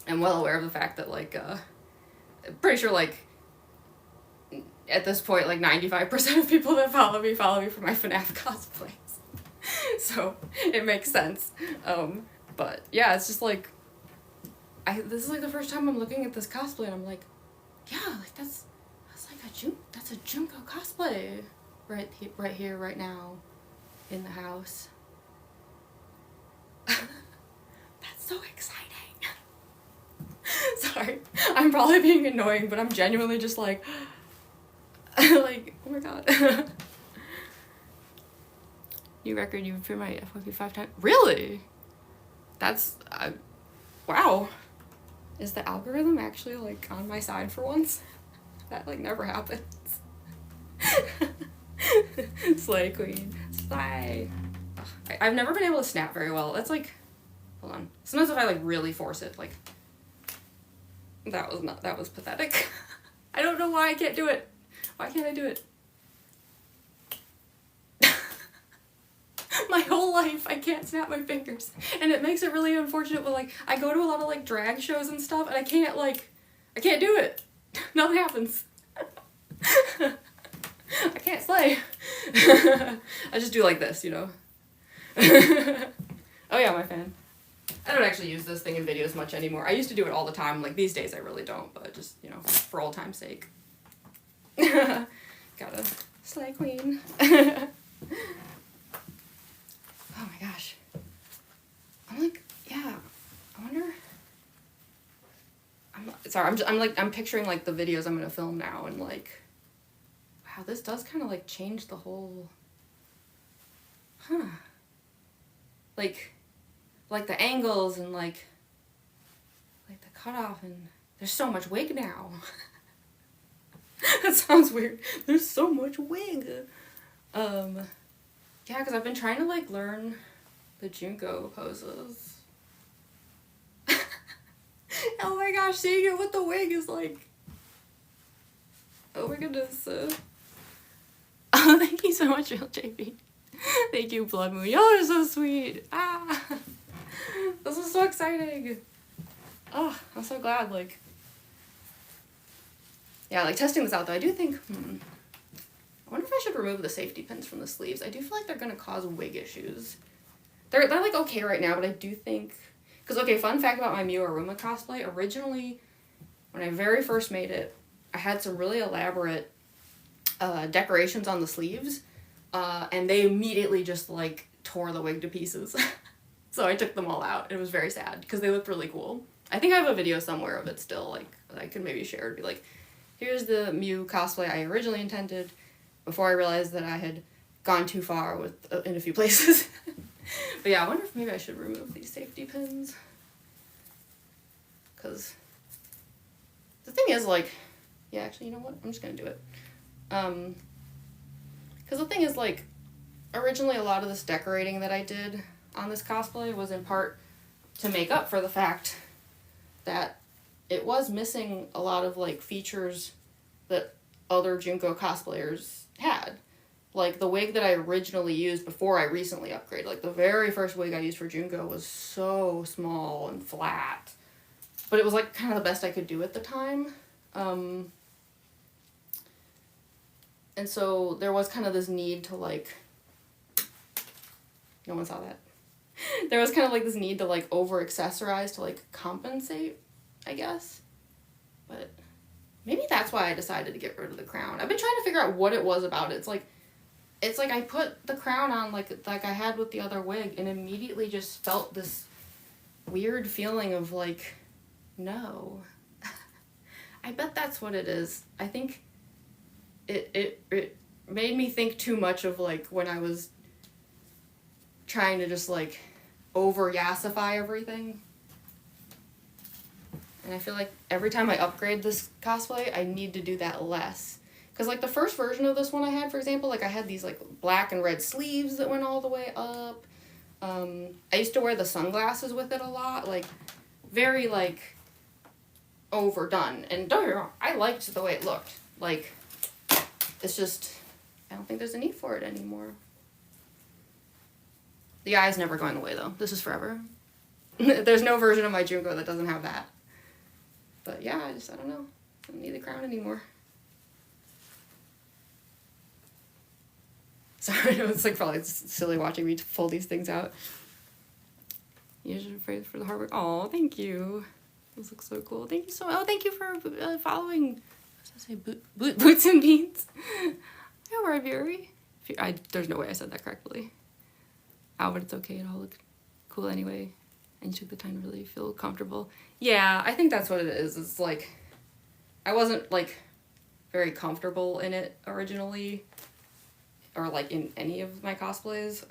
am well aware of the fact that, like, I'm pretty sure, like, at this point, like, 95% of people that follow me for my FNAF cosplays. So, it makes sense. But yeah, it's just like, this is like the first time I'm looking at this cosplay and I'm like, yeah, like that's a Junko cosplay right here, right now, in the house. That's so exciting. Sorry, I'm probably being annoying, but I'm genuinely just like, like, oh my god. New record, you've improved my FYP 5 times. Really? That's, wow. Is the algorithm actually, like, on my side for once? That, like, never happens. Slay queen. Slay. I've never been able to snap very well. That's, like, hold on. Sometimes if I, like, really force it, like, that was pathetic. I don't know why I can't do it. Why can't I do it? My whole life I can't snap my fingers, and it makes it really unfortunate, but like I go to a lot of like drag shows and stuff and I can't do it. Nothing happens. I can't slay. I just do like this, you know. Oh yeah, my fan. I don't actually use this thing in videos much anymore. I used to do it all the time, like these days I really don't, but just, you know, for old time's sake. Gotta slay queen. Oh my gosh. I'm like, yeah, I wonder. I'm picturing like the videos I'm gonna film now and like, wow, this does kind of like change the whole, like the angles and like the cutoff, and there's so much wig now. That sounds weird. There's so much wig. Yeah, because I've been trying to, like, learn the Junko poses. Oh my gosh, seeing it with the wig is like... Oh my goodness. Oh, thank you so much, Real JP. Thank you, Blood Moon. Y'all are so sweet. Ah! This is so exciting. Oh, I'm so glad, like... Yeah, like, testing this out, though, I do think, I wonder if I should remove the safety pins from the sleeves. I do feel like they're gonna cause wig issues. They're like okay right now, but I do think, because okay, fun fact about my Miu Aruma cosplay, originally, when I very first made it, I had some really elaborate decorations on the sleeves, and they immediately just like tore the wig to pieces. So I took them all out. It was very sad, because they looked really cool. I think I have a video somewhere of it still, like, that I could maybe share. It'd be like, here's the Miu cosplay I originally intended, before I realized that I had gone too far in a few places. But yeah, I wonder if maybe I should remove these safety pins. Because the thing is, like, yeah, actually, you know what? I'm just going to do it. Because the thing is, like, originally a lot of this decorating that I did on this cosplay was in part to make up for the fact that it was missing a lot of, like, features that other Junko cosplayers had. Like, the wig that I originally used before I recently upgraded, like, the very first wig I used for Junko was so small and flat. But it was, like, kind of the best I could do at the time. And so there was kind of this need to, like... No one saw that. There was kind of, like, this need to, like, over-accessorize to, like, compensate, I guess. But maybe that's why I decided to get rid of the crown. I've been trying to figure out what it was about it. It's like I put the crown on like I had with the other wig and immediately just felt this weird feeling of like, no. I bet that's what it is. I think it made me think too much of like when I was trying to just like over yassify everything. And I feel like every time I upgrade this cosplay, I need to do that less. Because, like, the first version of this one I had, for example, like, I had these, like, black and red sleeves that went all the way up. I used to wear the sunglasses with it a lot. Like, very, like, overdone. And don't get me wrong, I liked the way it looked. Like, it's just, I don't think there's a need for it anymore. The eye's never going away, though. This is forever. There's no version of my Junko that doesn't have that. But yeah, I don't know. I don't need the crown anymore. Sorry, it's like probably silly watching me pull these things out. You should praise for the hard work. Oh, thank you. This looks so cool. Thank you so much. Oh, thank you for following. What did I say? Boots and Beans. Yeah, we're very. There's no way I said that correctly. Oh, but it's okay. It all looked cool anyway. And you took the time to really feel comfortable. Yeah, I think that's what it is. It's like, I wasn't, like, very comfortable in it originally. Or, like, in any of my cosplays.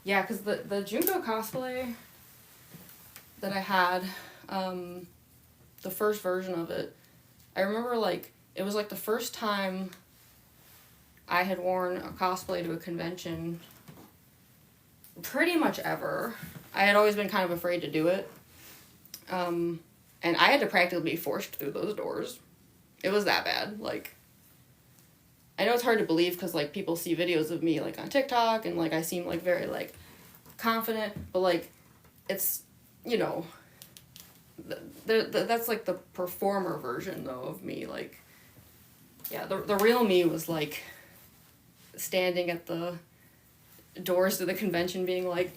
Yeah, because the Junko cosplay that I had, the first version of it, I remember, like, it was, like, the first time I had worn a cosplay to a convention pretty much ever. I had always been kind of afraid to do it. And I had to practically be forced through those doors. It was that bad. Like, I know it's hard to believe because, like, people see videos of me, like, on TikTok and, like, I seem, like, very, like, confident. But, like, it's, you know, that's, like, the performer version, though, of me. Like, yeah, the real me was, like, standing at the doors to the convention being like,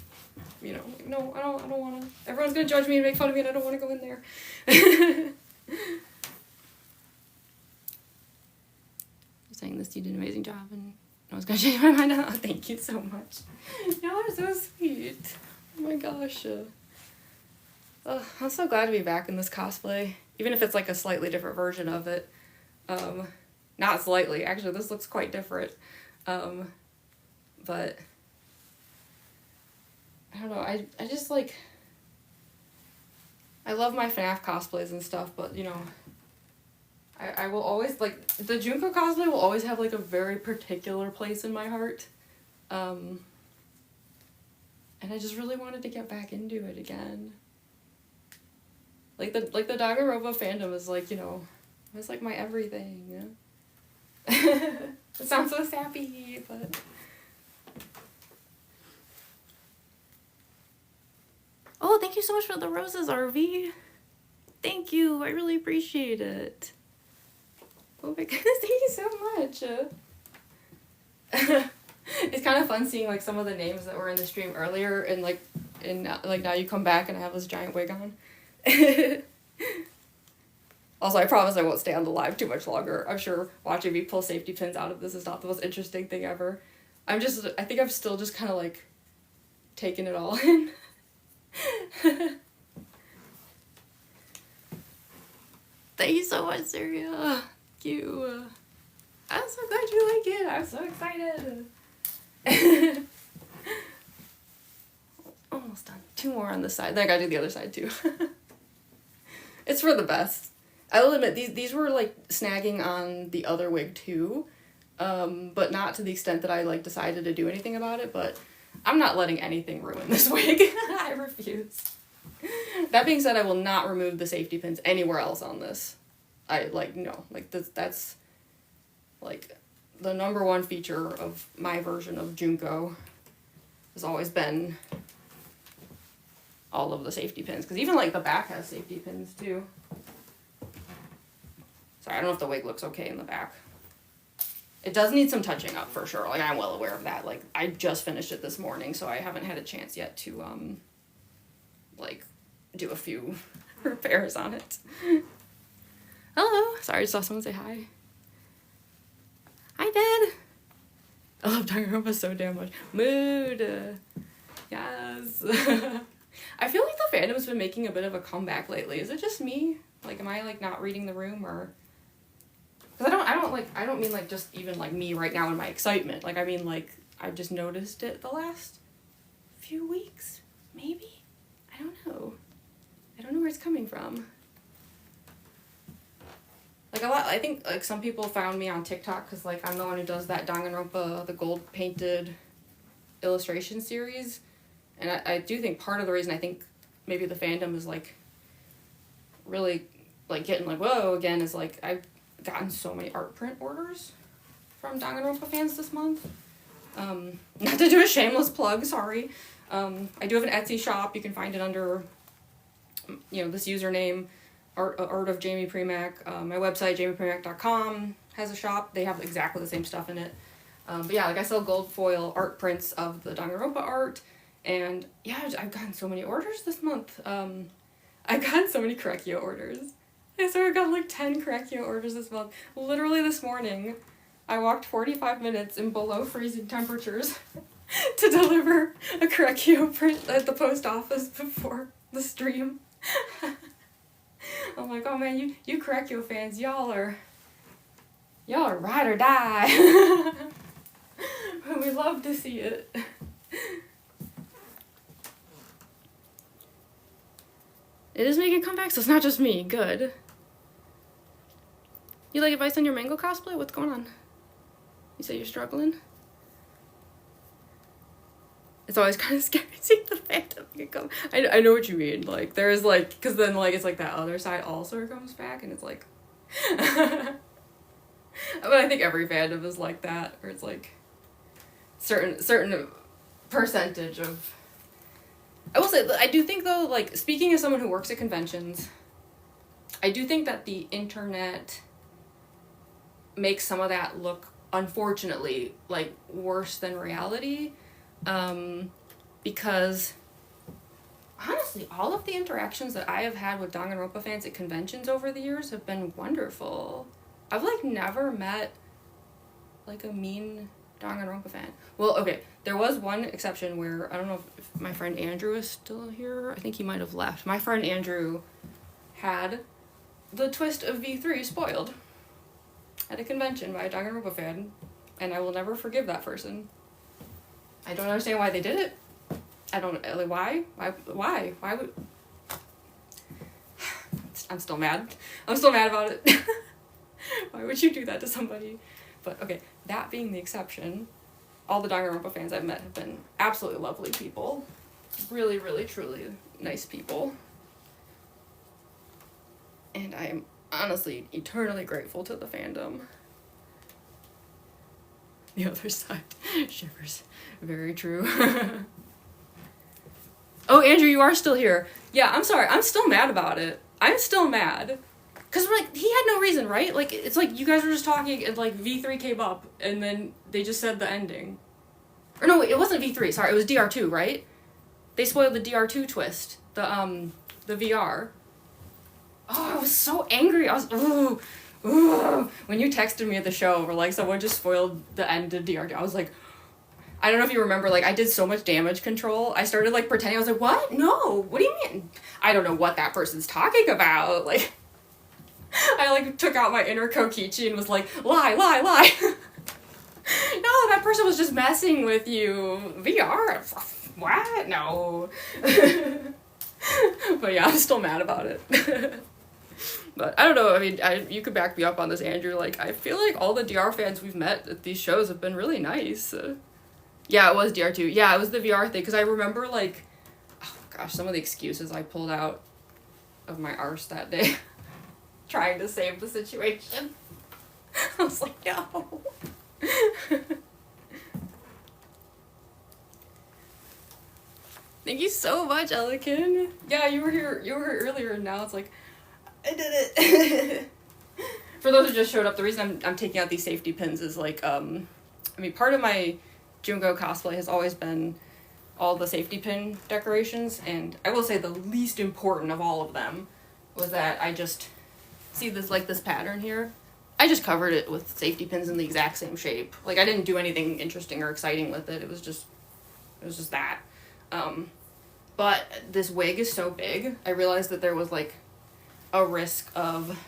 you know, like, no, I don't want to. Everyone's going to judge me and make fun of me and I don't want to go in there. Saying this, you did an amazing job and I was going to change my mind. Oh, thank you so much. Y'all are so sweet. Oh my gosh. I'm so glad to be back in this cosplay. Even if it's like a slightly different version of it. Not slightly. Actually, this looks quite different. But I don't know, I just, like, I love my FNAF cosplays and stuff, but, you know, I will always, like, the Junko cosplay will always have, like, a very particular place in my heart, and I just really wanted to get back into it again. Like, the Danganronpa fandom is, like, you know, it's, like, my everything. It sounds so sappy, but... Oh, thank you so much for the roses, RV. Thank you. I really appreciate it. Oh my goodness, thank you so much. It's kind of fun seeing, like, some of the names that were in the stream earlier and, like, now you come back and I have this giant wig on. Also, I promise I won't stay on the live too much longer. I'm sure watching me pull safety pins out of this is not the most interesting thing ever. I think I'm still just kind of, like, taking it all in. Thank you so much, Syria. Thank you. I'm so glad you like it. I'm so excited. 2 more on this side. Then I gotta do the other side too. It's for the best. I will admit, these were like snagging on the other wig too, but not to the extent that I like decided to do anything about it, but I'm not letting anything ruin this wig. I refuse. That being said, I will not remove the safety pins anywhere else on this. No. Like, that's like, the #1 feature of my version of Junko has always been all of the safety pins. Because even, like, the back has safety pins, too. Sorry, I don't know if the wig looks okay in the back. It does need some touching up, for sure. Like, I'm well aware of that. Like, I just finished it this morning, so I haven't had a chance yet to, like, do a few repairs on it. Hello. Sorry, I just saw someone say hi. Hi, Dad. I love Danganronpa so damn much. Mood. Yes. I feel like the fandom's been making a bit of a comeback lately. Is it just me? Like, am I, like, not reading the room, or... Because I don't mean, like, just even, like, me right now in my excitement. Like, I mean, like, I've just noticed it the last few weeks, maybe? I don't know. I don't know where it's coming from. Like, I think, like, some people found me on TikTok because, like, I'm the one who does that Danganronpa, the gold painted illustration series. And I do think part of the reason I think maybe the fandom is, like, really, like, getting, like, whoa again is, like, I've gotten so many art print orders from Danganronpa fans this month. Not to do a shameless plug, sorry. I do have an Etsy shop. You can find it under, you know, this username, Art of Jamie Premack. My website, jamiepremack.com, has a shop. They have exactly the same stuff in it. But yeah, like, I sell gold foil art prints of the Danganronpa art. And yeah, I've gotten so many orders this month. I've gotten so many Korekiyo orders. I swear I got like 10 Korekiyo orders this month. Literally this morning, I walked 45 minutes in below freezing temperatures to deliver a Korekiyo print at the post office before the stream. I'm like, oh man, you Korekiyo fans, y'all are ride or die. We love to see it. It is making a comeback, so it's not just me. Good. You like advice on your mango cosplay? What's going on? You say you're struggling? It's always kind of scary seeing the fandom come. I know what you mean. Like, there's, like, because then, like, it's like that other side also comes back, and it's like... But I think every fandom is like that, where it's, like, certain percentage of... I will say, I do think, though, like, speaking as someone who works at conventions, I do think that the internet makes some of that look, unfortunately, like, worse than reality. Because, honestly, all of the interactions that I have had with Danganronpa fans at conventions over the years have been wonderful. I've, like, never met, like, a mean Danganronpa fan. Well, okay, there was one exception where, I don't know if my friend Andrew is still here. I think he might have left. My friend Andrew had the twist of V3 spoiled at a convention by a Danganronpa fan, and I will never forgive that person. I don't understand why they did it. I don't, like, why? Why would... I'm still mad. I'm still mad about it. Why would you do that to somebody? But, okay, that being the exception, all the Danganronpa fans I've met have been absolutely lovely people. Really, really, truly nice people. And I am honestly eternally grateful to the fandom. The other side. Shivers. Very true. Oh, Andrew, you are still here. Yeah, I'm sorry. I'm still mad about it. I'm still mad. Because, like, he had no reason, right? Like, it's like you guys were just talking and, like, V3 came up and then they just said the ending. Or no, wait, it wasn't V3. Sorry, it was DR2, right? They spoiled the DR2 twist. The VR. Oh, I was so angry. I was, ooh. When you texted me at the show, where, like, someone just spoiled the end of DR2, I was like, I don't know if you remember, like, I did so much damage control. I started, like, pretending. I was like, what? No, what do you mean? I don't know what that person's talking about. Like, I, like, took out my inner Kokichi and was like, lie. No, that person was just messing with you. VR? What? No. But yeah, I'm still mad about it. But I don't know, I mean, you could back me up on this, Andrew. Like, I feel like all the DR fans we've met at these shows have been really nice. Yeah, it was DR2. Yeah, it was the VR thing, because I remember, like, oh gosh, some of the excuses I pulled out of my arse that day. Trying to save the situation. I was like, no. Thank you so much, Elikin. Yeah, you were here earlier, and now it's like, I did it. For those who just showed up, the reason I'm taking out these safety pins is like, I mean, part of my Junko cosplay has always been all the safety pin decorations, and I will say the least important of all of them was that I just, see this, like, this pattern here? I just covered it with safety pins in the exact same shape. Like, I didn't do anything interesting or exciting with it. It was just that. But this wig is so big, I realized that there was, like, a risk of,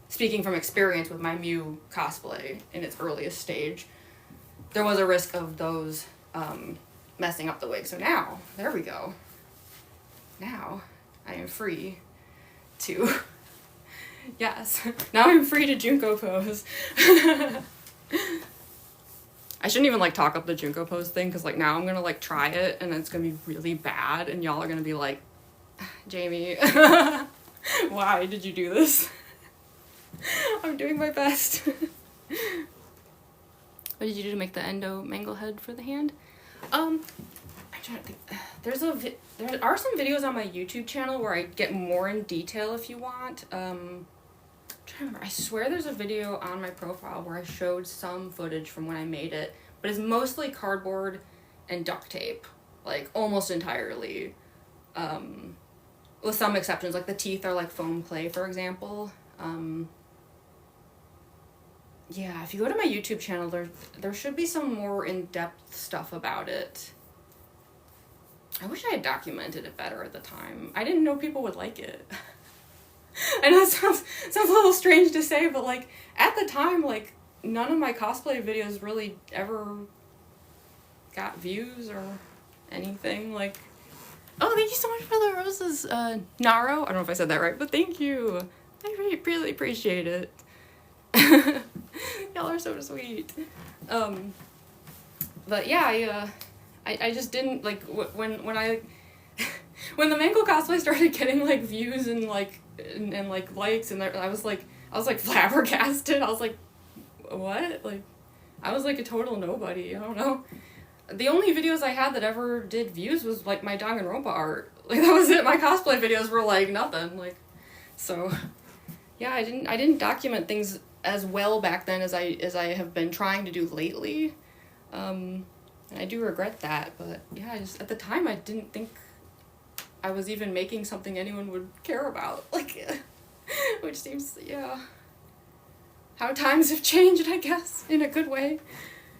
speaking from experience with my Mew cosplay in its earliest stage, there was a risk of those, messing up the wig. So now, there we go. Now, I am free to... Yes, now I'm free to Junko pose. I shouldn't even, like, talk up the Junko pose thing, because, like, now I'm gonna, like, try it, and it's gonna be really bad, and y'all are gonna be like, Jamie, why did you do this? I'm doing my best. What did you do to make the endo mangle head for the hand? I'm trying to think. There are some videos on my YouTube channel where I get more in detail if you want. I'm trying to remember. I swear there's a video on my profile where I showed some footage from when I made it, but it's mostly cardboard and duct tape, like almost entirely. With some exceptions, like the teeth are like foam clay, for example. Yeah, if you go to my YouTube channel, there should be some more in-depth stuff about it. I wish I had documented it better at the time. I didn't know people would like it. I know it sounds a little strange to say, but, like, at the time, like, none of my cosplay videos really ever got views or anything. Like, oh, thank you so much for the roses, Naro. I don't know if I said that right, but thank you. I really appreciate it. Y'all are so sweet. But yeah, I just didn't, like, when when the Mango cosplay started getting, like, views and, like, and like, likes, and I was like flabbergasted. I was like, what? Like, I was, like, a total nobody. I don't know. The only videos I had that ever did views was, like, my Danganronpa art. Like, that was it. My cosplay videos were, like, nothing. Like, so, yeah, I didn't document things as well back then as I have been trying to do lately. And I do regret that, but yeah, at the time I didn't think I was even making something anyone would care about. Like, which seems, yeah, how times have changed, I guess, in a good way.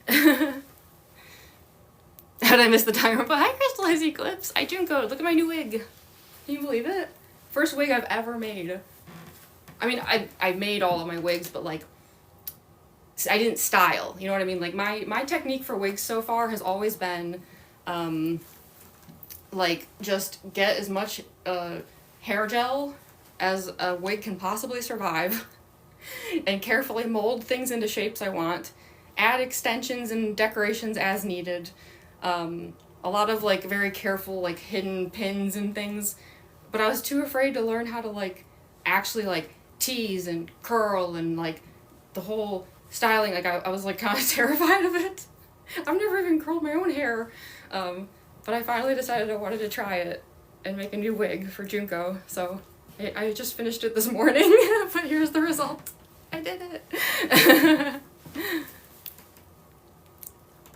How did I miss the timer? But hi, Crystallized Eclipse. I Junko. Look at my new wig. Can you believe it? First wig I've ever made. I mean, I made all of my wigs, but, like, I didn't style. You know what I mean? Like, my technique for wigs so far has always been, like, just get as much hair gel as a wig can possibly survive, and carefully mold things into shapes I want, add extensions and decorations as needed, a lot of, like, very careful, like, hidden pins and things, but I was too afraid to learn how to, like, actually, like, tease and curl and, like, the whole styling. Like, I was, like, kind of terrified of it. I've never even curled my own hair, but I finally decided I wanted to try it and make a new wig for Junko, so I just finished it this morning, but here's the result. I did it.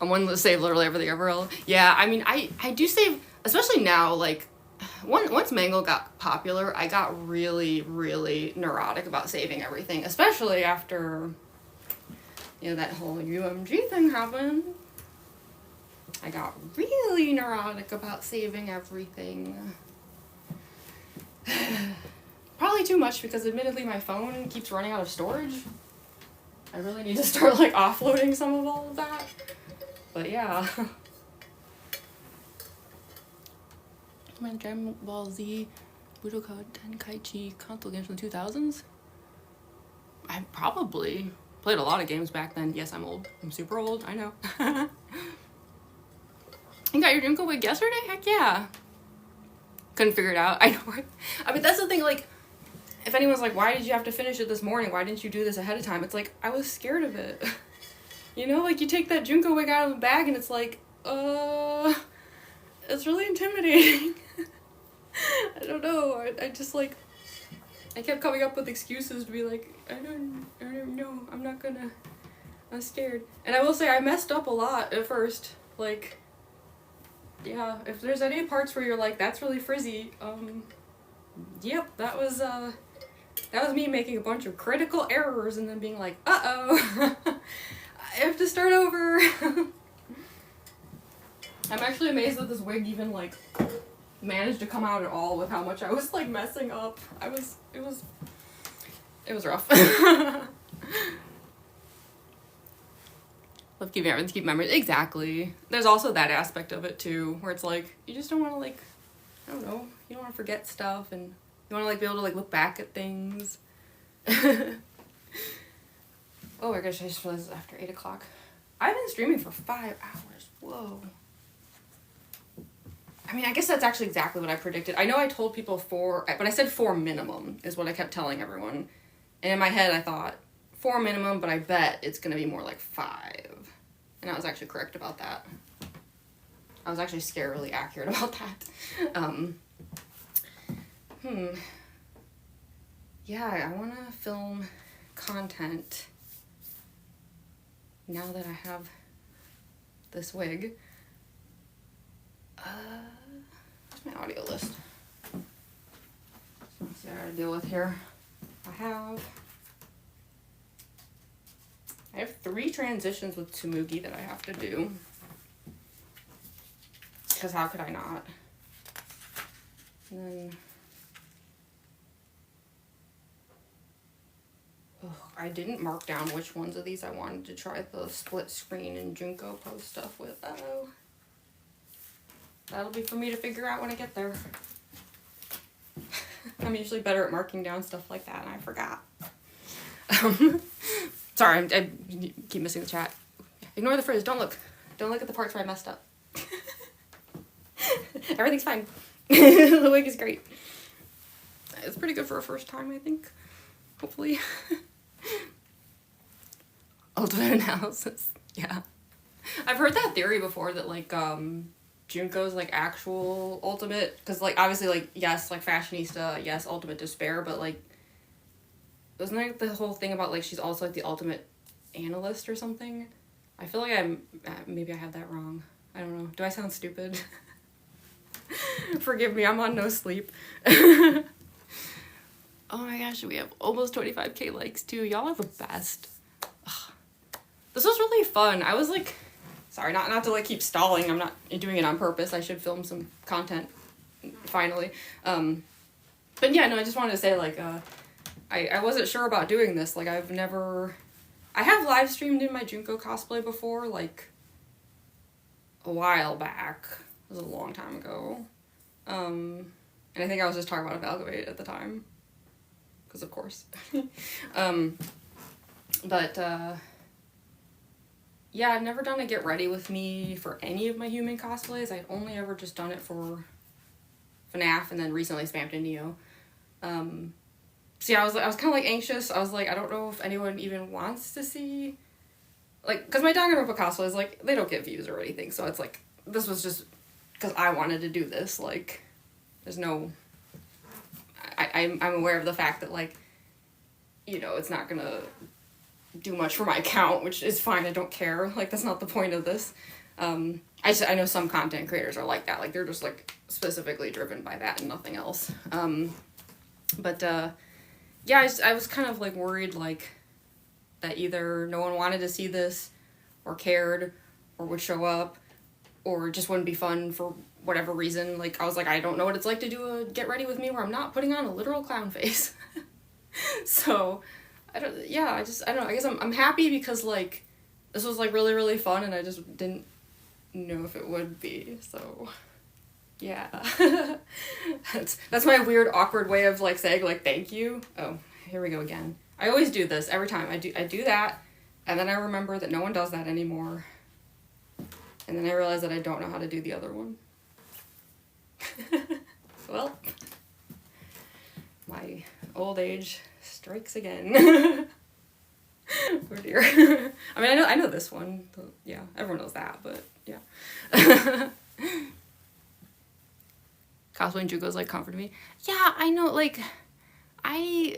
I'm one to save literally everything ever. Yeah, I mean, I do save, especially now, like, once Mangle got popular, I got really, really neurotic about saving everything, especially after, you know, that whole UMG thing happened. I got really neurotic about saving everything. Probably too much, because admittedly my phone keeps running out of storage. I really need to start, like, offloading some of all of that. But yeah. Pokemon, Dragon Ball Z, Budokai Tenkaichi console games from the 2000s? I probably played a lot of games back then. Yes, I'm old. I'm super old. I know. You got your Junko wig yesterday? Heck yeah. Couldn't figure it out. I know. I mean, that's the thing, like, if anyone's like, why did you have to finish it this morning? Why didn't you do this ahead of time? It's like, I was scared of it. You know, like, you take that Junko wig out of the bag and it's like, it's really intimidating. I don't know. I just, like, I kept coming up with excuses to be like, I don't know. I'm scared. And I will say, I messed up a lot at first. Like, yeah, if there's any parts where you're like, that's really frizzy, yep, that was me making a bunch of critical errors and then being like, uh-oh, I have to start over. I'm actually amazed that this wig even, like, managed to come out at all with how much I was, like, messing up. It was rough. Love keeping everything to keep memories. Exactly. There's also that aspect of it too, where it's like, you just don't want to, like, I don't know, you don't want to forget stuff, and you want to, like, be able to, like, look back at things. Oh my gosh, I just realized it's after 8 o'clock. I've been streaming for 5 hours. Whoa. I mean, I guess that's actually exactly what I predicted. I know I told people 4, but I said 4 minimum is what I kept telling everyone. And in my head, I thought 4 minimum, but I bet it's going to be more like 5. And I was actually correct about that. I was actually scarily accurate about that. Yeah, I want to film content now that I have this wig. Where's my audio list? Let's see what I gotta deal with here. I have 3 transitions with Tsumugi that I have to do. Because how could I not? And then... I didn't mark down which ones of these I wanted to try the split screen and Junko pose stuff with. Uh-oh. That'll be for me to figure out when I get there. I'm usually better at marking down stuff like that, and I forgot. Sorry, I keep missing the chat. Ignore the frizz. Don't look. Don't look at the parts where I messed up. Everything's fine. The wig is great. It's pretty good for a first time, I think. Hopefully. Ultimate analysis. Yeah. I've heard that theory before that, like, Junko's, like, actual ultimate, because, like, obviously, like, yes, like, fashionista, yes, ultimate despair, but, like, wasn't there the whole thing about, like, she's also, like, the ultimate analyst or something? I feel like maybe I have that wrong. I don't know. Do I sound stupid? Forgive me, I'm on no sleep. Oh my gosh, we have almost 25k likes too. Y'all are the best. Ugh. This was really fun. I was like, sorry, not to, like, keep stalling. I'm not doing it on purpose. I should film some content finally. But yeah, no, I just wanted to say, like, I wasn't sure about doing this. Like, I have live streamed in my Junko cosplay before, like, a while back. It was a long time ago. And I think I was just talking about Amalgamate at the time. Because of course. Yeah, I've never done a get ready with me for any of my human cosplays. I've only ever just done it for FNAF and then recently spammed in Neo. So yeah, I was kind of, like, anxious. I was like, I don't know if anyone even wants to see, like, because my Danganronpa cosplays, like, they don't get views or anything, so it's like, this was just because I wanted to do this. Like, there's no... I'm aware of the fact that, like, you know, it's not gonna do much for my account, which is fine. I don't care. Like, that's not the point of this. I know some content creators are like that. Like, they're just, like, specifically driven by that and nothing else. Yeah, I was kind of, like, worried, like, that either no one wanted to see this or cared or would show up or just wouldn't be fun for whatever reason. Like, I was like, I don't know what it's like to do a get ready with me where I'm not putting on a literal clown face. So, I don't know, I guess I'm happy because, like, this was, like, really, really fun and I just didn't know if it would be, so, Yeah. That's my weird, awkward way of like saying like thank you. Oh, here we go again. I always do this every time. I do that, and then I remember that no one does that anymore. And then I realize that I don't know how to do the other one. Well, my old age strikes again. Oh dear. I mean, I know this one. Yeah, everyone knows that, but yeah. Cosplay and Junko's like comforted me. Yeah, I know, like, I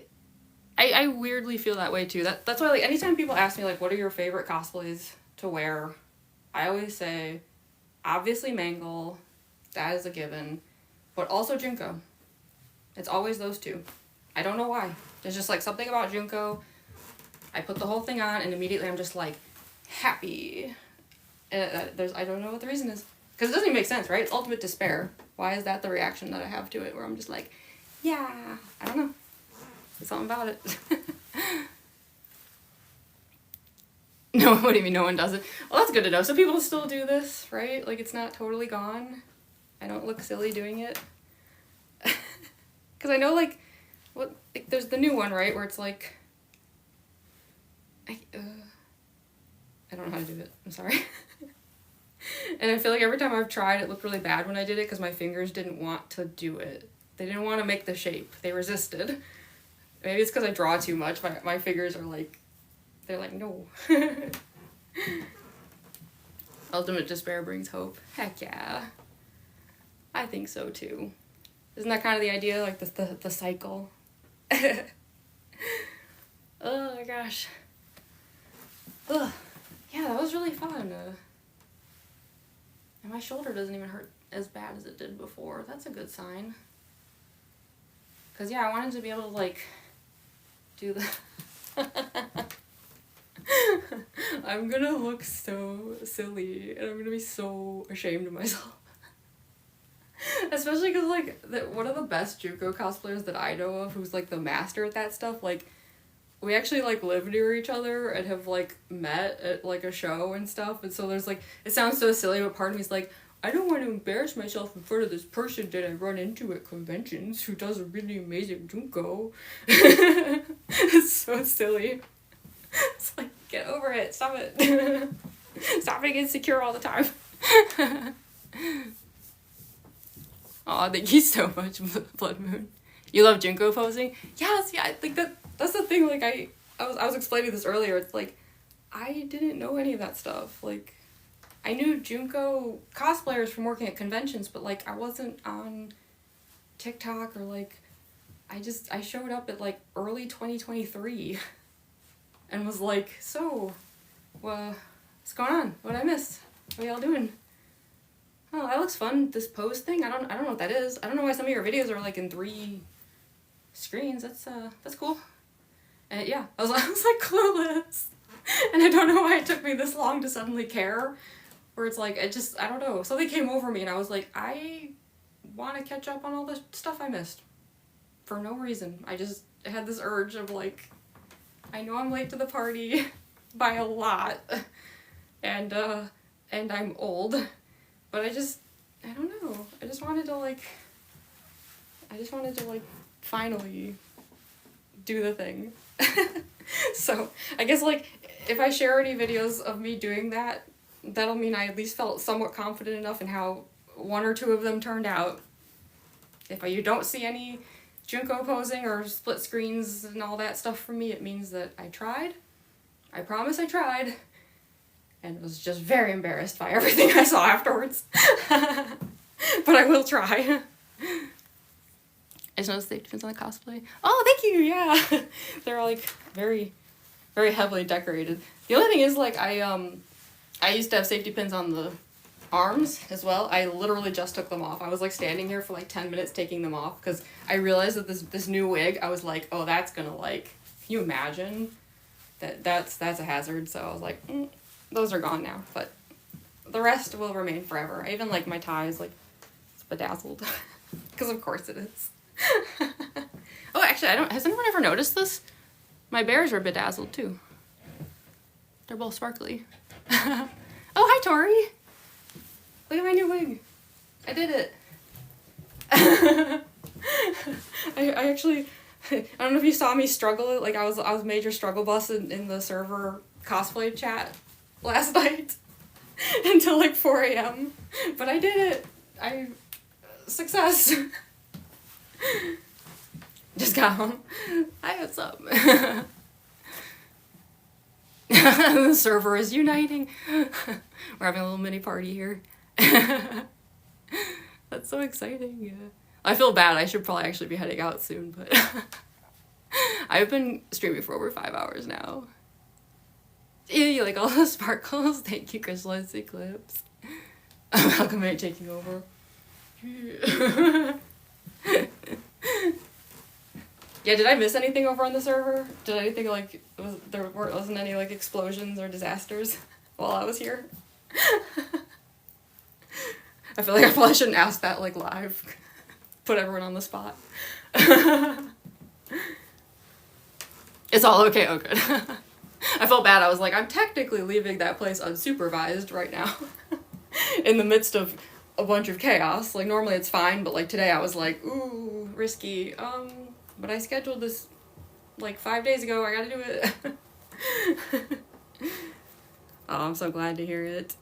weirdly feel that way too. That's why, like, anytime people ask me, like, what are your favorite cosplays to wear, I always say, obviously Mangle, that is a given, but also Junko. It's always those two. I don't know why. There's just, like, something about Junko. I put the whole thing on, and immediately I'm just, like, happy. And I don't know what the reason is. Because it doesn't even make sense, right? It's ultimate despair. Why is that the reaction that I have to it, where I'm just like, yeah, I don't know. There's something about it. No, what do you mean no one does it? Well, that's good to know. So people still do this, right? Like, it's not totally gone. I don't look silly doing it. Because I know, like, like, there's the new one, right? Where it's like, I don't know how to do it. I'm sorry. And I feel like every time I've tried, it looked really bad when I did it because my fingers didn't want to do it. They didn't want to make the shape. They resisted. Maybe it's because I draw too much. My fingers are like, they're like, no. Ultimate despair brings hope. Heck yeah. I think so too. Isn't that kind of the idea? Like the cycle? Oh my gosh. Ugh. Yeah, that was really fun. And my shoulder doesn't even hurt as bad as it did before. That's a good sign. Because, yeah, I wanted to be able to, like, do the... I'm gonna look so silly. And I'm gonna be so ashamed of myself. Especially because, like, one of the best Junko cosplayers that I know of, who's, like, the master at that stuff, like, we actually, like, live near each other and have, like, met at, like, a show and stuff. And so there's, like, it sounds so silly, but part of me's like, I don't want to embarrass myself in front of this person that I run into at conventions who does a really amazing Junko. It's so silly. It's like, get over it. Stop it. Stop being insecure all the time. Aw, thank you so much, Blood Moon. You love Junko posing? Yes, yeah, I think that's the thing, like, I was explaining this earlier, it's like, I didn't know any of that stuff, like, I knew Junko cosplayers from working at conventions, but, like, I wasn't on TikTok, or, like, I showed up at, like, early 2023, and was like, so, what's going on? What'd I miss? What y'all doing? Oh, that looks fun, this pose thing, I don't know what that is. I don't know why some of your videos are, like, in 3 screens, that's cool. And yeah, I was like clueless. And I don't know why it took me this long to suddenly care. Where it's like, I don't know, something came over me and I was like, I want to catch up on all the stuff I missed. For no reason. I just had this urge of like, I know I'm late to the party by a lot. And I'm old. But I don't know. I just wanted to like finally do the thing. So I guess like if I share any videos of me doing that, that'll mean I at least felt somewhat confident enough in how 1 or 2 of them turned out. If you don't see any Junko posing or split screens and all that stuff from me, it means that I tried. I promise I tried. And was just very embarrassed by everything I saw afterwards. But I will try. I just noticed safety pins on the cosplay. Oh, thank you, yeah. They're like very, very heavily decorated. The only thing is like I used to have safety pins on the arms as well. I literally just took them off. I was like standing here for like 10 minutes taking them off because I realized that this new wig, I was like, oh, that's gonna like, can you imagine? That's a hazard. So I was like, those are gone now, but the rest will remain forever. I even like my ties, like it's bedazzled because of course it is. Oh, actually, has anyone ever noticed this? My bears are bedazzled too. They're both sparkly. Oh, hi, Tori. Look at my new wig. I did it. I actually, I don't know if you saw me struggle, like I was major struggle bus in the server cosplay chat last night until like 4 a.m. But I did it. Success. Just got home. Hi, what's up? The server is uniting. We're having a little mini party here. That's so exciting. Yeah. I feel bad. I should probably actually be heading out soon, but I've been streaming for over 5 hours now. Yeah, you like all the sparkles? Thank you, Crystallized Eclipse. Malcolm ain't taking over. Yeah, did I miss anything over on the server? Did anything like, there wasn't any like explosions or disasters while I was here? I feel like I probably shouldn't ask that like live. Put everyone on the spot. It's all okay, oh good. I felt bad, I was like, I'm technically leaving that place unsupervised right now. In the midst of a bunch of chaos. Like normally it's fine, but like today I was like, ooh, risky. But I scheduled this like 5 days ago, I gotta do it. Oh, I'm so glad to hear it.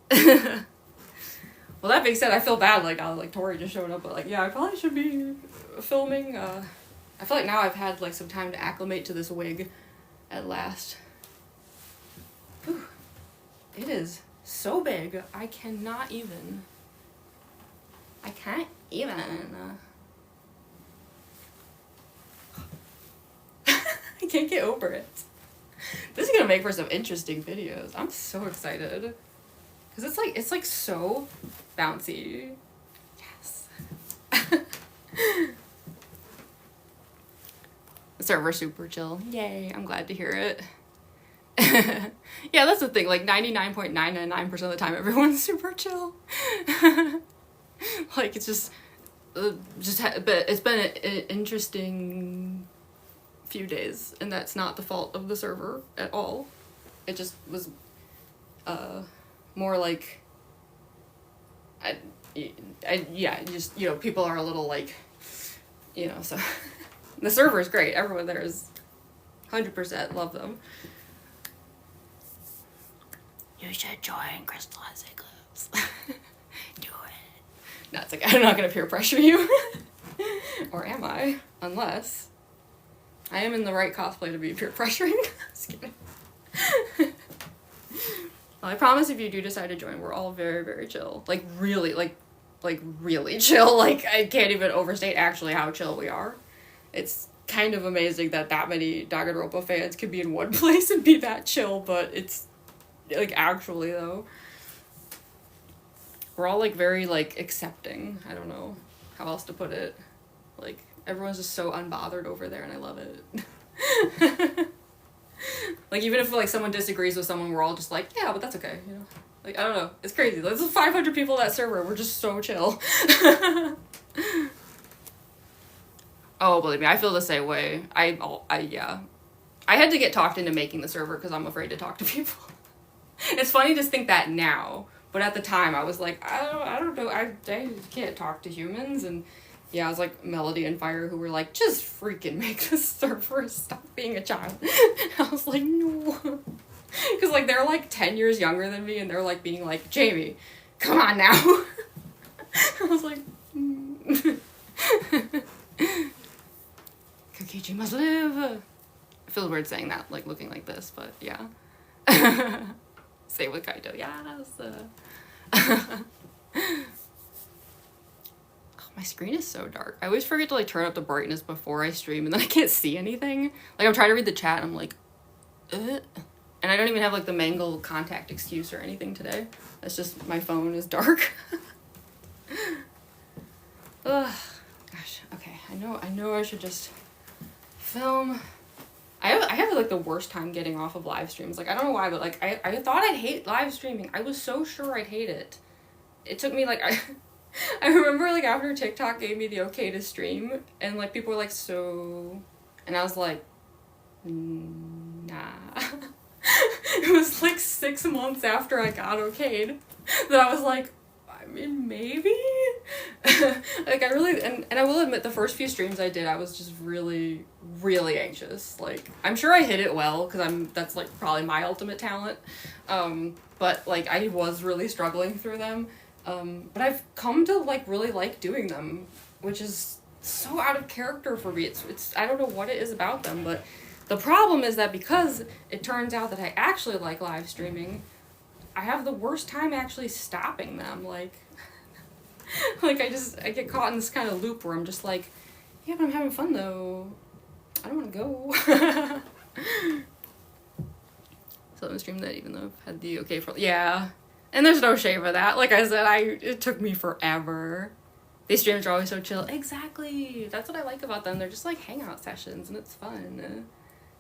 Well, that being said, I feel bad, like Tori just showed up, but like, yeah, I probably should be filming. I feel like now I've had like some time to acclimate to this wig at last. Whew. It is so big, I can't even. I can't get over it. This is gonna make for some interesting videos. I'm so excited. Cause it's like so bouncy. Yes. The server's super chill. Yay, I'm glad to hear it. Yeah, that's the thing, like 99.999% of the time everyone's super chill. Like it's just but it's been an interesting few days, and that's not the fault of the server at all. It just was more like yeah, just, you know, people are a little like, you know, so the server is great, everyone there is 100% love them. You should join Crystallized Eclipse. Do it. No, it's like, I'm not gonna peer pressure you. Or am I? Unless I am in the right cosplay to be peer pressuring. Just kidding. Well, I promise if you do decide to join, we're all very, very chill. Like really, like really chill. Like I can't even overstate actually how chill we are. It's kind of amazing that many Danganronpa fans can be in one place and be that chill, but it's like actually though. We're all like very like accepting. I don't know how else to put it. Like everyone's just so unbothered over there, and I love it. Like even if like someone disagrees with someone, we're all just like, yeah, but that's okay, you know. Like I don't know, it's crazy. There's 500 people on that server. We're just so chill. Oh, believe me, I feel the same way. Yeah, I had to get talked into making the server because I'm afraid to talk to people. It's funny to think that now, but at the time I was like, I don't know, I can't talk to humans. And yeah, I was like Melody and Fire, who were like, just freaking make this server, stop being a child. I was like, no. Because like they're like 10 years younger than me, and they're like being like, Jamie, come on now. I was like, Kokichi must live. I feel weird saying that, like looking like this, but yeah. Same with Kaito, yes. My screen is so dark. I always forget to like turn up the brightness before I stream, and then I can't see anything. Like I'm trying to read the chat, and I'm like, and I don't even have like the mangle contact excuse or anything today. It's just my phone is dark. Ugh, gosh. Okay, I know. I should just film. I have like the worst time getting off of live streams. Like I don't know why, but like I thought I'd hate live streaming. I was so sure I'd hate it. It took me like I remember like after TikTok gave me the okay to stream, and like people were like, so, and I was like, nah. It was like 6 months after I got okayed that I was like, I mean maybe, Like, I really, and I will admit, the first few streams I did, I was just really, really anxious. Like, I'm sure I hit it well, because that's, like, probably my ultimate talent. But, like, I was really struggling through them. But I've come to, like, really like doing them, which is so out of character for me. It's I don't know what it is about them, but the problem is that because it turns out that I actually like live streaming, I have the worst time actually stopping them. Like, like, I get caught in this kind of loop where I'm just like, yeah, but I'm having fun though. I don't want to go. So I'm streaming that even though I've had the okay for, yeah. And there's no shame for that. Like I said, it took me forever. These streams are always so chill. Exactly. That's what I like about them. They're just like hangout sessions and it's fun.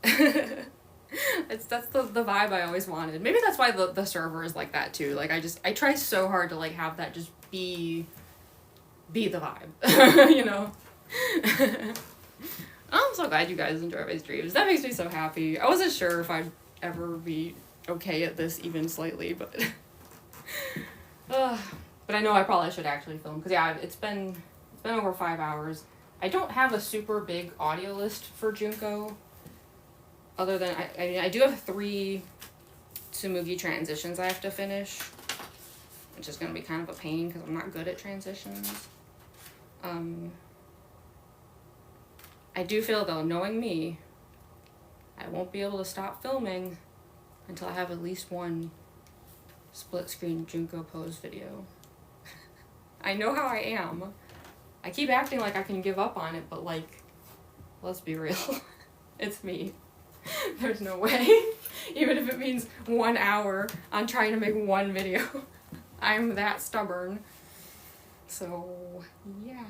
That's the vibe I always wanted. Maybe that's why the server is like that too. Like I try so hard to like have that just be the vibe. You know? I'm so glad you guys enjoy my streams. That makes me so happy. I wasn't sure if I'd ever be okay at this even slightly, but but I know I probably should actually film, because yeah, it's been over 5 hours. I don't have a super big audio list for Junko, other than I mean I do have 3 Tsumugi transitions I have to finish, which is gonna be kind of a pain because I'm not good at transitions. I do feel though, knowing me, I won't be able to stop filming until I have at least one split screen Junko pose video. I know how I am. I keep acting like I can give up on it, but like, let's be real. It's me. There's no way. Even if it means 1 hour on trying to make one video. I'm that stubborn. So, yeah.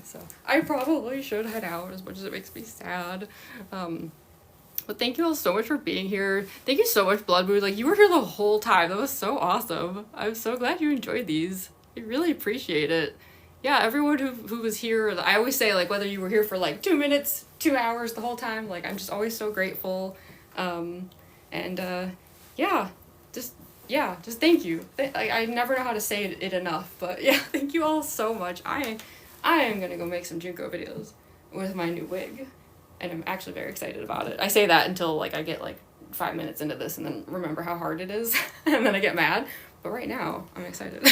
So, I probably should head out, as much as it makes me sad. But thank you all so much for being here. Thank you so much, Blood Moon. Like, you were here the whole time. That was so awesome. I'm so glad you enjoyed these. I really appreciate it. Yeah, everyone who was here, I always say, like, whether you were here for, like, 2 minutes, 2 hours, the whole time, like, I'm just always so grateful. Yeah, just thank you. I never know how to say it enough, but yeah, thank you all so much. I am gonna go make some Junko videos with my new wig, and I'm actually very excited about it. I say that until, like, I get, like, 5 minutes into this and then remember how hard it is, and then I get mad, but right now, I'm excited.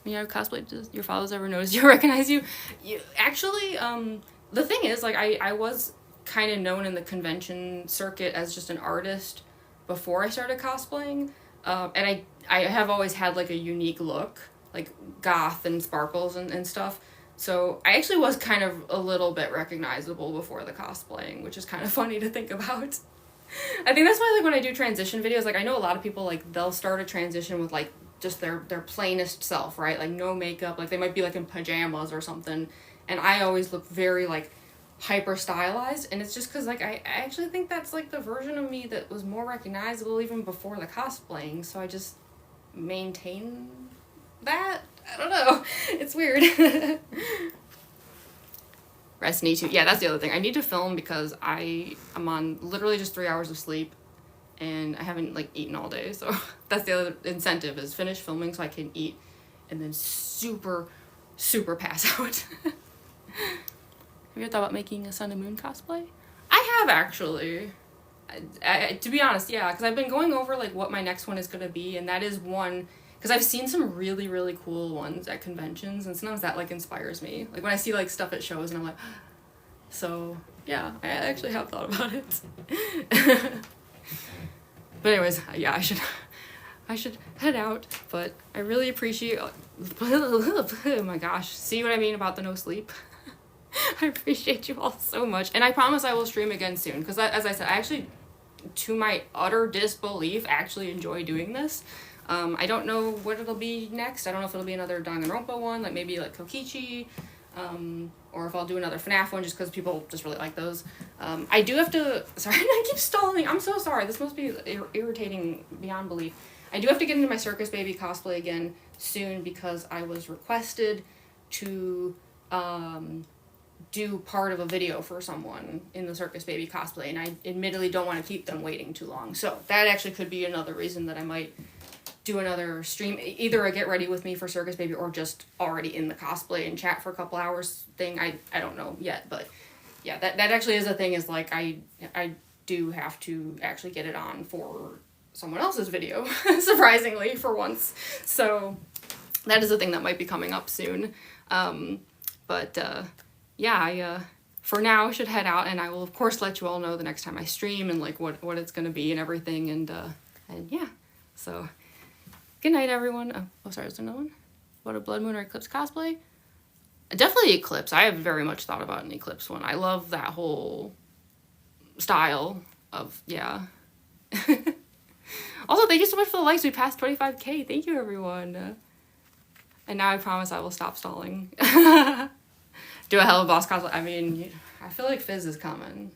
Yeah, cosplay, does your followers ever notice you recognize you? Actually, the thing is, like, I was kind of known in the convention circuit as just an artist before I started cosplaying, and I have always had, like, a unique look, like goth and sparkles and stuff, so I actually was kind of a little bit recognizable before the cosplaying, which is kind of funny to think about. I think that's why, like, when I do transition videos, like, I know a lot of people, like, they'll start a transition with, like, just their plainest self, right? Like, no makeup, like, they might be, like, in pajamas or something, and I always look very, like, hyper stylized, and it's just because, like, I actually think that's, like, the version of me that was more recognizable even before the cosplaying, so I just maintain that. I don't know. It's weird. Rest need to. Yeah, that's the other thing. I need to film because I'm on literally just 3 hours of sleep, and I haven't, like, eaten all day, so that's the other incentive, is finish filming so I can eat and then super pass out. Have you ever thought about making a Sun and Moon cosplay? I have, actually. To be honest, yeah, because I've been going over, like, what my next one is going to be, and that is one, because I've seen some really, really cool ones at conventions, and sometimes that, like, inspires me. Like, when I see, like, stuff at shows, and I'm like, so, yeah, I actually have thought about it. But anyways, yeah, I should head out, but I really appreciate, oh my gosh, see what I mean about the no sleep? I appreciate you all so much, and I promise I will stream again soon, because as I said, I actually, to my utter disbelief, actually enjoy doing this. I don't know what it'll be next. I don't know if it'll be another Danganronpa one, like maybe like Kokichi, or if I'll do another FNAF one just because people just really like those. I do have to, sorry, I keep stalling. I'm so sorry. This must be irritating beyond belief. I do have to get into my Circus Baby cosplay again soon because I was requested to do part of a video for someone in the Circus Baby cosplay, and I admittedly don't want to keep them waiting too long. So that actually could be another reason that I might do another stream, either a get ready with me for Circus Baby or just already in the cosplay and chat for a couple hours thing. I don't know yet, but yeah, that actually is a thing, is like I do have to actually get it on for someone else's video, surprisingly, for once. So that is a thing that might be coming up soon. Yeah, for now I should head out, and I will of course let you all know the next time I stream and like what it's gonna be and everything, and yeah. So good night, everyone. Oh sorry, is there another one? What, a blood moon or eclipse cosplay? Definitely eclipse. I have very much thought about an eclipse one. I love that whole style of, yeah. Also, thank you so much for the likes. We passed 25K. Thank you, everyone. And now I promise I will stop stalling. Do a Hell of Boss cosplay. I mean, I feel like Fizz is coming,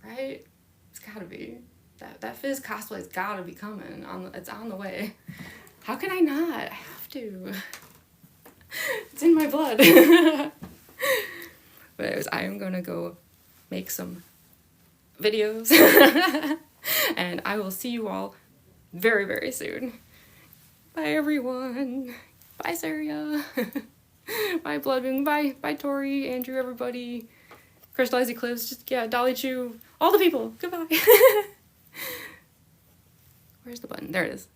right? It's gotta be. That Fizz cosplay's gotta be coming. It's on the way. How can I not? I have to. It's in my blood. But anyways, I am gonna go make some videos. And I will see you all very, very soon. Bye, everyone. Bye, Saria. Bye, Bloodmoon. Bye, Tori, Andrew, everybody. Crystallized Eclipse. Just, yeah, Dolly Chu. All the people. Goodbye. Where's the button? There it is.